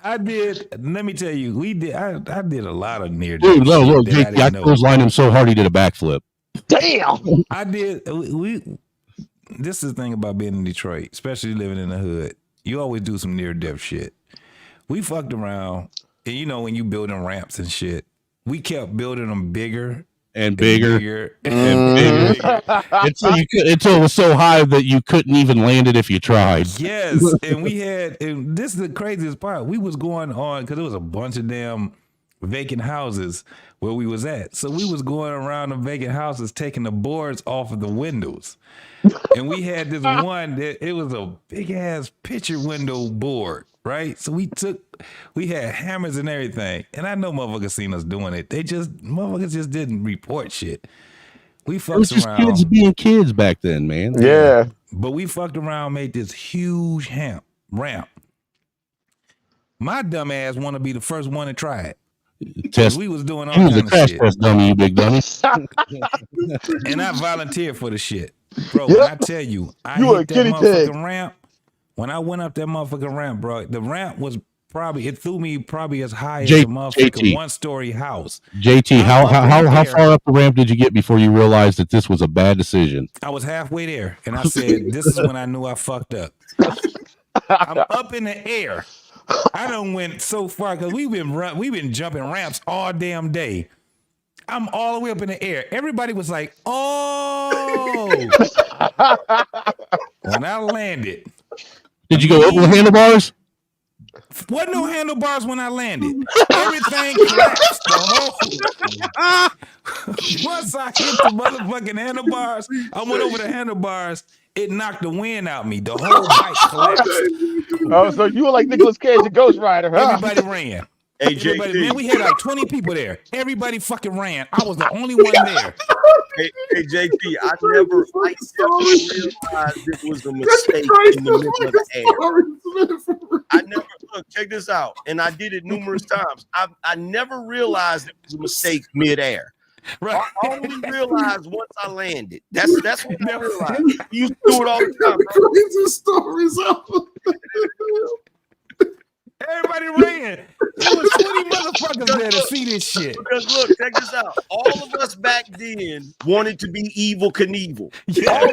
I did. Let me tell you, we did. I did a lot of near. Dude, no, look, JT, I clotheslined him so hard he did a backflip. Damn. I did. This is the thing about being in Detroit, especially living in the hood. You always do some near death shit. We fucked around, and you know when you building ramps and shit, we kept building them bigger. And bigger until it was so high that you couldn't even land it if you tried. Yes, and this is the craziest part. We was going on because there was a bunch of damn vacant houses where we was at. So we was going around the vacant houses taking the boards off of the windows. And we had this one that it was a big ass picture window board, right? So we had hammers and everything. And I know motherfuckers seen us doing it. Motherfuckers just didn't report shit. We fucked It was just around. kids being kids back then, man. Yeah. But we fucked around, made this huge ramp. My dumb ass want to be the first one to try it. Test. We was doing all He was a kinds crash of test dummy, you big dummy. And I volunteered for the shit. Bro, when I tell you, I hit that motherfucking ramp. When I went up that motherfucking ramp, bro, the ramp was it threw me probably as high as a motherfucking one-story house. JT, how far up the ramp did you get before you realized that this was a bad decision? I was halfway there, and I said, this is when I knew I fucked up. I'm up in the air. I done went so far because we've been jumping ramps all damn day. I'm all the way up in the air. Everybody was like, oh. When I landed. Did you go over the handlebars? Wasn't no handlebars when I landed. Everything collapsed. Once I hit the motherfucking handlebars, I went over the handlebars. It knocked the wind out me. The whole bike collapsed. Oh, so you were like Nicolas Cage, a Ghost Rider, huh? Everybody ran. Hey, man, we had like 20 people there. Everybody fucking ran. I was the only one there. Hey, JT, I never realized it was a mistake in the middle of the air. I never, look, check this out. And I did it numerous times. I never realized it was a mistake mid-air. Right. I only realized once I landed. That's what I realized. You used to do it all the time. Crazy stories out. Everybody ran. There was 20 motherfuckers there to see this shit. Because look, check this out. All of us back then wanted to be Evil Knievel. Yeah.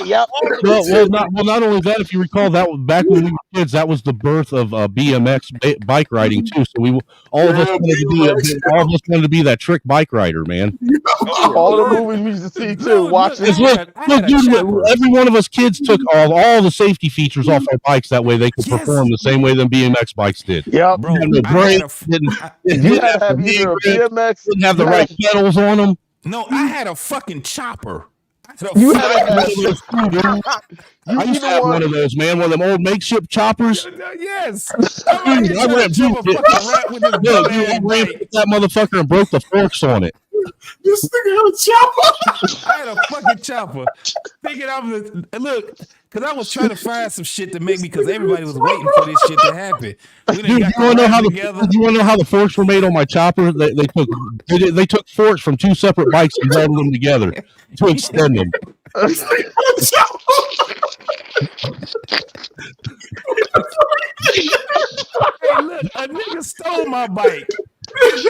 Yep. Well, not only that, if you recall, that was back when we were kids. That was the birth of BMX bike riding too. So all of us wanted to be that trick bike rider, man. All the movies we used to see too. Watching. Look, dude, every one of us kids took all the safety features off our bikes. That way they could perform the same way than BMX bikes did. Yep. Bro, no brakes, didn't have either a BMX, didn't have the right pedals on them. No, I had a fucking chopper. You had one of those too, dude. I used to have one of those, man. One of them old makeshift choppers. Yes. I ran that motherfucker and broke the forks on it. This nigga had a chopper. I had a fucking chopper. Thinking look, because I was trying to find some shit to make me, because everybody was waiting for this shit to happen. Dude, you want to know how the forks were made on my chopper? They took forks from two separate bikes and welded them together to extend them. Hey, look, a nigga stole my bike.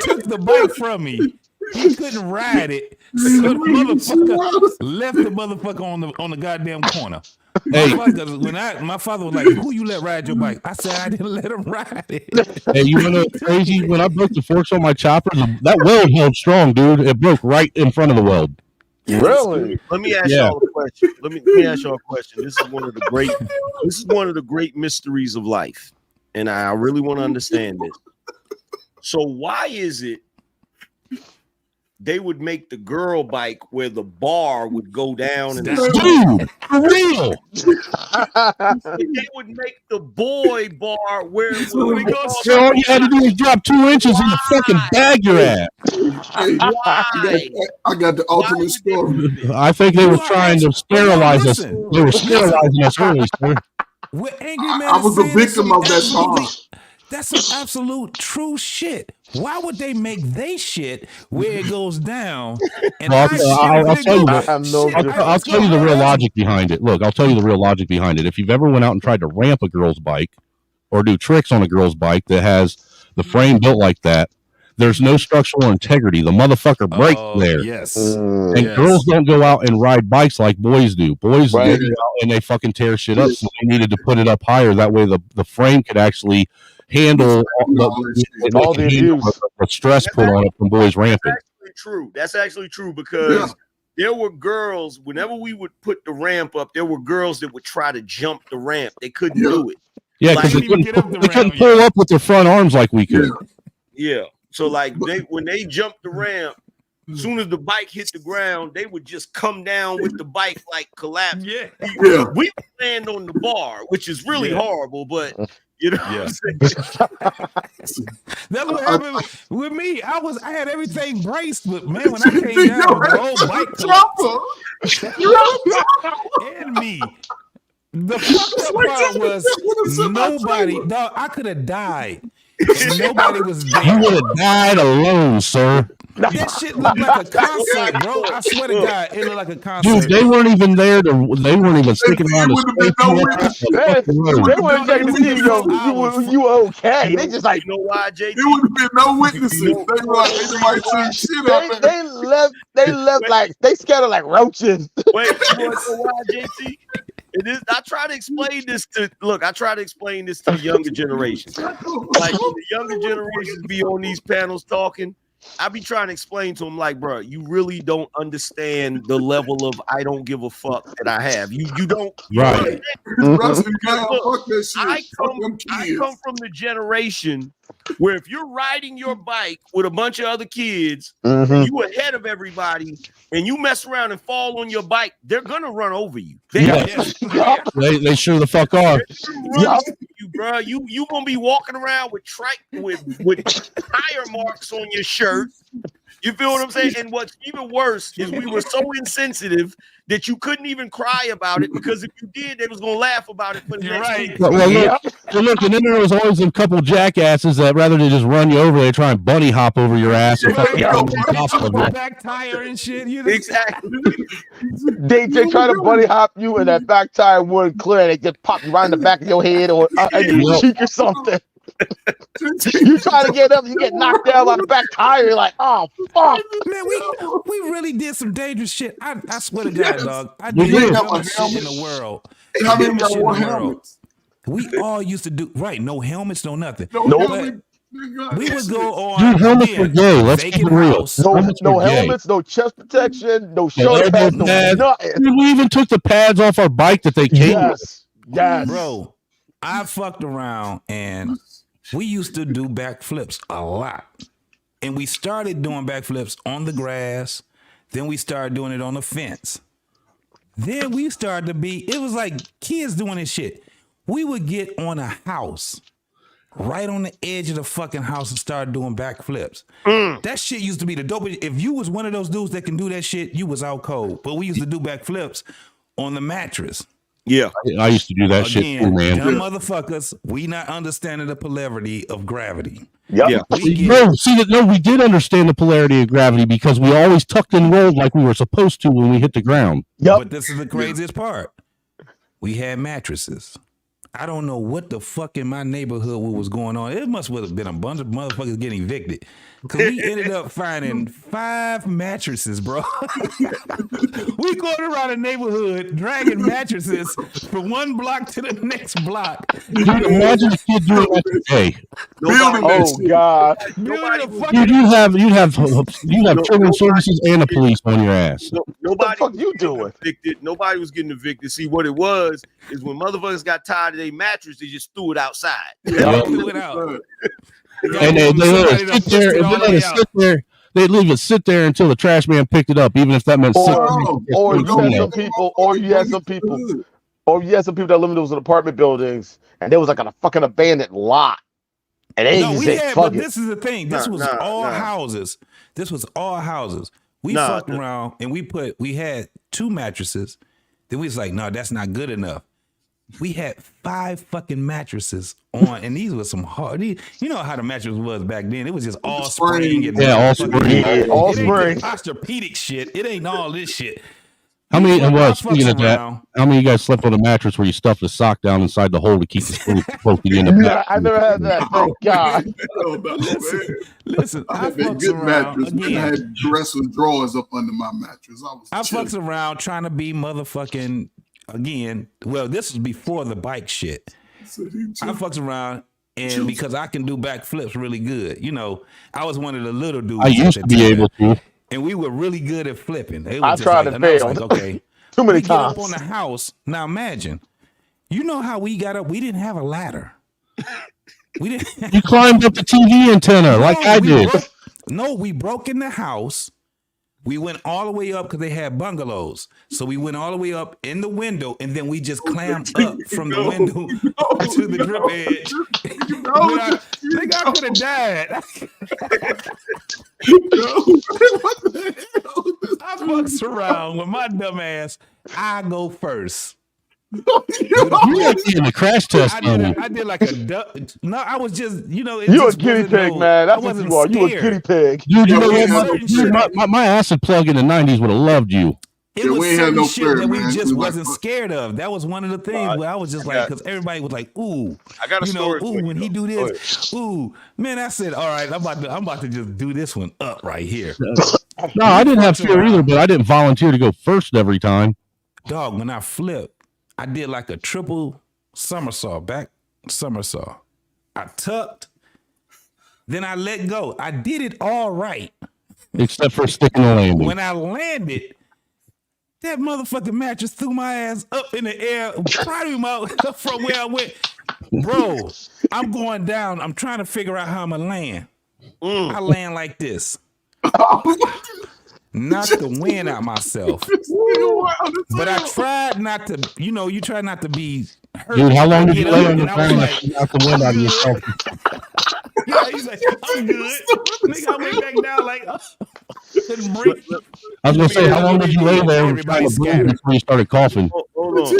Took left the bike from me. He couldn't ride it, so the motherfucker left the motherfucker on the goddamn corner. My father was like, "Who you let ride your bike?" I said, "I didn't let him ride it." Hey, you know what's crazy? When I broke the forks on my chopper, that weld held strong, dude. It broke right in front of the weld. Really? Let me ask y'all a question. Let me ask y'all a question. This is one of the great mysteries of life, and I really want to understand this. So why is it they would make the girl bike where the bar would go down? And Dude, for real. They would make the boy bar where it would go. So all you had to do was drop 2 inches and fucking bag your ass. Why? I got the ultimate story. I think they were trying to sterilize us. They were sterilizing us early, sir. What Angry Man I was a victim of that song. That's some absolute true shit. Why would they make they shit where it goes down? And I'll tell you the real logic behind it. Look, I'll tell you the real logic behind it. If you've ever went out and tried to ramp a girl's bike or do tricks on a girl's bike that has the frame built like that, there's no structural integrity. The motherfucker breaks there. Yes. And girls don't go out and ride bikes like boys do. Boys they go out and they fucking tear shit up. So they needed to put it up higher. That way the frame could actually handle all the stress put on it from boys ramping. That's actually true because there were girls, whenever we would put the ramp up, there were girls that would try to jump the ramp. They couldn't do it. Yeah, because they couldn't pull up with their front arms like we could. Yeah. So like when they jumped the ramp, as soon as the bike hit the ground, they would just come down with the bike like collapse. Yeah. We would land on the bar, which is really horrible, but you know what I'm saying? That's what happened with me. I had everything braced, but man, when I came down, the whole bike collapsed. And me. The fucked up part was nobody. Dog, I could have died. Nobody was there. You would have died alone, sir. That shit looked like a concert, bro. I swear to God, it looked like a concert. Dude, they weren't even there. They weren't even sticking around to They weren't checking to see you okay. They just like, you know why, JT? There would have been no witnesses. They were like, they might shoot shit out there. They left like they scattered like roaches. Wait, you want to know why, JT? I try to explain this to the younger generation. Like when the younger generations be on these panels talking, I be trying to explain to them, like, bro, you really don't understand the level of I don't give a fuck that I have. You don't. Right. Look, I come from the generation where if you're riding your bike with a bunch of other kids, and you ahead of everybody, and you mess around and fall on your bike, they're gonna run over you. They sure the fuck are. You, bro, you gonna be walking around with tire marks on your shirt. You feel what I'm saying? And what's even worse is we were so insensitive that you couldn't even cry about it, because if you did, they was gonna laugh about it. But you're right. Look, and then there was always a couple jackasses that rather than just run you over, they try and bunny hop over your ass. And back tire and shit. Exactly. They try to bunny hop you, and that back tire wouldn't clear. And they just pop you right in the back of your head or your cheek or something. You try to get up, you get knocked down by the back tire. You're like, oh fuck, man, we really did some dangerous shit. I swear to God, dog. I did no shit in the world. We all used to do no helmets, no nothing. We would go on. Dude, helmets were gay. Let's keep it real. No helmets, no chest protection, no shoulder pads, no nothing. We even took the pads off our bike that they came with. Yes, bro. I fucked around and we used to do backflips a lot. And we started doing backflips on the grass. Then we started doing it on the fence. Then we started to it was like kids doing this shit. We would get on a house, right on the edge of the fucking house, and start doing backflips. That shit used to be the dopest. If you was one of those dudes that can do that shit, you was out cold. But we used to do backflips on the mattress. Yeah, I used to do that shit too, man. Dumb motherfuckers, we not understanding the polarity of gravity. Yeah. We did understand the polarity of gravity because we always tucked and rolled like we were supposed to when we hit the ground. But this is the craziest part. We had mattresses. I don't know what the fuck in my neighborhood what was going on. It must have been a bunch of motherfuckers getting evicted. Cause we ended up finding 5 mattresses, bro. We going around the neighborhood dragging mattresses from one block to the next block. Dude, imagine a kid doing that today. Oh God! You'd have children's services and the police on your ass. Nobody what the fuck you doing? Evicted. Nobody was getting evicted. See, what it was is when motherfuckers got tired of their mattress, they just threw it outside. Yeah, threw it out. And they let it sit there. And they let it sit there. They'd leave it sit there until the trash man picked it up, even if that meant Or you had some people, that lived in those apartment buildings, and there was like a fucking abandoned lot. And they No, just we say, had, fuck but it. this is the thing. This was all houses. This was all houses. We fucked around and we had 2 mattresses. Then we was like, no, that's not good enough. We had 5 fucking mattresses on, and these were some hard. You know how the mattress was back then. It was just all spring. And all spring. All it spring. ain't orthopedic shit. It ain't all this shit. How many? Speaking of that, how many of you guys slept on a mattress where you stuffed a sock down inside the hole to keep the screw poking in the back? I never had that. Thank God. Listen, I had that fucks good around mattress. I again. had dresser drawers up under my mattress. I fucks around trying to be motherfucking again. Well, this was before the bike shit. I fucks around and because I can do backflips really good. You know, I was one of the little dudes. I used to be able to. And we were really good at flipping. I tried to fail. Like, okay, too many get times. up on the house. Now imagine, you know how we got up? We didn't have a ladder. We didn't. You climbed up the TV antenna like I did. We broke in the house. We went all the way up because they had bungalows. So we went all the way up in the window, and then we just clammed up from the window to the drip edge. I could have died. I fucks around with my dumb ass. I go first. You in the crash test. I did like a duck. No, I was just, you a guinea pig, man. That's what you are. You a guinea pig. Dude, you know what? My acid plug in the 90s would have loved you. It was certain shit that we just wasn't scared of. That was one of the things where I was just like, because everybody was like, ooh, I got a story. Ooh, when he do this, ooh, man, I said, all right, I'm about to just do this one up right here. No, I didn't have fear either, but I didn't volunteer to go first every time. Dog, when I flipped, I did like a triple somersault, back somersault. I tucked, then I let go. I did it all right. Except for sticking the landing. When I landed, that motherfucking mattress threw my ass up in the air, probably from where I went. Bro, I'm going down. I'm trying to figure out how I'm going to land. I land like this. Knocked the wind out myself. But I tried not to, you try not to be hurt. Dude, how long did you lay on the ground and knock the wind out of yourself? Yeah, he's like, I'm good. Nigga, I went back down like, couldn't breathe. I was going to say, how long did you lay there before you started coughing? Hold on.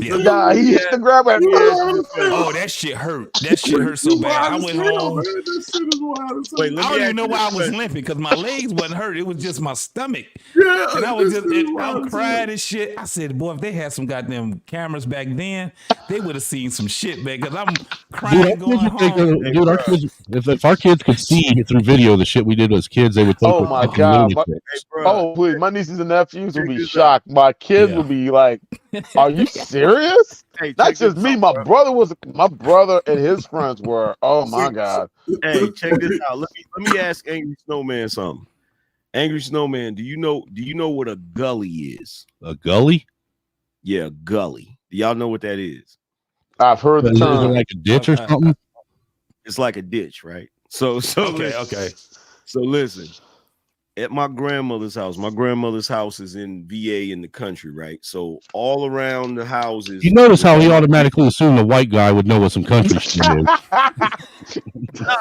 Yeah, he hit the grab it. Oh, that shit hurt. That shit hurt so bad. I went home. I don't even know why I was limping because my legs wasn't hurt. It was just my stomach. Yeah, and I was just, I'm crying and shit. I said, boy, if they had some goddamn cameras back then, they would have seen some shit, man. Because I'm crying going home. Dude, our kids, if our kids could see through video the shit we did as kids, they would think. Oh my God! Please, my nieces and nephews would be shocked. My kids would be like, "Are you serious?" Not just me. My brother and his friends were. Oh my God! Hey, check this out. Let me ask Angry Snowman something. Angry Snowman, do you know what a gully is? A gully? Yeah, gully. Do y'all know what that is? I've heard the term. Like a ditch or something. It's like a ditch, right? So okay. So listen, at my grandmother's house is in VA in the country, right? So all around the houses. You notice how he automatically assumed the white guy would know what some country shit is. I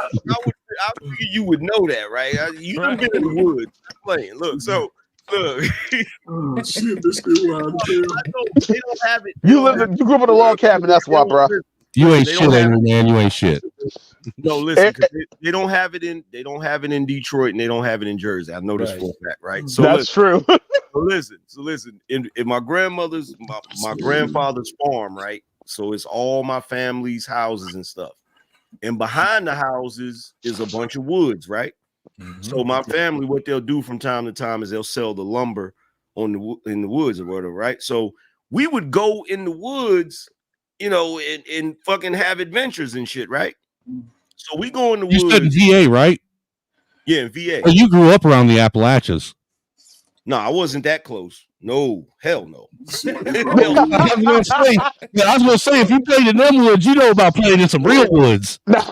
figure you would know that, right? You've been in the woods playing. Look. Oh shit, this is wild. They don't have it. You grew up in a log cabin, that's why, bro. You ain't shit, Angry Man. You ain't shit. No, listen, they don't have it in Detroit and they don't have it in Jersey. I know this for a fact, right? So that's true. So listen. In my grandfather's farm, right? So it's all my family's houses and stuff. And behind the houses is a bunch of woods, right? So my family, what they'll do from time to time is they'll sell the lumber in the woods or whatever, right? So we would go in the woods, you know, and fucking have adventures and shit, right? So we go in the woods. You said VA, right? Yeah, in VA. Well, you grew up around the Appalachians. No, I wasn't that close. No, hell no. I was gonna say, if you played in them woods, you know about playing in some real woods. Look,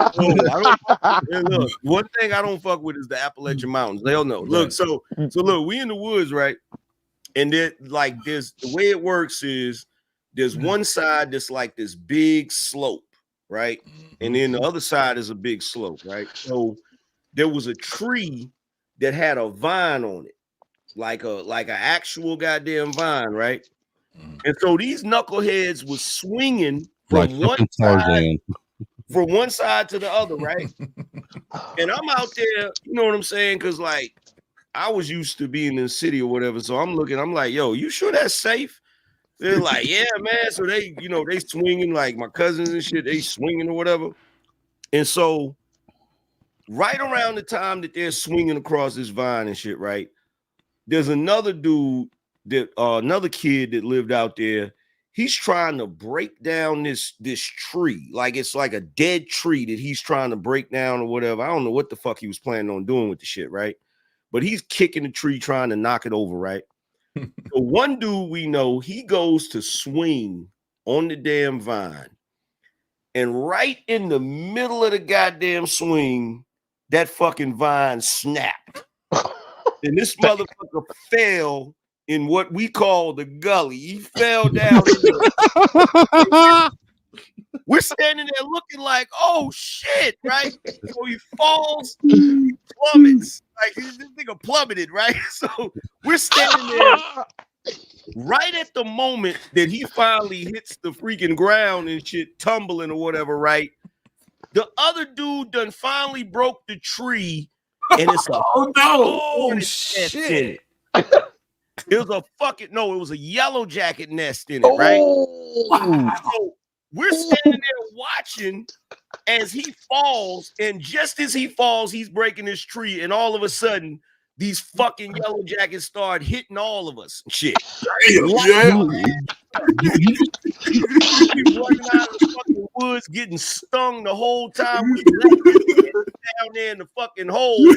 one thing I don't fuck with is the Appalachian Mountains. Hell no. Look, so look, we in the woods, right? And there's the way it works is there's one side that's like this big slope, right? And then the other side is a big slope, right? So there was a tree that had a vine on it. Like an actual goddamn vine, right? And so these knuckleheads was swinging from one side to the other, right? And I'm out there, you know what I'm saying? Because like I was used to being in the city or whatever, so I'm like, yo, you sure that's safe? They're like, yeah, man. So they, you know, they swinging, like my cousins and shit, they swinging or whatever. And so right around the time that they're swinging across this vine and shit, right? There's another dude that another kid that lived out there. He's trying to break down this tree, like it's like a dead tree that he's trying to break down or whatever. I don't know what the fuck he was planning on doing with the shit, right? But he's kicking the tree, trying to knock it over, right? So one dude we know, he goes to swing on the damn vine, and right in the middle of the goddamn swing, that fucking vine snapped. And this motherfucker fell in what we call the gully. He fell down. We're standing there looking like, oh shit, right? So he falls, he plummets. Like this nigga plummeted, right? So we're standing there right at the moment that he finally hits the freaking ground and shit, tumbling or whatever, right? The other dude done finally broke the tree. And it's a shit. It was a yellow jacket nest in it, right? So we're standing there watching as he falls, and just as he falls, he's breaking his tree, and all of a sudden, these fucking yellow jackets start hitting all of us. Shit. Running out of the fucking woods, getting stung the whole time we down there in the fucking hole. You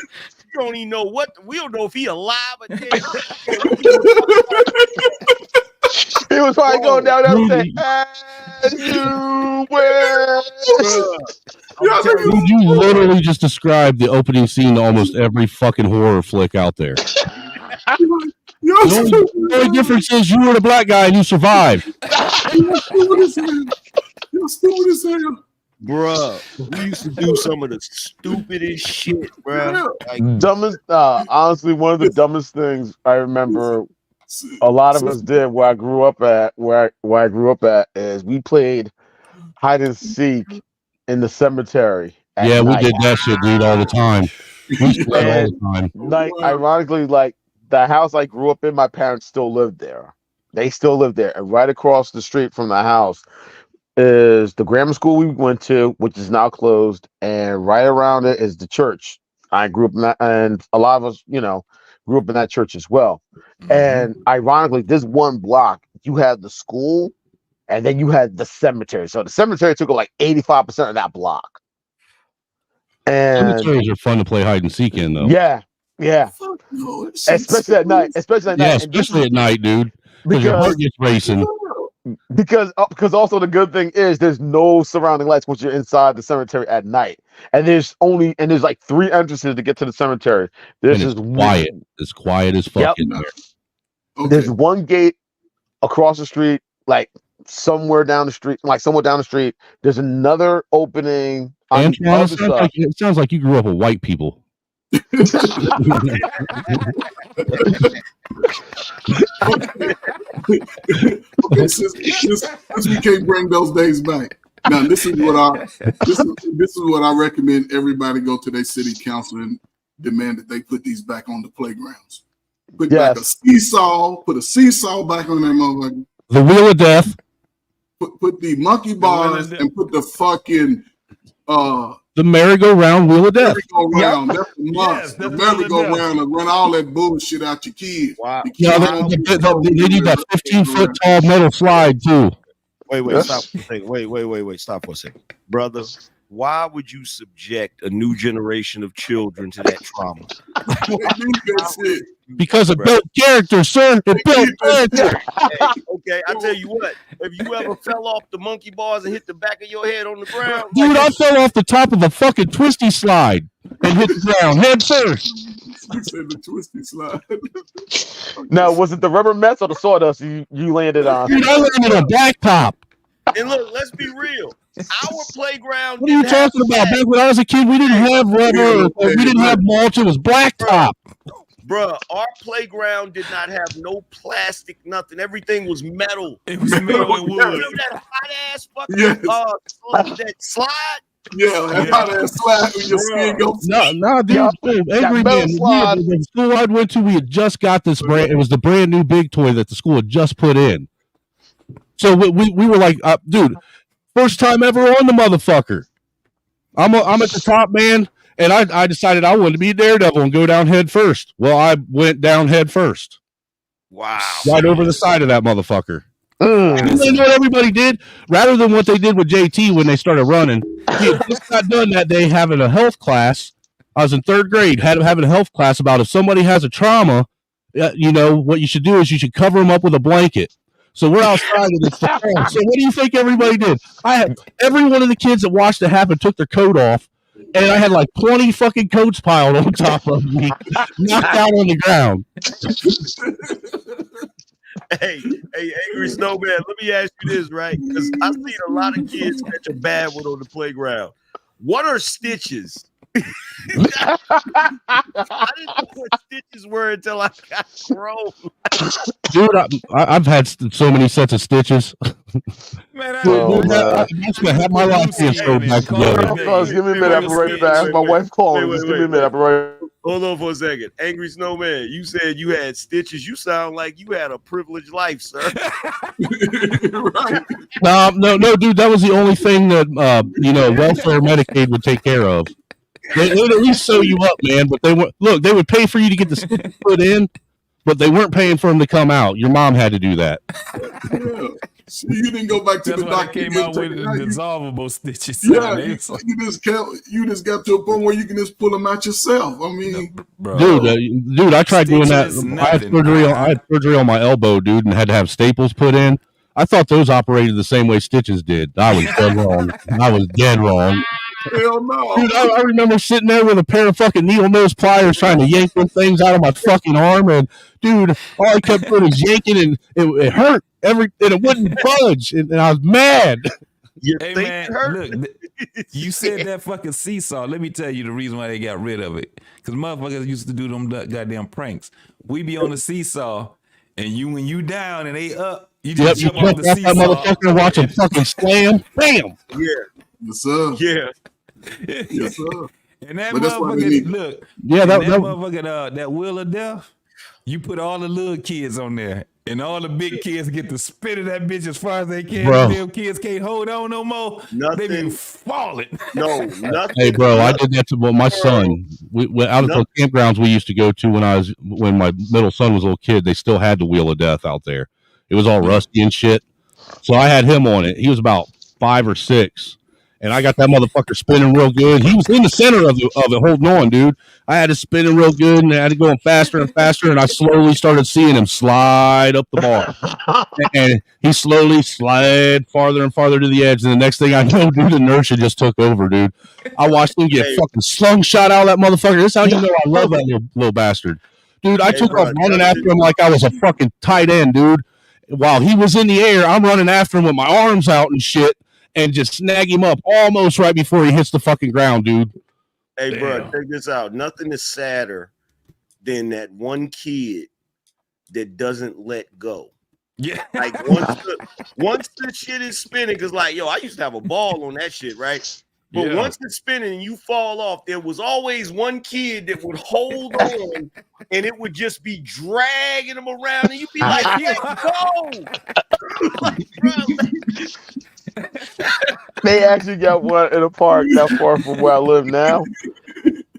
don't even know we don't know if he alive or dead. He was probably going down there and saying, "As you will." Dude, you literally just described the opening scene to almost every fucking horror flick out there. The only difference is you were the black guy and you survived. You're stupid as hell. Bruh, we used to do some of the stupidest shit, bruh. Like, Dumbest, honestly, one of the dumbest things I remember a lot of us did where I grew up at is we played hide and seek in the cemetery. Yeah, we did that shit, dude, all the time. We used to play all the time. Like, ironically, like the house I grew up in, my parents still lived there. They still live there, and right across the street from the house is the grammar school we went to, which is now closed, and right around it is the church. I grew up in that, and a lot of us, you know, grew up in that church as well. And ironically, this one block, you had the school, and then you had the cemetery. So the cemetery took like 85% of that block. And cemeteries are fun to play hide and seek in, though. Yeah. Especially at night. Yeah, especially at night, dude. Because your heart gets racing. Because also the good thing is there's no surrounding lights once you're inside the cemetery at night, and there's like 3 entrances to get to the cemetery. There's just quiet. It's quiet as fuck in there. Okay. There's one gate across the street, like somewhere down the street. There's another opening on the other side. It sounds like you grew up with white people. Okay, since we can't bring those days back. Now, this is what I recommend everybody go to their city council and demand that they put these back on the playgrounds. Put back a seesaw, put a seesaw back on that motherfucker. The wheel of death. put the monkey bars and put the fucking the merry-go-round wheel of death. Merry-go-round. That's the must. The merry-go-round and run all that bullshit out your kids. Wow. Yeah, they need that 15-foot tall metal slide too. Wait, stop for a second. Wait, stop for a second. Brother, why would you subject a new generation of children to that trauma? Because it built character, sir. It built character. Okay, I tell you what. If you ever fell off the monkey bars and hit the back of your head on the ground, Dude, I fell off the top of a fucking twisty slide and hit the ground head first. You said the twisty slide. Now, was it the rubber mats or the sawdust you landed on? Dude, I landed on blacktop. And look, let's be real. Our playground. What are you talking about? Back when I was a kid, we didn't have rubber. We didn't have mulch. It was blacktop. Bruh, our playground did not have no plastic, nothing. Everything was metal. It was metal and wood. Remember that hot ass fucking that slide? Yeah, that hot ass slide when your skin goes. No, dude. Angry Man. The school I went to, we had just got this brand. It was the brand new big toy that the school had just put in. So we were like, dude, first time ever on the motherfucker. I'm at the top, man. And I decided I wanted to be Daredevil and go down head first. Well, I went down head first. Wow. Right over the side of that motherfucker. And you know what everybody did? Rather than what they did with JT when they started running, he had just got done that day having a health class. I was in 3rd grade, having a health class about if somebody has a trauma, what you should do is you should cover them up with a blanket. So we're outside with this. So what do you think everybody did? I had every one of the kids that watched it happen took their coat off. And I had like 20 fucking coats piled on top of me, knocked out on the ground. Hey, Angry Snowman, let me ask you this, right? Because I've seen a lot of kids catch a bad one on the playground. What are stitches? I didn't know what stitches were until I got grown. Dude, I've had so many sets of stitches. Man, I had my life being thrown back together. Give me a minute. I'm ready to ask my wife calling. Just give me a minute. I'm ready. Hold on for a second. Angry Snowman, you said you had stitches. You sound like you had a privileged life, sir. No, dude, that was the only thing that welfare Medicaid would take care of. They would at least sew you up, man. But they would pay for you to get the stitches put in, but they weren't paying for them to come out. Your mom had to do that. Yeah. So you didn't go back to That's the why doctor. I came out with dissolvable stitches. Yeah, you just got to a point where you can just pull them out yourself. I mean, dude, I tried doing that. I had surgery on my elbow, dude, and had to have staples put in. I thought those operated the same way stitches did. I was dead wrong. I was dead wrong. Hell no. Dude, I remember sitting there with a pair of fucking needle nose pliers trying to yank them things out of my fucking arm, and dude, all I kept doing was yanking, and it hurt and it wouldn't budge, and I was mad. Hey man, look, you said that fucking seesaw. Let me tell you the reason why they got rid of it. Because motherfuckers used to do them goddamn pranks. We be on the seesaw, and when you down and they up, you just jump off the seesaw. That motherfucker and watch him fucking slam. Bam. Yeah. Yes, sir. Yeah. Yes, sir. And that motherfucker, look. Yeah, that motherfucker, that wheel of death, you put all the little kids on there. And all the big kids get to spit in that bitch as far as they can. Bro. Little kids can't hold on no more. They be falling. No, nothing. Hey, bro, I did that to my son. Out of the campgrounds we used to go to when my middle son was a little kid, they still had the wheel of death out there. It was all rusty and shit. So I had him on it. He was about 5 or 6. And I got that motherfucker spinning real good. He was in the center of it, holding on, dude. I had it spinning real good, and I had it going faster and faster, and I slowly started seeing him slide up the bar. And he slowly slid farther and farther to the edge, and the next thing I know, dude, inertia just took over, dude. I watched him get fucking slungshot out of that motherfucker. This is how you know I love that little bastard. Dude, I took off running after him like I was a fucking tight end, dude. While he was in the air, I'm running after him with my arms out and shit, and just snag him up almost right before he hits the fucking ground, dude. Hey, bro, check this out. Nothing is sadder than that one kid that doesn't let go. Yeah. Like once the shit is spinning, because like, yo, I used to have a ball on that shit, right? But Yeah. once it's spinning and you fall off, there was always one kid that would hold on and it would just be dragging them around. And you'd be like, let go. They actually got one in a park not far from where I live now.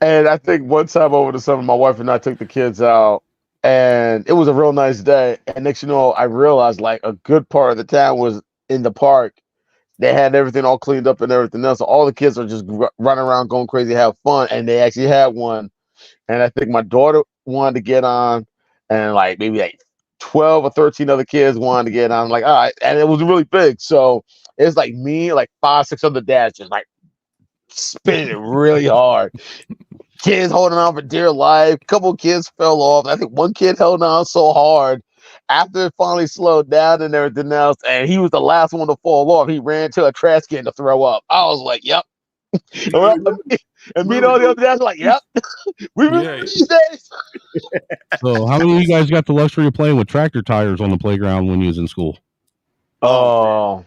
And I think one time over the summer, my wife and I took the kids out, and it was a real nice day. And next, you know, I realized like a good part of the town was in the park. They had everything all cleaned up and everything else. So all the kids are just running around, going crazy, have fun. And they actually had one. And I think my daughter wanted to get on, and like maybe like 12 or 13 other kids wanted to get on. I'm like, all right. And it was really big. So it's like me, like 5, 6 other dads just like spinning it really hard. Kids holding on for dear life. A couple of kids fell off. I think one kid held on so hard after it finally slowed down and everything else, and he was the last one to fall off. He ran to a trash can to throw up. I was like, yep. And me and all the other dads were like, yep. We remember these days. So how many of you guys got the luxury of playing with tractor tires on the playground when you was in school? Oh,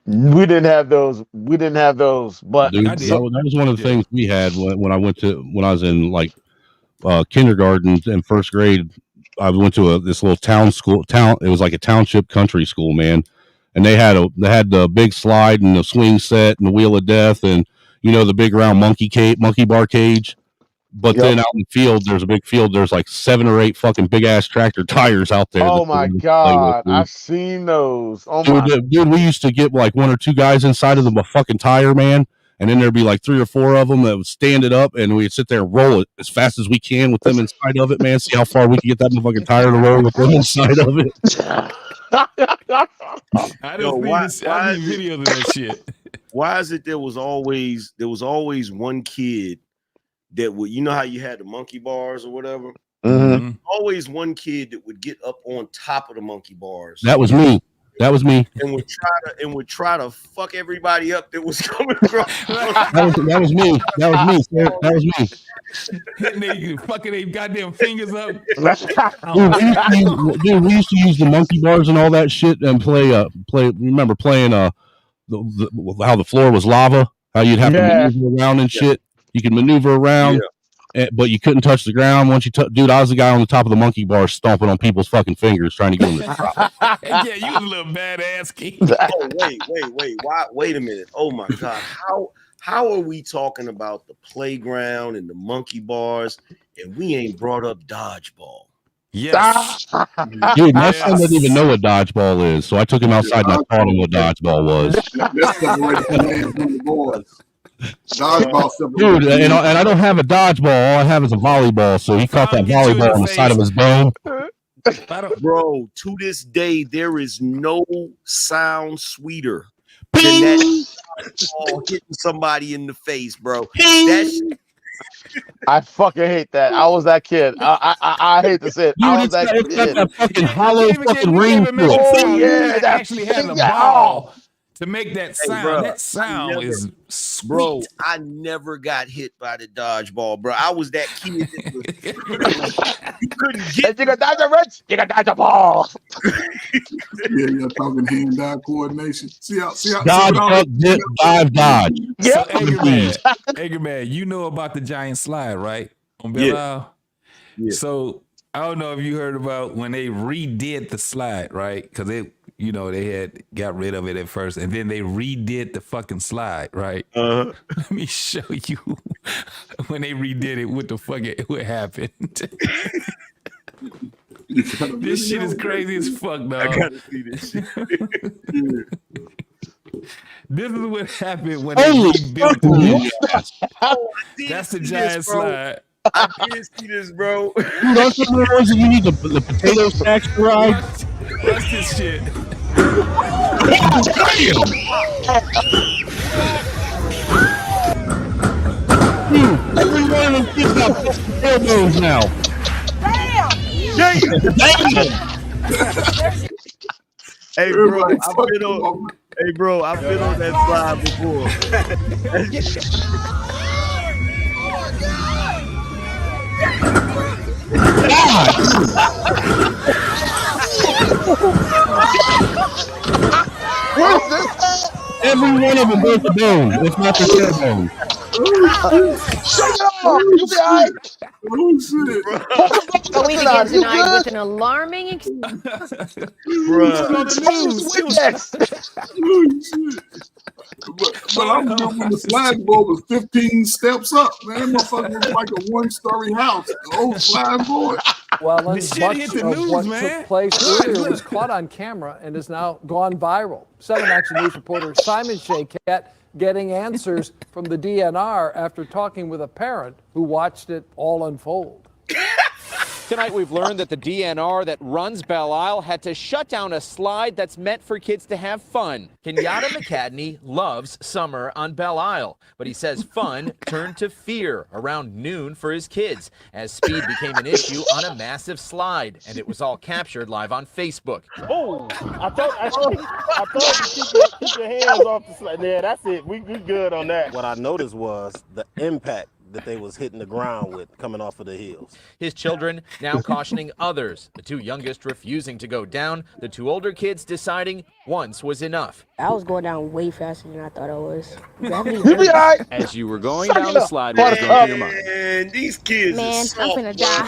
we didn't have those. But Dude, that was one of the things we had when I was in like kindergarten and first grade. I went to this little town. It was like a township country school, man. And they had the big slide and the swing set and the wheel of death and the big round monkey bar cage. But then out in the field, there's a big field. There's like 7 or 8 fucking big ass tractor tires out there. Oh my God, I've seen those. Oh my dude, we used to get like 1 or 2 guys inside of the fucking tire, man. And then there'd be like 3 or 4 of them that would stand it up, and we'd sit there and roll it as fast as we can with them inside of it, man. See how far we can get that motherfucking tire to roll with them inside of it. I don't see videos of that shit. Why is it there was always one kid that would, how you had the monkey bars or whatever? Mm-hmm. Always one kid that would get up on top of the monkey bars. That was me. And would try to fuck everybody up that was coming across. that was me. Sir. That was me. Hitting they fucking their goddamn fingers up. Dude, we used to use the monkey bars and all that shit and play. Remember playing how the floor was lava? How you'd have to maneuver around and shit. You could maneuver around. But you couldn't touch the ground once you dude. I was the guy on the top of the monkey bar stomping on people's fucking fingers trying to get them to drop. Yeah, you was a little badass kid. Oh, wait. Wait a minute. Oh my God. How are we talking about the playground and the monkey bars and we ain't brought up dodgeball? Yes. Dude, my son doesn't even know what dodgeball is, so I took him outside and I taught him what dodgeball was. Dude, and I don't have a dodgeball. All I have is a volleyball. So he caught that volleyball on the side of his bone. Bro, to this day, there is no sound sweeter than that ball hitting somebody in the face, bro. I fucking hate that. I was that kid. I hate to say it. Dude, it's got that fucking hollow fucking ring to it. Oh yeah, that actually has a ball to make that sound. Bro, that sound is sweet. Bro, I never got hit by the dodgeball, bro. I was that kid that was, you couldn't get. You got dodge you got the ball. You're talking hand-eye coordination. See how dodge, duck, dip, dive, dodge. So, Edgar Man, you know about the giant slide, right? On Belle Isle? Yeah. So I don't know if you heard about when they redid the slide, right? Because they had got rid of it at first, and then they redid the fucking slide, right? Let me show you when they redid it. What happened? This shit is crazy as fuck, dog. I gotta see this shit. This is what happened when they rebuilt it. That's the giant slide. I did see this, bro. Dude, aren't some of the ones that you need the potato stacks to ride? Watch this shit. Dude, every one of them kids got fucking elbows now. Damn. Hey, bro, I've been on that slide before. What is this? Every one of them broke a bone, if not the tailbone. Shake it off. You be all right. Oh shit. So we begin tonight with an alarming. Bruh. But I remember when the slide board was 15 steps up, man. That motherfucker was like a one-story house. The old slide board. Well, The and shit much hit the of news, what man. took place Look, earlier look. was caught on camera and has now gone viral. 7 Action News reporter Simon Shaykat getting answers from the DNR after talking with a parent who watched it all unfold. Tonight, we've learned that the DNR that runs Belle Isle had to shut down a slide that's meant for kids to have fun. Kenyatta McCadney loves summer on Belle Isle, but he says fun turned to fear around noon for his kids as speed became an issue on a massive slide, and it was all captured live on Facebook. Oh, I thought you keep your hands off the slide. Yeah, that's it. We good on that. What I noticed was the impact that they was hitting the ground with coming off of the hills. His children now cautioning others, the 2 youngest refusing to go down, the 2 older kids deciding once was enough. I was going down way faster than I thought I was. As you were going down the slide, what was going through your mind? Man, these kids Man, I'm finna die.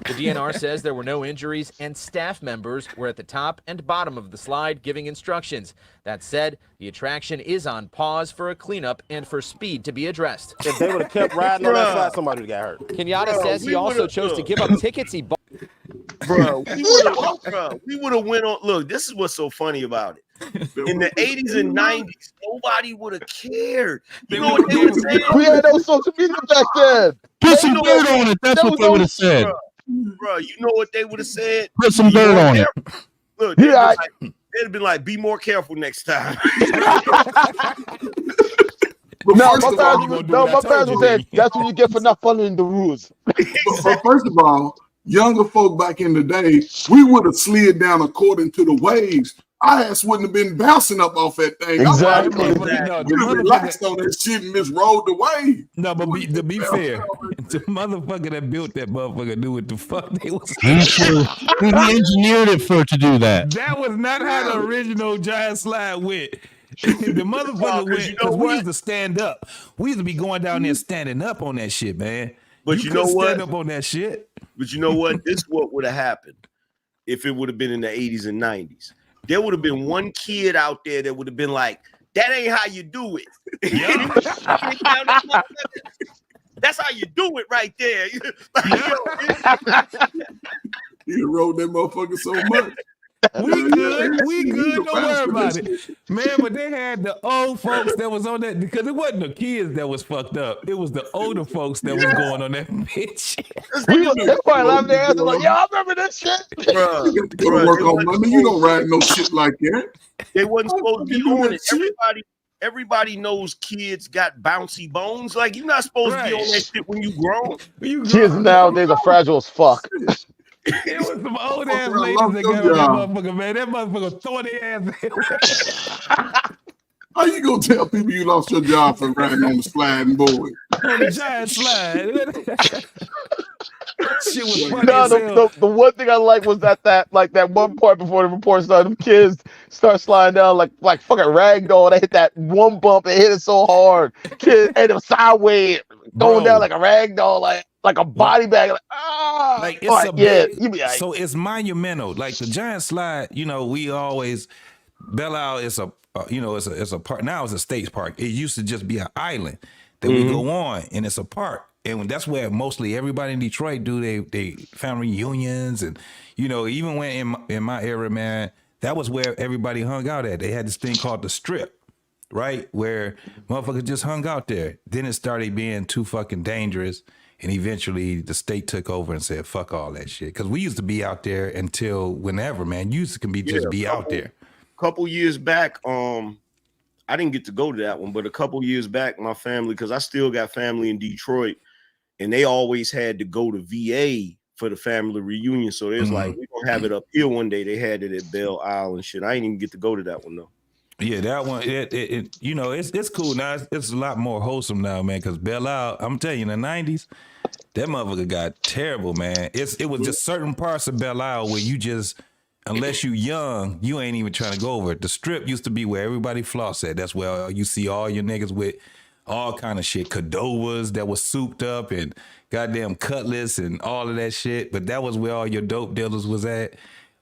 The DNR says there were no injuries and staff members were at the top and bottom of the slide giving instructions. That said, the attraction is on pause for a cleanup and for speed to be addressed. If they would have kept riding on that slide, somebody would have got hurt. Kenyatta says he also chose to give up tickets he bought. Bro, we would have went on. Look, this is what's so funny about it. In the 80s and 90s, nobody would have cared. You know what they would say? We had no social media back then. Put some dirt on it. That's what they would have said. Bro, you know what they would have said? Put some dirt on it. Look, they'd have been like, be more careful next time. No, my parents would say that's what you get for not following the rules. But first of all, younger folk back in the day, we would have slid down according to the waves. Our ass wouldn't have been bouncing up off that thing. Exactly. We would have relaxed on that shit and just rolled the wave. No, but to be fair, the motherfucker that built that motherfucker knew what the fuck they was. He engineered it for it to do that. That was not how the original giant slide went. The motherfucker went because we used to stand up. We used to be going down there standing up on that shit, man. But you know what? Stand up on that shit. But you know what? This is what would have happened if it would have been in the 80s and 90s. There would have been one kid out there that would have been like, that ain't how you do it. That's how you do it right there. You rode that motherfucker so much. We good. Don't worry about it. Man, but they had the old folks that was on that because it wasn't the kids that was fucked up. It was the older folks that was going on that bitch. They probably laughed their ass like, yeah, I remember that shit. You got to go to work on Monday. You don't ride no shit like that. They wasn't supposed to be on it. Everybody knows kids got bouncy bones. Like, you're not supposed to be on that shit when you grown. Kids nowadays are fragile as fuck. It was some old ass ladies that got on that motherfucker, man. That motherfucker throwing their ass. How you gonna tell people you lost your job for riding on the sliding board? On the giant slide. Shit was funny No, as hell. the one thing I like was that one part before the report started, them kids start sliding down like fucking ragdoll. They hit that one bump and hit it so hard. Kids hit them sideways, going down like a ragdoll, like a body bag. Like it's a big, you be like, so it's monumental. Like the giant slide, we always Belle Isle is a it's a park. Now it's a state park. It used to just be an island that we go on, and it's a park. And that's where mostly everybody in Detroit do they family reunions, and even when in my era, man, that was where everybody hung out at. They had this thing called the Strip, right, where motherfuckers just hung out there. Then it started being too fucking dangerous. And eventually the state took over and said, fuck all that shit. Because we used to be out there until whenever, man. You used to just be out there. A couple years back, I didn't get to go to that one, but a couple years back, my family, because I still got family in Detroit, and they always had to go to VA for the family reunion. So there's like, we're going to have it up here one day. They had it at Belle Isle and shit. I didn't even get to go to that one, though. Yeah, that one, it's cool now. It's a lot more wholesome now, man, because Belle Isle, I'm telling you, in the 90s, that motherfucker got terrible, man. It was just certain parts of Belle Isle where you just unless you young, you ain't even trying to go over it. The strip used to be where everybody floss at. That's where you see all your niggas with all kind of shit. Cadovas that was souped up and goddamn cutlass and all of that shit. But that was where all your dope dealers was at.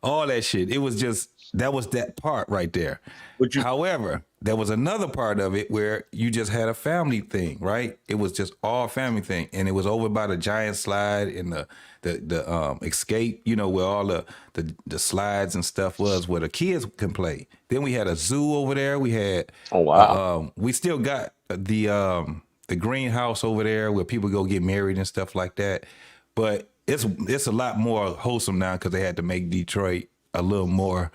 All that shit. It was just, that was that part right there. However, there was another part of it where you just had a family thing, right? It was just all family thing. And it was over by the giant slide and the escape, you know, where all the slides and stuff was, where the kids can play. Then we had a zoo over there. We had we still got the greenhouse over there where people go get married and stuff like that. But it's a lot more wholesome now because they had to make Detroit a little more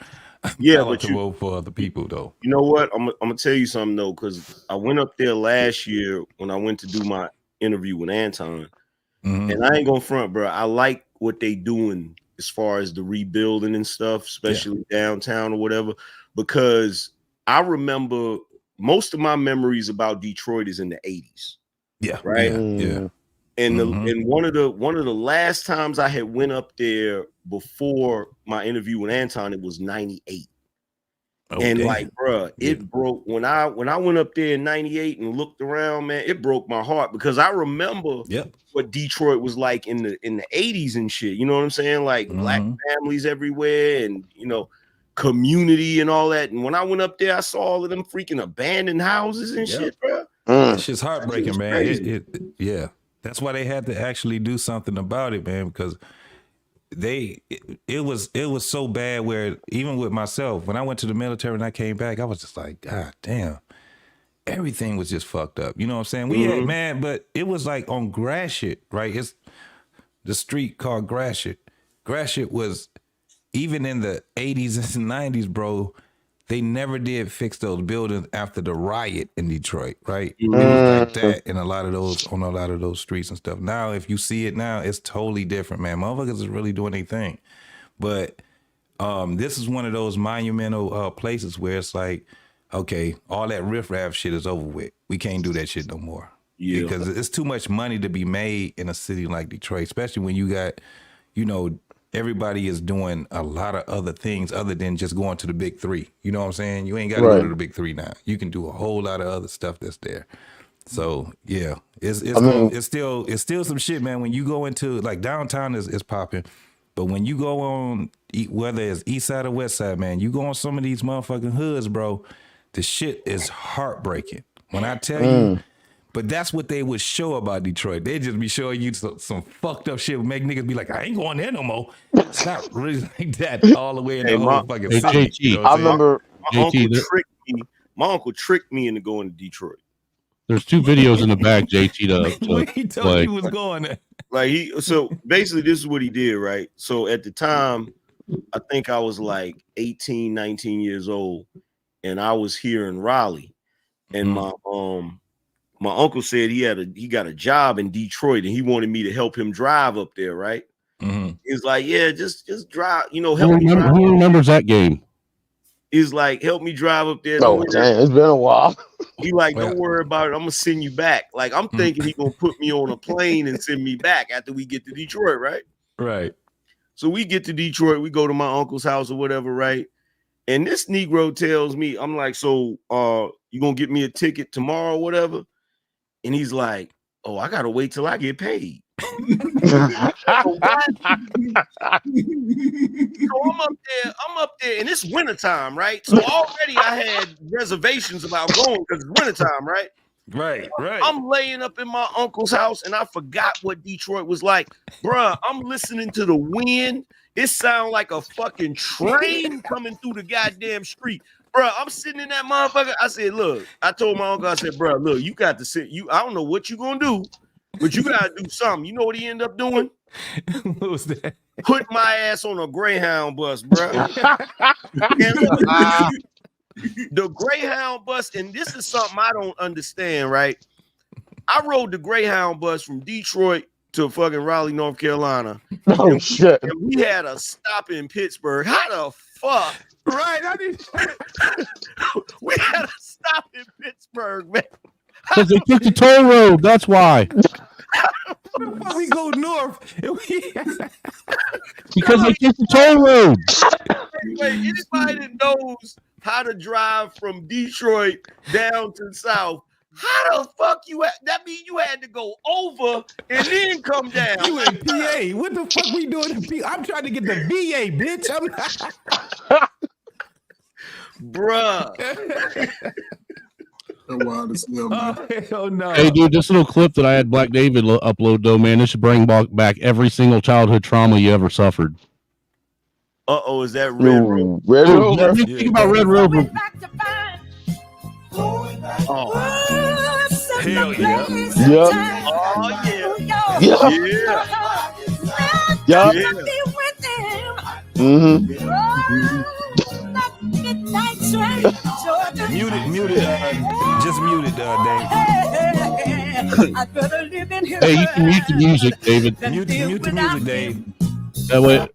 palatable for other people, though. You know what? I'm gonna tell you something though, because I went up there last year when I went to do my interview with Anton, and I ain't gonna front, bro. I like what they doing as far as the rebuilding and stuff, especially downtown or whatever, because I remember most of my memories about Detroit is in the 80s. Yeah, right. Yeah. And and one of the last times I had went up there before my interview with Anton, it was 98. And like, bro, it broke when I went up there in 98 and looked around, man, it broke my heart because I remember what Detroit was like in the 80s and shit. You know what I'm saying? Like black families everywhere and, you know, community and all that. And when I went up there, I saw all of them freaking abandoned houses and shit, bro. That shit's heartbreaking, man. Yeah. That's why they had to actually do something about it, man, because it was so bad where even with myself, when I went to the military and I came back, I was just like, God damn, everything was just fucked up. You know what I'm saying? We had, man, but it was like on Gratiot, right? It's the street called Gratiot. Gratiot was, even in the 80s and 90s, bro, they never did fix those buildings after the riot in Detroit, right? It was like that in on a lot of those streets and stuff. Now, if you see it now, it's totally different, man. Motherfuckers is really doing their thing. But this is one of those monumental places where it's like, okay, all that riffraff shit is over with. We can't do that shit no more. Yeah. Because it's too much money to be made in a city like Detroit, especially when you got, you know, everybody is doing a lot of other things other than just going to the big three. You know what I'm saying? You ain't got to go to the big three now. You can do a whole lot of other stuff that's there. So yeah, it's still some shit, man. When you go into like downtown is popping, but when you go on whether it's east side or west side, man, you go on some of these motherfucking hoods, bro. The shit is heartbreaking. When I tell you. But that's what they would show about Detroit. They'd just be showing you some fucked up shit, would make niggas be like, I ain't going there no more. It's not really like that all the way in the whole fucking city. You know I remember my uncle tricked me into going to Detroit. There's 2 videos in the back, JT. When he told he was going there. Like so basically this is what he did, right? So at the time, I think I was like 18, 19 years old, and I was here in Raleigh, and my uncle said he got a job in Detroit and he wanted me to help him drive up there, right? He's like, yeah, just drive, you know, help me drive. Who remembers that game? He's like, help me drive up there. Oh, damn, it's been a while. He like, don't worry about it. I'm gonna send you back. Like, I'm thinking he gonna put me on a plane and send me back after we get to Detroit, right? Right. So we get to Detroit, we go to my uncle's house or whatever, right? And this Negro tells me, I'm like, so you gonna get me a ticket tomorrow or whatever? And he's like, oh, I gotta wait till I get paid. So I'm up there, and it's wintertime, right? So already I had reservations about going because it's wintertime, right? Right. I'm laying up in my uncle's house, and I forgot what Detroit was like. Bruh, I'm listening to the wind. It sounds like a fucking train coming through the goddamn street. Bro, I'm sitting in that motherfucker. I said, look, I told my uncle, I said, bro, look, you got to sit. I don't know what you gonna do, but you gotta do something. You know what he ended up doing? What was that? Put my ass on a Greyhound bus, bro. The Greyhound bus, and this is something I don't understand, right? I rode the Greyhound bus from Detroit to fucking Raleigh, North Carolina. Oh, shit. And we had a stop in Pittsburgh. How the fuck? Right, we had a stop in Pittsburgh, man. Because they took the toll road. That's why. We go north. Because they took the toll road. Anybody that knows how to drive from Detroit down to South, how the fuck you at? That means you had to go over and then come down. You in PA? What the fuck we doing in PA? I'm trying to get the VA, bitch. I'm bruh. Hell no. Hey, dude, this little clip that I had Black David upload, though, man, this should bring back every single childhood trauma you ever suffered. Uh-oh, is that Red Rover? Red Rover. Think about Red Rover. Oh. Hell yeah. Yep. Oh, yeah. Yeah. Yeah. Yep. Mm-hmm. Mute it. Just mute it, Dave. Hey, you can mute the music, David. Mute the music, Dave. That way.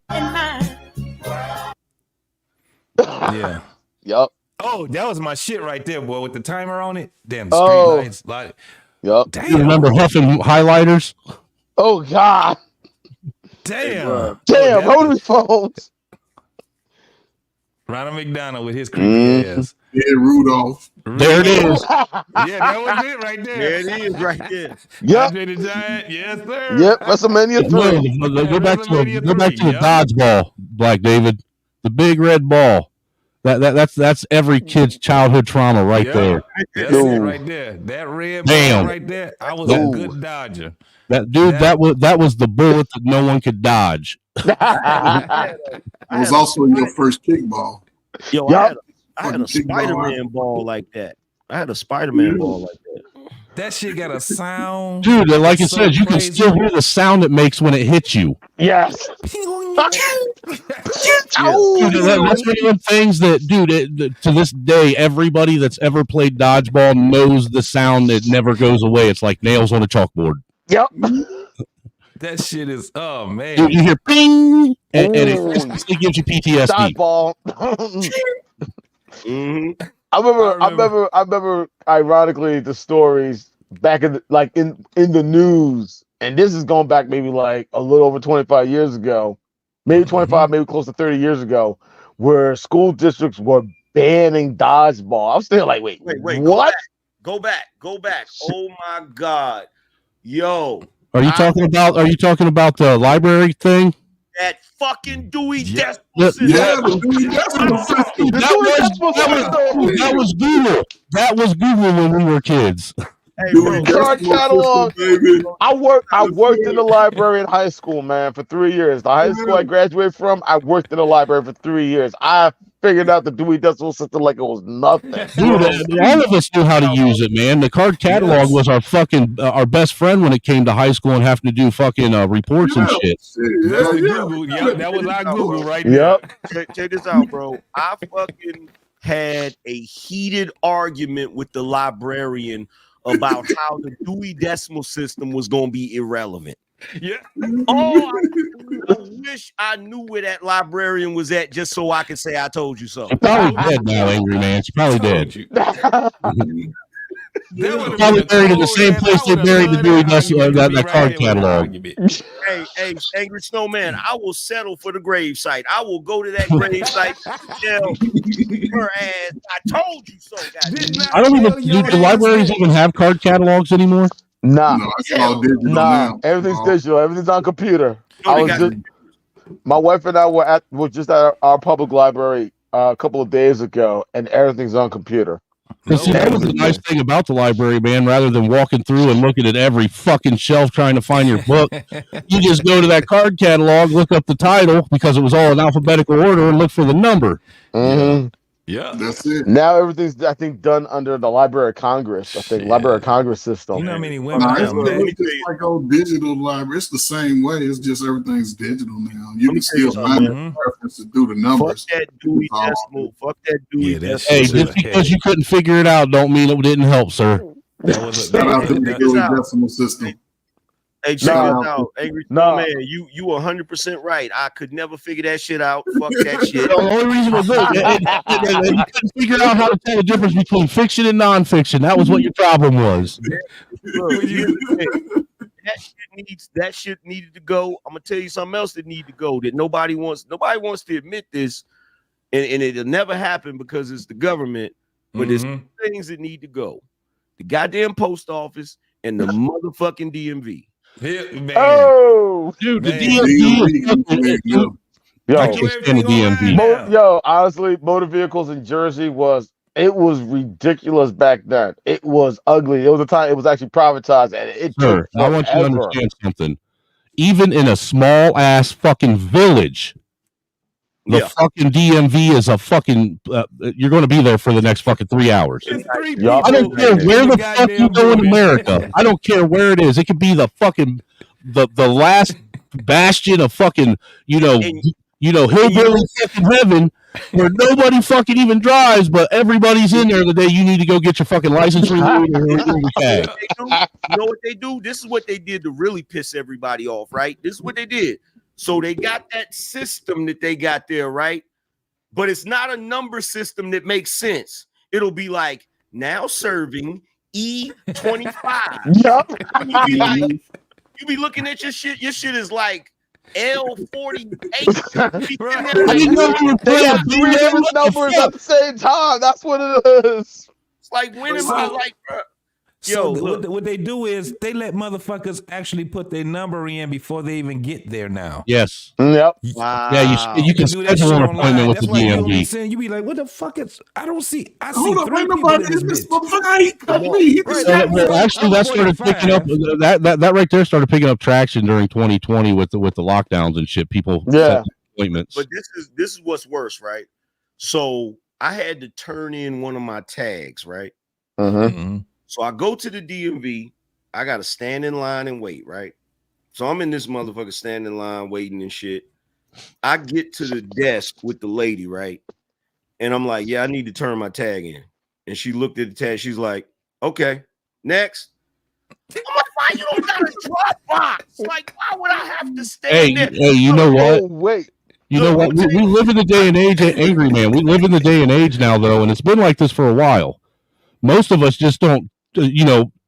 Yeah. Yep. Oh, that was my shit right there, boy, with the timer on it. Damn, the street lights. Like, yep. Damn. You remember huffing highlighters? Oh, God. Damn. Damn, rotary phones. Ronald McDonald with his creepy ass. Yeah, Rudolph. There it is. Yeah, that was it right there. There it is right there. Yep. Andre the Giant, yes, sir. Yep, WrestleMania 3. No, go back to the dodgeball, Black David. The big red ball. That's every kid's childhood trauma right there. That's it right there. That red ball right there. I was a good dodger. That was the bullet that no one could dodge. It was also your first kickball. Yo, I had a Spider-Man ball like that. I had a Spider-Man ball like that. That shit got a sound. Dude, like I said, you can still hear the sound it makes when it hits you. Yes. Dude, that's one of them things that, dude, to this day, everybody that's ever played dodgeball knows the sound that never goes away. It's like nails on a chalkboard. Yep. That shit is, oh man. Dude, you hear ping, and it instantly gives you PTSD. Dodgeball. Mm-hmm. I remember ironically the stories back in the news, and this is going back maybe like a little over 25 years ago, maybe 25, maybe close to 30 years ago, where school districts were banning dodgeball. I was still like, wait, what? Go back. Oh my God. Yo. Are you talking about the library thing? That fucking Dewey Decimal System. System. That was Google. That was Google when we were kids. Hey, bro, card catalog. I worked in the library in high school, man, for 3 years. The high school I graduated from, I worked in the library for 3 years. I figured out the Dewey Decimal System like it was nothing. Dude, all of us knew how to use it, man. The card catalog was our fucking our best friend when it came to high school and having to do fucking reports and shit. That's the Google. Yep, that was our Google right there. Check this out, bro. I fucking had a heated argument with the librarian about how the Dewey Decimal System was going to be irrelevant. Yeah. Oh, I wish I knew where that librarian was at just so I could say I told you so. She's probably dead now, Angry Man. She's probably dead. Probably buried in the same place they buried the Dewey Decimal, that card catalog. Hey, Angry Snowman, I will settle for the grave site. I will go to that grave site and tell her ass, I told you so, guys. I don't even, do the libraries even have card catalogs anymore? Nah, No, it's all digital now. everything's digital. Everything's on computer. My wife and I were just at our public library a couple of days ago, and everything's on computer. See, that was the nice thing about the library, man. Rather than walking through and looking at every fucking shelf trying to find your book, you just go to that card catalog, look up the title because it was all in alphabetical order, and look for the number. Mm-hmm. Yeah, that's it. Now everything's, I think, done under the Library of Congress. I think Library of Congress system. You know how many women? It's just like old digital library. It's the same way. It's just everything's digital now. You can still find the references through the numbers. Fuck that Dewey Decimal. Fuck that Dewey Decimal. Hey, just because you couldn't figure it out, don't mean it didn't help, sir. That was Shout out to the Dewey Decimal System. Hey, check this out. Angry man, you 100% right. I could never figure that shit out. Fuck that shit. The only reason was you couldn't figure out how to tell the difference between fiction and nonfiction. That was what your problem was. That shit needed to go. I'm gonna tell you something else that needed to go that nobody wants to admit this. and it'll never happen because it's the government. But there's two things that need to go: the goddamn post office and the motherfucking DMV. Man. Oh, dude, the Man. DMV. Yo, I can't stand the DMV. Yo, honestly, motor vehicles in Jersey was ridiculous back then. It was ugly. It was a time it was actually privatized, and it Sir, took I want you to forever. understand something. Even in a small ass fucking village, the fucking DMV is a fucking. You're going to be there for the next fucking 3 hours. I don't care where the fuck you go in America. I don't care where it is. It could be the fucking the last bastion of fucking hillbilly fucking heaven where nobody fucking even drives, but everybody's in there the day you need to go get your fucking license renewed or your tag. You know what they do? This is what they did to really piss everybody off, right? This is what they did. So they got that system that they got there, right? But it's not a number system that makes sense. It'll be like now serving E25. Yep. You be looking at your shit. Your shit is like L48. I didn't know you were playing 3 different numbers at the same time. That's what it is. It's like when am I like, bro? So what they do is they let motherfuckers actually put their number in before they even get there now. Yes. Yep. Wow. Yeah, you can do that schedule shit an online. appointment with That's the why you don't be DMV. saying, you be like, what the fuck is, I see Hold up, 3 wait, people nobody in is this this bitch. motherfucker. He cut me. He just got me. Well, actually, that started picking up. That right there started picking up traction during 2020 with the lockdowns and shit. People set appointments. But this is what's worse, right? So I had to turn in one of my tags, right? So I go to the DMV. I got to stand in line and wait, right? So I'm in this motherfucker standing in line waiting and shit. I get to the desk with the lady, right? And I'm like, yeah, I need to turn my tag in. And she looked at the tag. She's like, okay, next. I'm like, why you don't got a drop box? Like, why would I have to stand there? Hey, you know what? Wait. You know what? We live in the day and age, angry man. We live in the day and age now, though, and it's been like this for a while. Most of us just don't,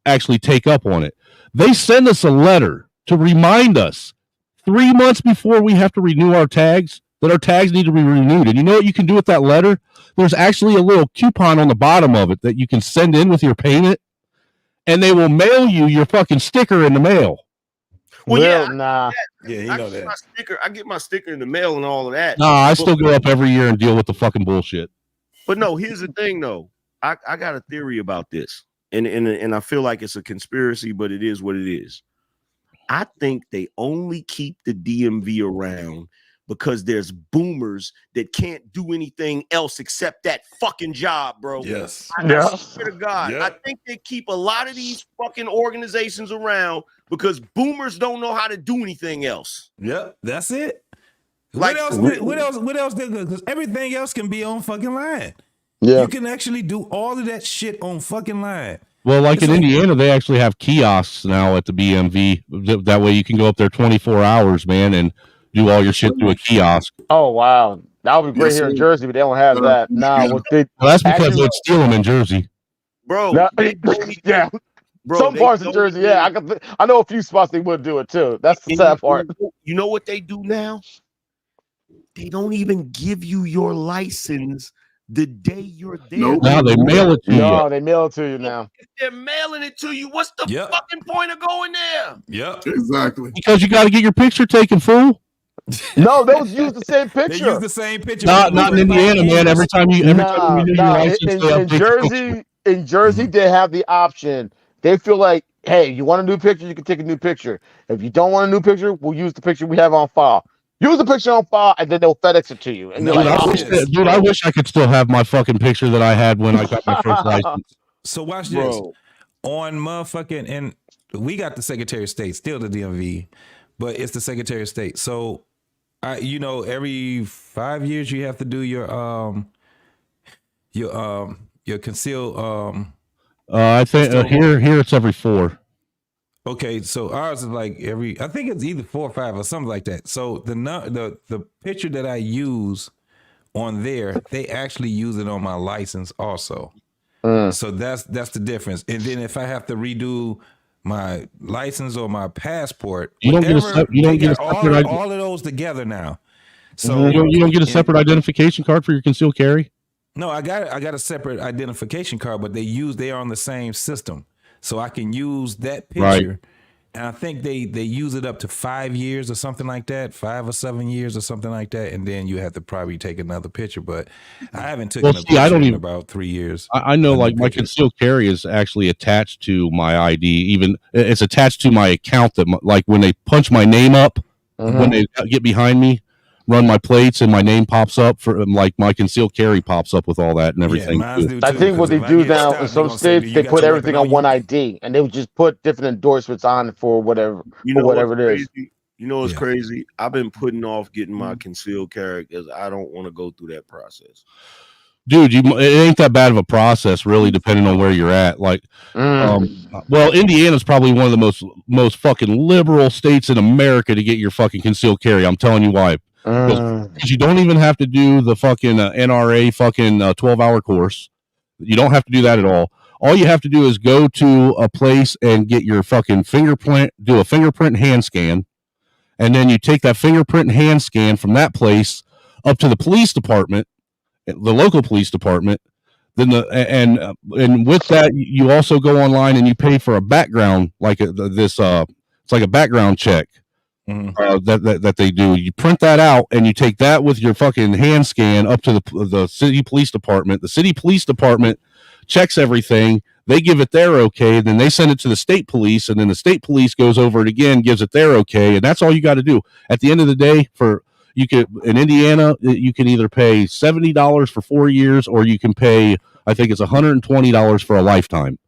actually take up on it. They send us a letter to remind us 3 months before we have to renew our tags that our tags need to be renewed. And you know what you can do with that letter? There's actually a little coupon on the bottom of it that you can send in with your payment, and they will mail you your fucking sticker in the mail. Well, yeah, nah. Yeah, you know that. I get my sticker in the mail and all of that. Nah, I still go up every year and deal with the fucking bullshit. But no, here's the thing, though. I got a theory about this, and I feel like it's a conspiracy, but it is what it is. I think they only keep the DMV around because there's boomers that can't do anything else except that fucking job, bro. Yes. I swear to God, Yeah. I think they keep a lot of these fucking organizations around because boomers don't know how to do anything else. Yep, that's it. Like, what else? Because everything else can be on fucking line. Yeah. You can actually do all of that shit on fucking line. Well, like in Indiana, they actually have kiosks now at the BMV. That way you can go up there 24 hours, man, and do all your shit through a kiosk. Oh wow, that would be great here in Jersey, but they don't have that. Nah, Well, that's because they'd steal them in Jersey. Bro. Nah, yeah. Bro, some parts of Jersey, yeah. I know a few spots they would do it too. That's the sad part. You know what they do now? They don't even give you your license the day you're there. No, they mail it to you. No, they mail it to you now. If they're mailing it to you, what's the fucking point of going there? Yep. Exactly. Because you got to get your picture taken, fool. No, those use the same picture. They use the same picture. Not in Indiana, man. Every time you renew your license, they update in Jersey, they have the option. They feel like, hey, you want a new picture, you can take a new picture. If you don't want a new picture, we'll use the picture we have on file. Use the picture on file, and then they'll FedEx it to you. And you're like, I wish I could still have my fucking picture that I had when I got my first license. So watch this. On motherfucking, and we got the Secretary of State, still the DMV, but it's the Secretary of State. So, every 5 years you have to do your concealed. I think here it's every 4. Okay, so ours is like I think it's either 4 or 5 or something like that. So the picture that I use on there, they actually use it on my license also. So that's the difference. And then if I have to redo my license or my passport, you don't get a all separate of those together now. So you don't get a separate identification card for your concealed carry? No, I got a separate identification card, but they are on the same system, so I can use that picture. Right. And I think they use it up to 5 years or something like that, 5 or 7 years or something like that, and then you have to probably take another picture. But I haven't taken a picture in about 3 years. I know, like my concealed carry is actually attached to my ID. Even it's attached to my account. That like when they punch my name up, when they get behind me, run my plates, and my name pops up for like my concealed carry pops up with all that and everything. I think what they do now in some states, they put everything on one ID, and they would just put different endorsements on it for whatever, whatever it is. You know what's crazy? I've been putting off getting my concealed carry because I don't want to go through that process. Dude, it ain't that bad of a process, really, depending on where you're at. Like, well, Indiana's probably one of the most fucking liberal states in America to get your fucking concealed carry. I'm telling you why. Because you don't even have to do the fucking NRA fucking 12-hour course. You don't have to do that at all. All you have to do is go to a place and get your fucking fingerprint, do a fingerprint hand scan, and then you take that fingerprint hand scan from that place up to the police department, the local police department. Then and with that, you also go online and you pay for a background, like it's like a background check. That they do. You print that out and you take that with your fucking hand scan up to the city police department. The city police department checks everything. They give it their okay. Then they send it to the state police, and then the state police goes over it again, gives it their okay, and that's all you got to do. At the end of the day, in Indiana, you can either pay $70 for 4 years, or you can pay, I think it's $120 for a lifetime.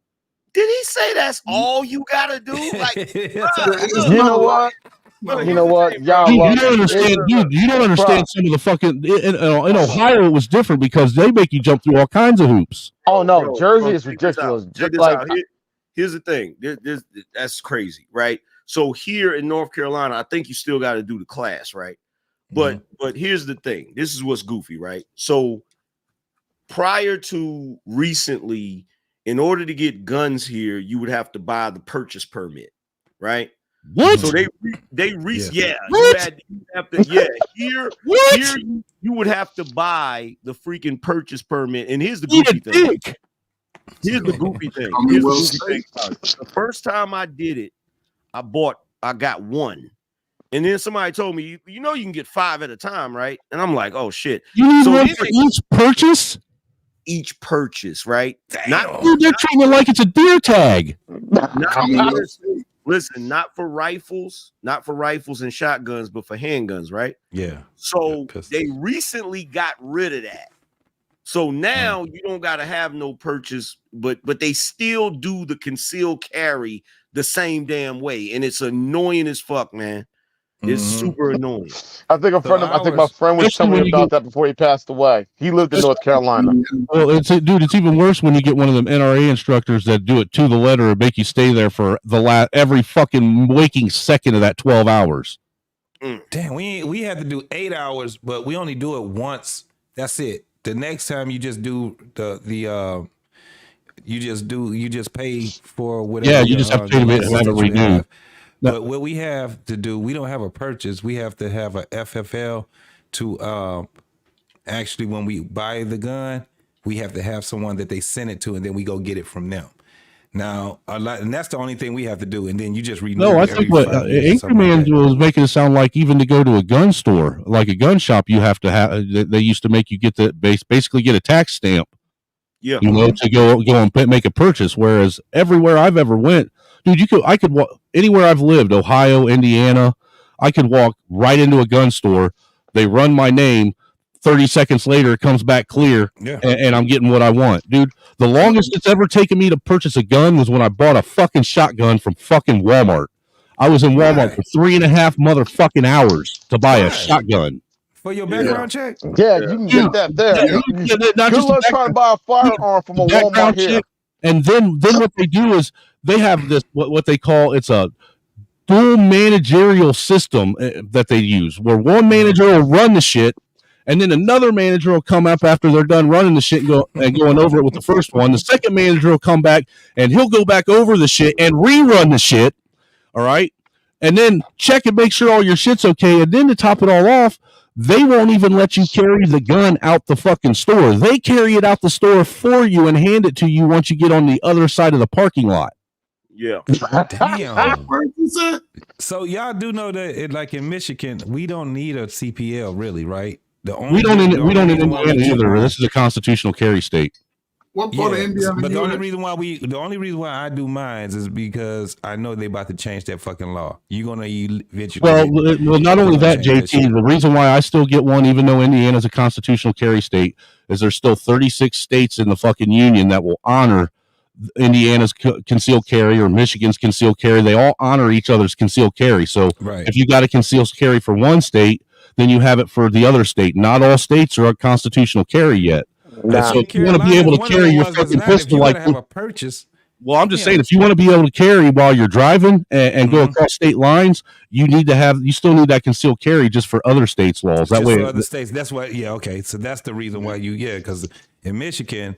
Did he say that's all you gotta do? Like, you know what? You know what, y'all? You don't understand, dude. You don't understand some of the fucking in Ohio. It was different because they make you jump through all kinds of hoops. Oh no, Jersey is ridiculous. Here's the thing. That's crazy, right? So here in North Carolina, I think you still got to do the class, right? But here's the thing. This is what's goofy, right? So prior to recently, in order to get guns here, you would have to buy the purchase permit, right? What? So you would have to buy the freaking purchase permit. And here's the goofy thing. The first time I did it, I got one. And then somebody told me, you can get 5 at a time, right? And I'm like, oh shit. You need one for each purchase? Each purchase, right? Dude, they're treating it like it's a deer tag. Listen, not for rifles and shotguns, but for handguns, right? Yeah. So they recently got rid of that. So now you don't got to have no purchase, but they still do the concealed carry the same damn way, and it's annoying as fuck, man. It's super annoying. I think my friend was telling me about that before he passed away. He lived in North Carolina. Well, it's even worse when you get one of them NRA instructors that do it to the letter and make you stay there for every fucking waking second of that 12 hours. Damn, we had to do 8 hours, but we only do it once. That's it. The next time you just do you just pay for whatever. Yeah, you just have to pay to have it renewed. But what we have to do, we don't have a purchase. We have to have a FFL to actually, when we buy the gun, we have to have someone that they send it to, and then we go get it from them. Now, and that's the only thing we have to do, and then you just renew. No, I think what Anchorman was making it sound like, even to go to a gun store, like a gun shop, you have to have. They used to make you get basically get a tax stamp. Yeah, to go and make a purchase. Whereas everywhere I've ever went, dude, I could walk anywhere I've lived, Ohio, Indiana, I could walk right into a gun store. They run my name. 30 seconds later, it comes back clear, and I'm getting what I want. Dude, the longest it's ever taken me to purchase a gun was when I bought a fucking shotgun from fucking Walmart. I was in Walmart for 3.5 motherfucking hours to buy a shotgun. For your background check? Yeah, you can get that there. Good luck trying to buy a firearm from a Walmart here. And then what they do is they have this, what they call, it's a dual managerial system that they use, where one manager will run the shit, and then another manager will come up after they're done running the shit and going over it with the first one. The second manager will come back, and he'll go back over the shit and rerun the shit, all right? And then check and make sure all your shit's okay. And then to top it all off, they won't even let you carry the gun out the fucking store. They carry it out the store for you and hand it to you once you get on the other side of the parking lot. Yeah. Damn. So y'all do know that, like in Michigan, we don't need a CPL, really, right? We don't in Indiana either. This is a constitutional carry state. What part of Indiana? But the only reason why I do mines is because I know they about to change that fucking law. You're gonna eventually. Well, not only that, JT. The reason why I still get one, even though Indiana's a constitutional carry state, is there's still 36 states in the fucking union that will honor Indiana's concealed carry or Michigan's concealed carry. They all honor each other's concealed carry. So if you got a concealed carry for one state, then you have it for the other state. Not all states are a constitutional carry yet. So if you want to be able to carry your fucking pistol, like have a purchase. Well, I'm just saying, if you want to be able to carry while you're driving and go across state lines, you still need that concealed carry just for other states' laws. That way, for other states. That's why. Yeah. Okay. So that's the reason why because in Michigan,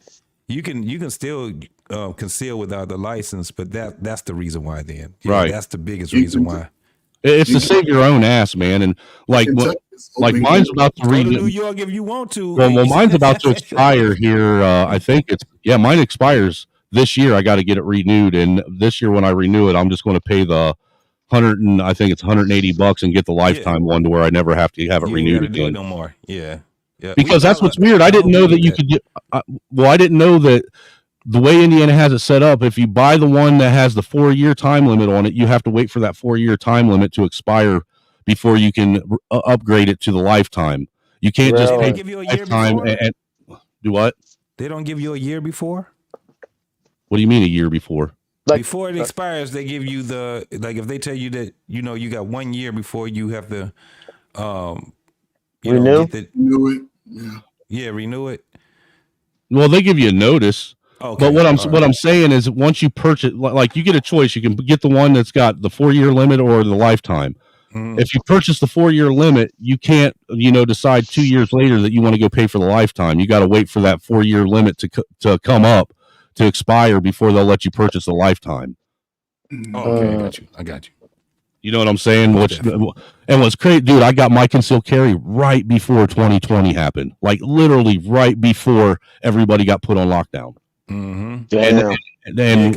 you can still conceal without the license, but that's the reason why. Then right. That's the biggest reason why. It's to save your own ass, man. And like mine's about to renew. Go to New York if you want to. Well, mine's about to expire here. I think mine expires this year. I got to get it renewed, and this year when I renew it, I'm just going to pay the $180 and get the lifetime one to where I never have to have it renewed again. Do it no more. Yeah. Because that's what's weird. I didn't know that you could. I didn't know that. The way Indiana has it set up, if you buy the one that has the 4-year time limit on it, you have to wait for that 4-year time limit to expire before you can upgrade it to the lifetime. You can't just pay give you a year lifetime before? and do what? They don't give you a year before? What do you mean a year before? Before it expires, they give you if they tell you that you got 1 year before you have to renew it. Yeah, renew it. Well, they give you a notice. Okay, but what I'm saying is, once you purchase, like you get a choice, you can get the one that's got the 4-year limit or the lifetime. If you purchase the 4-year limit, you can't, decide 2 years later that you want to go pay for the lifetime. You got to wait for that 4-year limit to come up to expire before they'll let you purchase the lifetime. Okay, I got you. You know what I'm saying? And what's crazy, dude, I got my concealed carry right before 2020 happened. Like literally right before everybody got put on lockdown. Mm-hmm. And then,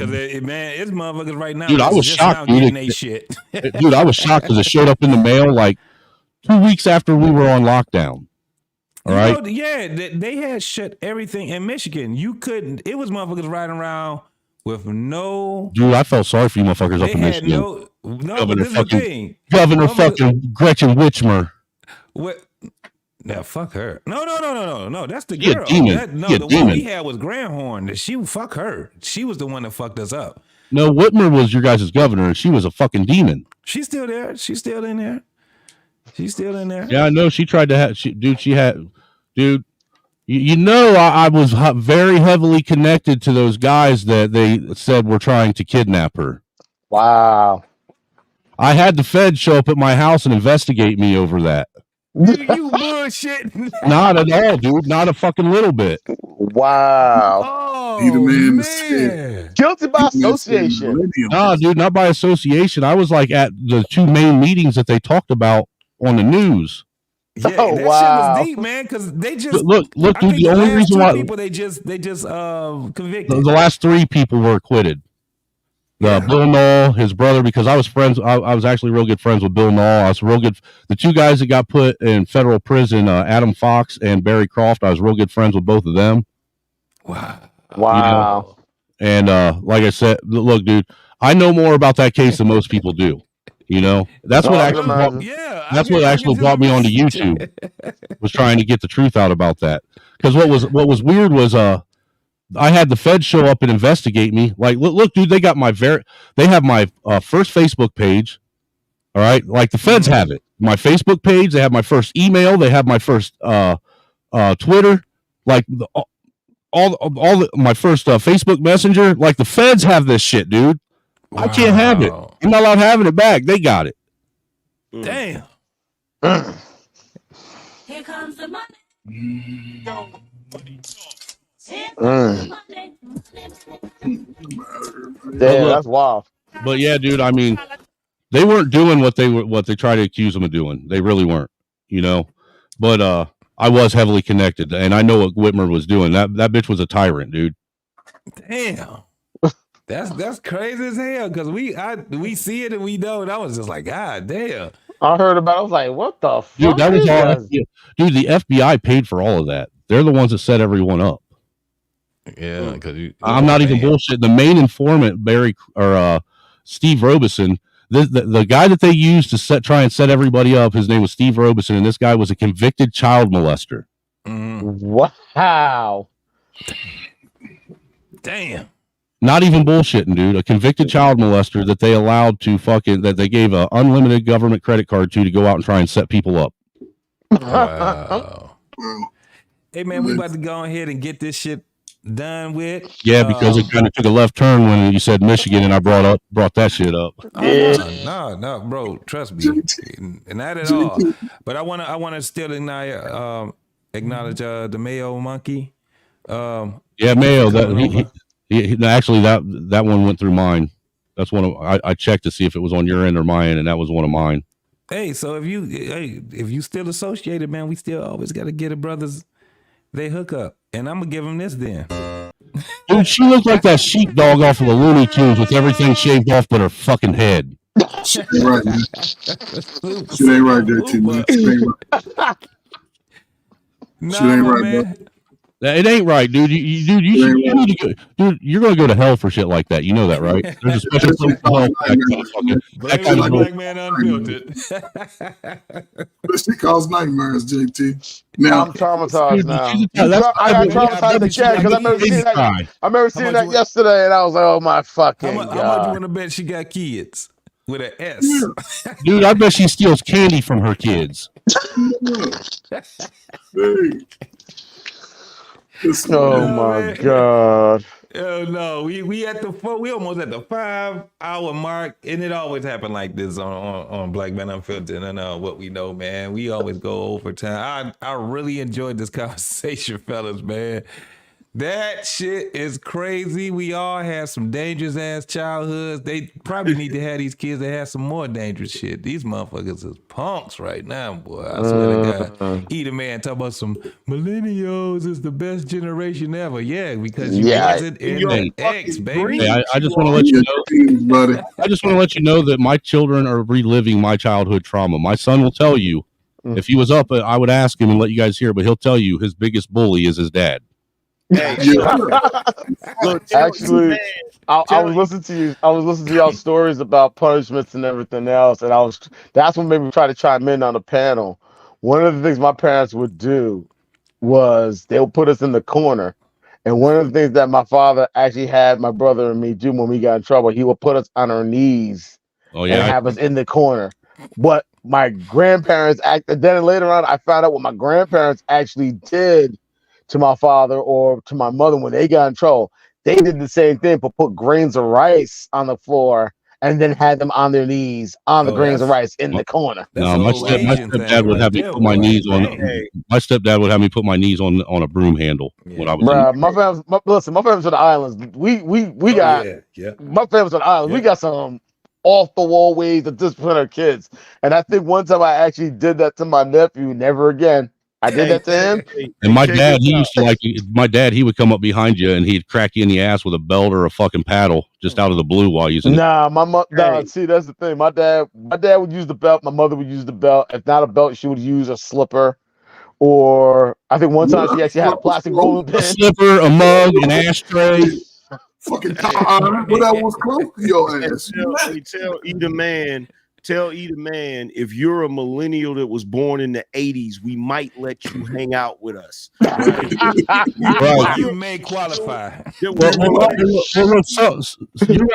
man, it's motherfuckers right now. Dude, I was shocked, dude. Dude, I was shocked because it showed up in the mail like 2 weeks after we were on lockdown. All right. They had shut everything in Michigan. You couldn't. It was motherfuckers riding around with no. Dude, I felt sorry for you motherfuckers up in Michigan. Governor fucking Gretchen Whitmer. What? Now fuck her. No. That's the You a girl. demon. You a The demon. one we had was Granhorn. Fuck her. She was the one that fucked us up. No, Whitmer was your guys' governor, and she was a fucking demon. She's still there. She's still in there. Yeah, I know. She tried to have. Dude. I was very heavily connected to those guys that they said were trying to kidnap her. Wow. I had the Fed show up at my house and investigate me over that. You bullshit. Not at all, dude. Not a fucking little bit. Wow. Man. Guilty by association. No, dude, not by association. I was like at the 2 main meetings that they talked about on the news. Yeah, that shit was deep, man. Because they just look, dude. The only reason why people they just convicted. The last 3 people were acquitted. Bill Knoll, his brother, because I was friends. I was actually real good friends with Bill Knoll. I was real good. The 2 guys that got put in federal prison, Adam Fox and Barry Croft, I was real good friends with both of them. Wow. And like I said, look, dude, I know more about that case than most people do. That's what actually brought me onto YouTube. Was trying to get the truth out about that. Because what was weird was I had the Fed show up and investigate me. Like, look, dude, they got they have my first Facebook page. All right, like the Feds have it. My Facebook page. They have my first email. They have my first Twitter. Like my first Facebook Messenger. Like the Feds have this shit, dude. Wow. I can't have it. I'm not allowed having it back. They got it. Damn. Here comes the money. Damn, that's wild. But yeah, dude, I mean, they weren't doing what they tried to accuse them of doing. They really weren't. But I was heavily connected, and I know what Whitmer was doing. That bitch was a tyrant, dude. Damn. That's crazy as hell because we see it and we know, and I was just like, God damn. I heard about it. I was like, what the fuck? Dude, that was all. guys? Dude, the FBI paid for all of that. They're the ones that set everyone up. Yeah, because I'm not even bullshit. The main informant, Steve Robeson, the guy that they used to try and set everybody up, his name was Steve Robeson, and this guy was a convicted child molester. Wow. Damn. Not even bullshitting, dude. A convicted child molester that they allowed to that they gave an unlimited government credit card to go out and try and set people up. Wow. Hey man, we about to go ahead and get this shit done with. Yeah, because it kind of took a left turn when you said Michigan, and I brought that shit up. No, bro. Trust me, not at all. But I wanna still acknowledge the Mayo monkey. Yeah, Mayo. Actually, that one went through mine. That's one of I checked to see if it was on your end or my end, and that was one of mine. Hey, so if you still associated, man, we still always got to get a brothers. They hook up, and I'm gonna give them this then. Dude, she looked like that sheepdog off of the Looney Tunes with everything shaved off but her fucking head. She ain't right, man. She ain't right there, too, man. She ain't right. She ain't right, bro. It ain't right, dude. You need to go, dude. You're gonna go to hell for shit like that. You know that, right? There's a special place for hell for that kind of Black man unfiltered. She calls nightmares, JT. Now I'm traumatized now. I got traumatized in the chat because I remember seeing that yesterday, and I was like, "Oh my fucking god!" How much you want to bet she got kids with an S? Dude, I bet she steals candy from her kids. Oh my god! Oh no, we at the we almost at the 5-hour mark, and it always happen like this on Black Man Unfiltered and what we know, man. We always go over time. I really enjoyed this conversation, fellas, man. That shit is crazy. We all had some dangerous ass childhoods. They probably need to have these kids that have some more dangerous shit. These motherfuckers is punks right now, boy. I swear to God. Eat a man talk about some millennials is the best generation ever. Yeah, because you wasn't in the X, baby. Hey, I just want to let you know, I just want to let you know that my children are reliving my childhood trauma. My son will tell you, if he was up, I would ask him and let you guys hear, but he'll tell you his biggest bully is his dad. Hey, look, actually, I was listening to you. I was listening to y'all stories about punishments and everything else, and that's what made me try to chime in on the panel. One of the things my parents would do was they would put us in the corner, and one of the things that my father actually had my brother and me do when we got in trouble, he would put us on our knees and have us in the corner. But my grandparents then later on, I found out what my grandparents actually did to my father or to my mother when they got in trouble. They did the same thing, but put grains of rice on the floor and then had them on their knees on the grains of rice in the corner. No, my stepdad would have me put my knees on. My stepdad would have me put my knees on a broom handle when I was. Bruh, my family's on the islands. We got my family's on the islands. We got some off the wall ways to discipline our kids. And I think one time I actually did that to my nephew. Never again. I did that to him. And my dad, he used to he would come up behind you and he'd crack you in the ass with a belt or a fucking paddle just out of the blue while using it. See, that's the thing. My dad would use the belt. My mother would use the belt. If not a belt, she would use a slipper. Or I think one time she actually had a plastic rolling pin. A slipper, a mug, an ashtray. Fucking car. What that was close to your ass. Tell Eat a Man, if you're a millennial that was born in the 80s, we might let you hang out with us. Right. You may qualify. You're right,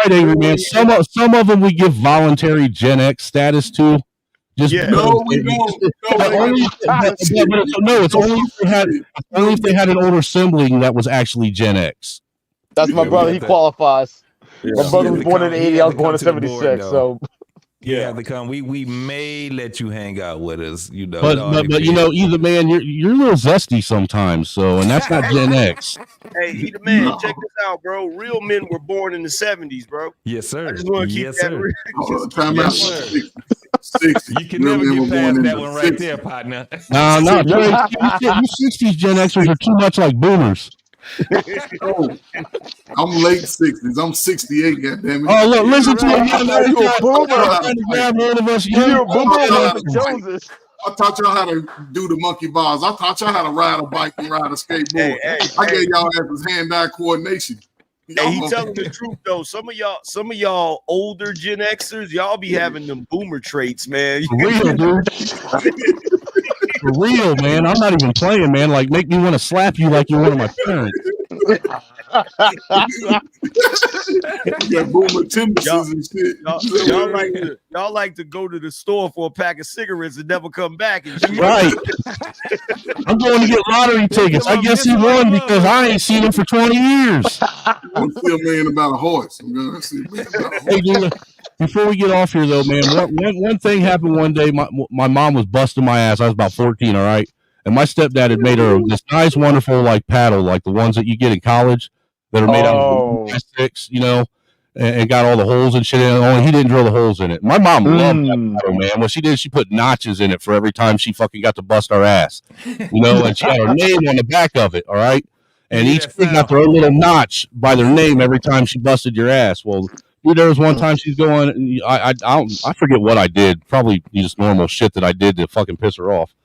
Angry Man. Some of them we give voluntary Gen X status to. Just no, we don't. It's only if they had an older sibling that was actually Gen X. That's my brother. He qualifies. My brother was born in the 80s. I was born in 76. So. You have to come. We may let you hang out with us, you know. But you know, either man, you're a little zesty sometimes. So, and that's not Gen X. Hey, either man, check this out, bro. Real men were born in the 70s, bro. Yes, sir. I just want to keep that real. Time out. 60. You can never get past that one right there, partner. No, you 60s Gen Xers are too much like boomers. Oh, I'm late 60s. I'm 68. Goddamn it! Oh, look, listen to him. You're a boomer. You're a boomer. I taught y'all how to do the monkey bars. I taught y'all how to ride a bike and ride a skateboard. I gave y'all asses hand-eye coordination. Hey, he telling the truth though. Some of y'all older Gen Xers, y'all be having them boomer traits, man. For real, dude. For real, man. I'm not even playing, man. Like, make me want to slap you like you're one of my parents. Got boomer tendencies and shit. Y'all like to go to the store for a pack of cigarettes and never come back. And Right. I'm going to get lottery tickets. I guess he won because I ain't seen him for 20 years. I'm still man about a horse. I'm gonna see man about a horse. Hey, dude, before we get off here, though, man, one thing happened one day. My mom was busting my ass. I was about 14, all right? And my stepdad had made her this nice, wonderful, like, paddle, like the ones that you get in college that are made out of plastics, you know, and got all the holes and shit in it. Only he didn't drill the holes in it. My mom loved that paddle, man. What she did, she put notches in it for every time she fucking got to bust our ass, you know, and she had her name on the back of it, all right? And each kid got their own little notch by their name every time she busted your ass. Well, dude, there was one time she's going, I forget what I did. Probably just normal shit that I did to fucking piss her off.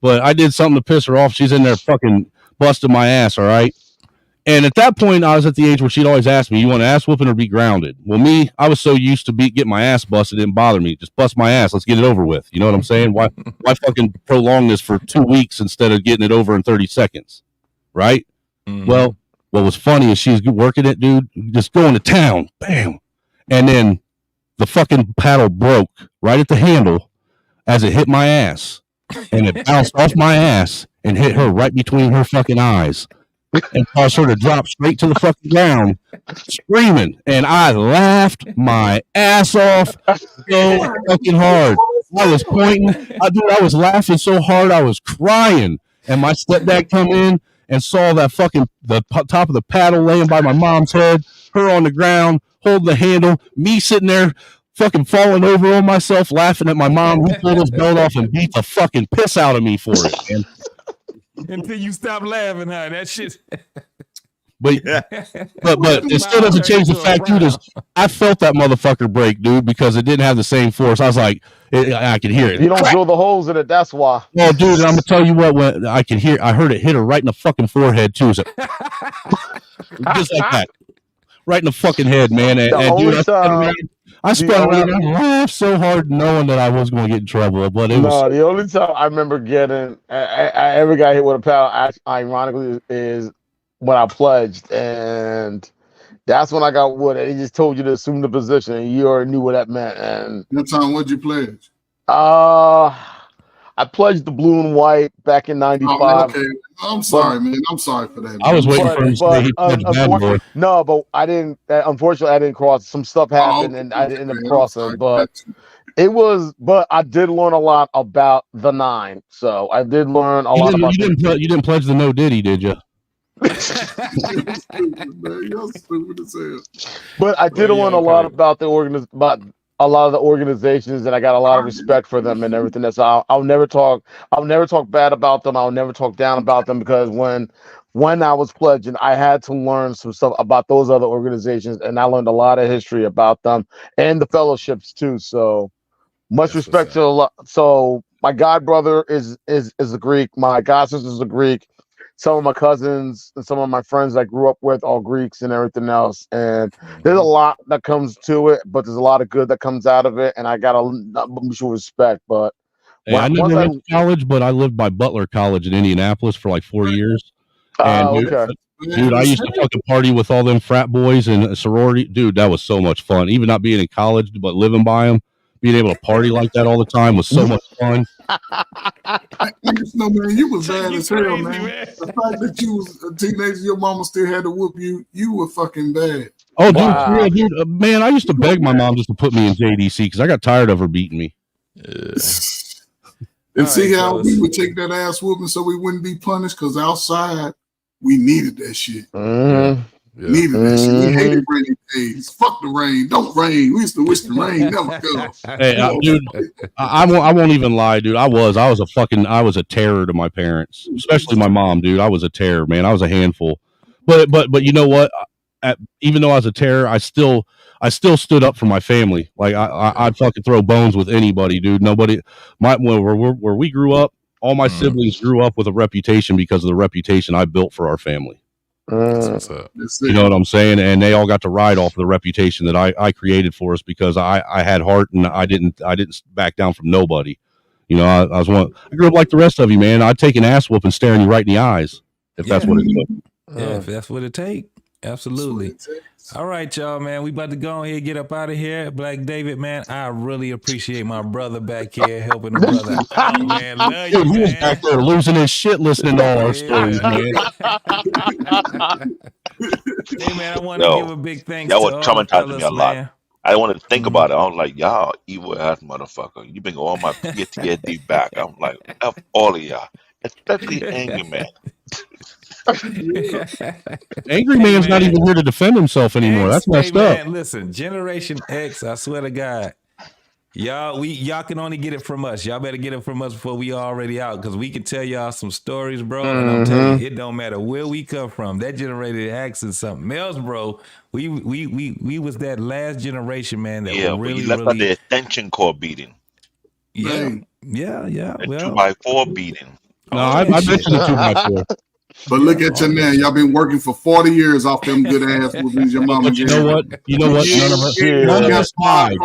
But I did something to piss her off. She's in there fucking busting my ass, all right? And at that point, I was at the age where she'd always ask me, you want an ass whooping or be grounded? Well, me, I was so used to get my ass busted, it didn't bother me. Just bust my ass. Let's get it over with. You know what I'm saying? Why fucking prolong this for 2 weeks instead of getting it over in 30 seconds? Right? Mm-hmm. Well, what was funny is she's working it, dude, just going to town. Bam. And then the fucking paddle broke right at the handle as it hit my ass. And it bounced off my ass and hit her right between her fucking eyes and caused her to drop straight to the fucking ground screaming. And I laughed my ass off so fucking hard. I was pointing. I was laughing so hard I was crying. And my stepdad come in and saw that fucking the top of the paddle laying by my mom's head, her on the ground, holding the handle, me sitting there fucking falling over on myself, laughing at my mom who pulled his belt off and beat the fucking piss out of me for it, man. Until you stop laughing, huh? That shit. But it still doesn't change the fact, dude, is I felt that motherfucker break, dude, because it didn't have the same force. I was like, I could hear it. You don't drill the holes in it, that's why. Oh, dude, I'm gonna tell you what, when I heard it hit her right in the fucking forehead too. So, just like that. Right in the fucking head, man. And dude, I spun around and laughed so hard knowing that I was going to get in trouble. But it was the only time I remember getting I ever got hit with a paddle, ironically, is when I pledged, and that's when I got wood. And he just told you to assume the position, and you already knew what that meant. And what time would you pledge? I pledged the blue and white back in '95. Oh, okay. I'm sorry, man. I'm sorry for that. Man. I was waiting for him to say he pledged bad boy. No, but I didn't. Unfortunately, I didn't cross. Some stuff happened, and I didn't end up crossing. But it was. But I did learn a lot about the 9. So I did learn a lot about. You didn't pledge the no diddy, did you? You're stupid as hell. But I did learn a lot about a lot of the organizations, and I got a lot of respect for them and everything. That's I'll never talk bad about them. I'll never talk down about them, because when I was pledging, I had to learn some stuff about those other organizations, and I learned a lot of history about them and the fellowships too. So much respect to a lot. So my god brother is a Greek. My god sister is a Greek. Some of my cousins and some of my friends I grew up with, all Greeks and everything else. And there's a lot that comes to it, but there's a lot of good that comes out of it. And I got a mutual respect. But I never went to college, but I lived by Butler College in Indianapolis for like 4 years. And dude, I used to fucking party with all them frat boys and sorority. Dude, that was so much fun. Even not being in college, but living by them, being able to party like that all the time was so much fun. No, man, you was bad as hell, man. The fact that you was a teenager, your mama still had to whoop you, you were fucking bad. Oh, dude, for real, dude, man, I used to beg my mom just to put me in JDC because I got tired of her beating me. And see how we would take that ass whooping so we wouldn't be punished? Because outside, we needed that shit. Needed that shit. We hated rainy days. Fuck the rain. Don't rain. We used to wish the rain never comes. Hey, dude, I won't even lie, dude. I was a terror to my parents, especially my mom, dude. I was a terror, man. I was a handful. But you know what? Even though I was a terror, I still stood up for my family. Like I'd fucking throw bones with anybody, dude. Nobody, where we grew up, all my siblings grew up with a reputation because of the reputation I built for our family. That's what's up. You know what I'm saying? And they all got to ride off the reputation that I created for us because I had heart and I didn't back down from nobody. You know, I grew up like the rest of you, man. I'd take an ass whooping staring you right in the eyes if that's what it took. Yeah, if that's what it take. Absolutely. All right, y'all, man. We about to go on here, get up out of here. Black David, man, I really appreciate my brother back here helping the brother out, man. Love you, Dude, he was man. back there losing his shit listening to all our stories, man. Hey, man, I want to give a big thanks Y'all to was all the traumatizing me a fellas, lot. man. I wanted to think about it. I was like, y'all evil ass motherfucker. You bring all my PTSD back. I'm like, F all of y'all, especially Angry Man. Angry Man's not even here to defend himself anymore. That's messed up. Man, listen, Generation X, I swear to God, y'all can only get it from us. Y'all better get it from us before we already out, because we can tell y'all some stories, bro. And I'm telling you, it don't matter where we come from. That Generation X is something else, bro. We was that last generation, man. That Yeah, really, but you left out the extension cord beating. yeah. The Well, 2x4 beating. No, I mentioned the 2x4. But look at you now. Y'all been working for 40 years off them good ass whoopings your mama But you gave know what? You know what? None of us died.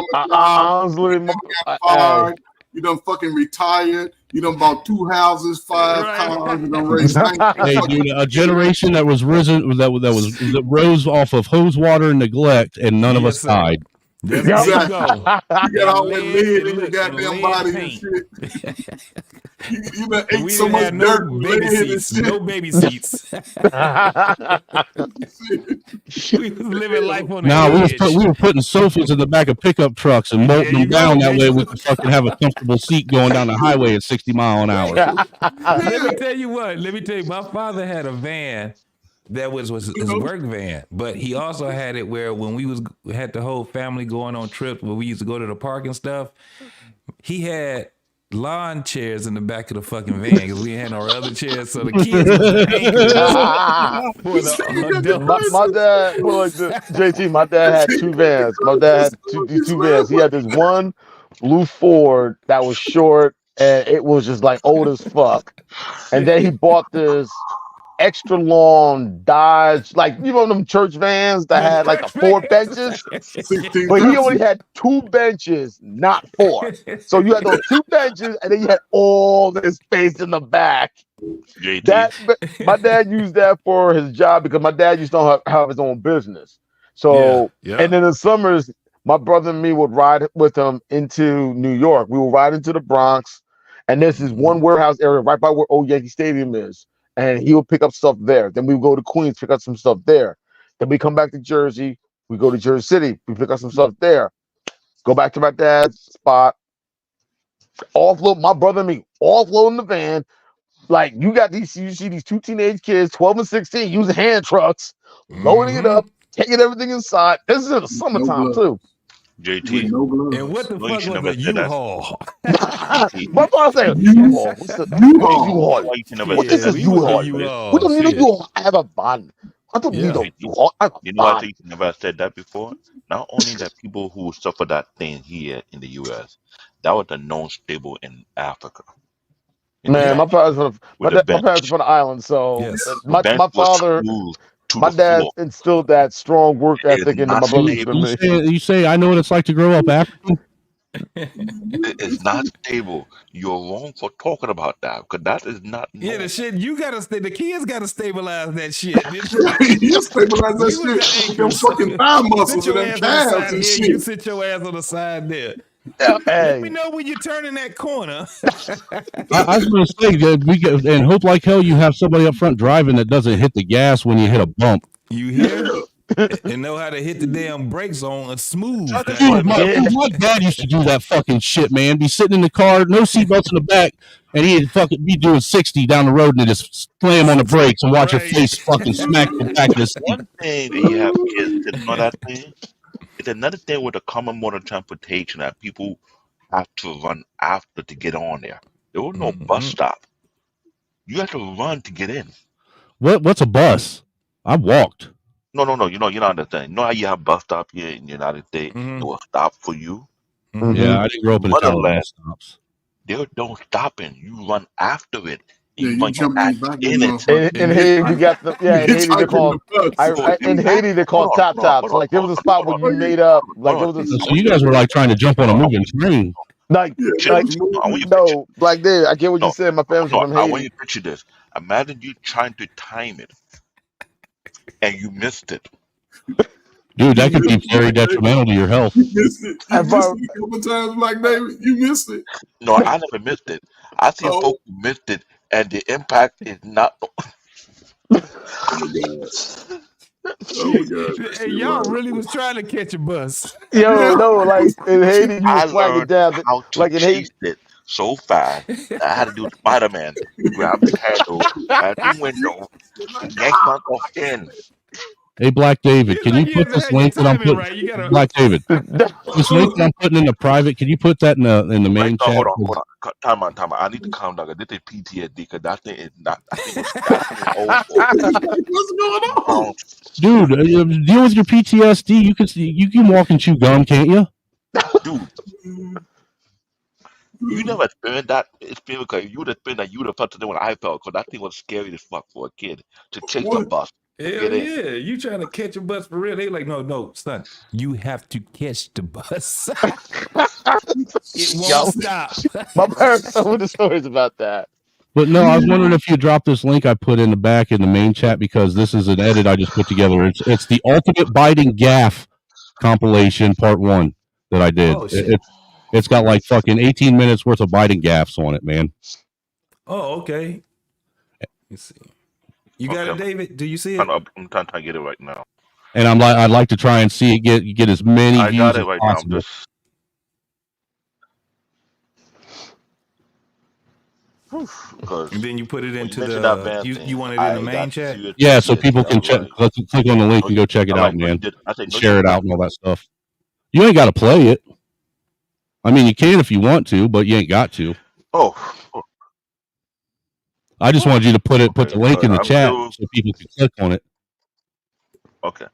You done fucking retired. You done bought 2 houses, 5 cars. You done raised 9. Hey, dude, a generation that was that rose off of hose water and neglect, and none of us died. There you go. You got all that lead in your goddamn body and shit. You done ate so much dirt, lead and shit. No baby seats. We was living life on the edge. We were putting sofas in the back of pickup trucks and bolting them down that way we could fucking have a comfortable seat going down the highway at 60 miles an hour. Let me tell you, my father had a van that was his work van, but he also had it where when we had the whole family going on trips where we used to go to the park and stuff, he had lawn chairs in the back of the fucking van because we had no other chairs, so the kids was my dad, JT, my dad had 2 vans. My dad had these 2 vans. He had this one blue Ford that was short and it was just like old as fuck. And then he bought this extra long Dodge, like, you know, them church vans that had like 4 benches, but he only had 2 benches, not 4. So you had those 2 benches, and then you had all this space in the back. My dad used that for his job because my dad used to have his own business. So, and in the summers, my brother and me would ride with him into New York. We would ride into the Bronx, and there's this one warehouse area right by where Old Yankee Stadium is. And he would pick up stuff there. Then we would go to Queens, pick up some stuff there. Then we come back to Jersey. We go to Jersey City. We pick up some stuff there. Go back to my dad's spot. Offload, my brother and me, offloading the van. Like, you see these 2 teenage kids, 12 and 16, using hand trucks, loading it up, taking everything inside. This is in the summertime, too. JT. And what the fuck was a U-Haul? My father said, U-Haul. What's the U-Haul? What is a U-Haul? We don't need a U-Haul. I have a van. I don't need a U-Haul. You know, I think you never said that before. Not only that people who suffer that thing here in the U.S., that was the known stable in Africa. Man, my parents from the island, so my father, my dad instilled that strong work ethic into my brothers and me. You say I know what it's like to grow up African? It's not stable. You're wrong for talking about that because that is not. Yeah, the shit you gotta stay. The kids gotta stabilize that shit. You stabilize that shit. Them fucking thigh muscles and them calves and shit. You sit your ass on the side there. Hey. Let me know when you're turning that corner. I was going to say that and hope like hell you have somebody up front driving that doesn't hit the gas when you hit a bump. You hear? and know how to hit the damn brakes on smooth. Dude, my dad used to do that fucking shit, man. Be sitting in the car, no seatbelts in the back, and he'd fucking be doing 60 down the road and just slam on the brakes and watch your face fucking smack the back of the seat. One thing that you have kids sitting on that thing. It's another thing with the common mode of transportation that people have to run after to get on there. There was no bus stop. You have to run to get in. What's a bus? I walked. No. You know the thing. You know how you have bus stop here in the United States? It will stop for you. Yeah, I didn't grow up in a town with bus stops. They don't stopping. You run after it. Yeah, You you run jump your in ass the back of in the it. motherfucker. In Haiti, you got the in Haiti they call in Haiti they call top tops. Like there was a spot where you made up. Like there was a So you guys were like trying to jump on a moving train. like no, like there. I get what you said. My family's from I want Haiti. you to picture this. Imagine you trying to time it, and you missed it. Dude, that could be very detrimental to your health. You missed it. You missed it a couple times, Black David. You missed it. No, I never missed it. I seen folks who missed it, and the impact is not. Hey, y'all really was trying to catch a bus. Yo, no, like in Haiti, you I was flagging learned down. how to Like in Haiti, chase it so fast that I had to do Spider-Man, grab the handle, grab the window, yank myself in. Hey, Black David, can you put this link that I'm putting? Black David, this link that I'm putting in the private. Can you put that in the main No, chat? hold on. Time on. I need to calm down. This is PTSD because that thing is not. I think it's old. What's going on? Dude, deal with your PTSD. You can walk and chew gum, can't you? Dude, you never experienced that experience because you would have been that you would have felt today when I felt because that thing was scary as fuck for a kid to chase the bus. Hell yeah, you trying to catch a bus for real? They like, no, son, you have to catch the bus. It won't stop. my parents told me the stories about that. But no, I was wondering if you drop this link I put in the back in the main chat because this is an edit I just put together. It's the Ultimate Biting Gaff compilation part 1 that I did. Oh, shit. It's got like fucking 18 minutes worth of biting gaffs on it, man. Oh, okay. Let's see. You got it, David? Do you see it? I'm trying to get it right now. And I'd like to try and see it get as many I views got it as right now. I'm possible. just. And then you put it into mentioned that the band you thing, want it in I the main got chat? serious Yeah, so people PTSD. can check. Let's click on the link and go check it I'm out, like, no, you man. did. I said, no, you Share it didn't. out and all that stuff. You ain't got to play it. I mean, you can if you want to, but you ain't got to. Oh, I just wanted you to put the link in the I'm chat still so people can click on it. okay.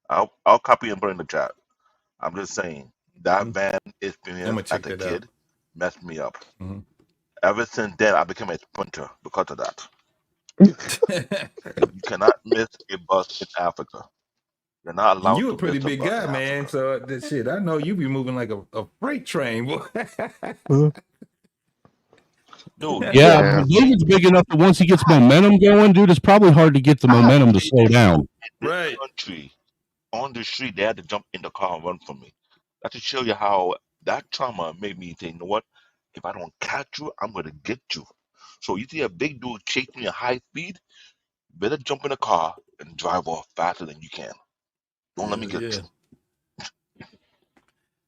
I'll copy and put it in the chat. I'm just saying that van I'm gonna experience check as a that out. kid messed me up. Mhm. Ever since then, I became a sprinter because of that. You cannot miss a bus in Africa. You're not allowed You a to pretty miss a big bus guy, in man. Africa. So this shit, I know you be moving like a freight train, boy. Dude, Yeah, but David's big enough that once he gets momentum going, dude, it's probably hard to get the momentum to slow down. in this country, on the street, they had to jump in the car and run from me. That to show you how that trauma made me think, you know what? If I don't catch you, I'm gonna get you. So you see a big dude chase me at high speed, better jump in the car and drive off faster than you can. Don't let me get you.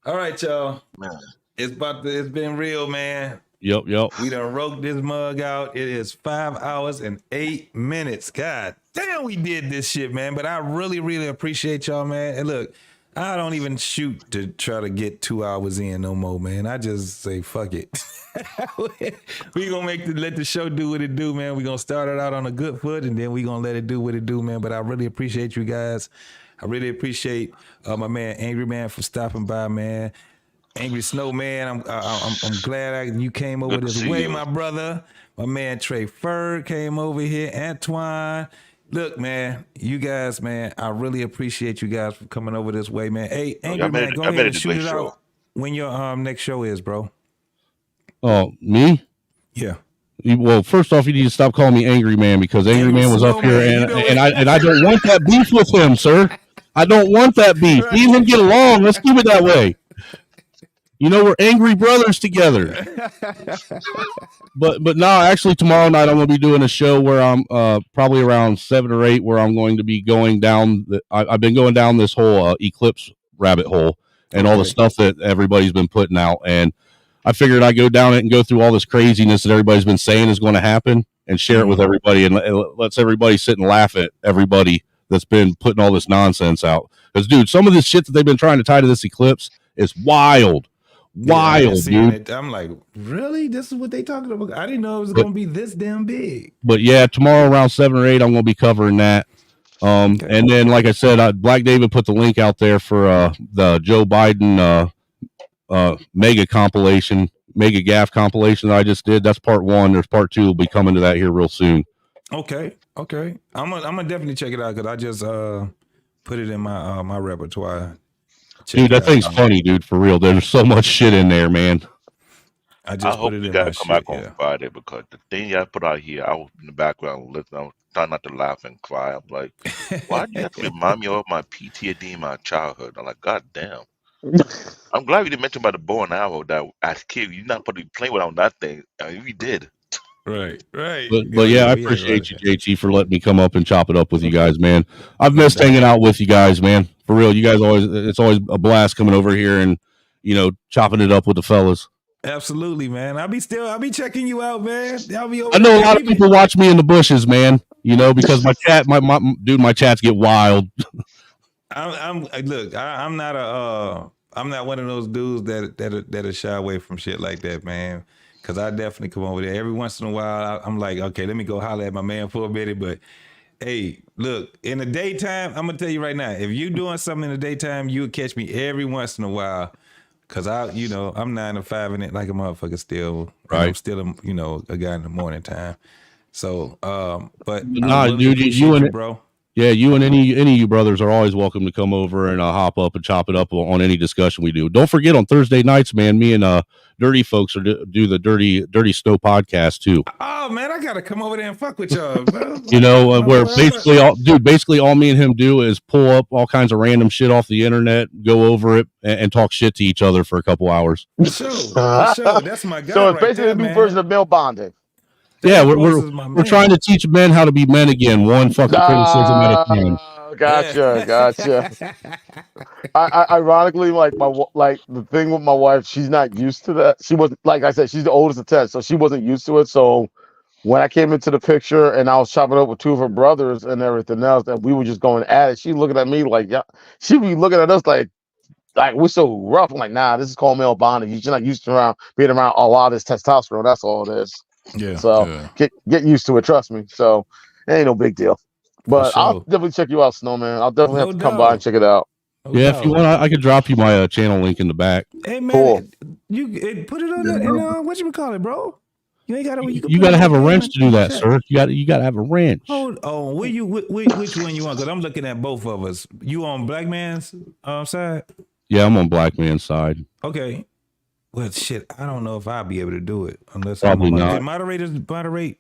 All right, y'all. Man. It's been real, man. Yep. We done wrote this mug out. It is 5 hours and 8 minutes. God damn, we did this shit, man. But I really, really appreciate y'all, man. And look, I don't even shoot to try to get 2 hours in no more, man. I just say fuck it. We gonna let the show do what it do, man. We gonna start it out on a good foot, and then we gonna let it do what it do, man. But I really appreciate you guys. I really appreciate my man Angry Man for stopping by, man. Angry Snowman, I'm glad you came over Good to this see way, you. my brother. My man Trey Ferd came over here. Antoine. Look, man, you guys, man, I really appreciate you guys for coming over this way, man. Hey, Angry Man, go ahead and shoot it out when your next show is, bro. Oh, me? Yeah. Well, first off, you need to stop calling me Angry Man because Angry Man was up here, and I don't want that beef with him, sir. I don't want that beef. Me and him get along. Let's keep it that way. You know, we're angry brothers together. But no, actually tomorrow night I'm going to be doing a show where I'm probably around 7 or 8, where I'm going to be going down. I've been going down this whole eclipse rabbit hole and all the stuff that everybody's been putting out, and I figured I'd go down it and go through all this craziness that everybody's been saying is going to happen and share it with everybody, and let's everybody sit and laugh at everybody that's been putting all this nonsense out. Because, dude, some of this shit that they've been trying to tie to this eclipse is wild. Dude. It. I'm like, really? This is what they talking about? I didn't know it was going to be this damn big. But yeah, tomorrow around 7 or 8, I'm going to be covering that. And then, like I said, Black David put the link out there for the Joe Biden mega compilation, mega gaff compilation that I just did. That's part 1. There's part 2 will be coming to that here real soon. Okay. I'm gonna definitely check it out because I just put it in my my repertoire. Dude, that thing's funny, dude. For real, there's so much shit in there, man. I hope you guys come back on Friday because the thing y'all put out here, I was in the background listening. I was trying not to laugh and cry. I'm like, why do you have to remind me of my PTSD in my childhood? I'm like, God damn. I'm glad you didn't mention about the bow and arrow that as kids you're not supposed to be playing with on that thing. I mean, we did. Right. But yeah, I appreciate you, JT, for letting me come up and chop it up with you guys, man. I've missed hanging out with you guys, man. For real, you guys it's always a blast coming over here and, you know, chopping it up with the fellas. Absolutely, man. I'll be checking you out, man. I know a lot of people watch me in the bushes, man. You know, because my chats get wild. I'm not one of those dudes that are shy away from shit like that, man. Because I definitely come over there every once in a while. I'm like, okay, let me go holler at my man for a minute. But hey, look, in the daytime, I'm gonna tell you right now, if you doing something in the daytime, you'll catch me every once in a while. Cause I'm 9 to 5 in it like a motherfucker still. Right. I'm still a guy in the morning time. So but nah, really dude, you and bro. Yeah, you and any of you brothers are always welcome to come over and hop up and chop it up on any discussion we do. Don't forget on Thursday nights, man, me and Dirty folks do the Dirty Snow podcast too. Oh man, I gotta come over there and fuck with y'all, bro. You know, where basically all me and him do is pull up all kinds of random shit off the internet, go over it, and talk shit to each other for a couple hours. For sure. That's my guy. So it's basically a new version of male bonding. Yeah, we're trying to teach men how to be men again, one fucking criticism at a time. Gotcha. I ironically, the thing with my wife, she's not used to that. She wasn't, like I said, she's the oldest of 10, so she wasn't used to it. So when I came into the picture and I was chopping up with 2 of her brothers and everything else, and we were just going at it, she looking at me like, yeah, she be looking at us like we're so rough. I'm like, nah, this is called male bonding. You're not used to being around a lot of this testosterone. That's all it is. Yeah. So get used to it. Trust me. So it ain't no big deal. But I'll definitely check you out, Snowman. I'll definitely have to come by and check it out. Yeah, if you want, I could drop you my channel link in the back. Hey man, cool. You put it on in what you call it, bro? You ain't gotta. You gotta have a wrench to do that, sir. You gotta have a wrench. Hold on, which one you want? Because I'm looking at both of us. You on Black Man's side? Yeah, I'm on Black Man's side. Okay. Well, shit, I don't know if I'll be able to do it unless probably not. Can moderators moderate?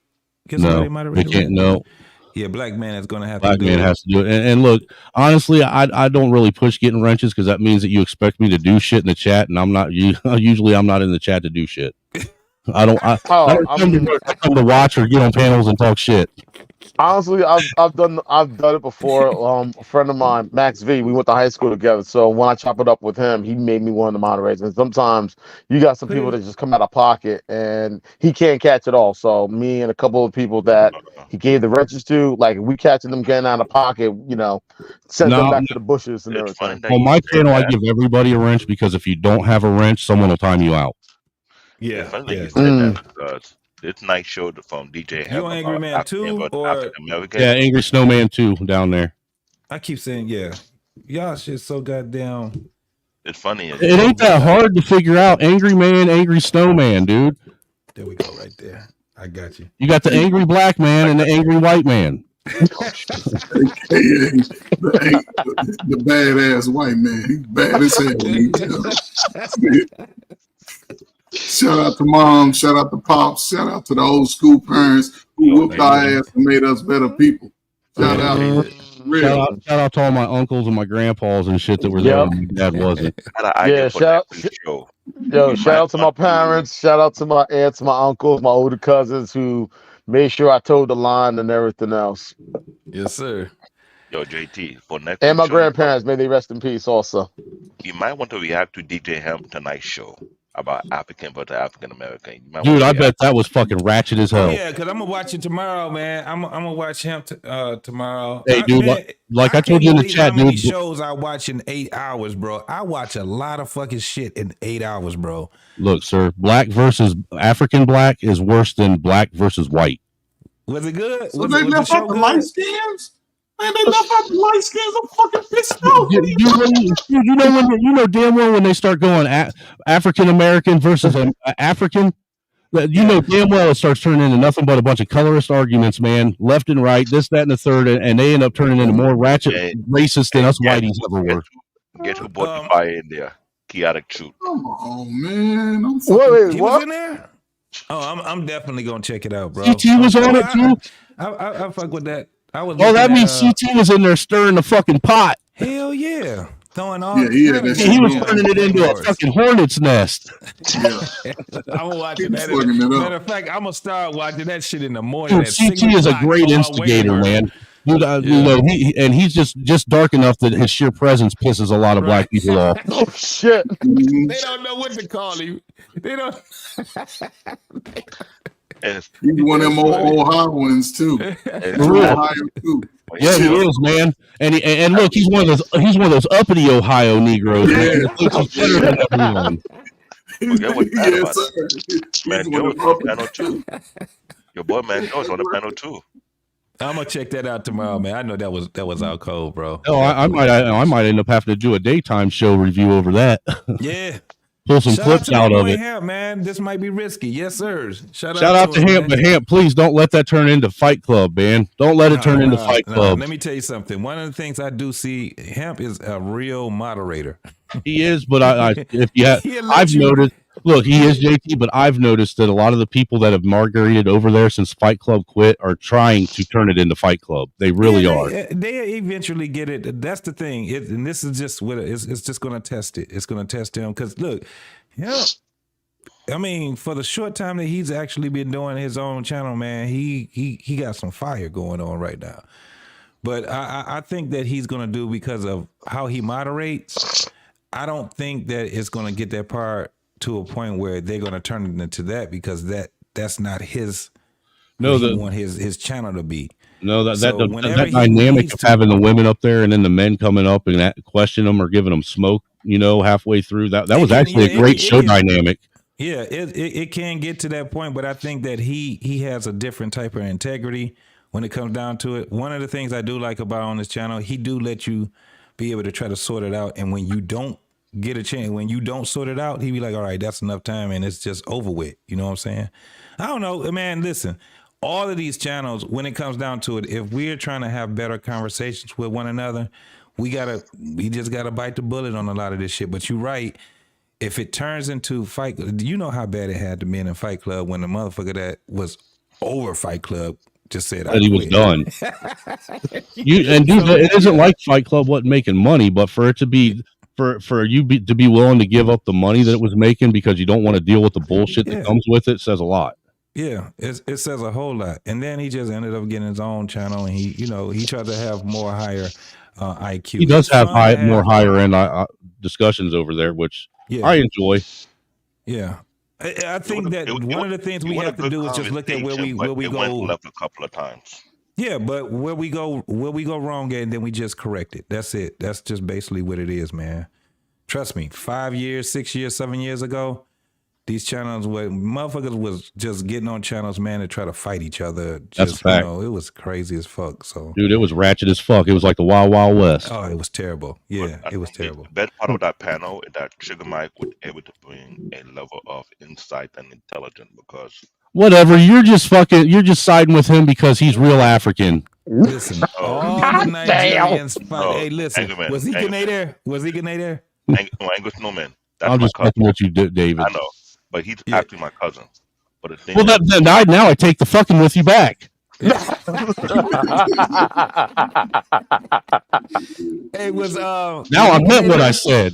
Can somebody moderate? They can't. No. Yeah, Black Man is going to have Black to do it. Man has to do it. And look, honestly, I don't really push getting wrenches because that means that you expect me to do shit in the chat, and I'm not. Usually, I'm not in the chat to do shit. I don't come to watch or get on panels and talk shit. Honestly, I've done it before. A friend of mine, Max V, we went to high school together. So when I chop it up with him, he made me one of the moderators. And sometimes you got some people that just come out of pocket and he can't catch it all. So me and a couple of people that he gave the wrenches to, like if we catching them getting out of pocket, send them back to the bushes and everything. On my channel, I give everybody a wrench because if you don't have a wrench, someone will time you out. Yeah. Because it's night show from DJ. You on Angry Man 2 or Angry Snowman 2 down there. I keep saying y'all shit so goddamn. It's funny. It ain't that hard to figure out. Angry Man, Angry Snowman, dude. There we go, right there. I got you. You got the angry black man and the angry white man. the badass white man. He's bad as hell. Shout out to mom, shout out to pops, shout out to the old school parents who whooped our ass and made us better people. Shout out. Real. Shout out to all my uncles and my grandpas and shit that were there when my dad wasn't. Yeah, shout out to my parents, shout out to my aunts, my uncles, my older cousins who made sure I toed the line and everything else. Yes, sir. Yo, JT, for next And my show, grandparents, may they rest in peace also. you might want to react to DJ Hemp tonight's show about African versus African American. Dude, I bet that was fucking ratchet as hell. Yeah, because I'm gonna watch it tomorrow, man. I'm gonna watch him tomorrow. Hey, dude, like I told you in the chat, how many dude. shows I watch in 8 hours, bro. I watch a lot of fucking shit in 8 hours, bro. Look, sir, black versus African black is worse than black versus white. Was it good? So they left out the light skins? Man, they left out the light skins. I'm fucking pissed off. You know damn well when they start going African American versus African, you know damn well it starts turning into nothing but a bunch of colorist arguments, man, left and right, this, that, and the third, and they end up turning into more ratchet racist than us whiteys ever were. Guess who brought the fire in there? Chaotic Truth. Come on, man. I'm He was in there? Oh, I'm definitely gonna check it out, bro. CT was on it too. I fuck with that. That means CT was in there stirring the fucking pot. Hell yeah. Throwing all He was turning it into a fucking hornet's nest. I'm watching that. fucking it up. Matter of fact, I'm gonna start watching that shit in the morning. Dude, at CT 6 is a o'clock great on my way to instigator, work. man. Dude, you know, he's just dark enough that his sheer presence pisses a lot of black people off. Oh shit! They don't know what to call him. They don't. He's one of them old Ohioans too. Ohio too. Yeah, he is, man. And look, he's one of those uppity Ohio Negroes. Man, that thinks he's better than everyone. Yes, sir. Man, Joe was on the panel too. Your boy, man, Joe was on the panel too. I'm gonna check that out tomorrow, man. I know that was out cold, bro. Oh, I might end up having to do a daytime show review over that. Yeah. Pull some Shout clips to out my of boy it. Hamp, man. This might be risky. Yes, sir. Shout Out to him, Hamp, man. but Hamp, please don't let that turn into Fight Club, man. Don't let it turn into Fight Club. Let me tell you something. One of the things I do see, Hamp is a real moderator. He is, but I've you- noticed. Look, he is JT, but I've noticed that a lot of the people that have margarited over there since Fight Club quit are trying to turn it into Fight Club. They really are. They eventually get it. That's the thing. And this is just what it's just going to test it. It's going to test him because look, I mean, for the short time that he's actually been doing his own channel, man, he got some fire going on right now. But I think that he's going to do because of how he moderates. I don't think that it's going to get that part to a point where they're going to turn it into that because that's not his. No, he want his channel to be. No, that So whenever that he dynamic needs of to- having the women up there and then the men coming up and question them or giving them smoke, halfway through that was actually a great show dynamic. Yeah, it can get to that point, but I think that he has a different type of integrity when it comes down to it. One of the things I do like about on this channel, he do let you be able to try to sort it out, and when you don't get a chance, when you don't sort it out, he be like, all right, that's enough time, and it's just over with. You know what I'm saying? I don't know, man. Listen, all of these channels, when it comes down to it, if we're trying to have better conversations with one another, we just gotta bite the bullet on a lot of this shit. But you're right. If it turns into Fight Club, you know how bad it had to be in Fight Club when the motherfucker that was over Fight Club just said That he was done. It isn't like Fight Club wasn't making money, but for it to be to be willing to give up the money that it was making because you don't want to deal with the bullshit that comes with it says a lot. Yeah, it says a whole lot. And then he just ended up getting his own channel, and he tried to have more higher IQ. He does It's have fun to have- more higher end discussions over there, which I enjoy. Yeah. I think that one of the things we have to do is just look at where we went go. left a couple of times. Yeah, but where we go wrong at, and then we just correct it. That's it. That's just basically what it is, man. Trust me, 5 years, 6 years, 7 years ago, these channels where motherfuckers was just getting on channels, man, to try to fight each other. That's a fact. It was crazy as fuck. So, Dude, it was ratchet as fuck. It was like the Wild Wild West. oh, it was terrible. Yeah, it was terrible. The best part of that panel is that Sugar Mike was able to bring a level of insight and intelligence because Whatever, you're just siding with him because he's real African. Listen, all the Nigerians fight. Oh, Hey, listen, Angry Man, was he Angry Grenade there? Was he Grenade there? Angus Snowman. That's I'm my just cousin. fucking with you, David. I know, but he's actually my cousin. But the thing Well, is, now I take the fucking with you back. Hey, was now I meant what I said.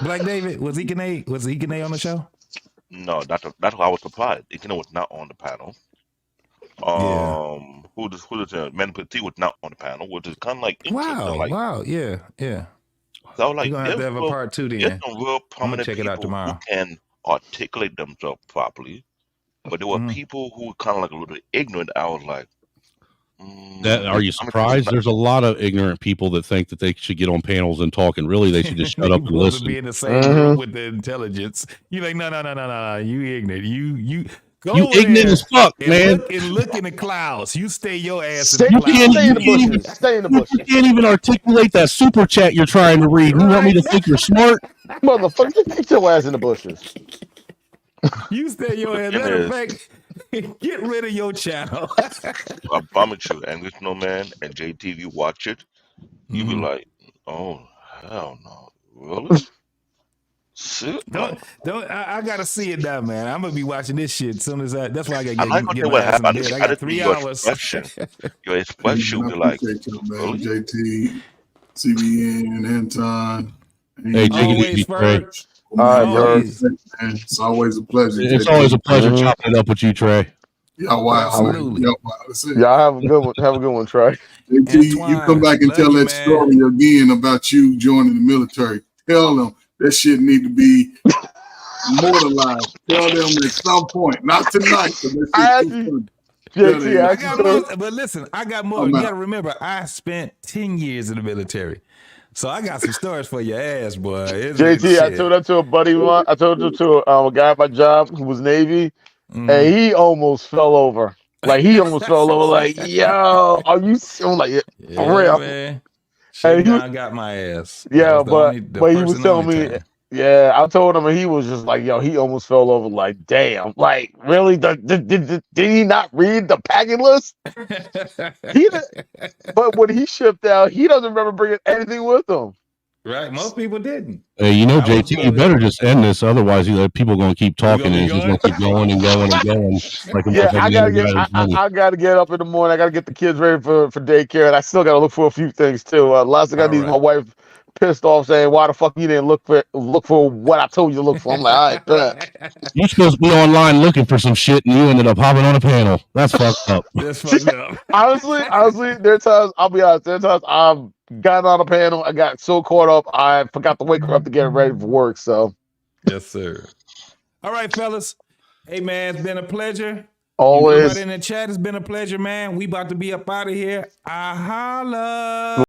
Black David, was Ekene on the show? No, that's why I was surprised. Ekene was not on the panel. Who does Man Petit was not on the panel, which is kind of like interesting. Wow, yeah. So like, We're gonna have to have a part 2 there's then. some real I'm gonna prominent check it out people who tomorrow. can articulate themselves properly, but there were people who were kind of like a little ignorant. I was like, Are you surprised? There's a lot of ignorant people that think that they should get on panels and talk, and really they should just shut up and supposed listen. to be in the same group with the intelligence. You like, no, you ignorant. You go You ignorant as fuck, and man. Look in the clouds. You stay your ass Stay in the clouds. in the bushes. Stay in the bushes. You can't even articulate that super chat you're trying to read. You want me to think you're smart? Motherfucker, get your ass in the bushes. You stay your ass. Matter of fact, get rid of your channel. I promise you, Englishman man and JT, if you watch it, you be like, oh hell no, really? Shit, don't. I gotta see it now, man. I'm gonna be watching this shit as soon as that's why I gotta I'm not gonna get tell my what ass in the happened. bed. I I got just 3 your hours. Your expression I be like, appreciate you, man. really? JT, CBN, Anton. Hey, take it easy, Trey. Always, man. It's always a pleasure. It's JT. always a pleasure chopping it up with you, Trey. Y'all wild, Absolutely. man. Y'all wild. That's it. Y'all have a good one. Have a good one, Trey. JT, you come back and love tell you, that man. story again about you joining the military. Tell them that shit need to be immortalized. Tell them at some point, not tonight. JT, I got more, but listen, I got more. You gotta remember, I spent 10 years in the military. So I got some stories for your ass, boy. JT, I told that to a buddy of mine. I told it to a guy at my job who was Navy, and he almost fell over. Like, he almost fell over. Like, yo, are you? I'm like, for real. Man. Shit down got my ass. Yeah, but he he was telling me. Yeah, I told him, and he was just like, yo, he almost fell over. Like, damn. Like, really? Did he not read the packing list? But when he shipped out, he doesn't remember bringing anything with him. Right? Most people didn't. Hey, you know, JT, you better just end this. Otherwise, people are going to keep talking and it's just going to keep going and going and going. Like I gotta get up in the morning. I gotta get the kids ready for daycare, and I still gotta look for a few things too. Last thing I need is my wife pissed off saying, "Why the fuck you didn't look for what I told you to look for?" I'm like, all right, bet. You're supposed to be online looking for some shit, and you ended up hopping on a panel. That's fucked up. That's fucked up. honestly, there are times, I'll be honest, there are times I've gotten on a panel, I got so caught up, I forgot to wake her up to get ready for work. So, yes, sir. All right, fellas. Hey, man, it's been a pleasure. Always. Everybody in the chat, it's been a pleasure, man. We about to be up out of here. I holla.